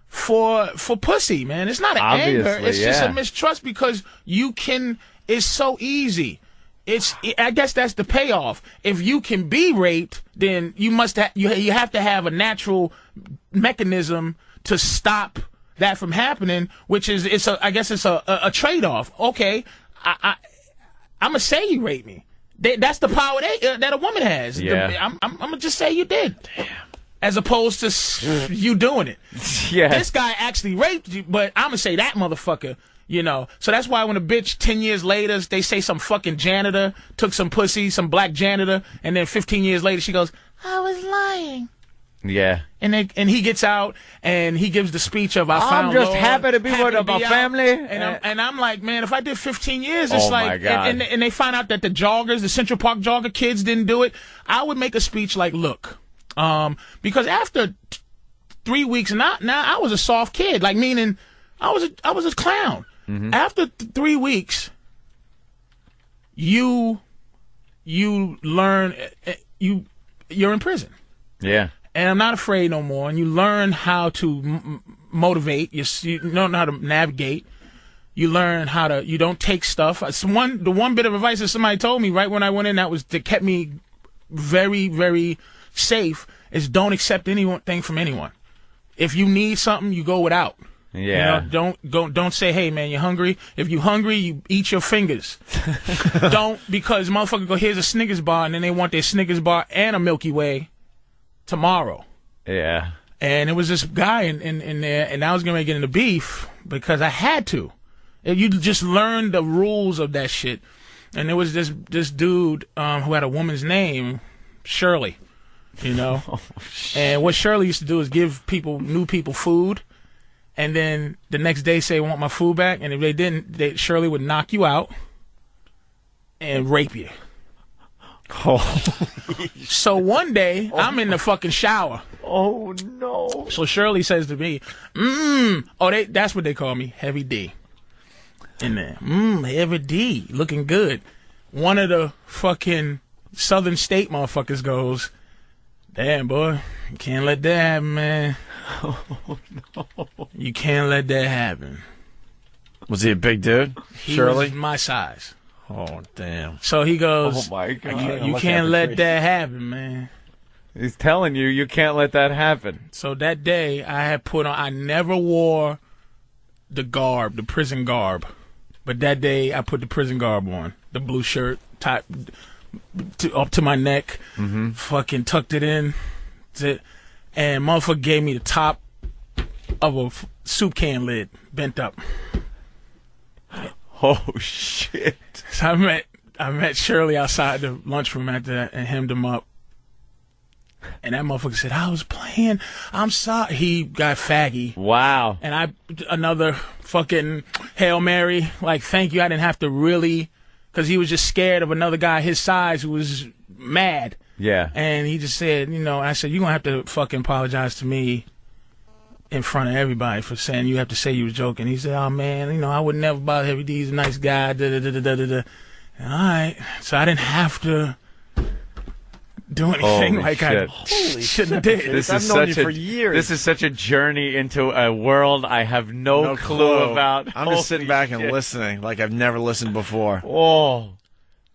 Q: for pussy, man. It's not an anger, it's just a mistrust because it's so easy. I guess that's the payoff. If you can be raped, then you have to have a natural mechanism to stop that from happening, which is I guess it's a trade-off. Okay. I'm gonna say you raped me. That's the power that a woman has.
G: Yeah.
Q: I'm gonna just say you did, as opposed to you doing it.
G: Yeah.
Q: This guy actually raped you, but I'm gonna say that motherfucker. You know. So that's why when a bitch 10 years later they say some fucking janitor took some pussy, some black janitor, and then 15 years later she goes, I was lying.
G: Yeah.
Q: And he gets out and he gives the speech of I found
G: I'm just
Q: Lord,
G: happy to be with my family.
Q: And I'm like, man, if I did 15 years, it's
G: my
Q: like,
G: God.
Q: and they find out that the Central Park jogger kids didn't do it. I would make a speech like, look, because after 3 weeks, now I was a soft kid, like meaning I was a clown.
G: Mm-hmm.
Q: After 3 weeks, you learn you're in prison.
G: Yeah.
Q: And I'm not afraid no more. And you learn how to motivate. You learn how to navigate. You learn how to. You don't take stuff. The one bit of advice that somebody told me right when I went in that kept me very, very safe is don't accept anything from anyone. If you need something, you go without.
G: Yeah.
Q: You know, don't say, hey man, you're hungry. If you're hungry, you eat your fingers. Don't, because motherfucker go, here's a Snickers bar, and then they want their Snickers bar and a Milky Way tomorrow.
G: Yeah.
Q: And it was this guy in there, and I was going to get into beef because I had to. And you just learn the rules of that shit. And there was this dude who had a woman's name, Shirley, you know. And what Shirley used to do is give new people food, and then the next day say, I want my food back. And if they didn't, Shirley would knock you out and rape you. So one day, I'm in the fucking shower.
G: Oh, no.
Q: So Shirley says to me, that's what they call me, Heavy D. In there, Heavy D, looking good. One of the fucking Southern State motherfuckers goes, damn, boy, you can't let that happen, man.
G: Oh, no.
Q: You can't let that happen.
B: Was he a big dude? Shirley?
Q: He was my size.
B: Oh, damn.
Q: So he goes,
G: oh my God.
Q: You can't let that happen, man.
G: He's telling you can't let that happen.
Q: So that day, I never wore the prison garb. But that day, I put the prison garb on. The blue shirt, up to my neck, fucking tucked it in. And motherfucker gave me the top of a soup can lid, bent up.
G: Oh, shit.
Q: So I met Shirley outside the lunchroom after that and hemmed him up. And that motherfucker said, I was playing. I'm sorry. He got faggy.
G: Wow.
Q: And another fucking Hail Mary. Like, thank you. I didn't have to really, because he was just scared of another guy his size who was mad.
G: Yeah.
Q: And he just said, I said, you're going to have to fucking apologize to me in front of everybody for saying you have to say you was joking. He said, oh, man, I would never bother Heavy D. He's a nice guy. Da, da, da, da, da, da. All right. So I didn't have to do anything
G: Holy
Q: like
G: shit.
Q: I shouldn't have did.
B: I've known you for years.
G: This is such a journey into a world I have no clue about.
B: I'm just sitting back and listening like I've never listened before.
G: Oh,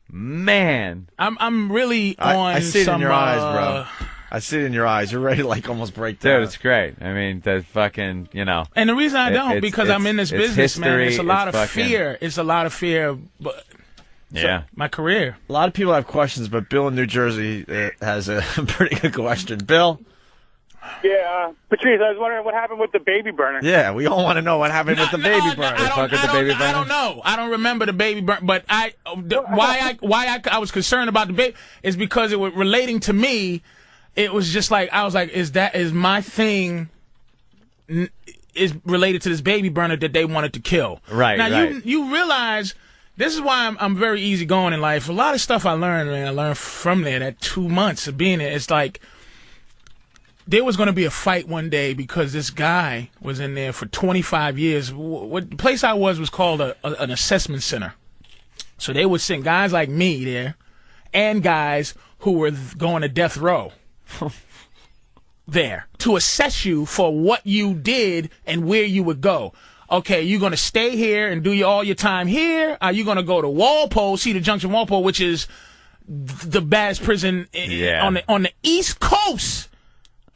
G: man.
Q: I'm really on
B: I see it
Q: some,
B: in your eyes, bro. I see it in your eyes. You're ready to like almost break down.
G: Dude, it's great. I mean, the fucking, you know.
Q: And the reason I don't, because I'm in this business, man, it's a lot of
G: fucking
Q: fear. It's a lot of fear. But
G: yeah.
Q: my career.
B: A lot of people have questions, but Bill in New Jersey has a pretty good question. Bill?
F: Yeah, Patrice, I was wondering what happened with the baby burner.
B: Yeah, we all want to know what happened with the baby burner.
Q: I don't know. I don't remember the baby burner, but why I was concerned about the baby is because it was relating to me. It was just like I was like, is my thing is related to this baby burner that they wanted to kill?
G: Right.
Q: Now
G: right.
Q: you realize this is why I'm very easygoing in life. A lot of stuff I learned, man. I learned from there. That 2 months of being there, it's like there was going to be a fight one day because this guy was in there for 25 years. What the place I was called an assessment center. So they would send guys like me there and guys who were going to death row there to assess you for what you did and where you would go. Okay, you're going to stay here and do all your time here? Are you going to go to Walpole, Cedar Junction, Walpole, which is the baddest prison on the East Coast?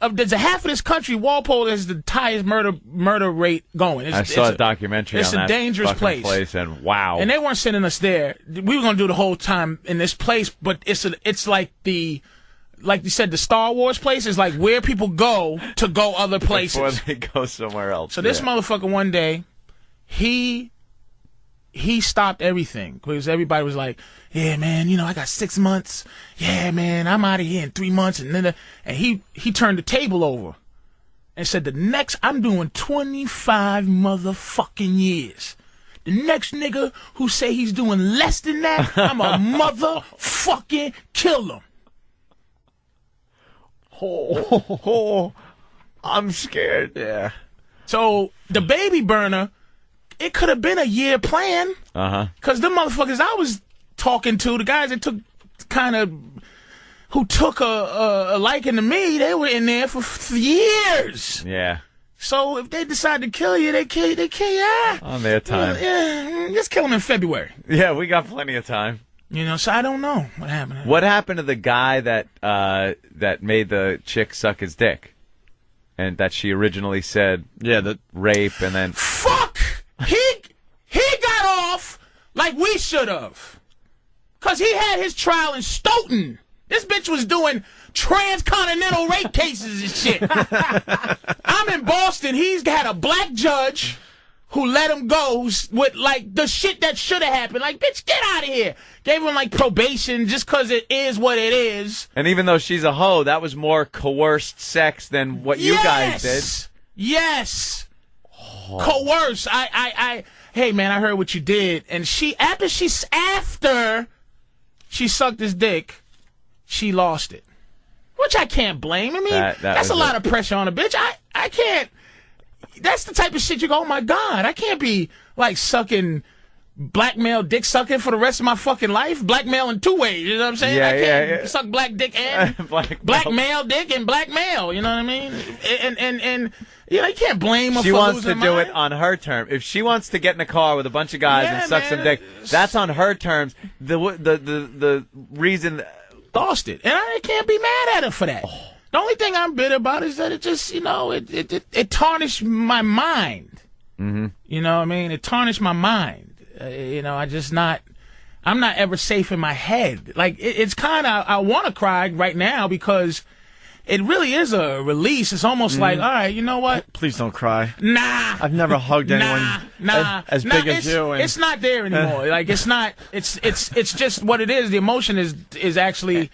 Q: There's a half of this country. Walpole is the highest murder rate going.
G: I saw a documentary on that.
Q: It's a dangerous place.
G: And wow.
Q: And they weren't sending us there. We were going to do the whole time in this place, but it's like like you said, the Star Wars place is like where people go to go other places.
G: Before they go somewhere else.
Q: So this motherfucker one day, he stopped everything because everybody was like, yeah, man, I got 6 months. Yeah, man, I'm out of here in 3 months. And then he turned the table over and said, the next, I'm doing 25 motherfucking years. The next nigga who say he's doing less than that, I'm a motherfucking kill him.
G: Oh, I'm scared.
B: Yeah.
Q: So the baby burner, it could have been a year plan.
G: Uh-huh.
Q: Because the motherfuckers I was talking to, the guys that who took a liking to me, they were in there for years.
G: Yeah.
Q: So if they decide to kill you, they kill you.
G: On their time.
Q: Yeah, just kill them in February.
G: Yeah, we got plenty of time.
Q: So I don't know what happened.
G: What happened to the guy that made the chick suck his dick? And that she originally said rape and then...
Q: Fuck! He got off like we should have. Because he had his trial in Stoughton. This bitch was doing transcontinental rape cases and shit. I'm in Boston. He's had a black judge who let him go with, like, the shit that should have happened. Like, bitch, get out of here. Gave him, like, probation just because it is what it is.
G: And even though she's a hoe, that was more coerced sex than what you guys did.
Q: Yes. Coerced. Hey, man, I heard what you did. And after she sucked his dick, she lost it. Which I can't blame. I mean, that's a lot of pressure on a bitch. I can't. That's the type of shit you go, oh my God, I can't be like sucking blackmail dick sucking for the rest of my fucking life. Blackmail in 2 ways, you know what I'm saying? I can't suck black dick and blackmail dick and blackmail, you know what I mean? And you can't blame her for losing
G: She wants to do
Q: mind.
G: it on her terms. If she wants to get in a car with a bunch of guys and suck some dick, that's on her terms. The reason
Q: lost it, and I can't be mad at her for that. The only thing I'm bitter about is that it just, it tarnished my mind.
G: Mm-hmm.
Q: You know what I mean? It tarnished my mind. I'm not ever safe in my head. Like, it's kind of, I want to cry right now because it really is a release. It's almost like, all right, you know what?
B: Please don't cry.
Q: Nah.
B: I've never hugged anyone as big as you. And
Q: it's not there anymore. Like, it's not, it's just what it is. The emotion is actually...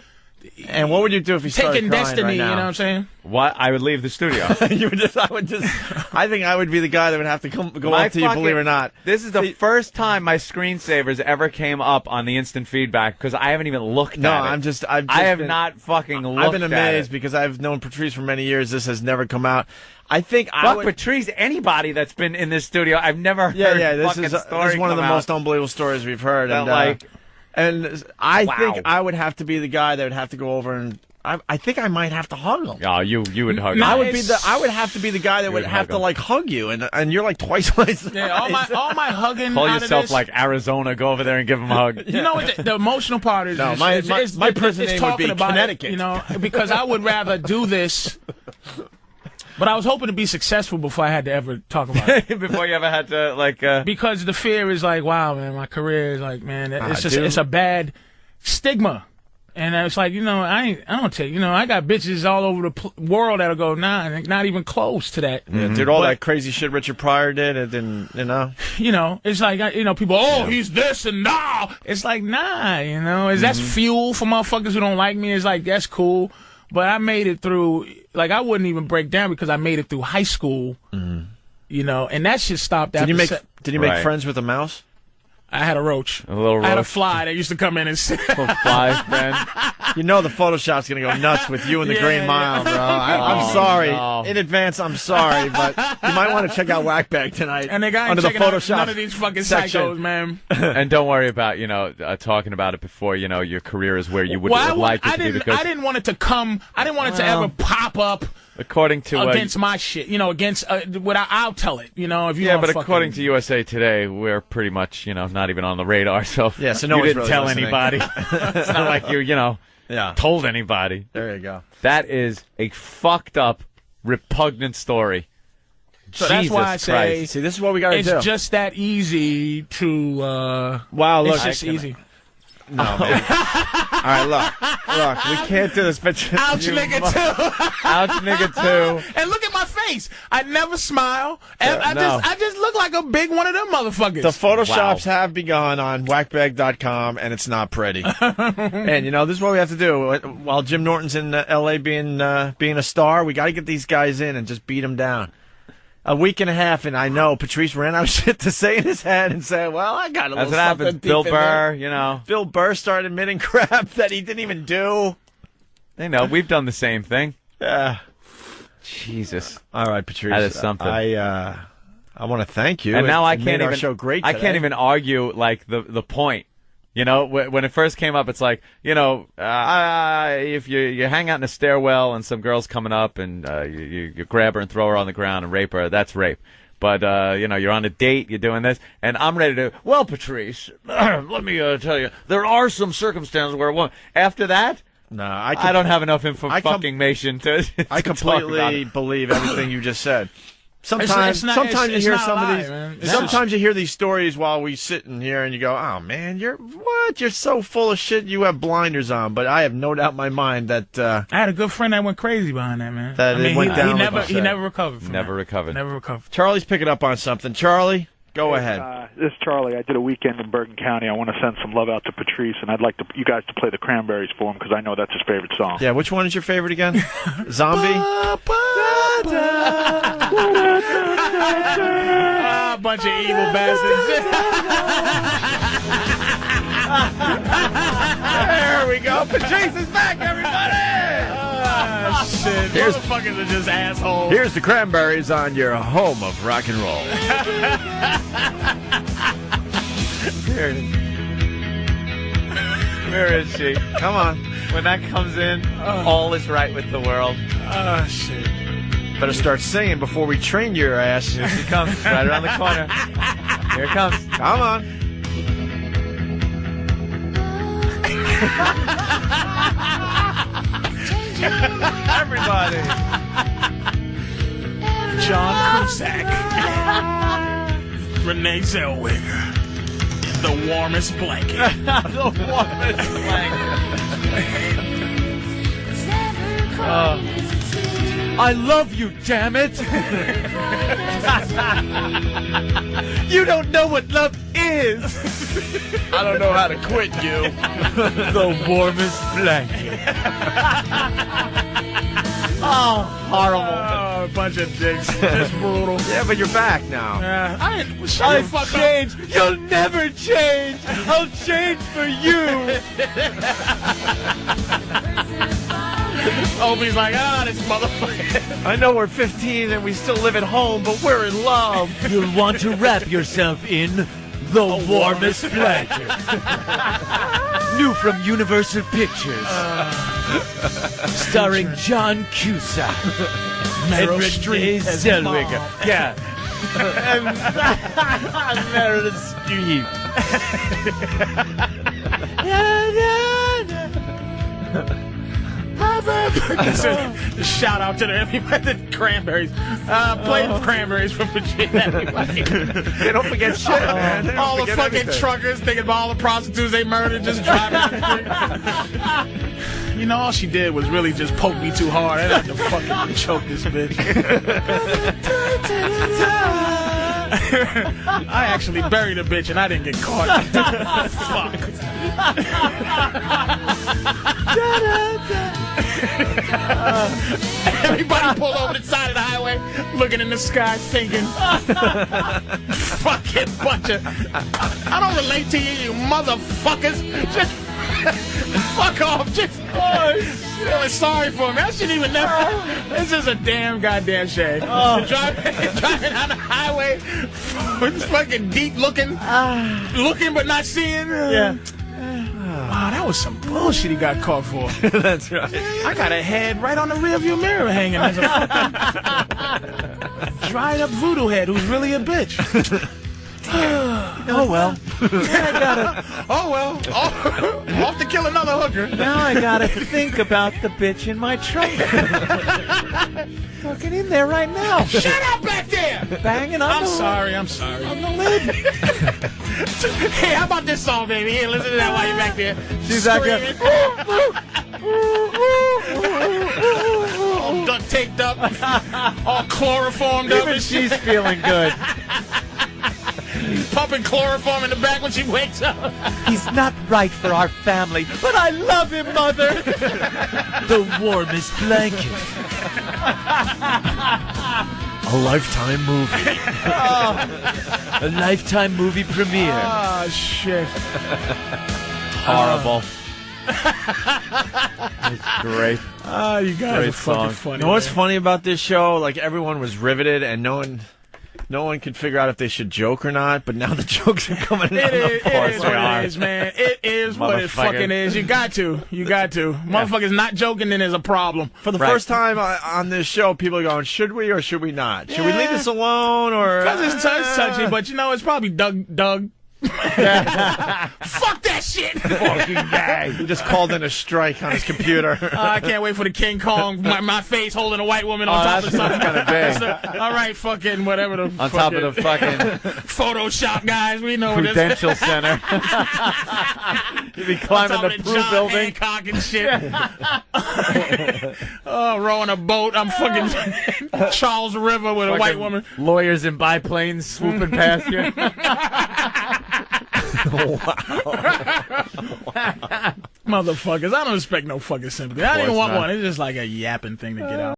B: And what would you do if you started
Q: taking
B: crying
Q: destiny?
B: right now?
Q: You know what I'm saying?
G: What? I would leave the studio.
B: I think I would be the guy that would have to go up to you, believe it or not.
G: This is the first time my screensavers ever came up on the instant feedback because I haven't even looked at it. I have not fucking looked at it.
B: I've been amazed because I've known Patrice for many years. This has never come out. I think
G: Patrice, anybody that's been in this studio, I've never heard
B: this is one of the most unbelievable stories we've heard. And I think I would have to be the guy that would have to go over and I think I might have to hug him.
G: Oh, you would hug him.
B: I would have to be the guy that would have to like hug you, and you're like twice my size.
Q: Yeah, all my hugging.
G: Call
Q: out
G: yourself
Q: of this,
G: like Arizona. Go over there and give him a hug.
Q: You know what the emotional part is?
B: No, my prison name would be Connecticut.
Q: You know, because I would rather do this. But I was hoping to be successful before I had to ever talk about it.
G: Before you ever had to, like...
Q: Because the fear is like, wow, man, my career is like, man, it's a bad stigma. And it's like, you know, I don't tell you, you know, I got bitches all over the world that'll go, nah, not even close to that.
B: Yeah, did all that crazy shit Richard Pryor did, and then, you know?
Q: You know, it's like, you know, people, he's this and nah. It's like, nah, you know, that's fuel for motherfuckers who don't like me. It's like, that's cool. But I made it through, like, I wouldn't even break down because I made it through high school, you know, and that shit stopped after.
B: Did you make friends with a mouse?
Q: I had a roach.
G: A little roach.
Q: I had a fly that used to come in and sit.
G: Fly, man.
B: You know the Photoshop's going to go nuts with you and the Green Mile, bro. I'm sorry. No. In advance, I'm sorry, but you might want to check out Whackbag tonight.
Q: And the guy
B: under the Photoshop
Q: none of these fucking
B: section.
Q: psychos, man.
G: And don't worry about, you know, talking about it before, you know, your career is where you would like it to be. Because
Q: I didn't want it to come. I didn't want it to ever pop up.
G: According to
Q: against my shit, you know, against I'll tell it, you know. If you
G: but according to USA Today, we're pretty much, you know, not even on the radar. So
B: yeah, so no
G: you
B: one's
G: didn't
B: really
G: tell
B: listening.
G: anybody. It's not like you know, told anybody.
B: There you go.
G: That is a fucked up, repugnant story.
Q: So
G: Jesus
Q: that's why I say,
G: Christ.
B: See, this is what we got to do.
Q: It's just that easy to.
B: Wow, look,
Q: it's just easy.
B: No, man. All right, look, we can't do this, but
Q: ouch, nigga, too.
G: Ouch, nigga, too.
Q: And look at my face. I never smile. And I just look like a big one of them motherfuckers.
B: The Photoshops have begun on whackbag.com, and it's not pretty. And, you know, this is what we have to do. While Jim Norton's in L.A. being a star, we got to get these guys in and just beat them down. A week and a half, and I know Patrice ran out of shit to say in his head and said, well, I got a little
G: something. That's what happens. Bill Burr, you know.
B: Bill Burr started admitting crap that he didn't even do.
G: They know. We've done the same thing.
B: Yeah.
G: Jesus.
B: All right, Patrice.
G: That is something.
B: I want to thank you.
G: And now I
B: made
G: can't
B: our
G: even
B: show great
G: I
B: today.
G: can't even argue, like, the point. You know, when it first came up, it's like, you know, if you hang out in a stairwell and some girl's coming up and you grab her and throw her on the ground and rape her, that's rape. But, you know, you're on a date, you're doing this, and I'm ready to, well, Patrice, let me tell you, there are some circumstances where after that,
B: no,
G: I don't have enough information to
B: I completely believe everything you just said. Sometimes you hear sometimes you hear these stories while we sit in here and you go, oh man, you're so full of shit, you have blinders on. But I have no doubt in my mind that
Q: I had a good friend that went crazy behind that, man. He never recovered from
G: Never recovered.
Q: Never recovered.
B: Charlie's picking up on something. Charlie, go ahead.
R: This is Charlie. I did a weekend in Bergen County. I want to send some love out to Patrice, and I'd like you guys to play the Cranberries for him because I know that's his favorite song.
B: Yeah, which one is your favorite again? Zombie?
Q: Bunch of evil bastards.
B: There we go. Patrice is back, everybody.
Q: Shit. Motherfuckers are just assholes.
B: Here's the Cranberries on your home of rock and roll.
G: Where is she?
B: Come on.
G: When that comes in, all is right with the world.
Q: Oh, shit.
B: Better start singing before we train your ass.
G: Here she comes, right around the corner. Here it comes.
B: Come on.
G: Everybody.
Q: John Cusack. Renee Zellweger. The warmest blanket.
G: The warmest blanket. I love you, damn it! You don't know what love is!
B: I don't know how to quit you.
G: The warmest blanket. Oh, horrible.
Q: Oh, a bunch of dicks. Just brutal.
B: Yeah, but you're back now.
Q: I've
G: changed. You'll never change. I'll change for you.
Q: Opie's like, this motherfucker.
B: I know we're 15 and we still live at home, but we're in love.
D: You'll want to wrap yourself in The warmest blanket. New from Universal Pictures. Starring John Cusack.
Q: Meryl
D: and
Q: Streep
D: Renee
Q: as
D: Zellweger.
Q: Mom.
D: Yeah. Meryl Streep.
Q: Shout out to everybody. The Cranberries. Play the Cranberries for Virginia. Everybody.
B: They don't forget shit, man. They don't
Q: All the
B: forget
Q: fucking
B: anything.
Q: truckers thinking about all the prostitutes they murdered just driving down the street. You know, all she did was really just poke me too hard. I had to fucking choke this bitch. I actually buried a bitch and I didn't get caught. Fuck. Everybody pulled over the side of the highway, looking in the sky, thinking, fucking bunch of, I don't relate to you, you motherfuckers. Just fuck off. Just feeling sorry for me. I shouldn't even never. This is a damn goddamn shame. Driving on the highway, fucking deep looking but not seeing.
D: Yeah.
Q: Wow, that was some bullshit he got caught for.
D: That's right.
Q: I got a head right on the rearview mirror hanging as a fucking dried up voodoo head who's really a bitch.
D: Oh well. I gotta.
Q: Oh well. Off to kill another hooker.
D: Now I gotta think about the bitch in my trunk. Fucking in there right now.
Q: Shut up back there.
D: Banging on
Q: I'm
D: the
Q: sorry.
D: on the lid.
Q: Hey, how about this song, baby? Here, listen to that while you're back there.
D: She's back there.
Q: All duct taped up, all chloroformed up.
D: Even she's feeling good.
Q: Pumping chloroform in the back when she wakes up.
D: He's not right for our family, but I love him, Mother. The warmest blanket. A Lifetime movie. A Lifetime movie premiere.
Q: Oh, shit.
D: Horrible.
B: It's great.
Q: Oh, you guys
B: Great
Q: are fucking
B: song.
Q: funny.
B: You know what's
Q: man.
B: funny about this show? Like, everyone was riveted, and no one could figure out if they should joke or not, but now the jokes are coming in.
Q: It is
B: Of course
Q: what
B: they are.
Q: it is, man. It is what it fucking is. You got to. Motherfuckers not joking, then there's a problem.
B: For the first time on this show, people are going, should we or should we not? Should we leave this alone or...
Q: Because it's touchy, but you know, it's probably Doug. Fuck that shit.
B: Fucking guy. He just called in a strike on his computer.
Q: I can't wait for the King Kong, my face holding a white woman on top of something.
B: That's kind of big.
Q: All right, fucking whatever the
D: On top of the fucking
Q: Photoshop guys, we know what this
D: Prudential
Q: is.
D: Center. You'd be climbing the Prue
Q: John
D: building.
Q: Hancock and shit. Oh, rowing a boat. I'm fucking Charles River with a white woman.
D: Lawyers in biplanes swooping past you.
Q: Motherfuckers, I don't expect no fucking sympathy. I didn't want one. It's just like a yapping thing to get out.